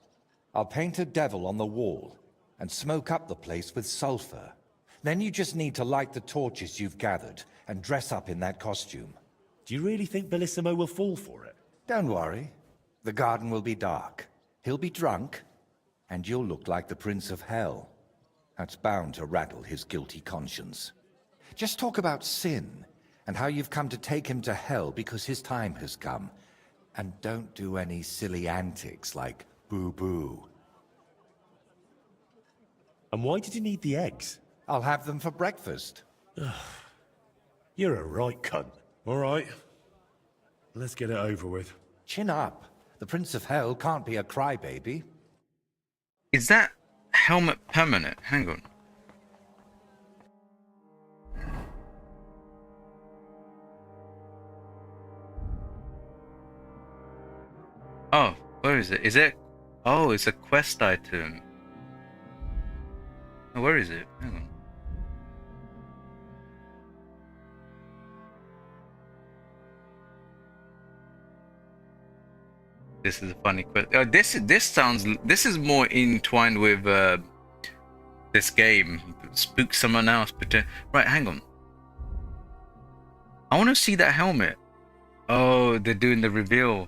I'll paint a devil on the wall and smoke up the place with sulfur. Then you just need to light the torches you've gathered and dress up in that costume. Do you really think Bellissimo will fall for it? Don't worry. The garden will be dark. He'll be drunk, and you'll look like the Prince of Hell. That's bound to rattle his guilty conscience. Just talk about sin, and how you've come to take him to hell because his time has come. And don't do any silly antics like boo-boo. And why did you need the eggs? I'll have them for breakfast. You're a right cunt. All right. Let's get it over with. Chin up. The Prince of Hell can't be a crybaby. Is that helmet permanent? Hang on. Oh, where is it? Is it? Oh, it's a quest item. Oh, where is it? Hang on. This is a funny quest. Oh, this is more entwined with this game. Spook someone else, but right, hang on. I want to see that helmet. Oh, they're doing the reveal.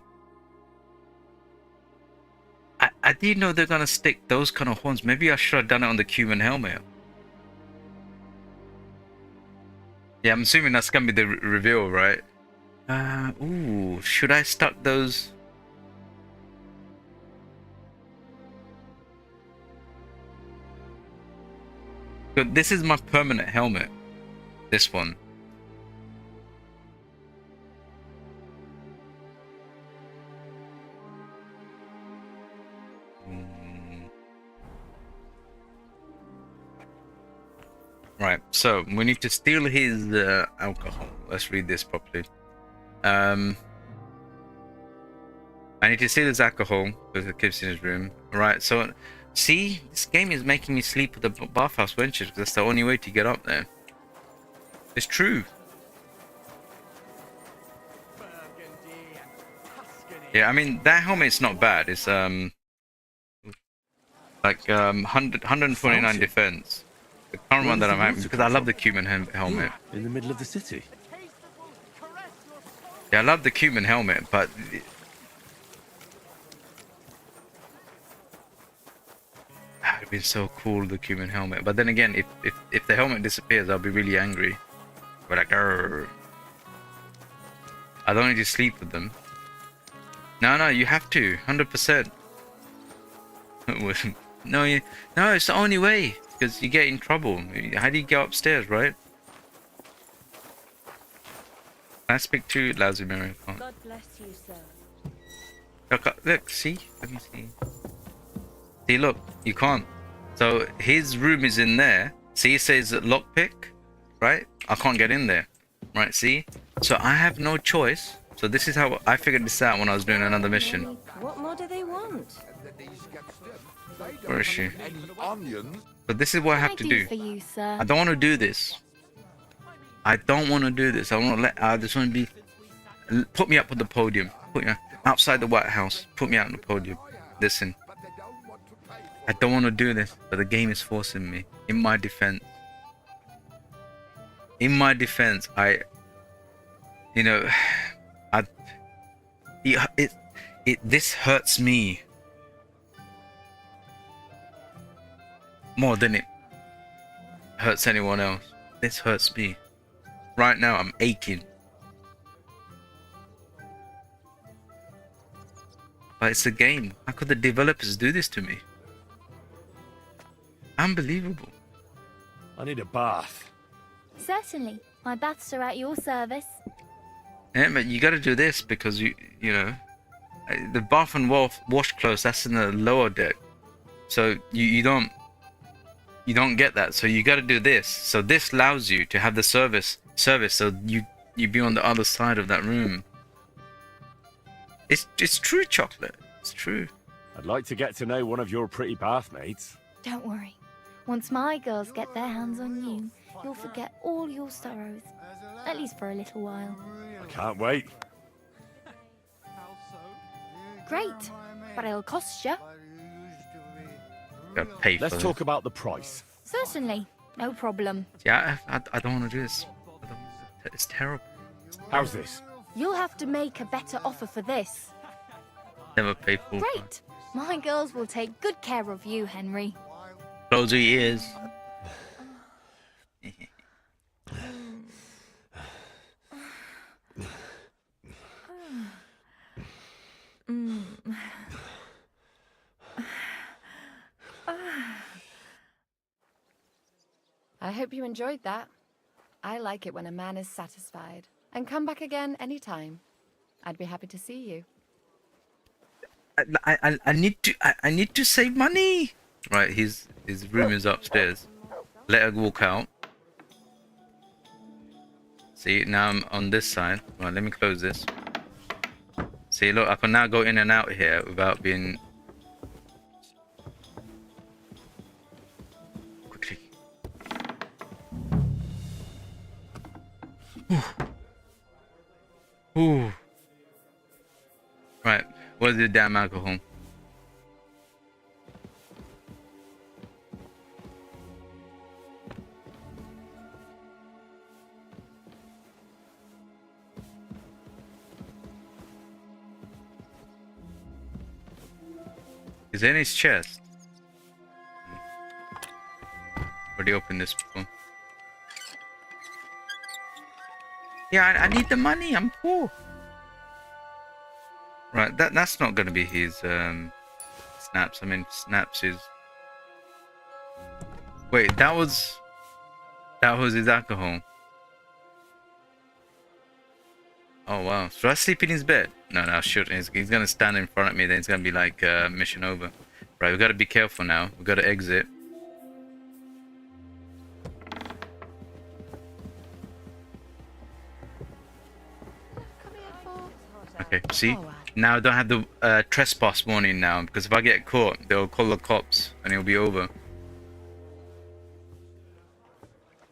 I didn't know they're gonna stick those kind of horns. Maybe I should have done it on the human helmet. Yeah, I'm assuming that's gonna be the reveal, right? Ooh, should I stuck those? But this is my permanent helmet. This one. Right, so we need to steal his alcohol. Let's read this properly. I need to steal his alcohol because it keeps in his room. Right, so see, this game is making me sleep with the bathhouse wenches because that's the only way to get up there. It's true. Yeah, I mean that helmet's not bad. It's like 129 defense. The current one that I'm having, because I love the Cuban helmet. In the middle of the city. Yeah, I love the Cuban helmet, but it would be so cool, the Cuban helmet. But then again, if the helmet disappears, I'll be really angry. But like, I don't need to sleep with them. No, you have to, 100%. No, it's the only way. Because you get in trouble. How do you go upstairs, right? Can I speak to Lousy Mary? God bless you, sir. Look, see? Let me see. See, look, you can't. So his room is in there. See, it says lockpick, right? I can't get in there, right? See? So I have no choice. So this is how I figured this out when I was doing another mission. What more do they want? Where is she? But this is what I have to do. For you, sir? I don't want to do this. I don't want to do this. I want to let. I just want to be. Put me up on the podium. Put me outside the White House. Put me out on the podium. Listen. I don't want to do this, but the game is forcing me. In my defense. In my defense, this hurts me. More than it hurts anyone else. This hurts me. Right now, I'm aching. But it's a game. How could the developers do this to me? Unbelievable. I need a bath. Certainly. My baths are at your service. Yeah, but you gotta do this because you know, the bath and wash clothes, that's in the lower deck. So you don't get that. So you gotta do this. So this allows you to have the service so you be on the other side of that room. It's true, Chocolate. It's true. I'd like to get to know one of your pretty bathmates. Don't worry. Once my girls get their hands on you, you'll forget all your sorrows. At least for a little while. I can't wait. Great. But it'll cost you. Gotta pay for Let's it. talk about the price. Certainly. No problem. Yeah, I don't want to do this. It's terrible. How's this? You'll have to make a better offer for this. Never pay full price. Great. My girls will take good care of you, Henry. Close your ears. I hope you enjoyed that. I like it when a man is satisfied. And come back again anytime. I'd be happy to see you. I need to save money. Right, his room is upstairs. Let her walk out. See, now I'm on this side. Right, let me close this. See, look, I can now go in and out here without being... Quickly. Ooh. Right, where's the damn alcohol? Is it in his chest? Already opened this before. Yeah, I need the money. I'm poor. Right, that's not going to be his snaps. I mean, snaps is. Wait, that was his alcohol. Oh wow. Should I sleep in his bed? No, I shouldn't. He's gonna stand in front of me. Then it's gonna be like mission over. Right, we gotta be careful now. We gotta exit. Okay, see? Now I don't have the trespass warning now, because if I get caught, they'll call the cops and it'll be over.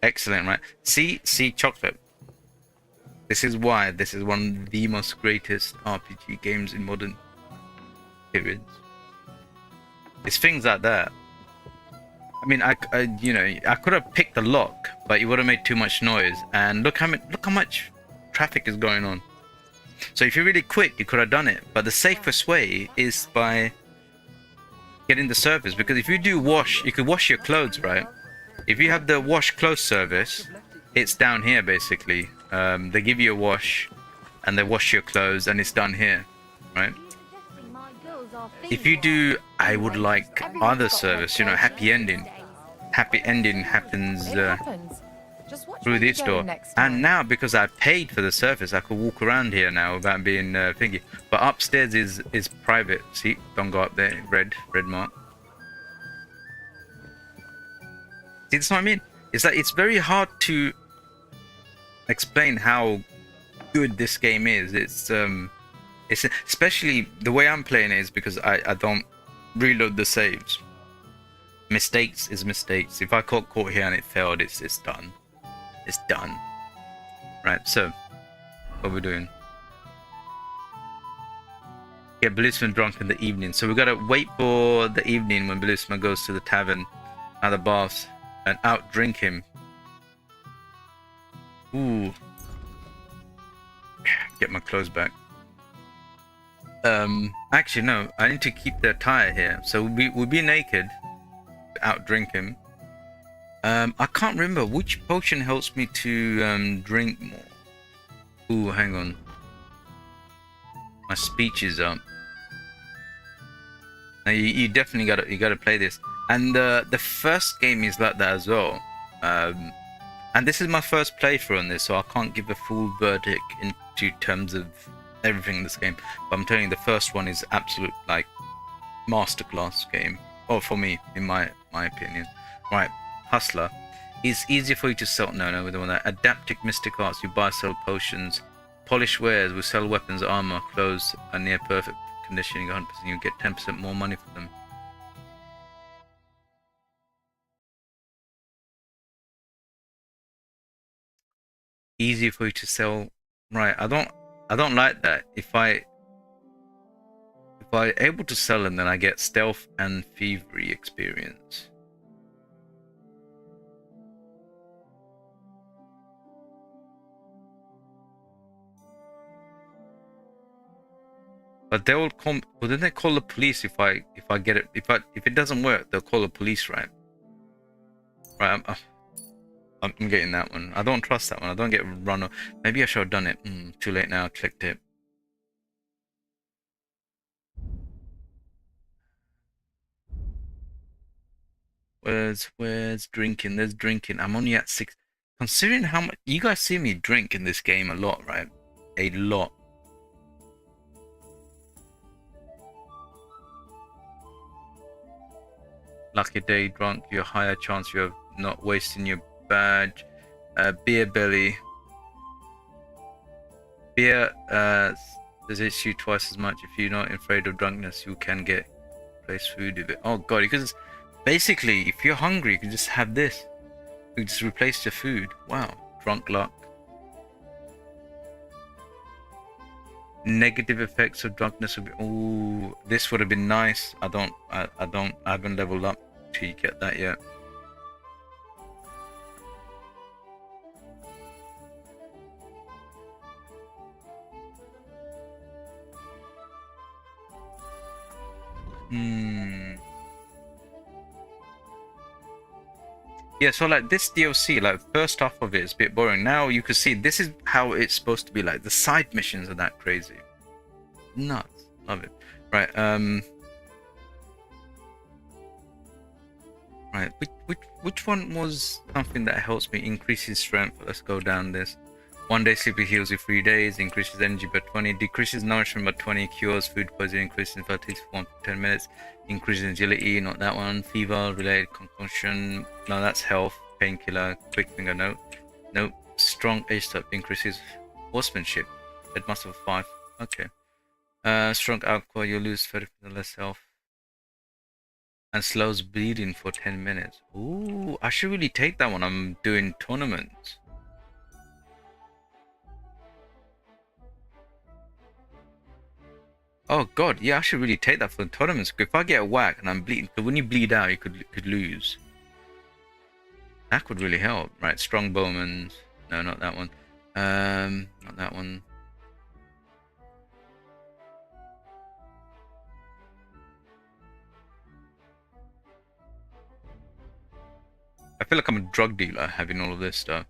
Excellent, right? See, chocolate. This is why this is one of the most greatest RPG games in modern periods. It's things like that. I mean, I could have picked the lock, but it would have made too much noise. And look how much traffic is going on. So if you're really quick, you could have done it. But the safest way is by getting the service, because if you do wash, you could wash your clothes, right? If you have the wash clothes service, it's down here basically. They give you a wash, and they wash your clothes, and it's done here, right? If you do, I would like other service, happy ending. Happy ending happens through this door. And now, because I paid for the service, I could walk around here now without being thingy. But upstairs is private. See, don't go up there. Red mark. See, that's what I mean. It's like it's very hard to explain how good this game is. It's especially the way I'm playing it is because I don't reload the saves. Mistakes is mistakes. If I got caught here and it failed, it's done. It's done. Right, so what are we doing? Get Blisman drunk in the evening. So we gotta wait for the evening when Blisman goes to the tavern at the baths and out drink him. Ooh. Get my clothes back. Actually no, I need to keep the attire here. So we'll be naked. Out drink him. I can't remember which potion helps me to drink more. Ooh, hang on. My speech is up. Now you definitely gotta play this. And the first game is like that as well. And this is my first playthrough on this, so I can't give a full verdict into terms of everything in this game. But I'm telling you, the first one is absolute like masterclass game. Or for me, in my opinion. Right, Hustler. It's easier for you to sell. No, we don't want that. Adaptic Mystic Arts. You buy, sell potions. Polish wares. We sell weapons, armor, clothes, and near perfect condition. You 100%. You get 10% more money for them. Easier for you to sell. Right, I don't like that. If I able to sell them, then I get stealth and thievery experience. But they will come. Well, then they call the police if I get it. If it doesn't work, they'll call the police, right? Right. I'm getting that one. I don't trust that one. I don't get run off. Maybe I should have done it. Too late now. I clicked it. Where's drinking? There's drinking. I'm only at 6. Considering how much you guys see me drink in this game a lot, right? A lot. Lucky day drunk, you're higher chance you're not wasting your badge. Beer belly. Beer visits you twice as much. If you're not afraid of drunkenness, you can get place food with it. Oh god, because basically if you're hungry you can just have this. You just replace the food. Wow, drunk luck. Negative effects of drunkenness would be, ooh, this would have been nice. I haven't leveled up till you get that yet. Yeah, so like this DLC, like first half of it is a bit boring. Now you can see this is how it's supposed to be. Like the side missions are that crazy. Nuts. Love it. Right, right, which one was something that helps me increase his strength? Let's go down this. 1 day sleep heals you 3 days, increases energy by 20, decreases nourishment by 20, cures food poisoning, increases fertility for 10 minutes, increases agility, not that one, fever related concussion, no, that's health, painkiller, quick finger, no, nope, strong age type, increases horsemanship, head muscle 5, okay, strong alcohol, you lose 30% less health, and slows bleeding for 10 minutes. Ooh, I should really take that one. I'm doing tournaments. Oh god, yeah, I should really take that for the tournaments. If I get a whack and I'm bleeding, because when you bleed out, you could lose. That could really help, right? Strong bowman. No, not that one. Not that one. I feel like I'm a drug dealer having all of this stuff.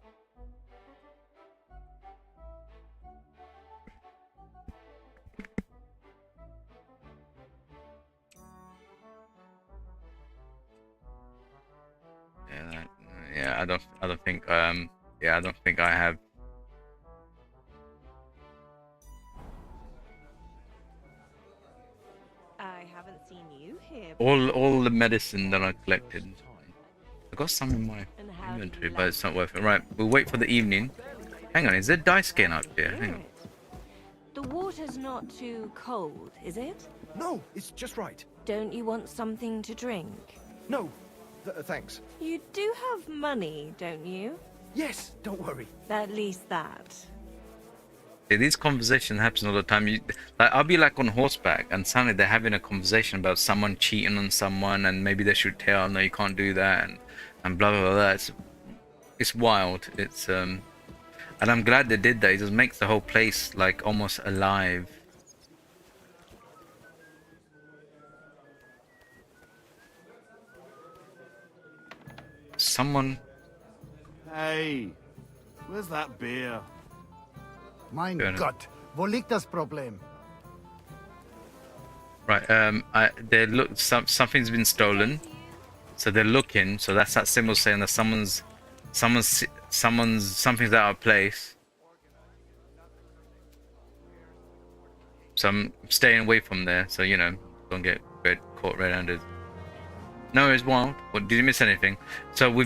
Yeah, I don't think yeah, I don't think I have. I haven't seen you here. All the medicine that I collected. I got some in my inventory, but it's not worth it. Right, we'll wait for the evening. Hang on, is there dice game up here? Hang on. The water's not too cold, is it? No, it's just right. Don't you want something to drink? No, thanks. You do have money, don't you? Yes, don't worry. At least that. Yeah, these conversations happen all the time. Like, I'll be like on horseback, and suddenly they're having a conversation about someone cheating on someone, and maybe they should tell, no, you can't do that, and blah blah blah. It's wild. It's and I'm glad they did that. It just makes the whole place like almost alive. Someone. Hey, where's that beer? Mein Gott, wo liegt das Problem? Right, they look. Something's been stolen, so they're looking. So that's that symbol saying that something's out of place. So I'm staying away from there, so you know, don't get caught red-handed. No, it's wild. What, did you miss anything? So we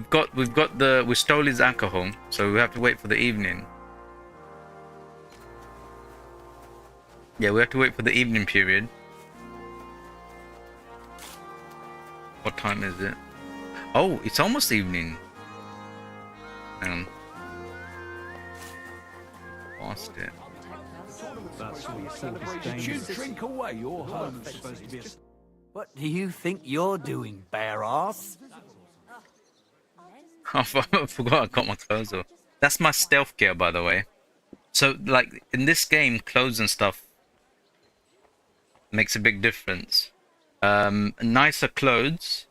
stole his alcohol, so we have to wait for the evening. Yeah, we have to wait for the evening period. What time is it? Oh, it's almost evening. Hang on. Lost it. You drink away your home. What do you think you're doing, bare ass? I forgot I got my clothes off. That's my stealth gear, by the way. So, like, in this game, clothes and stuff makes a big difference. Nicer clothes.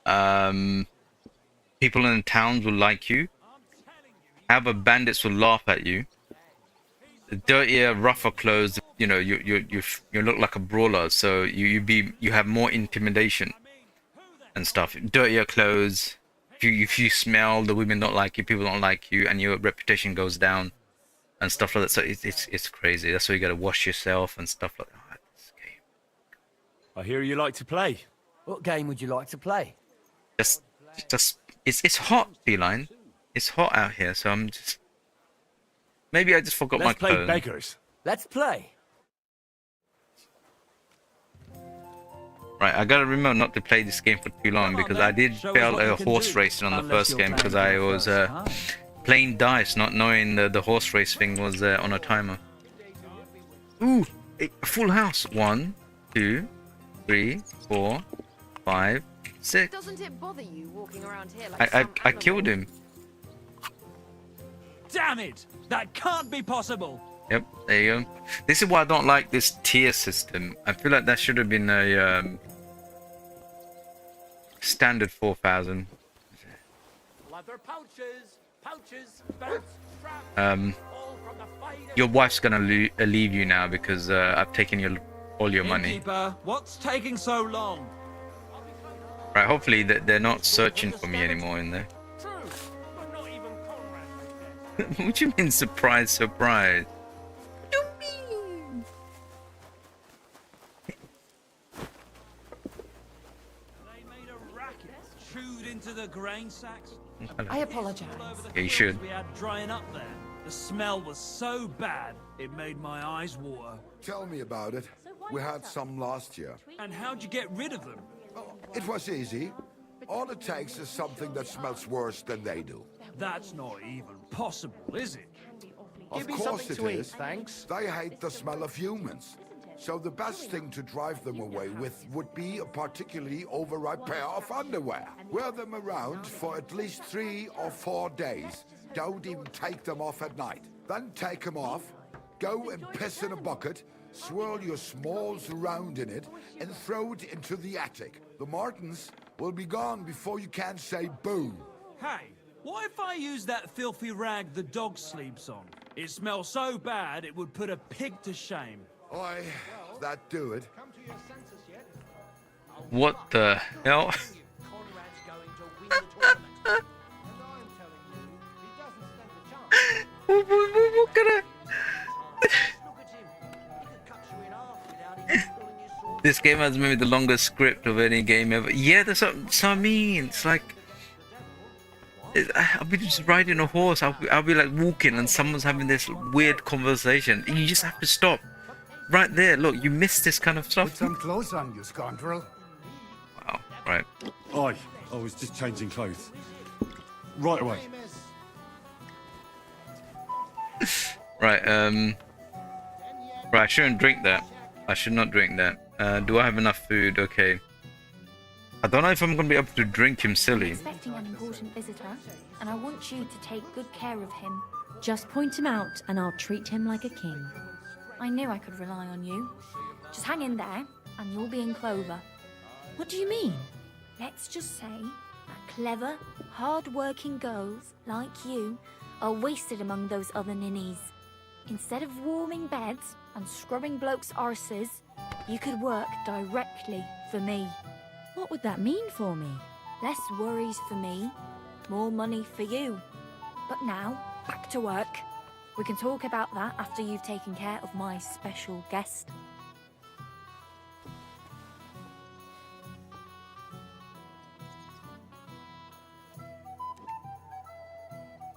People in the towns will like you. However, bandits will laugh at you. The dirtier, rougher clothes, you know, you look like a brawler, so you have more intimidation. and stuff. Dirtier clothes. If you smell, the women don't like you, people don't like you, and your reputation goes down, and stuff like that. So it's crazy. That's why you gotta wash yourself and stuff like that. I hear you like to play. What game would you like to play? Just it's hot, Feline. It's hot out here, so I'm just maybe I just forgot my Let's play clothes. beggars. Let's play. Right, I gotta remember not to play this game for too long because I did fail a horse racing on the first game because I was playing dice, not knowing the horse race thing was on a timer. Ooh, a full house. 1, 2, 3, 4, 5, 6. Doesn't it bother you walking around here like I killed him. Damn it! That can't be possible! Yep, there you go. This is why I don't like this tier system. I feel like that should have been a standard 4,000. Leather pouches, belts, straps, Your wife's gonna leave you now because I've taken all your money. Innkeeper, what's taking so long? Right, hopefully they're not searching for me anymore in there. What do you mean, surprise, surprise? Chewed into the grain sacks. I apologize. Yeah, you should. We had drying up there. The smell was so bad, it made my eyes water. Tell me about it. We had some last year. And how'd you get rid of them? It was easy. All it takes is something that smells worse than they do. That's not even possible, is it? Of course it is. Thanks. They hate the smell of humans. So the best thing to drive them away with would be a particularly overripe pair of underwear. Wear them around for at least 3 or 4 days. Don't even take them off at night. Then take them off, go and piss in a bucket, swirl your smalls around in it, and throw it into the attic. The Martins will be gone before you can say boo. Hey, what if I use that filthy rag the dog sleeps on? It smells so bad it would put a pig to shame. Aye, that do it. What the hell? What can I... This game has maybe the longest script of any game ever. Yeah, that's what I mean. It's like I'll be just riding a horse. I'll be like walking, and someone's having this weird conversation. And you just have to stop right there. Look, you missed this kind of stuff. Put some clothes on, you scoundrel. Wow. Right. Aye, I was just changing clothes. Right away. Right. Right. I shouldn't drink that. I should not drink that. Do I have enough food? Okay. I don't know if I'm gonna be able to drink him silly. Expecting an important visitor, and I want you to take good care of him. Just point him out and I'll treat him like a king. I knew I could rely on you. Just hang in there, and you'll be in clover. What do you mean? Let's just say that clever, hard-working girls like you are wasted among those other ninnies. Instead of warming beds and scrubbing blokes' arses, you could work directly for me. What would that mean for me? Less worries for me, more money for you. But now, back to work. We can talk about that after you've taken care of my special guest.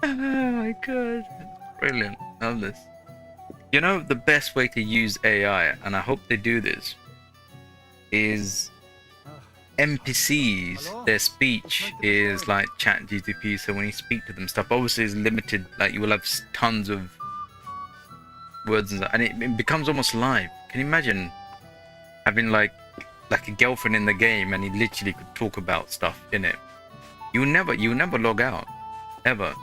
Oh my god. Brilliant. Love this. You know, the best way to use AI, and I hope they do this, is NPCs, their speech is like chat GTP, so when you speak to them, stuff obviously is limited, like you will have tons of words and stuff, and it becomes almost live. Can you imagine having like a girlfriend in the game and he literally could talk about stuff in it? You will never log out. Ever.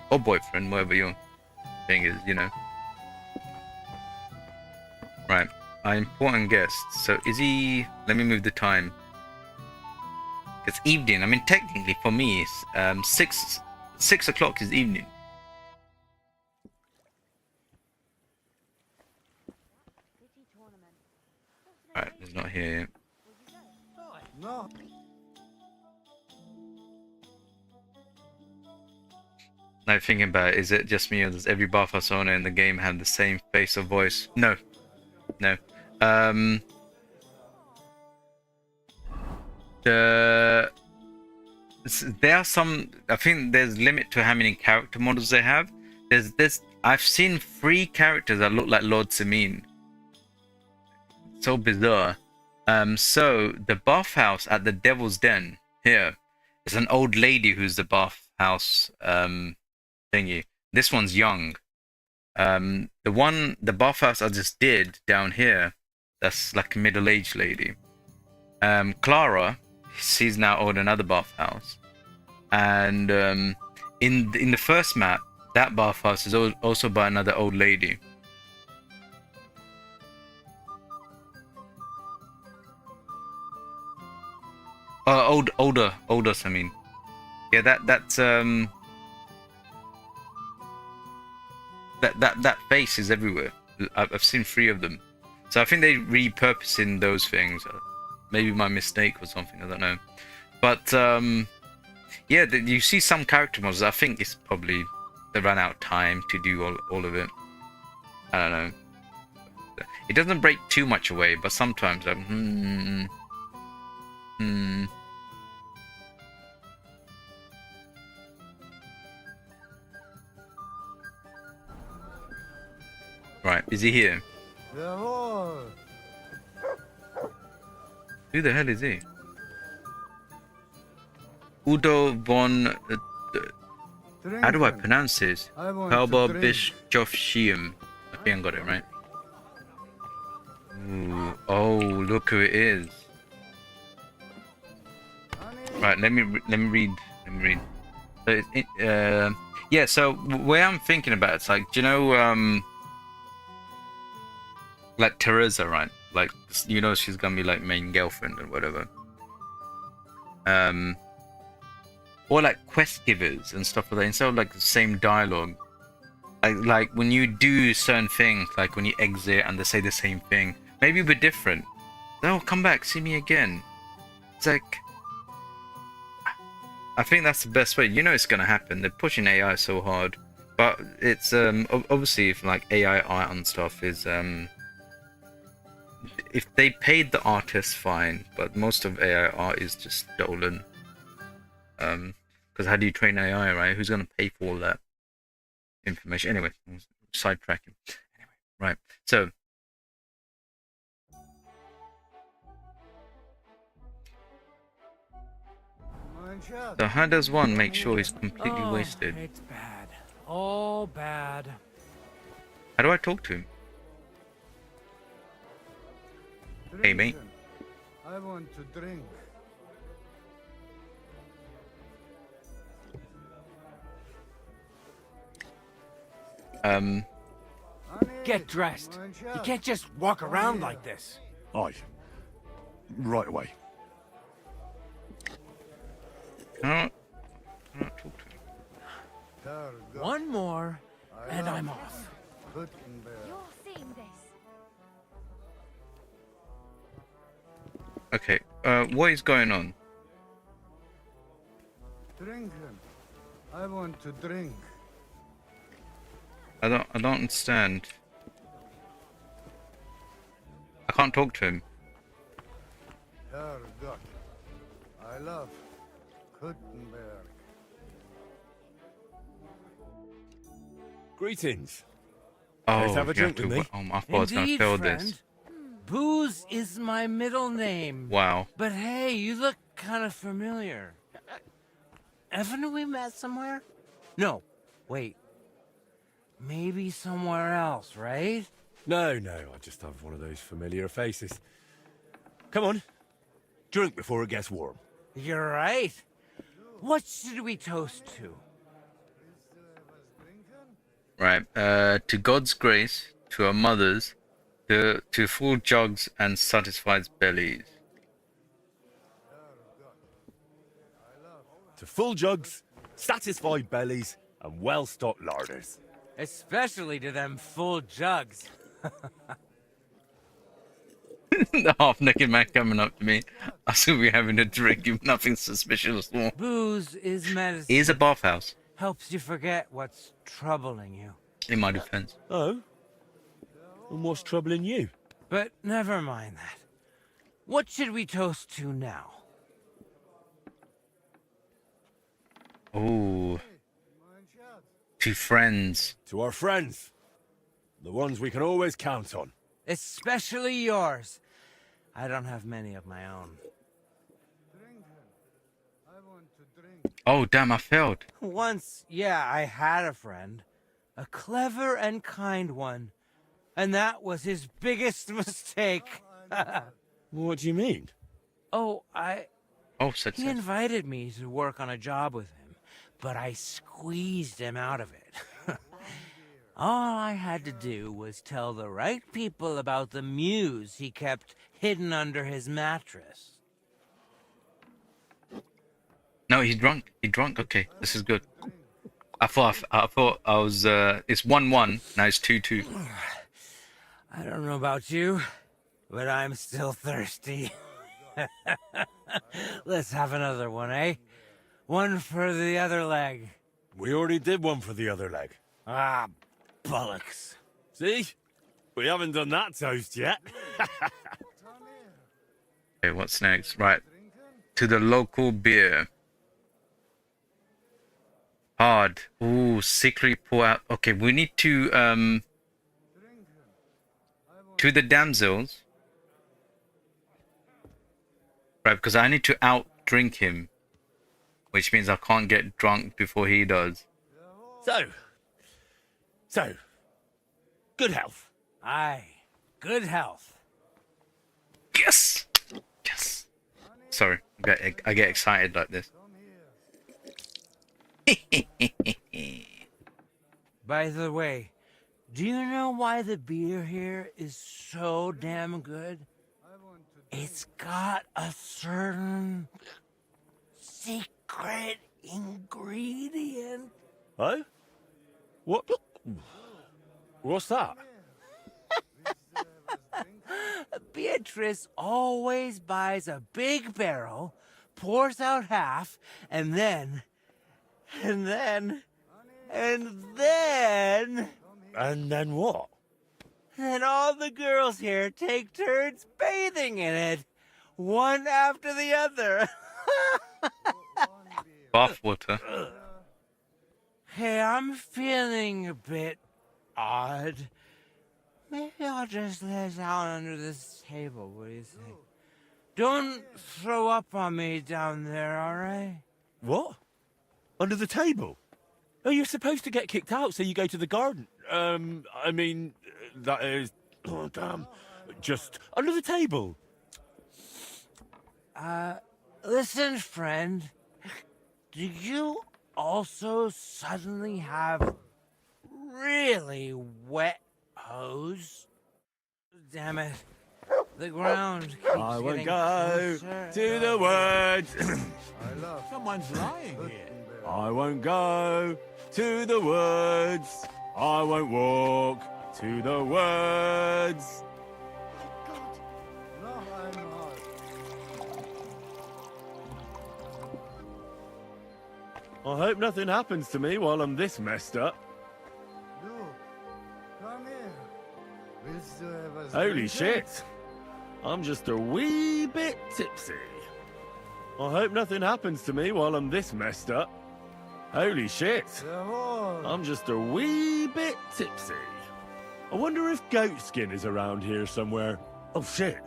Or boyfriend, whatever your thing is, you know. Right. Our important guest. So is he... Let me move the time. It's evening. I mean, technically for me, it's 6 o'clock is evening. Right, he's not here yet. No. Now thinking about it, is it just me or does every bathhouse owner in the game have the same face or voice? No. No. There are some. I think there's limit to how many character models they have. I've seen 3 characters that look like Lord Samin. So bizarre. So the bathhouse at the Devil's Den here is an old lady who's the bathhouse thingy. This one's young. The bathhouse I just did down here, that's like a middle-aged lady. Clara, she's now owned another bathhouse, and in the first map, that bathhouse is also by another old lady. Older. I mean, yeah, that's that face is everywhere. I've seen 3 of them, so I think they repurposing those things. Maybe my mistake or something. I don't know, but yeah, you see some character models. I think it's probably they ran out of time to do all of it. I don't know. It doesn't break too much away, but sometimes I'm Right, is he here? Who the hell is he? Udo von... how do I pronounce this? Kalba Bischofschium. I think I got it right. Ooh, oh, look who it is. Right, let me read. So yeah, so where I'm thinking about it's like, do you know, like Teresa, right? Like, you know, she's gonna be like main girlfriend or whatever. Or like quest givers and stuff like that. Instead of like the same dialogue, like when you do certain things, like when you exit and they say the same thing, maybe a bit different. Oh, come back, see me again. It's like, I think that's the best way. You know it's gonna happen. They're pushing AI so hard, but it's obviously if like AI art and stuff is if they paid the artists, fine, but most of AI art is just stolen. Because how do you train AI, right? Who's gonna pay for all that information? Anyway, sidetracking. Anyway, right. So how does one make sure he's completely wasted? It's bad. All bad. How do I talk to him? Hey, mate. I want to drink. Get dressed. You can't just walk around like this. Aye. Right away. One more, and I'm off. You're seeing this. Okay, what is going on? Drinking. I want to drink. I don't understand. I can't talk to him. Herrgott. I love Kuttenberg. Greetings. Oh, Let's have a you drink have to, with me. I thought I was going to fail friend. this. Booze is my middle name. Wow. But hey, you look kind of familiar. Haven't we met somewhere? No. Wait. Maybe somewhere else, right? No, I just have one of those familiar faces. Come on. Drink before it gets warm. You're right. What should we toast to? Right, to God's grace, to our mothers, to full jugs and satisfied bellies. To full jugs, satisfied bellies, and well-stocked larders. Especially to them full jugs. The half-naked man coming up to me. I still be having a drink. Nothing suspicious. Booze is medicine. It is a bathhouse. Helps you forget what's troubling you. In my defense. Oh? And what's troubling you? But never mind that. What should we toast to now? Oh. To friends. To our friends. The ones we can always count on. Especially yours. I don't have many of my own. Oh, damn, I failed. Once, yeah, I had a friend. A clever and kind one. And that was his biggest mistake. What do you mean? Oh, He invited me to work on a job with him, but I squeezed him out of it. All I had to do was tell the right people about the muse he kept hidden under his mattress. No, he's drunk. He's drunk. Okay, this is good. I thought I was. It's 1-1. Now it's 2-2. I don't know about you, but I'm still thirsty. Let's have another one, eh? One for the other leg. We already did one for the other leg. Ah, bollocks. See? We haven't done that toast yet. Okay, what's next? Right. To the local beer. Hard. Ooh, sickly pour out. Okay, we need to the damsels. Right, because I need to out-drink him. Which means I can't get drunk before he does. So, good health. Aye, good health. Yes! Yes! Sorry, I get excited like this. By the way, do you know why the beer here is so damn good? It's got a certain secret ingredient. Oh? What? What's that? Beatrice always buys a big barrel, pours out half, and then... And then what? Then all the girls here take turns bathing in it, one after the other. Bath water. Hey, I'm feeling a bit odd. Maybe I'll just lay down under this table, what do you think? Don't throw up on me down there, alright? What? Under the table? Oh, you're supposed to get kicked out, so you go to the garden. I mean, that is... Oh, damn. Just under the table. Listen, friend. Do you also suddenly have really wet hose? Damn it. The ground keeps I won't getting go closer. to the woods. Someone's lying here. I won't go to the woods. I won't walk to the woods. I hope nothing happens to me while I'm this messed up. Come here. Willst du etwas Holy trinken? shit. I'm just a wee bit tipsy. I hope nothing happens to me while I'm this messed up. Holy shit. I'm just a wee bit tipsy. I wonder if Goatskin is around here somewhere. Oh shit.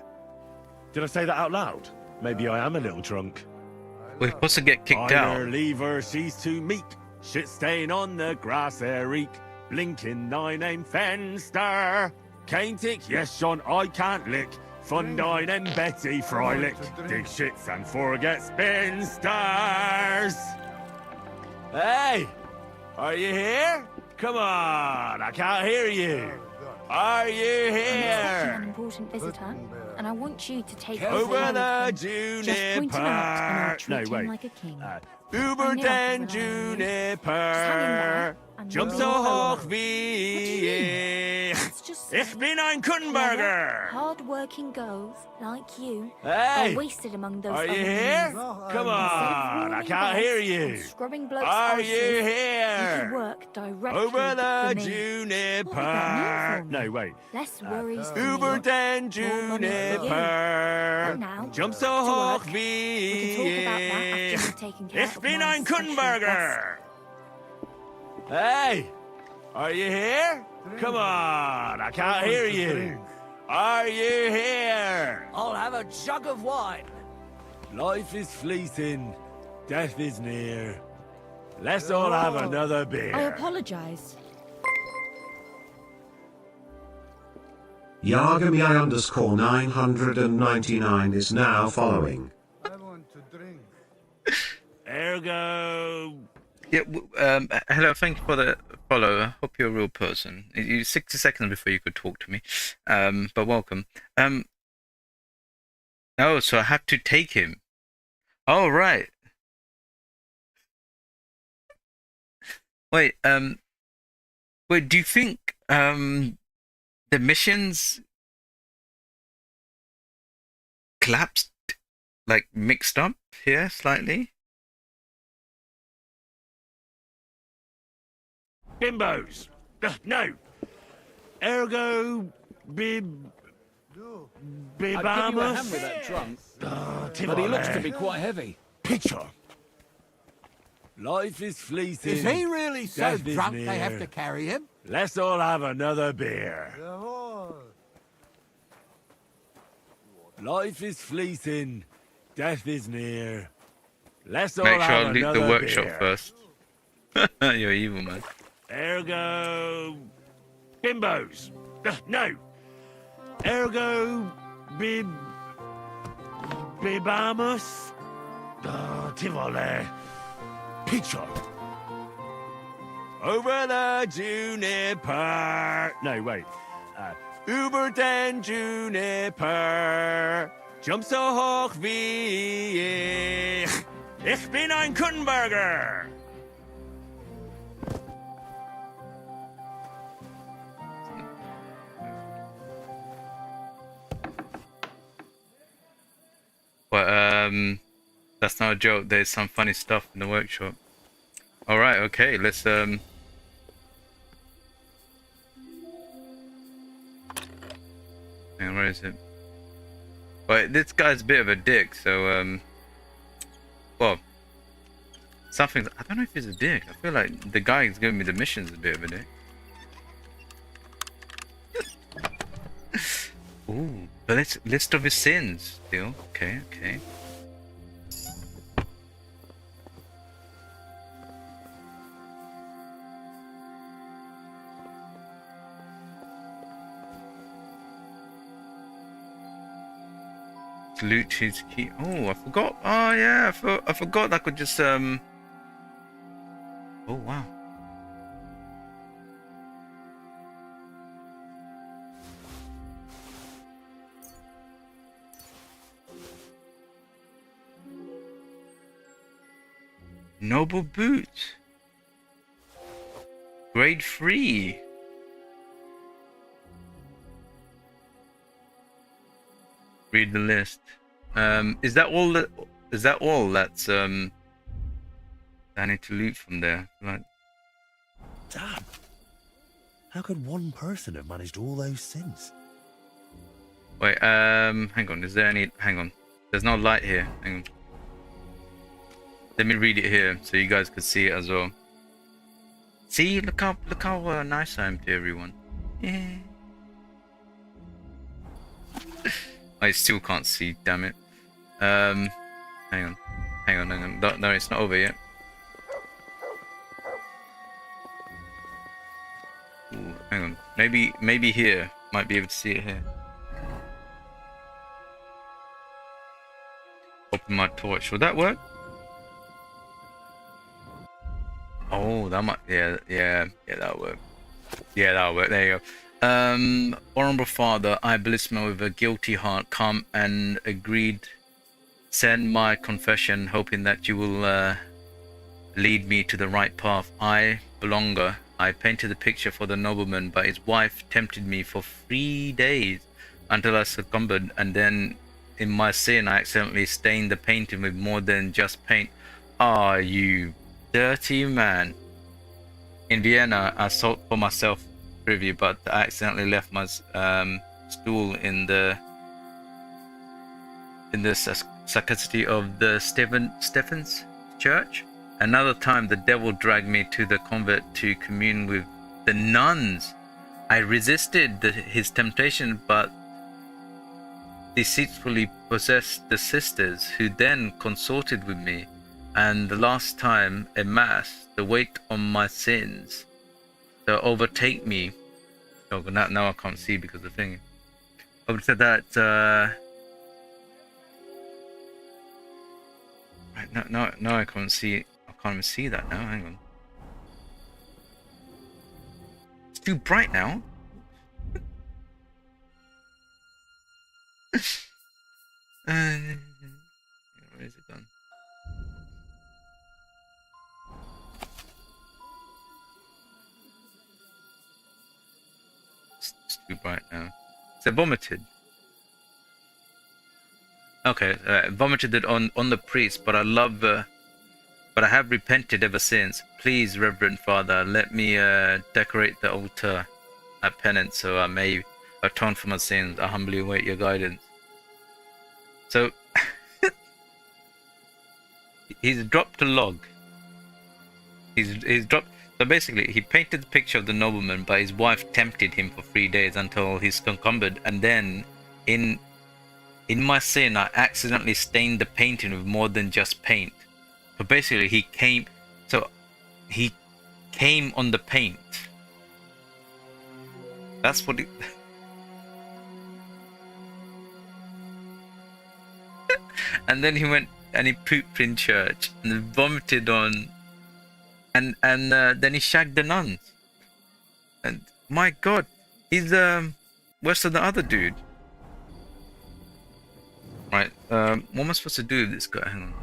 Did I say that out loud? Maybe I am a little drunk. We're supposed to get kicked Either out. leave her, she's too meek. Shit stain on the grass, Eric. Blinking nine name Fenster. Cane tick, yes, Sean, I can't lick. Fundine and Betty Frylick. Dig shits and forget spinsters. Hey, are you here? Come on, I can't hear you. Are you I'm here? an important visitor, and I want you to take Over this the Just point him out, and I'll juniper. treat No, him wait. like a king. Uber I know I den can rely on you. juniper. there, and Jump you'll so be hoch alone. wie It's just Ich bin ein Kundenberger. Hard-working girls like you Hey! are wasted among those Are other you here? humans. Come on, I can't hear you. Scrubbing blokes' Are arses, you You here? could work directly Over the for me. juniper. No, wait. Less worries for Über me. den More money for you. Juniper. And now, Jump so to hoch work. wie We can talk about that after you've taken care Ich of bin my ein special Kundenberger. Hey, are you here? Come on, I can't hear you. Are you here? I'll have a jug of wine. Life is fleeting, death is near. Let's all have another I beer. apologize. Yargami_999 is now following. I want to drink. Ergo. Yeah, hello, thank you for the follow. I hope you're a real person. You 60 seconds before you could talk to me. But welcome. Oh, so I have to take him. Oh, right. Wait, wait, do you think the missions collapsed, like mixed up here slightly? Bimbos. No. Ergo. Bib. I'd give you a hand Bibamus. with that trunk. Oh, But he looks to be quite heavy. Picture. Life is fleeting. Is he really so death is drunk they have near. to carry him? Let's all have another beer. Life is fleeting, death is near. Let's all Make sure I have loot another the workshop beer. first. You're evil, man. Ergo. Bimbos. No. Ergo. Bibamus. Oh, Tivoli. Picture. Over the juniper. No, wait. Über den Juniper. Jump so hoch wie ich. Ich bin ein Kundenberger. But that's not a joke. There's some funny stuff in the workshop. All right, okay. Let's And where is it? But this guy's a bit of a dick. So well, something. I don't know if he's a dick. I feel like the guy who's giving me the mission's a bit of a dick. Ooh, but it's list of his sins. Still, okay, okay. Loot his key. Oh, I forgot. Oh yeah, I forgot. I could just Oh wow. Noble boot. Grade 3. Read the list. Is that all that's I need to loot from there? Like, Damn. How could one person have managed all those sins? wait, hang on, is there any hang on. There's no light here. Hang on. Let me read it here so you guys could see it as well. See, look how nice I am to everyone. Yeah. I still can't see, damn it. Hang on. No, it's not over yet. Ooh, hang on. Maybe here. Might be able to see it here. Open my torch. Will that work? Oh, that might. Yeah, that'll work. Yeah, that'll work. There you go. Honorable Father, I, Blisma, with a guilty heart, come and agreed. Send my confession, hoping that you will lead me to the right path. I, Belonger, I painted the picture for the nobleman, but his wife tempted me for 3 days until I succumbed, and then in my sin I accidentally stained the painting with more than just paint. Ah, you dirty man. In Vienna, I sought for myself privy, but I accidentally left my stool in the sacristy of the Stephen's church. Another time, the devil dragged me to the convent to commune with the nuns. I resisted his temptation, but deceitfully possessed the sisters, who then consorted with me. And the last time, at mass, the weight on my sins to overtake me. Oh, now I can't see because the thing. Over to that. Right, no, I can't see. I can't even see that now. Hang on. It's too bright now. Where is it gone? It's too bright now. So vomited. Okay, vomited it on the priest, but but I have repented ever since. Please, Reverend Father, let me decorate the altar at penance so I may atone for my sins. I humbly await your guidance. So he's dropped a log. He's dropped. So basically, he painted the picture of the nobleman, but his wife tempted him for 3 days until he succumbed, and then in my sin, I accidentally stained the painting with more than just paint. So basically, he came on the paint. That's what it. And then he went and he pooped in church and vomited on. And then he shagged the nuns. And my God, he's worse than the other dude. Right, what am I supposed to do with this guy? Hang on.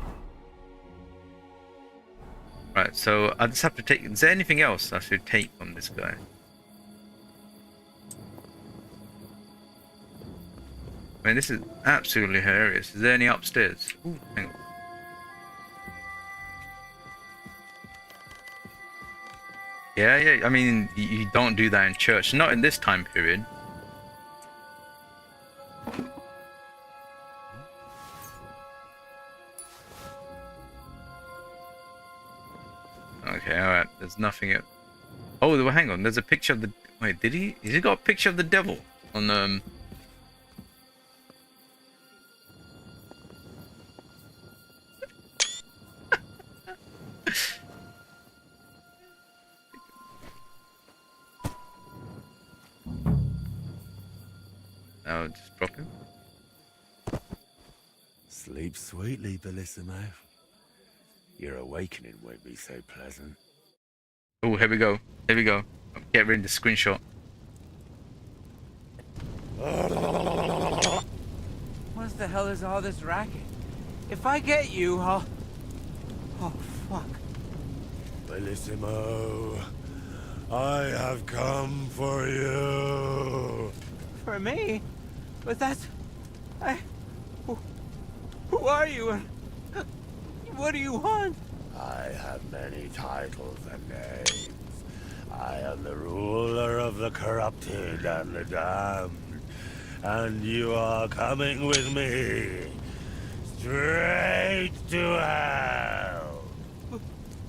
Right, so I just have to take. Is there anything else I should take from this guy? I mean, this is absolutely hilarious. Is there any upstairs? Ooh, hang on. Yeah, I mean, you don't do that in church. Not in this time period. Okay, alright. There's nothing else. Oh, well, hang on. There's a picture of the... Wait, did he? Has he got a picture of the devil on I'll just drop him. Sleep sweetly, Bellissimo. Your awakening won't be so pleasant. Oh, here we go. Here we go. Get rid of the screenshot. What the hell is all this racket? If I get you, I'll... Oh, fuck. Bellissimo, I have come for you. For me? But that's... Who are you? What do you want? I have many titles and names. I am the ruler of the corrupted and the damned. And you are coming with me. Straight to hell.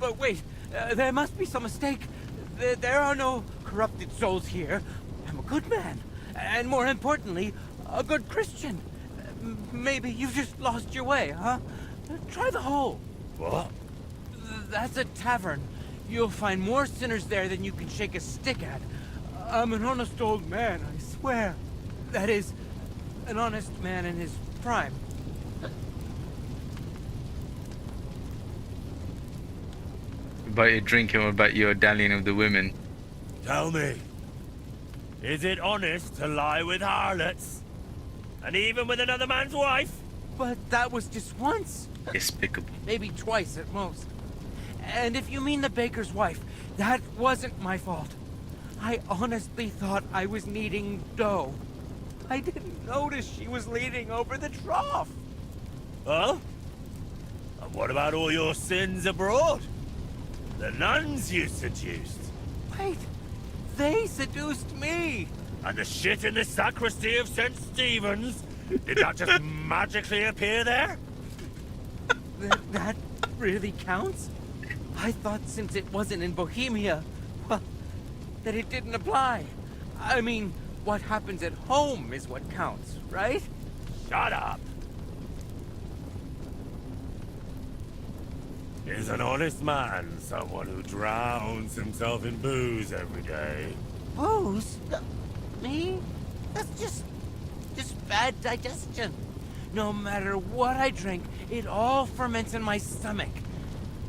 But wait, there must be some mistake. There are no corrupted souls here. I'm a good man. And more importantly, a good Christian. Maybe you've just lost your way, huh? Try the hole. What? That's a tavern. You'll find more sinners there than you can shake a stick at. I'm an honest old man, I swear. That is, an honest man in his prime. About your drinking or about your dallying with the women? Tell me, is it honest to lie with harlots? And even with another man's wife? But that was just once. Despicable. Maybe twice at most. And if you mean the baker's wife, that wasn't my fault. I honestly thought I was kneading dough. I didn't notice she was leaning over the trough. Huh? And what about all your sins abroad? The nuns you seduced. Wait, they seduced me. And the shit in the sacristy of St. Stephen's? Did that just magically appear there? That really counts? I thought since it wasn't in Bohemia, well, that it didn't apply. I mean, what happens at home is what counts, right? Shut up! Is an honest man someone who drowns himself in booze every day? Booze? Me? That's just bad digestion. No matter what I drink, it all ferments in my stomach.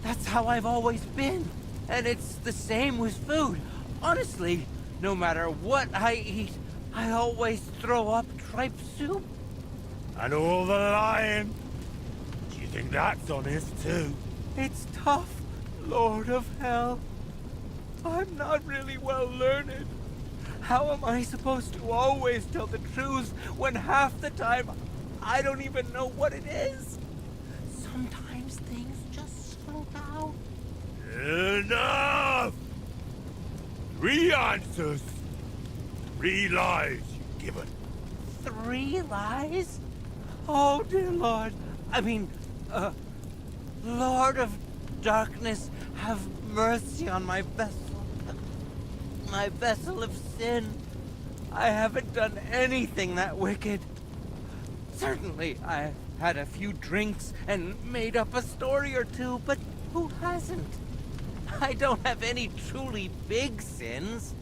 That's how I've always been. And it's the same with food. Honestly, no matter what I eat, I always throw up tripe soup. And all the lying? Do you think that's honest too? It's tough, Lord of Hell. I'm not really well learned. How am I supposed to always tell the truth when half the time I don't even know what it is? Sometimes things just slip out. Enough! 3 answers. 3 lies you've given. 3 lies? Oh, dear Lord. I mean, Lord of Darkness, have mercy on my vessel. My vessel of sin. I haven't done anything that wicked. Certainly, I had a few drinks and made up a story or two, but who hasn't? I don't have any truly big sins.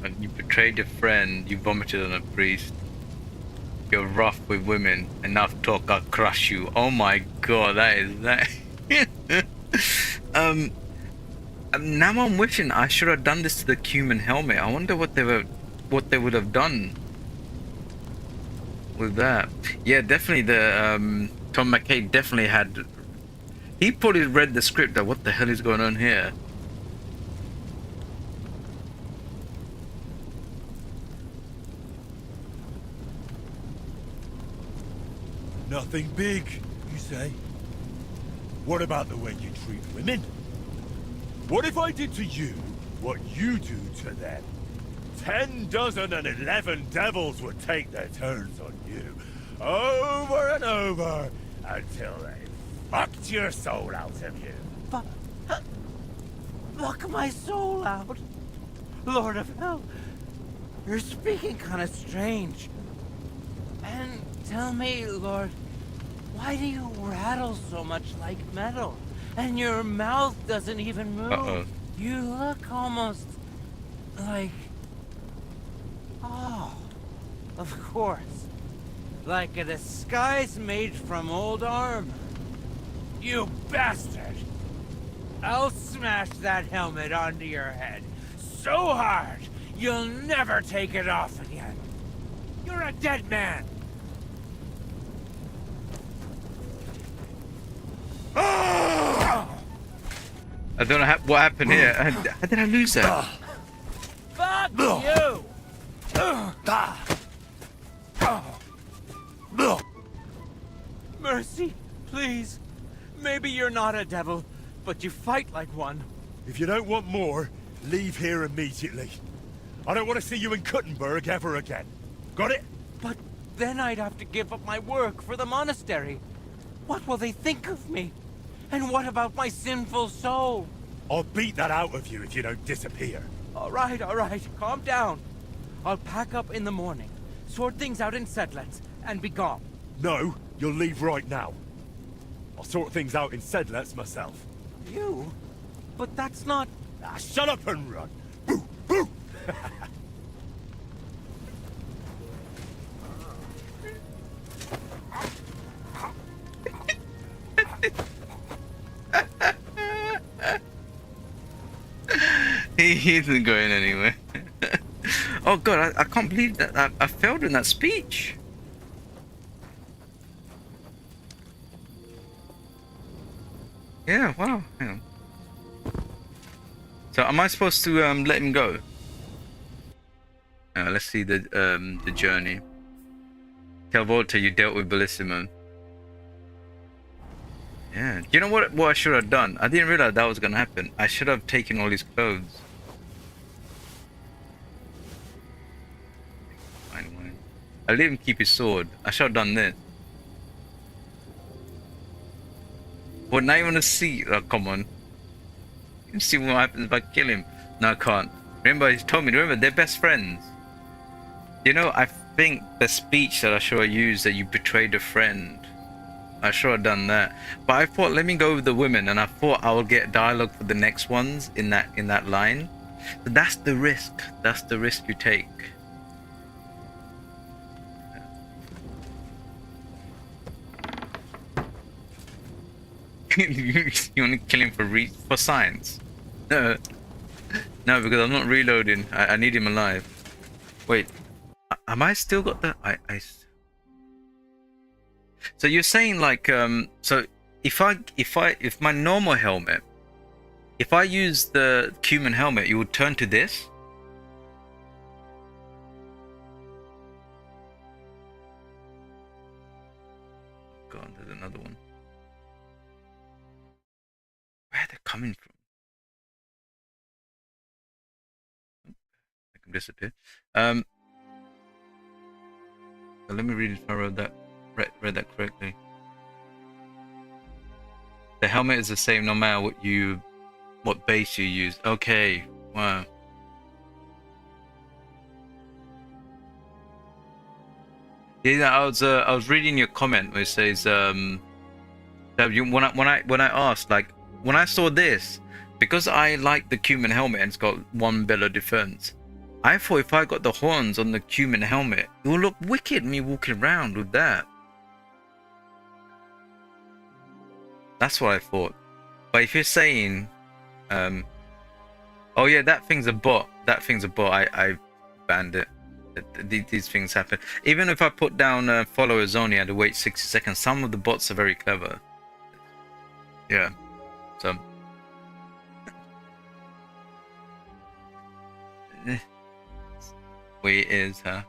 And you betrayed your friend, you vomited on a priest. You're rough with women, enough talk, I'll crush you. Oh my god, that is that. Now I'm wishing I should have done this to the Cuman helmet. I wonder what they would have done with that. Yeah, definitely the Tom McKay definitely had. He probably read the script. Of what the hell is going on here? Nothing big, you say? What about the way you treat women? What if I did to you what you do to them? 10 dozen and 11 devils would take their turns on you, over and over, until they fucked your soul out of you. Fuck my soul out? Lord of Hell, you're speaking kind of strange. And tell me, Lord, why do you rattle so much like metal? And your mouth doesn't even move. Uh-oh. You look almost like... Oh, of course. Like a disguise made from old armor. You bastard! I'll smash that helmet onto your head so hard, you'll never take it off again. You're a dead man! I don't know what happened here. How did I lose that? Fuck you! Mercy, please. Maybe you're not a devil, but you fight like one. If you don't want more, leave here immediately. I don't want to see you in Kuttenberg ever again. Got it? But then I'd have to give up my work for the monastery. What will they think of me? And what about my sinful soul? I'll beat that out of you if you don't disappear. All right, calm down. I'll pack up in the morning, sort things out in Sedlets, and be gone. No, you'll leave right now. I'll sort things out in Sedlets myself. You? But that's not... Shut up and run! Boo! Boo! He isn't going anywhere. Oh god, I can't believe that I failed in that speech. Yeah, wow. Hang on. So am I supposed to let him go? Let's see the journey. Tell Volta you dealt with Bellissimo. Yeah. You know what I should have done? I didn't realize that was gonna happen. I should have taken all his clothes. Fine. I let him keep his sword. I should have done this. Well, now you wanna see? Oh, come on. You can see what happens if I kill him. No, I can't. Remember, he told me. Remember, they're best friends. You know, I think the speech that I should have used that you betrayed a friend. I should have done that. But I thought, let me go with the women, and I thought I will get dialogue for the next ones in that line. But that's the risk. That's the risk you take. You want to kill him for science? No, because I'm not reloading. I need him alive. Wait, am I still got the So you're saying like so if my normal helmet, if I use the cumin helmet, you would turn to this? God, there's another one. Where are they coming from? I can disappear. So let me read if I read that correctly. The helmet is the same no matter what base you use. Okay, wow. Yeah, I was reading your comment where it says that when I asked, like, when I saw this, because I like the cumin helmet and it's got 1 bellow defense, I thought if I got the horns on the cumin helmet, it would look wicked me walking around with that. That's what I thought. But if you're saying, oh yeah, that thing's a bot. I banned it. These things happen. Even if I put down followers only, I had to wait 60 seconds. Some of the bots are very clever. Yeah. So. Way it is, huh?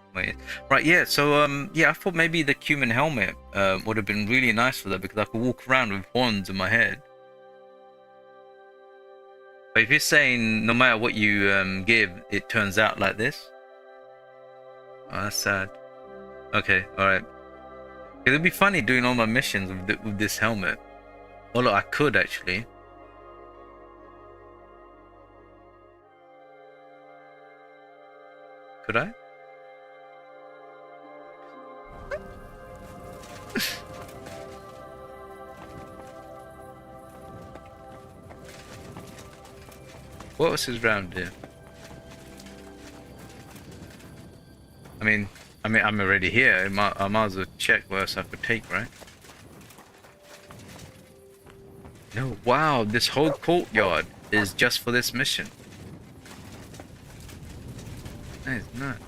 Right, yeah, so yeah, I thought maybe the cumin helmet would have been really nice for that because I could walk around with horns in my head. But if you're saying no matter what you give, it turns out like this. Oh, that's sad. Okay, alright. It'd be funny doing all my missions with this helmet. Oh look, I could actually. Could I? What else is around here? I mean, I'm already here. I might as well check what else I could take, right? No, wow, this whole courtyard is just for this mission. That is nuts.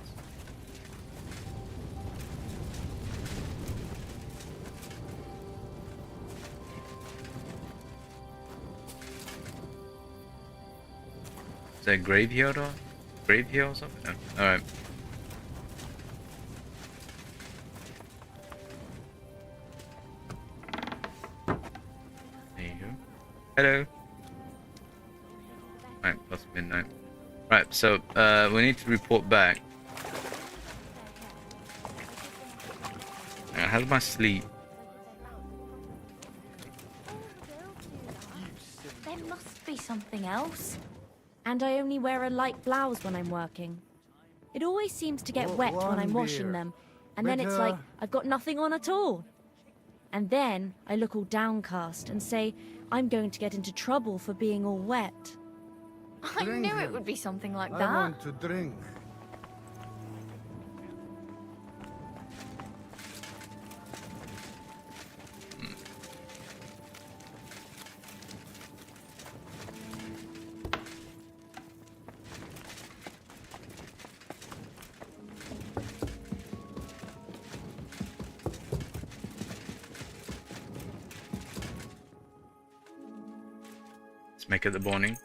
Is that a graveyard or something? No. Alright. There you go. Hello. Alright, plus midnight. Right, so we need to report back. How's my sleep? There must be something else. And I only wear a light blouse when I'm working. It always seems to get wet when I'm washing them, and then it's like I've got nothing on at all. And then I look all downcast and say I'm going to get into trouble for being all wet. I knew it would be something like that. I want to drink. make it the morning.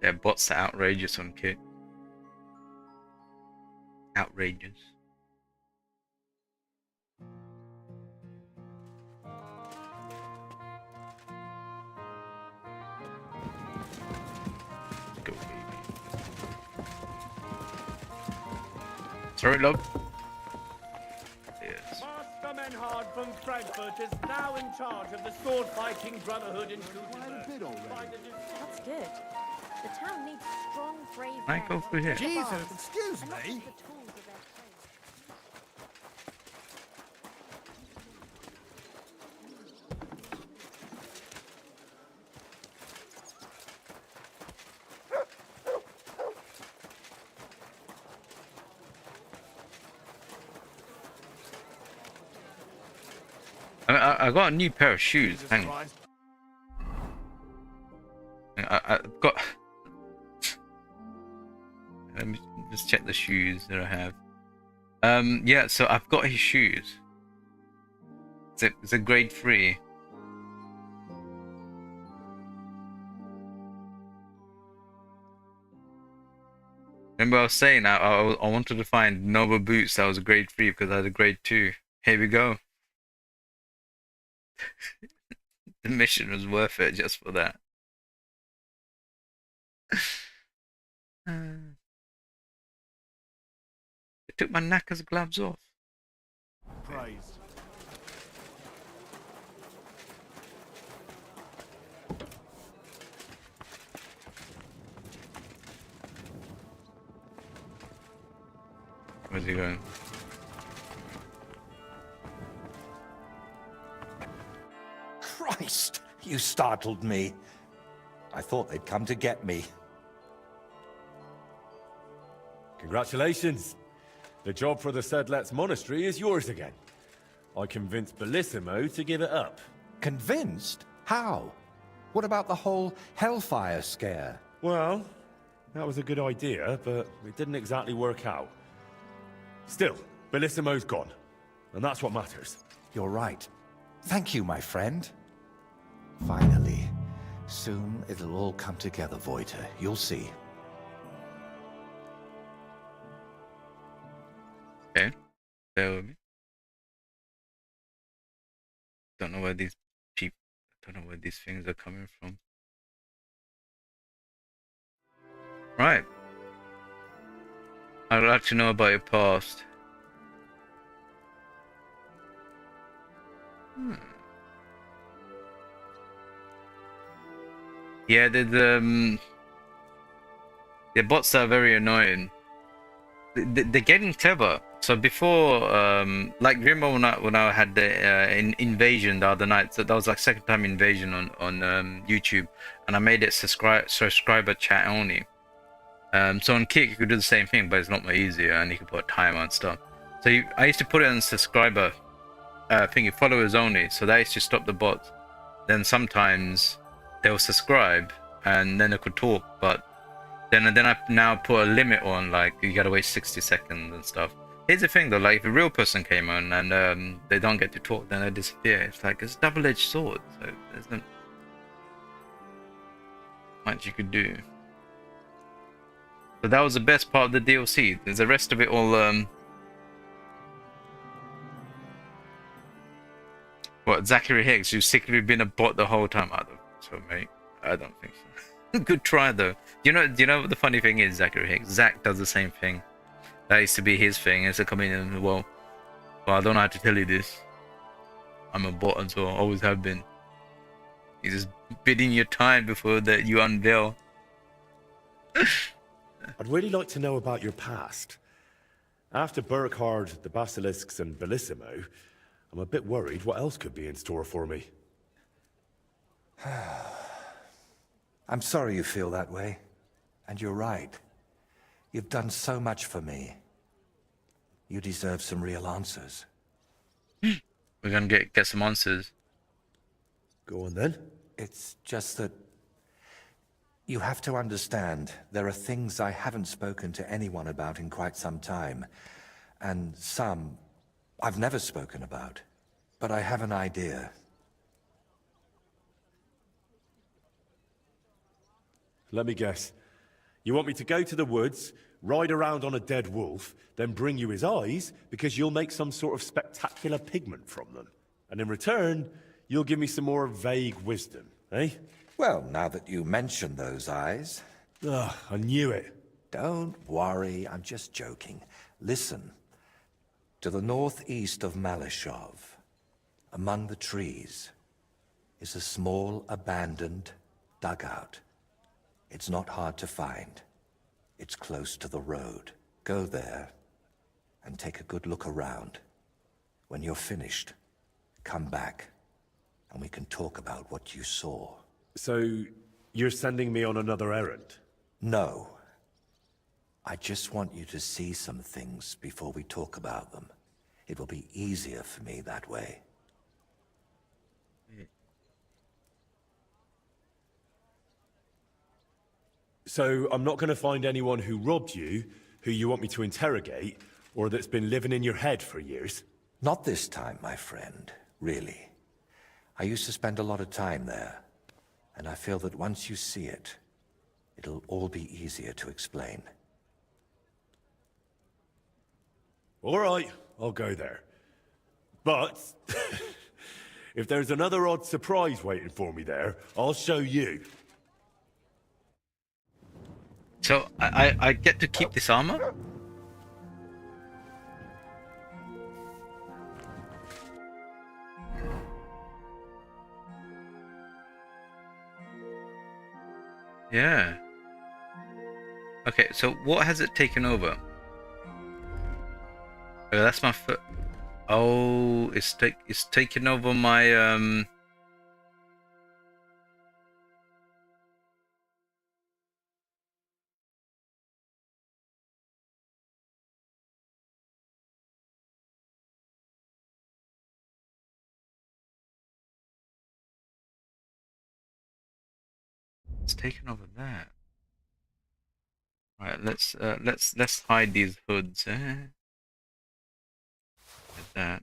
Yeah, bots are outrageous on Kick. Outrageous. Go, baby. Sorry, love. Yes. Master Menhard from Frankfurt is now in charge of the sword-fighting brotherhood in Kutenberg. That's good. The town needs strong, brave I go through here. Jesus, excuse me. I got a new pair of shoes. Hang on. I've got. Let me just check the shoes that I have. Yeah, so I've got his shoes. It's a grade 3. Remember I was saying I wanted to find Nova boots that was a grade 3 because I had a grade 2. Here we go. The mission was worth it just for that. I took my knackers gloves off. Praise. Where's he going? Christ, you startled me. I thought they'd come to get me. Congratulations. The job for the Sedlets Monastery is yours again. I convinced Bellissimo to give it up. Convinced? How? What about the whole Hellfire scare? Well, that was a good idea, but it didn't exactly work out. Still, Bellissimo's gone, and that's what matters. You're right. Thank you, my friend. Finally. Soon it'll all come together, Voiter. You'll see. Okay. Bear with me. Don't know where these things are coming from. Right. I'd like to know about your past. Yeah, the bots are very annoying. They're getting clever. So before, like remember when I had the invasion the other night? So that was like second time invasion on YouTube, and I made it subscriber chat only. So on Kick you could do the same thing, but it's a lot more easier, and you can put a timer and stuff. So I used to put it on subscriber thingy, followers only. So that used to stop the bots. Then sometimes they'll subscribe, and then they could talk, but then I now put a limit on, like you gotta wait 60 seconds and stuff. Here's the thing though, like if a real person came on and they don't get to talk, then they disappear. It's like it's a double-edged sword, so there's not much you could do. So that was the best part of the DLC. There's the rest of it all what, Zachary Hicks, you've secretly been a bot the whole time? I don't think so, mate. I don't think so. Good try though. Do you know what the funny thing is, Zachary Hicks? Zach does the same thing. That used to be his thing. It's a comedian. Well, I don't know how to tell you this. I'm a bot, and so I always have been. He's just bidding your time before that you unveil. I'd really like to know about your past. After Burkhard, the Basilisks, and Bellissimo, I'm a bit worried what else could be in store for me. I'm sorry you feel that way. And you're right. You've done so much for me. You deserve some real answers. We're gonna get some answers. Go on then. It's just that You have to understand, there are things I haven't spoken to anyone about in quite some time, and some I've never spoken about. But I have an idea. Let me guess. You want me to go to the woods, ride around on a dead wolf, then bring you his eyes because you'll make some sort of spectacular pigment from them. And in return, you'll give me some more vague wisdom, eh? Well, now that you mention those eyes... Ugh, I knew it. Don't worry, I'm just joking. Listen. To the northeast of Malishov, among the trees, is a small, abandoned dugout. It's not hard to find. It's close to the road. Go there and take a good look around. When you're finished, come back and we can talk about what you saw. So, you're sending me on another errand? No. I just want you to see some things before we talk about them. It will be easier for me that way. So, I'm not going to find anyone who robbed you, who you want me to interrogate, or that's been living in your head for years? Not this time, my friend. Really. I used to spend a lot of time there. And I feel that once you see it, it'll all be easier to explain. All right, I'll go there. But if there's another odd surprise waiting for me there, I'll show you. So I get to keep this armor? Yeah. Okay, so what has it taken over? Oh, that's my foot. Oh, it's taken over my it's taken over that. Right, let's hide these hoods. Like that.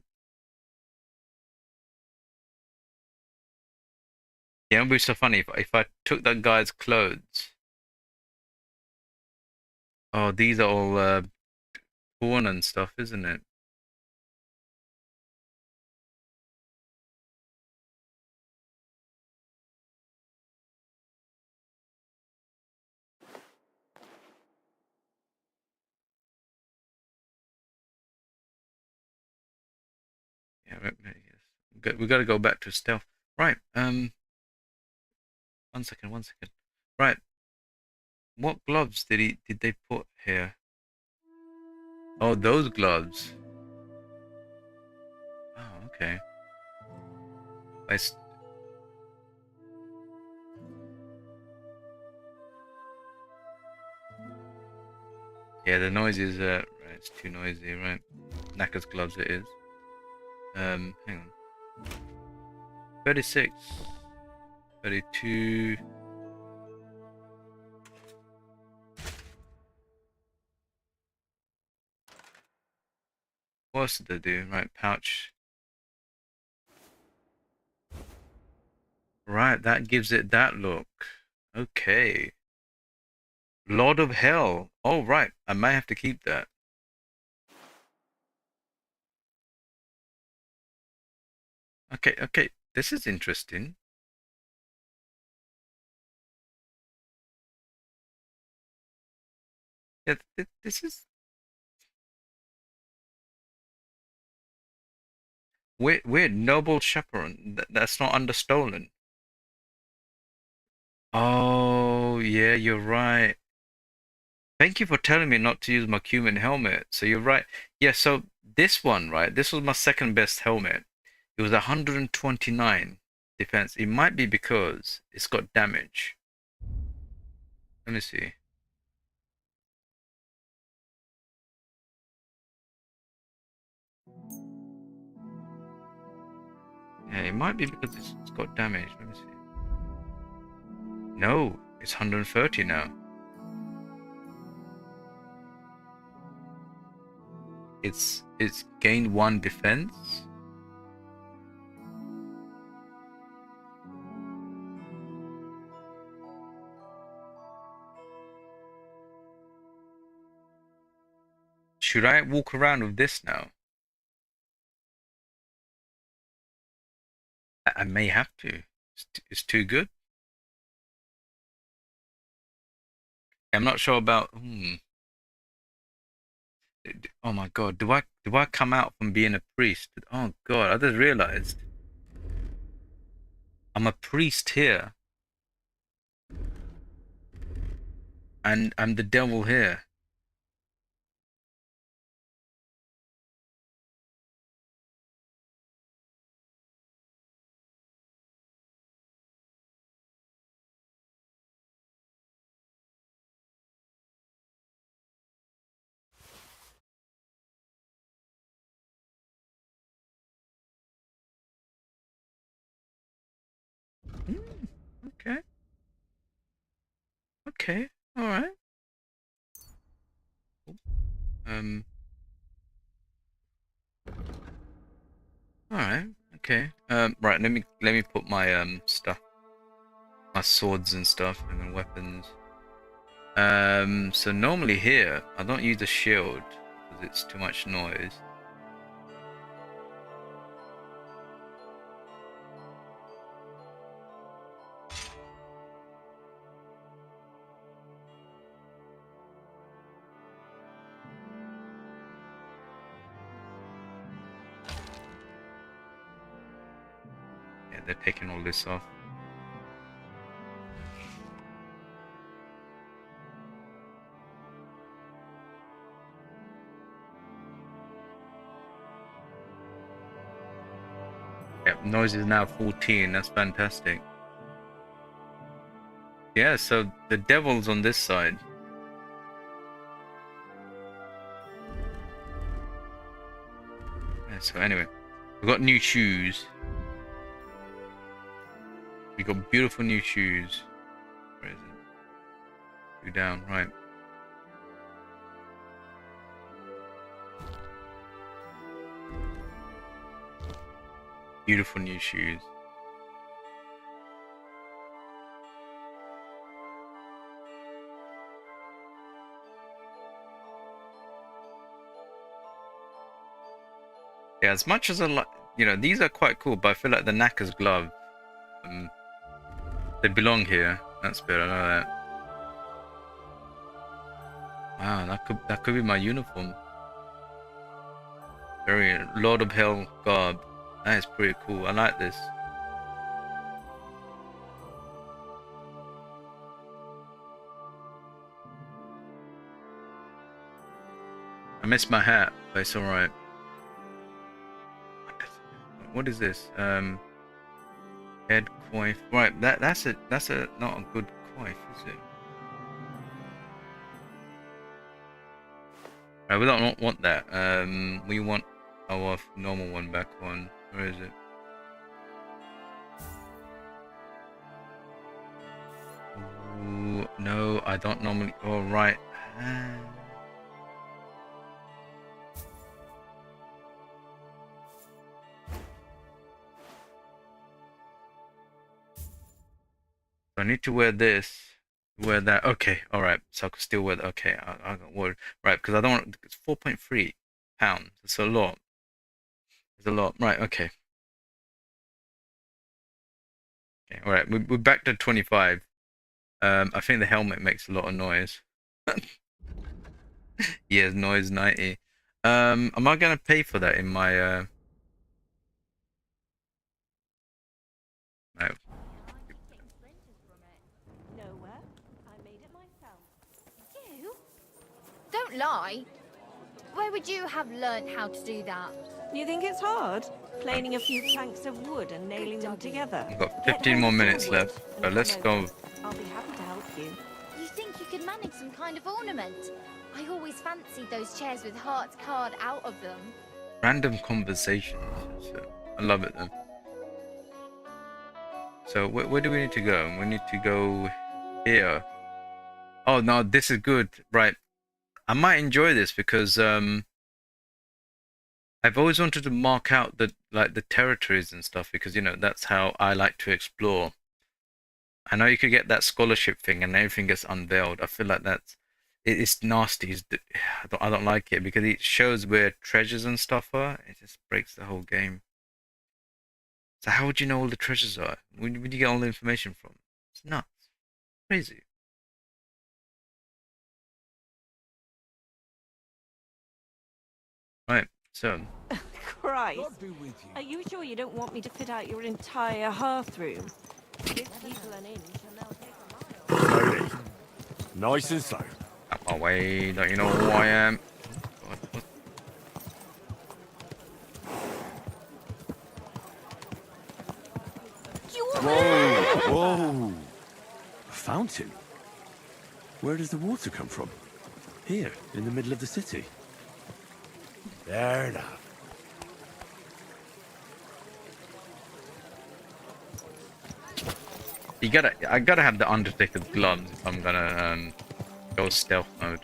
Yeah, it would be so funny if I took that guy's clothes. Oh, these are all torn and stuff, isn't it? Yeah, yes. We got to go back to stealth. Right. 1 second. 1 second. Right. What gloves did they put here? Oh, those gloves. Oh, okay. Yeah, the noise is right, it's too noisy, right? Knacker's gloves it is. Hang on. 36. 32. What else did they do? Right, pouch. Right, that gives it that look. Okay. Lord of Hell. Oh, right. I might have to keep that. Okay, okay. This is interesting. Yeah, this is... Weird. Noble Chaperone. That's not under stolen. Oh, yeah, you're right. Thank you for telling me not to use my cumin helmet. So you're right. Yeah, so this one, right? This was my second best helmet. It was 129 defense. It might be because it's got damage. Let me see. Yeah, it might be because it's got damage. Let me see. No, It's 130 now. It's gained 1 defense. Should I walk around with this now? I may have to. It's too good. I'm not sure about. Oh my god, do I come out from being a priest? Oh god, I just realized I'm a priest here, and I'm the devil here. Okay. Okay. All right. All right. Okay. Right. Let me put my stuff, my swords and stuff, and then weapons. So normally here I don't use a shield because it's too much noise. Yeah, they're taking all this off. Yep, noise is now 14. That's fantastic. Yeah, so the devil's on this side. Yeah, so anyway, we've got new shoes. We got beautiful new shoes. Where is it? 2 down, right. Beautiful new shoes. Yeah, as much as I like, these are quite cool, but I feel like the knacker's glove, they belong here. That's good, I know that. Wow, that could be my uniform. Very Lord of Hell garb. That is pretty cool. I like this. I missed my hat, but it's alright. What is this? Head coif. Right, that's not a good coif, is it? Right, we don't want that. We want our normal one back on. Where is it? Ooh, no, I don't normally. Oh, right. I need to wear this, wear that. Okay, all right. So I can still wear that. Okay, I got worried. Right, because I don't want. It's 4.3 pounds. It's a lot. It's a lot. Right. Okay. Okay. All right. We're back to 25. I think the helmet makes a lot of noise. Yeah, noise 90. Am I gonna pay for that in my no. You? Don't lie. Where would you have learnt how to do that? You think it's hard? Planing a few planks of wood and nailing them together? I've got 15 more minutes left, so let's go. I'll be happy to help you. You think you could manage some kind of ornament? I always fancied those chairs with hearts carved out of them. Random conversations. So I love it though. So where do we need to go? We need to go here. Oh no, this is good. Right. I might enjoy this because I've always wanted to mark out the territories and stuff because that's how I like to explore. I know you could get that scholarship thing and everything gets unveiled. I feel like it's nasty. I don't like it because it shows where treasures and stuff are. It just breaks the whole game. So how would you know all the treasures are? Where do you get all the information from? It's nuts. Crazy. Right, so. Christ. Are you sure you don't want me to fit out your entire hearth room? Give people an inch and they'll take a mile. Slowly. Nice and slow. Out my way, don't you know who I am? Whoa! Whoa! A fountain? Where does the water come from? Here, in the middle of the city. There now. I gotta have the Undertaker's gloves if I'm gonna go stealth mode.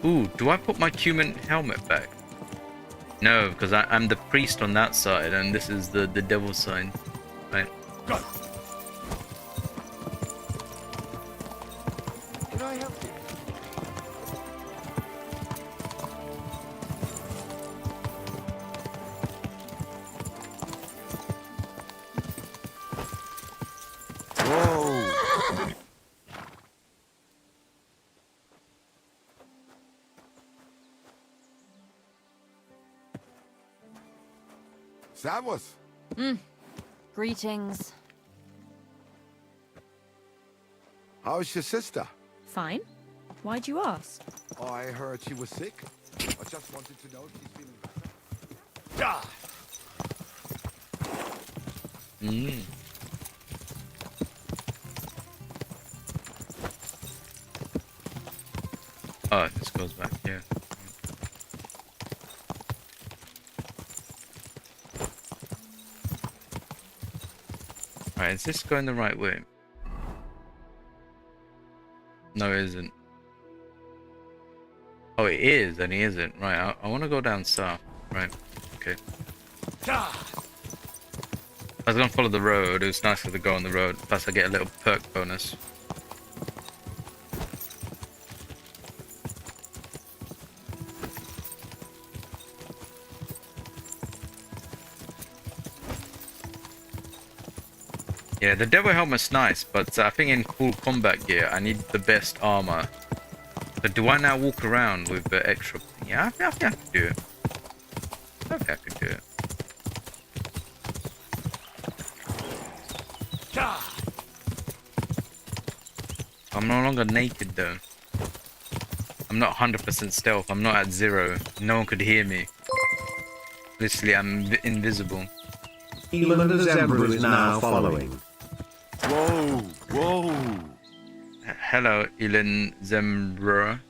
Ooh, do I put my human helmet back? No, because I'm the priest on that side, and this is the devil sign, right? Go. Can I help you? Whoa! Servus. Greetings. How's your sister? Fine. Why'd you ask? I heard she was sick. I just wanted to know if she's feeling better. Oh, this goes back here. Alright, is this going the right way? No, it isn't. Oh, it is, and it isn't. Right, I want to go down south. Right, okay. I was going to follow the road. It was nicer to go on the road. Plus, I get a little perk bonus. Yeah, the devil helmet's nice, but I think in full combat gear, I need the best armor. But do I now walk around with the extra? Yeah, I think I can do it. I think I can do it. I'm no longer naked though. I'm not 100% stealth. I'm not at 0. No one could hear me. Literally, I'm invisible. Elon and Zembra is now following. Whoa! Whoa! Hello, Elon Zembra.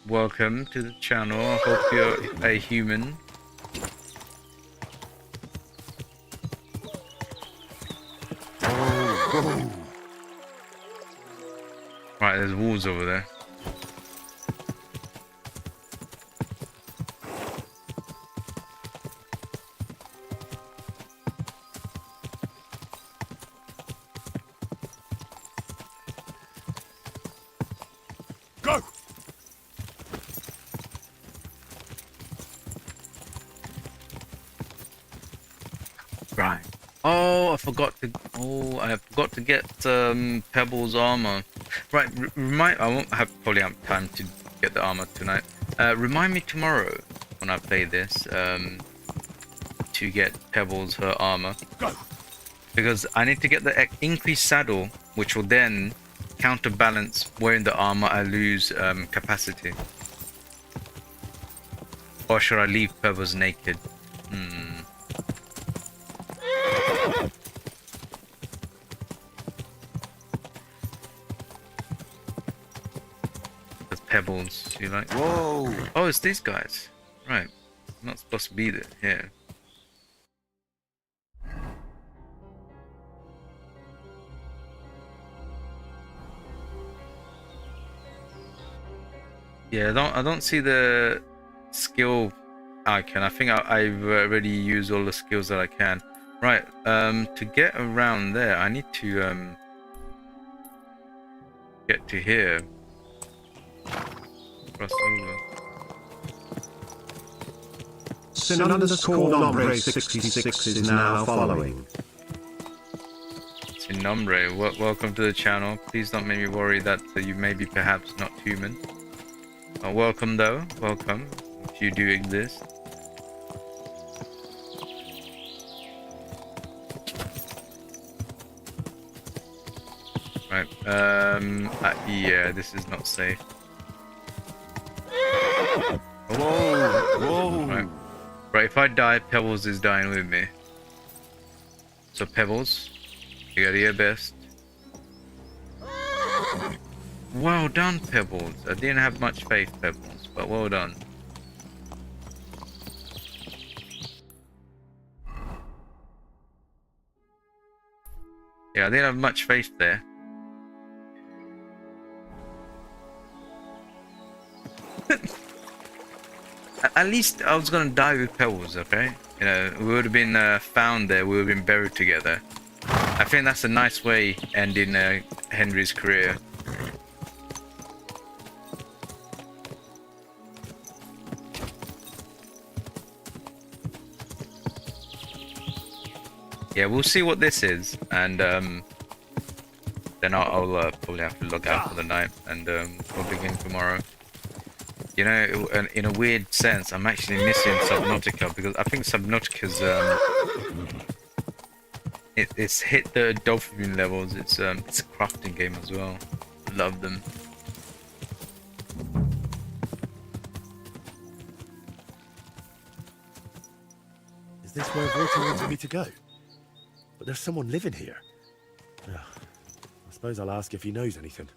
Welcome to the channel. I hope you're a human. Whoa! Right, there's wolves over there. Go! Right. Oh, I forgot to. Oh, I forgot to get Pebble's armor. Right. Remind. I won't probably have time to get the armor tonight. Remind me tomorrow when I play this to get Pebbles her armor. Go. Because I need to get the increased saddle, which will then counterbalance wearing the armor. I lose capacity. Or should I leave Pebbles naked? There's Pebbles, you like? Whoa! Oh, it's these guys. Right. I'm not supposed to be there. Here. Yeah, I don't see the skill icon. I think I've already used all the skills that I can. Right, to get around there, I need to get to here. Cross over. Sin_Nombre66 is now following. Sin Nombre, welcome to the channel. Please don't make me worry that you may be perhaps not human. Welcome though, welcome, if you do exist. Right, yeah, this is not safe. Whoa! Right, if I die, Pebbles is dying with me. So Pebbles, you got your best. Well done, Pebbles. I didn't have much faith, Pebbles, but well done. Yeah, I didn't have much faith there. At least I was gonna die with Pebbles, okay? You know, we would have been found there, we would have been buried together. I think that's a nice way ending Henry's career. Yeah, we'll see what this is, and then I'll probably have to log out for the night, and we'll begin tomorrow. You know, in a weird sense, I'm actually missing Subnautica, because I think Subnautica's it's hit the dopamine levels. It's a crafting game as well. Love them. Is this where Walter wanted me to go? But there's someone living here. I suppose I'll ask if he knows anything.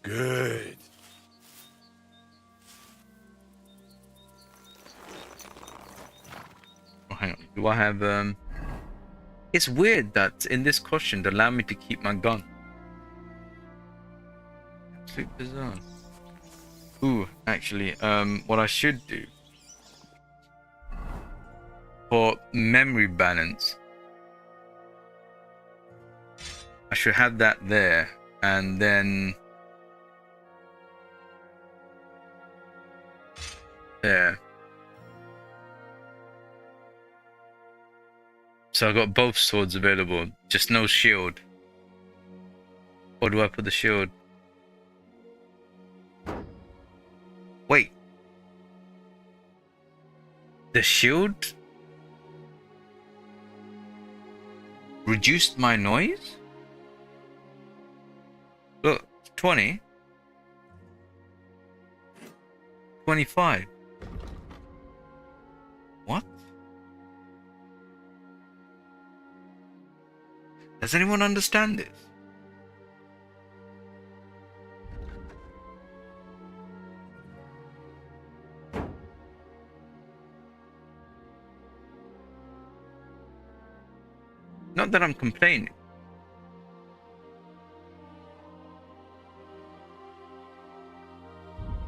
Good. Oh, hang on. Do I have It's weird that in this question they allow me to keep my gun. Absolute bizarre. Ooh, actually, what I should do for memory balance, I should have that there, and then there. So I got both swords available, just no shield. Or do I put the shield? Wait. The shield reduced my noise? Look, 20. 25. What? Does anyone understand this? Not that I'm complaining.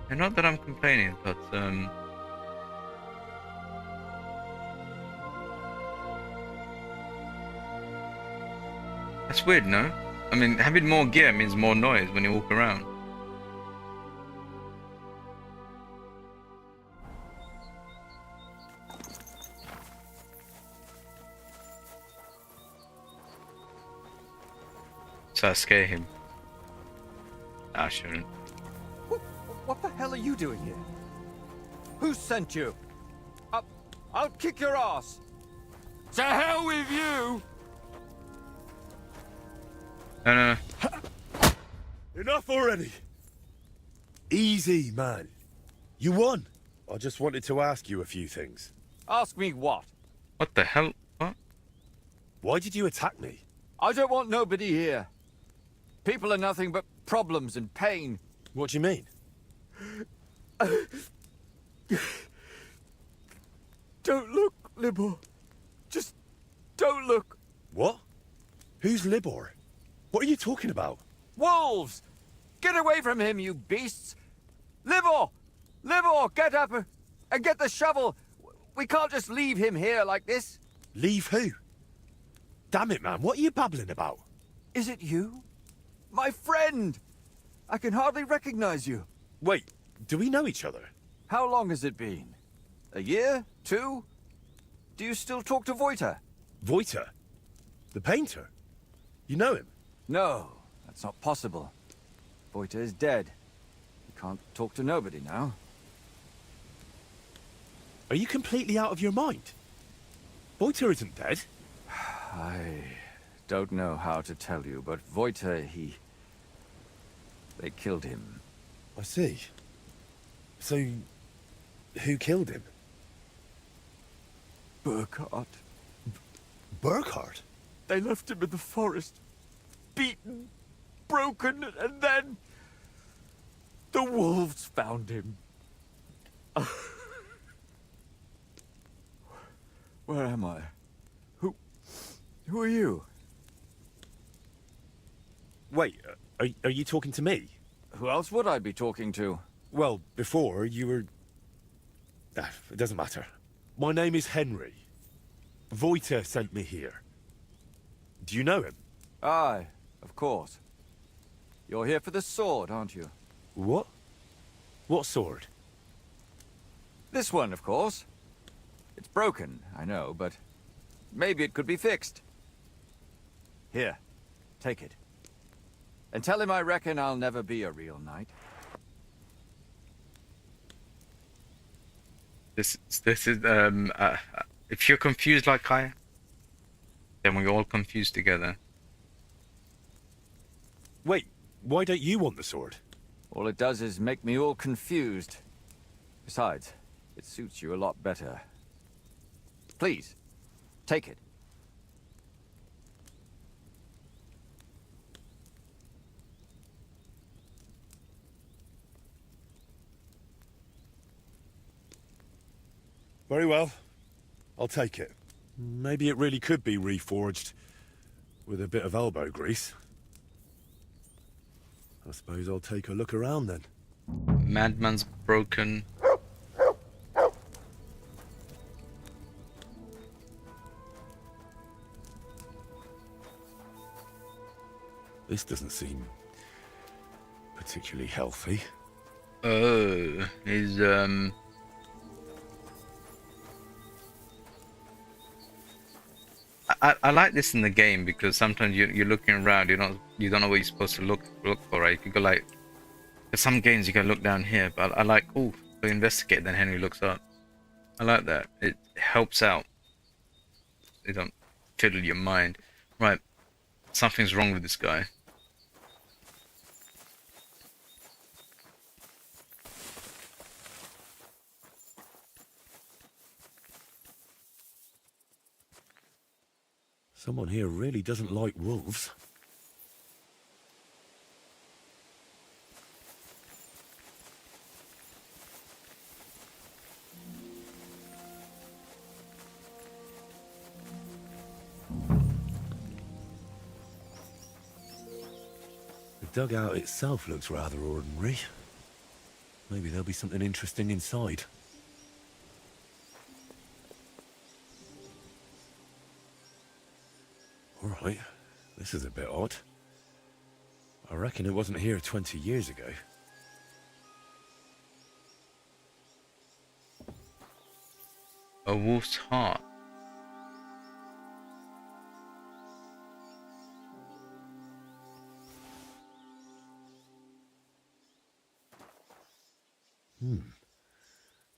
And not that I'm complaining, but that's weird, no? I mean, having more gear means more noise when you walk around. So I scare him. I shouldn't. What the hell are you doing here? Who sent you? I'll kick your ass! To hell with you! No. Enough already! Easy, man. You won. I just wanted to ask you a few things. Ask me what? What the hell? What? Why did you attack me? I don't want nobody here. People are nothing but problems and pain. What do you mean? Don't look, Libor. Just don't look. What? Who's Libor? What are you talking about? Wolves! Get away from him, you beasts! Livor! Livor, get up and get the shovel! We can't just leave him here like this. Leave who? Damn it, man, what are you babbling about? Is it you? My friend! I can hardly recognize you. Wait, do we know each other? How long has it been? A year? 2? Do you still talk to Voiter? Voiter? The painter? You know him? No, that's not possible. Voiter is dead. You can't talk to nobody now. Are you completely out of your mind? Voiter isn't dead. I don't know how to tell you, but Voiter, they killed him. I see. So, who killed him? Burkhard. Burkhard? They left him in the forest. Beaten, broken, and then... the wolves found him. Where am I? Who are you? Wait, are you talking to me? Who else would I be talking to? Well, before, you were... it doesn't matter. My name is Henry. Voiter sent me here. Do you know him? Aye, of course. You're here for the sword, aren't you? What? What sword? This one, of course. It's broken, I know, but maybe it could be fixed. Here, take it. And tell him I reckon I'll never be a real knight. This is if you're confused like I am, then we're all confused together. Wait, why don't you want the sword? All it does is make me all confused. Besides, it suits you a lot better. Please, take it. Very well. I'll take it. Maybe it really could be reforged with a bit of elbow grease. I suppose I'll take a look around then. Madman's broken. This doesn't seem particularly healthy. Oh, he's I like this in the game because sometimes you're looking around, you don't know what you're supposed to look for, right? You go like, there's some games you gotta look down here, but I like, oh, so investigate, then Henry looks up. I like that. It helps out. You don't fiddle your mind. Right, something's wrong with this guy. Someone here really doesn't like wolves. The dugout itself looks rather ordinary. Maybe there'll be something interesting inside. Alright, this is a bit odd. I reckon it wasn't here 20 years ago. A wolf's heart.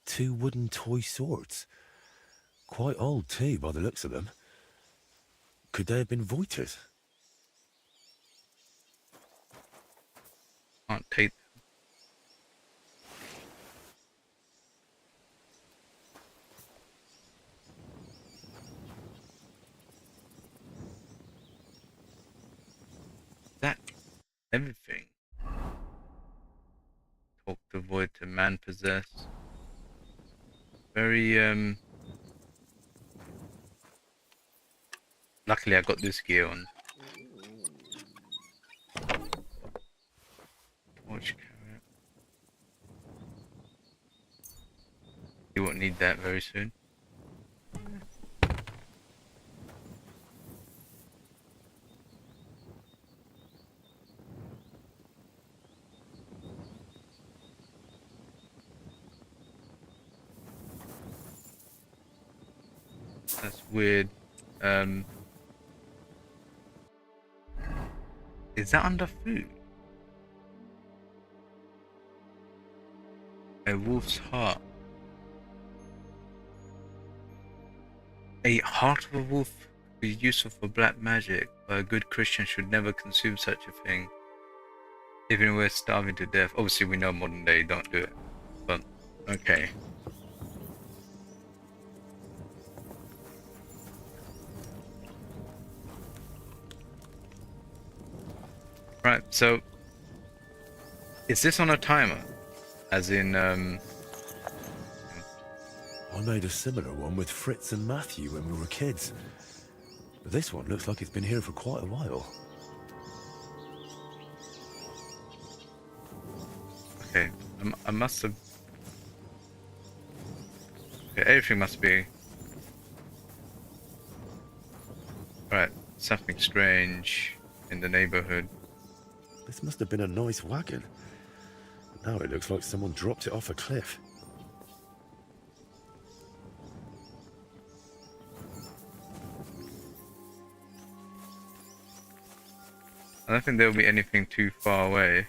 Two wooden toy swords. Quite old too, by the looks of them. Could they have been Voiter's? Can't take that. Everything. Talk to void to man possess. Very luckily I got this gear on. Watch carrot. You won't need that very soon. That's weird. Is that under food? A wolf's heart. A heart of a wolf could be useful for black magic, but a good Christian should never consume such a thing. Even we're starving to death. Obviously we know modern day don't do it. But okay. Right, so is this on a timer? As in I made a similar one with Fritz and Matthew when we were kids. But this one looks like it's been here for quite a while. Okay, I must have... Okay, everything must be... Right, something strange in the neighborhood. This must have been a nice wagon. Now it looks like someone dropped it off a cliff. I don't think there'll be anything too far away.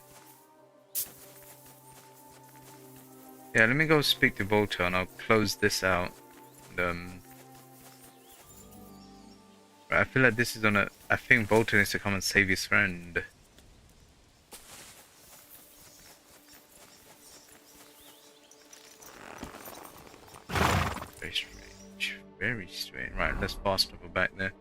Yeah, let me go speak to Volta and I'll close this out. And, right, I feel like this is on a... I think Volta needs to come and save his friend. Very strange. Very strange. Right, let's fast travel back there.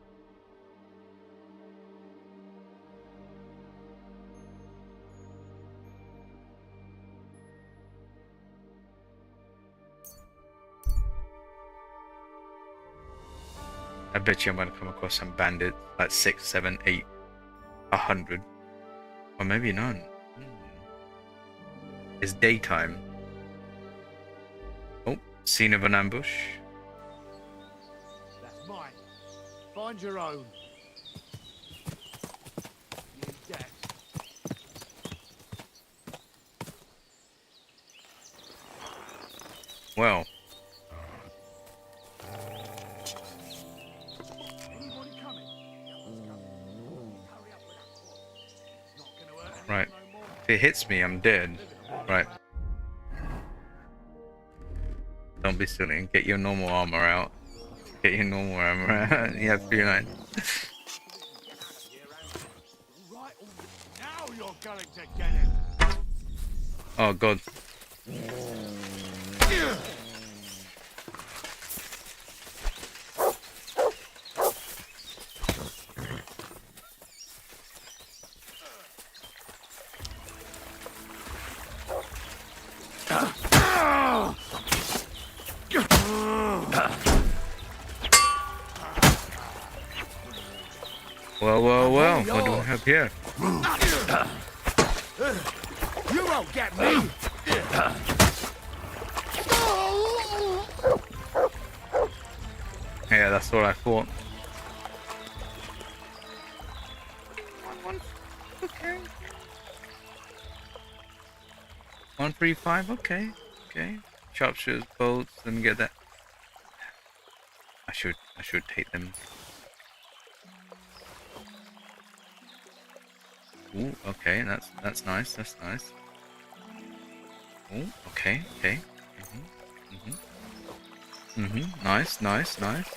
I bet you I'm gonna come across some bandits, like 6, 7, 8, 100. Or maybe none. It's daytime. Oh, scene of an ambush. That's mine. Find your own. You dead. Well. Right. If it hits me, I'm dead. Right. Don't be silly. Get your normal armor out. Get your normal armor out. You have 3-9. Now you're going to get it. Oh god. Well, what do we have here? You won't get me! Yeah, that's what I thought. Okay. 135, okay. Okay. Sharpshooters, bolts, let me get that. I should take them. Ooh, okay, that's nice, that's nice. Ooh, okay, okay. Nice, nice, nice.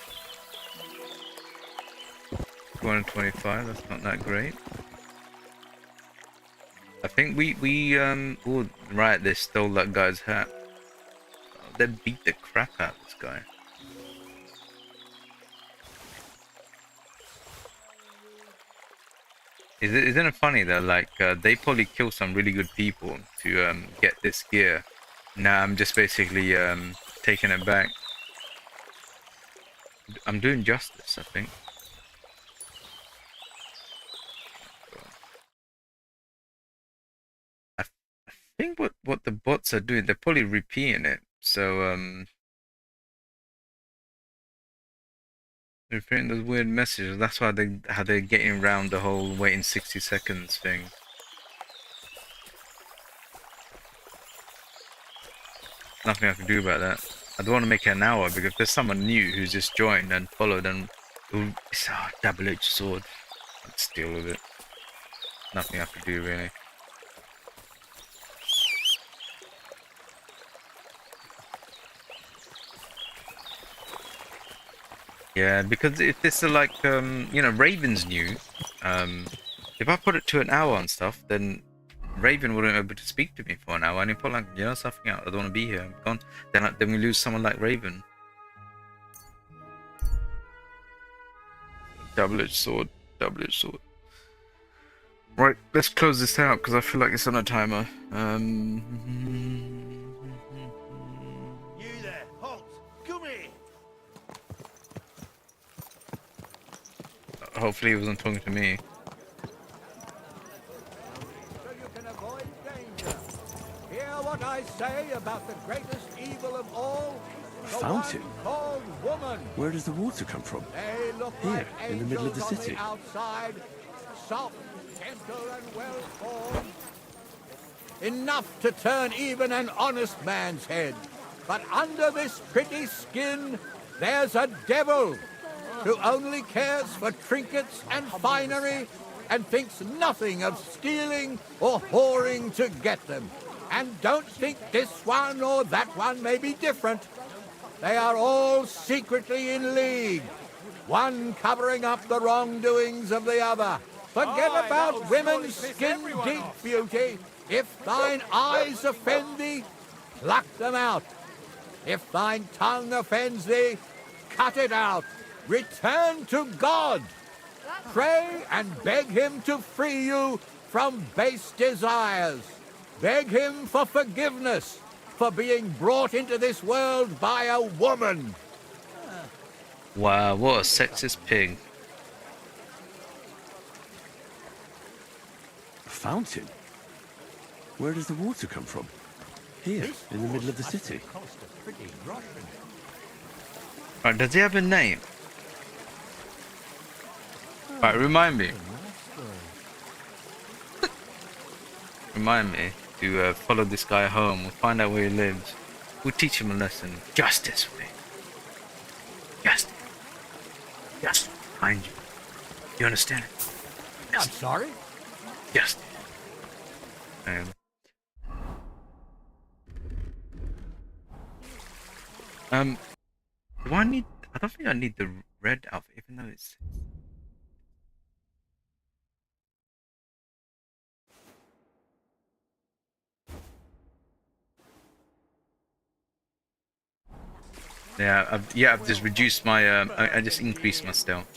225, that's not that great. I think oh, right, they stole that guy's hat. Oh, they beat the crap out of this guy. Isn't it funny though, like, they probably kill some really good people to get this gear. Now I'm just basically taking it back. I'm doing justice, I think. I think what the bots are doing, they're probably repeating it. So They're putting those weird messages. That's why how they're getting around the whole waiting 60 seconds thing. Nothing I can do about that. I don't want to make it an hour because if there's someone new who's just joined and followed, and it's a double-edged sword. Let's deal with it. Nothing I can do really. Yeah, because if this is like you know, Raven's new, if I put it to an hour and stuff, then Raven wouldn't be able to speak to me for an hour, and if I like, you know, something out, I don't want to be here, I'm gone. Then we lose someone like Raven. Double-edged sword, double-edged sword. Right, let's close this out because I feel like it's on a timer. You there, halt! Come here! Hopefully he wasn't talking to me. So you can avoid danger. Hear what I say about the greatest evil of all? The Fountain? one called woman. Where does the water come from? They look Here, like in the middle of the angels on city. outside, soft, gentle, and well-formed. Enough to turn even an honest man's head. But under this pretty skin, there's a devil who only cares for trinkets and finery and thinks nothing of stealing or whoring to get them. And don't think this one or that one may be different. They are all secretly in league, one covering up the wrongdoings of the other. Forget about women's skin-deep beauty. If thine eyes offend thee, pluck them out. If thine tongue offends thee, cut it out. Return to God. Pray and beg him to free you from base desires. Beg him for forgiveness for being brought into this world by a woman. Wow, what a sexist pig. A fountain? Where does the water come from? Here, in the middle of the city. Right, does he have a name? Right, remind me. Remind me to follow this guy home. We'll find out where he lives. We'll teach him a lesson. Justice way. Justice. Justice behind you. You understand? I'm sorry? Justice. Do I need? I don't think I need the red outfit, even though it's. Yeah, I've just reduced my. I just increased my stealth.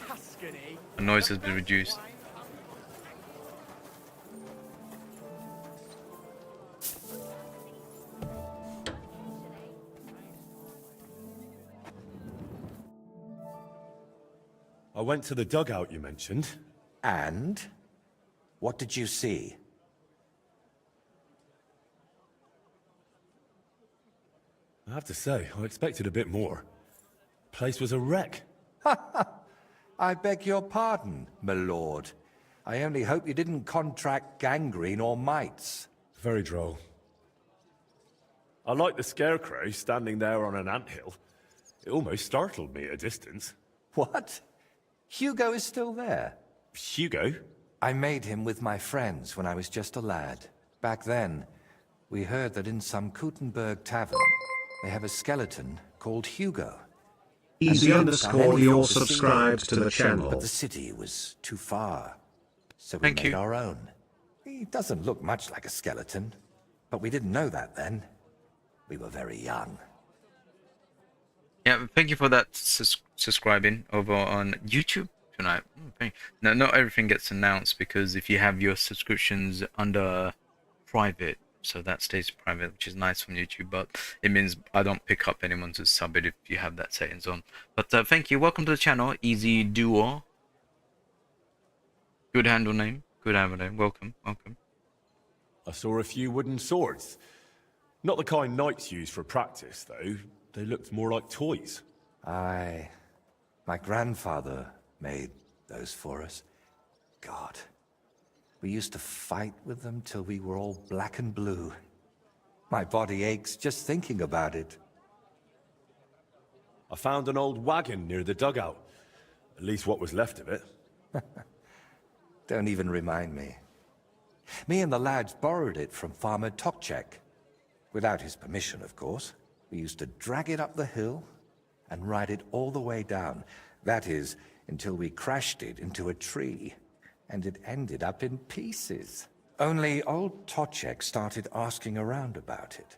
The noise has been reduced. I went to the dugout you mentioned. And? What did you see? I have to say, I expected a bit more. Place was a wreck. I beg your pardon, my lord. I only hope you didn't contract gangrene or mites. Very droll. I like the scarecrow standing there on an anthill. It almost startled me at a distance. What? Hugo is still there? Hugo? I made him with my friends when I was just a lad. Back then, we heard that in some Kuttenberg tavern, they have a skeleton called Hugo. Easy_, you're subscribed to the channel. But the city was too far, so we made our own. He doesn't look much like a skeleton, but we didn't know that then. We were very young. Yeah, thank you for that subscribing over on YouTube tonight. No, not everything gets announced because if you have your subscriptions under private, so that stays private, which is nice from YouTube, but it means I don't pick up anyone to sub it if you have that settings on. But thank you. Welcome to the channel, Easy Duo. Good handle name. Good handle name. Welcome. Welcome. I saw a few wooden swords. Not the kind knights use for practice, though. They looked more like toys. Aye. My grandfather made those for us. God. We used to fight with them till we were all black and blue. My body aches just thinking about it. I found an old wagon near the dugout. At least what was left of it. Don't even remind me. Me and the lads borrowed it from Farmer Tokchek. Without his permission, of course. We used to drag it up the hill and ride it all the way down. That is, until we crashed it into a tree. And it ended up in pieces. Only old Tokchek started asking around about it.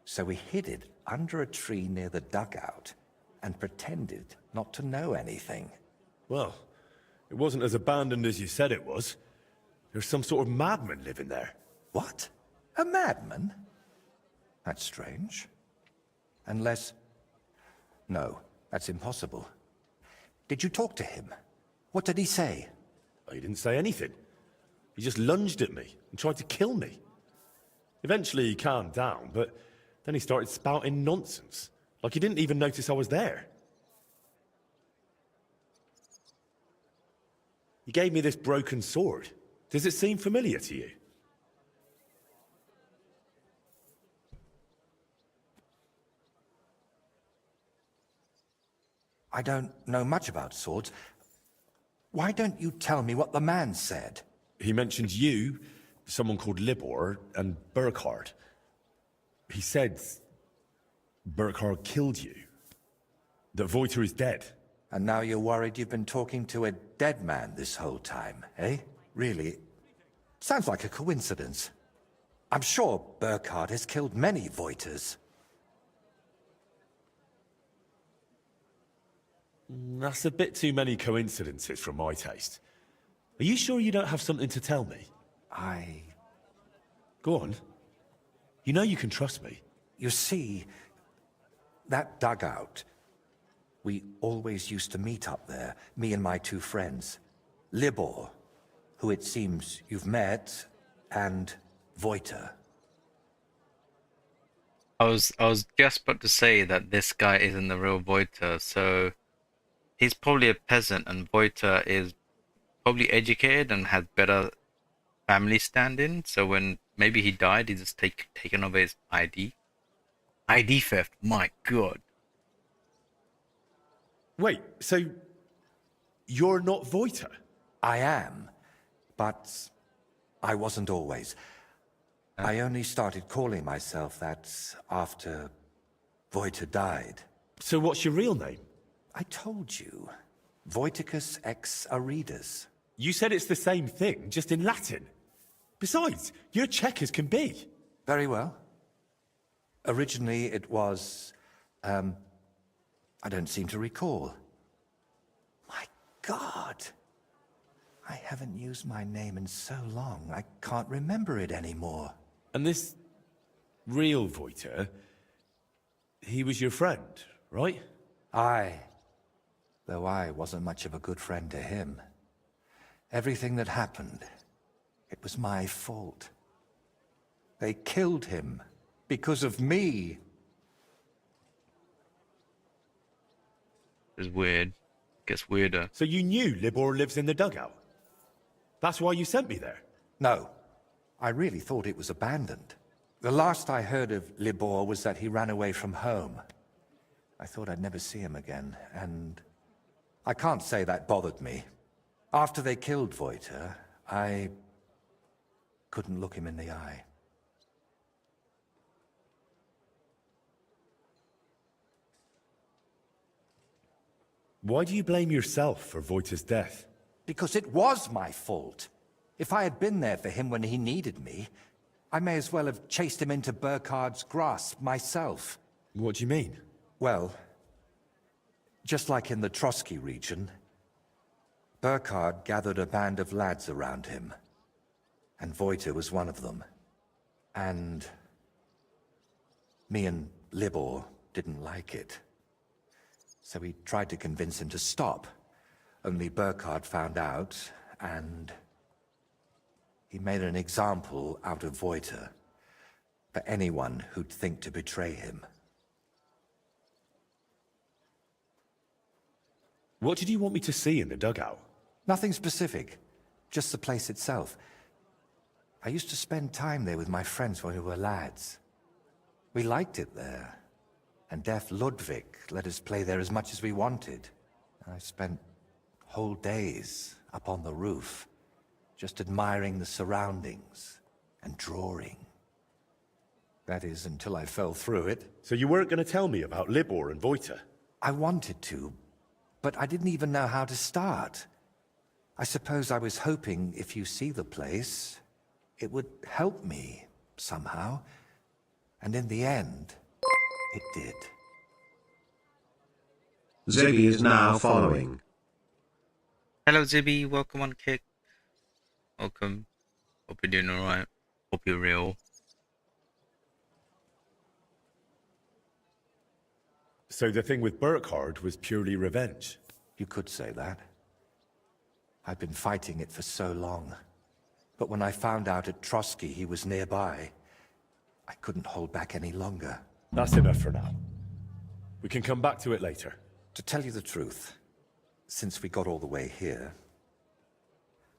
So we hid it under a tree near the dugout and pretended not to know anything. Well, it wasn't as abandoned as you said it was. There's some sort of madman living there. What? A madman? That's strange. Unless... No, that's impossible. Did you talk to him? What did he say? He didn't say anything. He just lunged at me and tried to kill me. Eventually he calmed down, but then he started spouting nonsense. Like he didn't even notice I was there. He gave me this broken sword. Does it seem familiar to you? I don't know much about swords. Why don't you tell me what the man said? He mentioned you, someone called Libor, and Burkhard. He said Burkhard killed you. That Voiter is dead. And now you're worried you've been talking to a dead man this whole time, eh? Really? Sounds like a coincidence. I'm sure Burkhard has killed many Voiters. That's a bit too many coincidences for my taste. Are you sure you don't have something to tell me? Go on. You know you can trust me. You see, that dugout, we always used to meet up there, me and my two friends. Libor, who it seems you've met, and Voiter. I was just about to say that this guy isn't the real Voiter, so he's probably a peasant, and Voiter is probably educated and has better family standing. So when maybe he died, he's just taken over his ID. ID theft, my god. Wait, so you're not Voiter? I am, but I wasn't always. I only started calling myself that after Voiter died. So what's your real name? I told you. Voiticus ex Aridus. You said it's the same thing, just in Latin. Besides, you're Czech as can be. Very well. Originally it was... I don't seem to recall. My God! I haven't used my name in so long, I can't remember it anymore. And this real Voiter, he was your friend, right? Aye. Though I wasn't much of a good friend to him. Everything that happened, it was my fault. They killed him because of me. It's weird. Gets weirder. So you knew Libor lives in the dugout? That's why you sent me there? No. I really thought it was abandoned. The last I heard of Libor was that he ran away from home. I thought I'd never see him again, and I can't say that bothered me. After they killed Voiter, I couldn't look him in the eye. Why do you blame yourself for Voiter's death? Because it was my fault. If I had been there for him when he needed me, I may as well have chased him into Burkhard's grasp myself. What do you mean? Well, just like in the Trotsky region, Burkhard gathered a band of lads around him, and Voiter was one of them. And me and Libor didn't like it. So we tried to convince him to stop. Only Burkhard found out, and he made an example out of Voiter for anyone who'd think to betray him. What did you want me to see in the dugout? Nothing specific, just the place itself. I used to spend time there with my friends when we were lads. We liked it there, and deaf Ludwig let us play there as much as we wanted. I spent whole days up on the roof, just admiring the surroundings and drawing. That is, until I fell through it. So you weren't going to tell me about Libor and Voita? I wanted to, but I didn't even know how to start. I suppose I was hoping if you see the place, it would help me somehow. And in the end, it did. Zibby is now following. Hello Zibby, welcome on Kick. Welcome. Hope you're doing alright. Hope you're real. So the thing with Burkhard was purely revenge? You could say that. I've been fighting it for so long. But when I found out at Trotsky he was nearby, I couldn't hold back any longer. That's enough for now. We can come back to it later. To tell you the truth, since we got all the way here,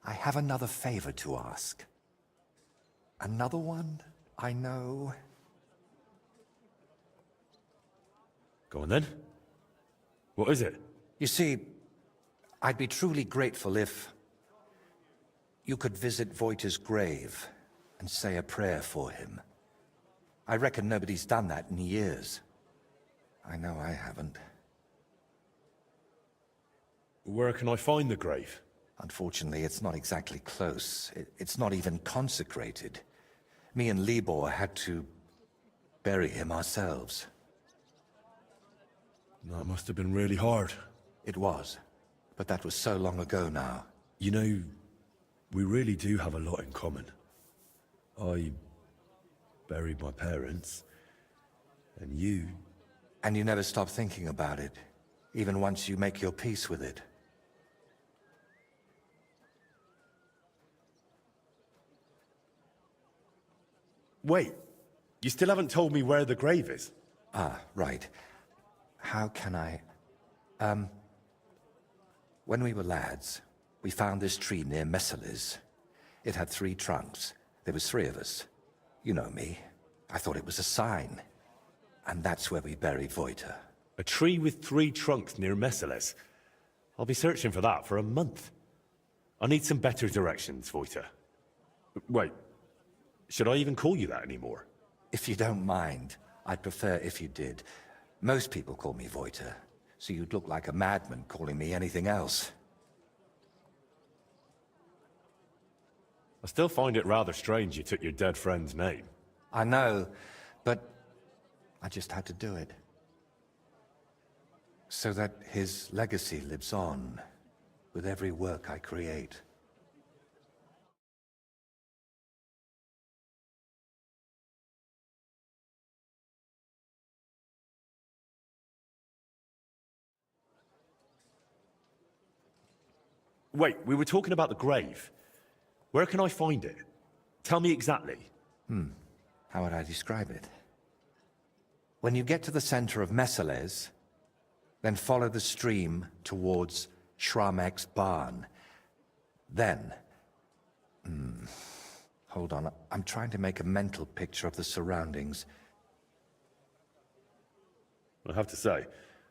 I have another favor to ask. Another one, I know. Go on then. What is it? You see, I'd be truly grateful if you could visit Voita's grave and say a prayer for him. I reckon nobody's done that in years. I know I haven't. Where can I find the grave? Unfortunately, it's not exactly close. It's not even consecrated. Me and Libor had to bury him ourselves. That must have been really hard. It was. But that was so long ago now. You know, we really do have a lot in common. I buried my parents, and you... And you never stop thinking about it, even once you make your peace with it. Wait, you still haven't told me where the grave is? Ah, right. How can I... When we were lads, we found this tree near Messalis. It had 3 trunks. There was 3 of us. You know me. I thought it was a sign. And that's where we buried Voita. A tree with 3 trunks near Messalis? I'll be searching for that for a month. I need some better directions, Voita. Wait, should I even call you that anymore? If you don't mind, I'd prefer if you did. Most people call me Voita, so you'd look like a madman calling me anything else. I still find it rather strange you took your dead friend's name. I know, but I just had to do it. So that his legacy lives on with every work I create. Wait, we were talking about the grave. Where can I find it? Tell me exactly. How would I describe it? When you get to the center of Messales, then follow the stream towards Shramek's barn. Then... Hold on, I'm trying to make a mental picture of the surroundings. I have to say,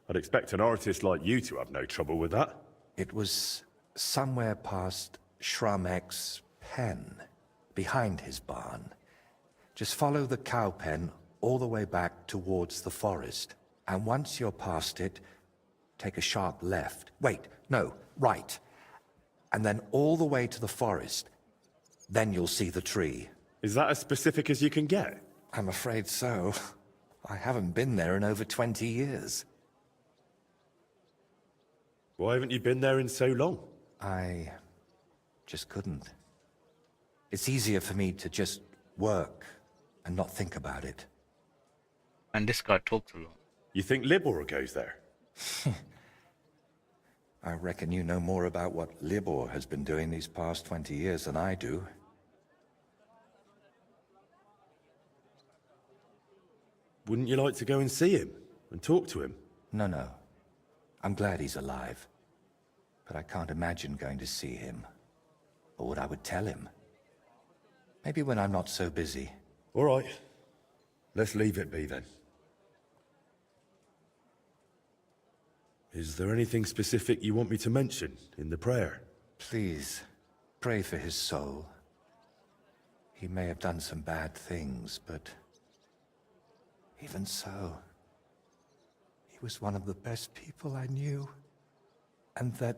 I'd expect an artist like you to have no trouble with that. It was somewhere past Shramek's pen, behind his barn. Just follow the cow pen all the way back towards the forest. And once you're past it, take a sharp left. Wait, no, right. And then all the way to the forest. Then you'll see the tree. Is that as specific as you can get? I'm afraid so. I haven't been there in over 20 years. Why haven't you been there in so long? I just couldn't. It's easier for me to just work and not think about it. And this guy talks a lot. You think Libor goes there? I reckon you know more about what Libor has been doing these past 20 years than I do. Wouldn't you like to go and see him and talk to him? No. I'm glad he's alive. but I can't imagine going to see him, or what I would tell him. Maybe when I'm not so busy. All right. Let's leave it be then. Is there anything specific you want me to mention in the prayer? Please, pray for his soul. He may have done some bad things, but even so, he was one of the best people I knew. And that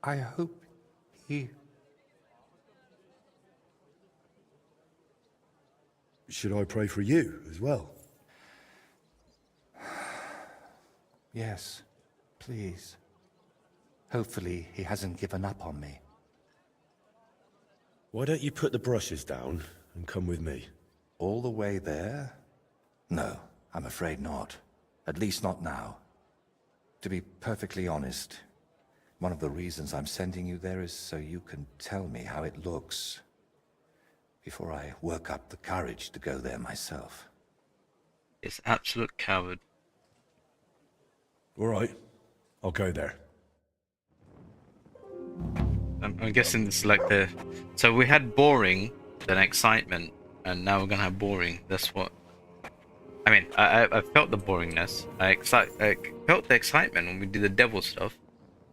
I hope he... Should I pray for you as well? Yes, please. Hopefully he hasn't given up on me. Why don't you put the brushes down and come with me? All the way there? No, I'm afraid not. At least not now. To be perfectly honest, one of the reasons I'm sending you there is so you can tell me how it looks before I work up the courage to go there myself. It's absolute coward. All right, I'll go there. I'm guessing this is like the... So we had boring, then excitement, and now we're gonna have boring. That's what... I mean, I felt the boringness. I felt the excitement when we did the devil stuff.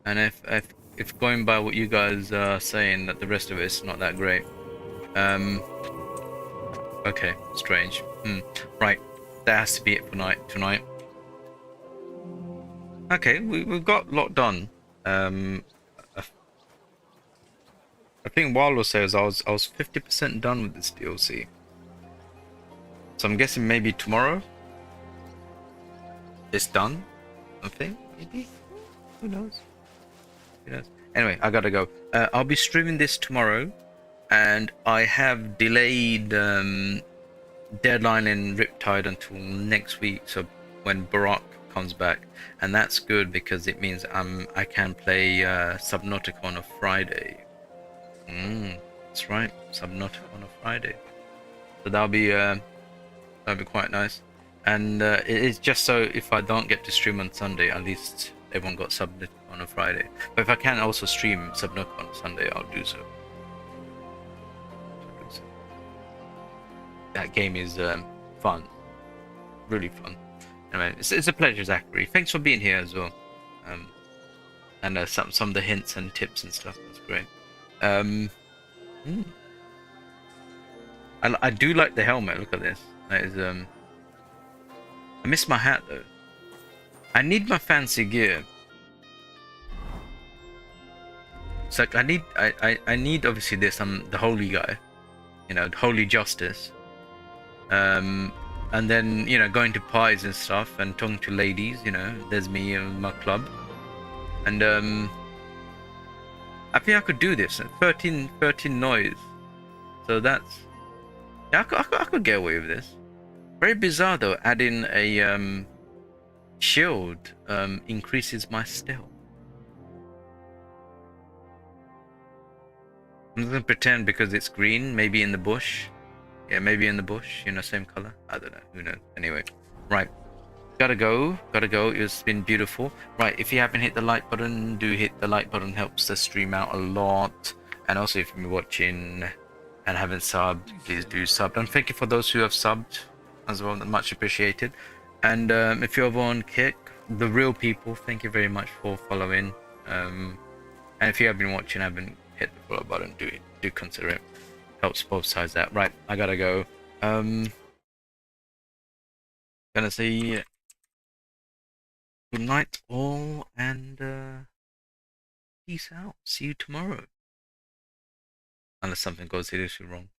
And if going by what you guys are saying, that the rest of it is not that great. Okay, strange. Right, that has to be it for tonight. Okay, we've got a lot done. I think Waldo says I was 50% done with this DLC. So I'm guessing maybe tomorrow it's done. I think maybe. Who knows? Who knows? Anyway, I gotta go. I'll be streaming this tomorrow, and I have delayed deadline in Riptide until next week. So when Barack comes back, and that's good because it means I can play Subnautica on a Friday. That's right, Subnautica on a Friday. So that'll be quite nice. And it is just so if I don't get to stream on Sunday, at least everyone got Subnautica on a Friday. But if I can also stream Subnautica on Sunday, I'll do so. That game is fun, really fun. Anyway, it's a pleasure, Zachary. Thanks for being here as well. And some of the hints and tips and stuff. That's great. I do like the helmet. Look at this. That is I miss my hat though. I need my fancy gear. It's like I need obviously this. I'm the holy guy, you know, holy justice. And then, you know, going to pies and stuff and talking to ladies, you know, there's me and my club. And I think I could do this. 13 noise. So that's... Yeah, I could get away with this. Very bizarre though, adding a shield increases my stealth. I'm just gonna pretend because it's green, maybe in the bush. Yeah, maybe in the bush, you know, same color. I don't know, who knows. Anyway, right. Gotta go. It's been beautiful. Right, if you haven't hit the like button, do hit the like button. Helps the stream out a lot. And also, if you've been watching and haven't subbed, please do sub. And thank you for those who have subbed as well. Much appreciated. And if you're over on Kick, the real people, thank you very much for following. And if you have been watching, haven't hit the follow button, do consider it. Helps both sides out. Right, I gotta go. Gonna say good night all, and peace out. See you tomorrow. Unless something goes seriously wrong.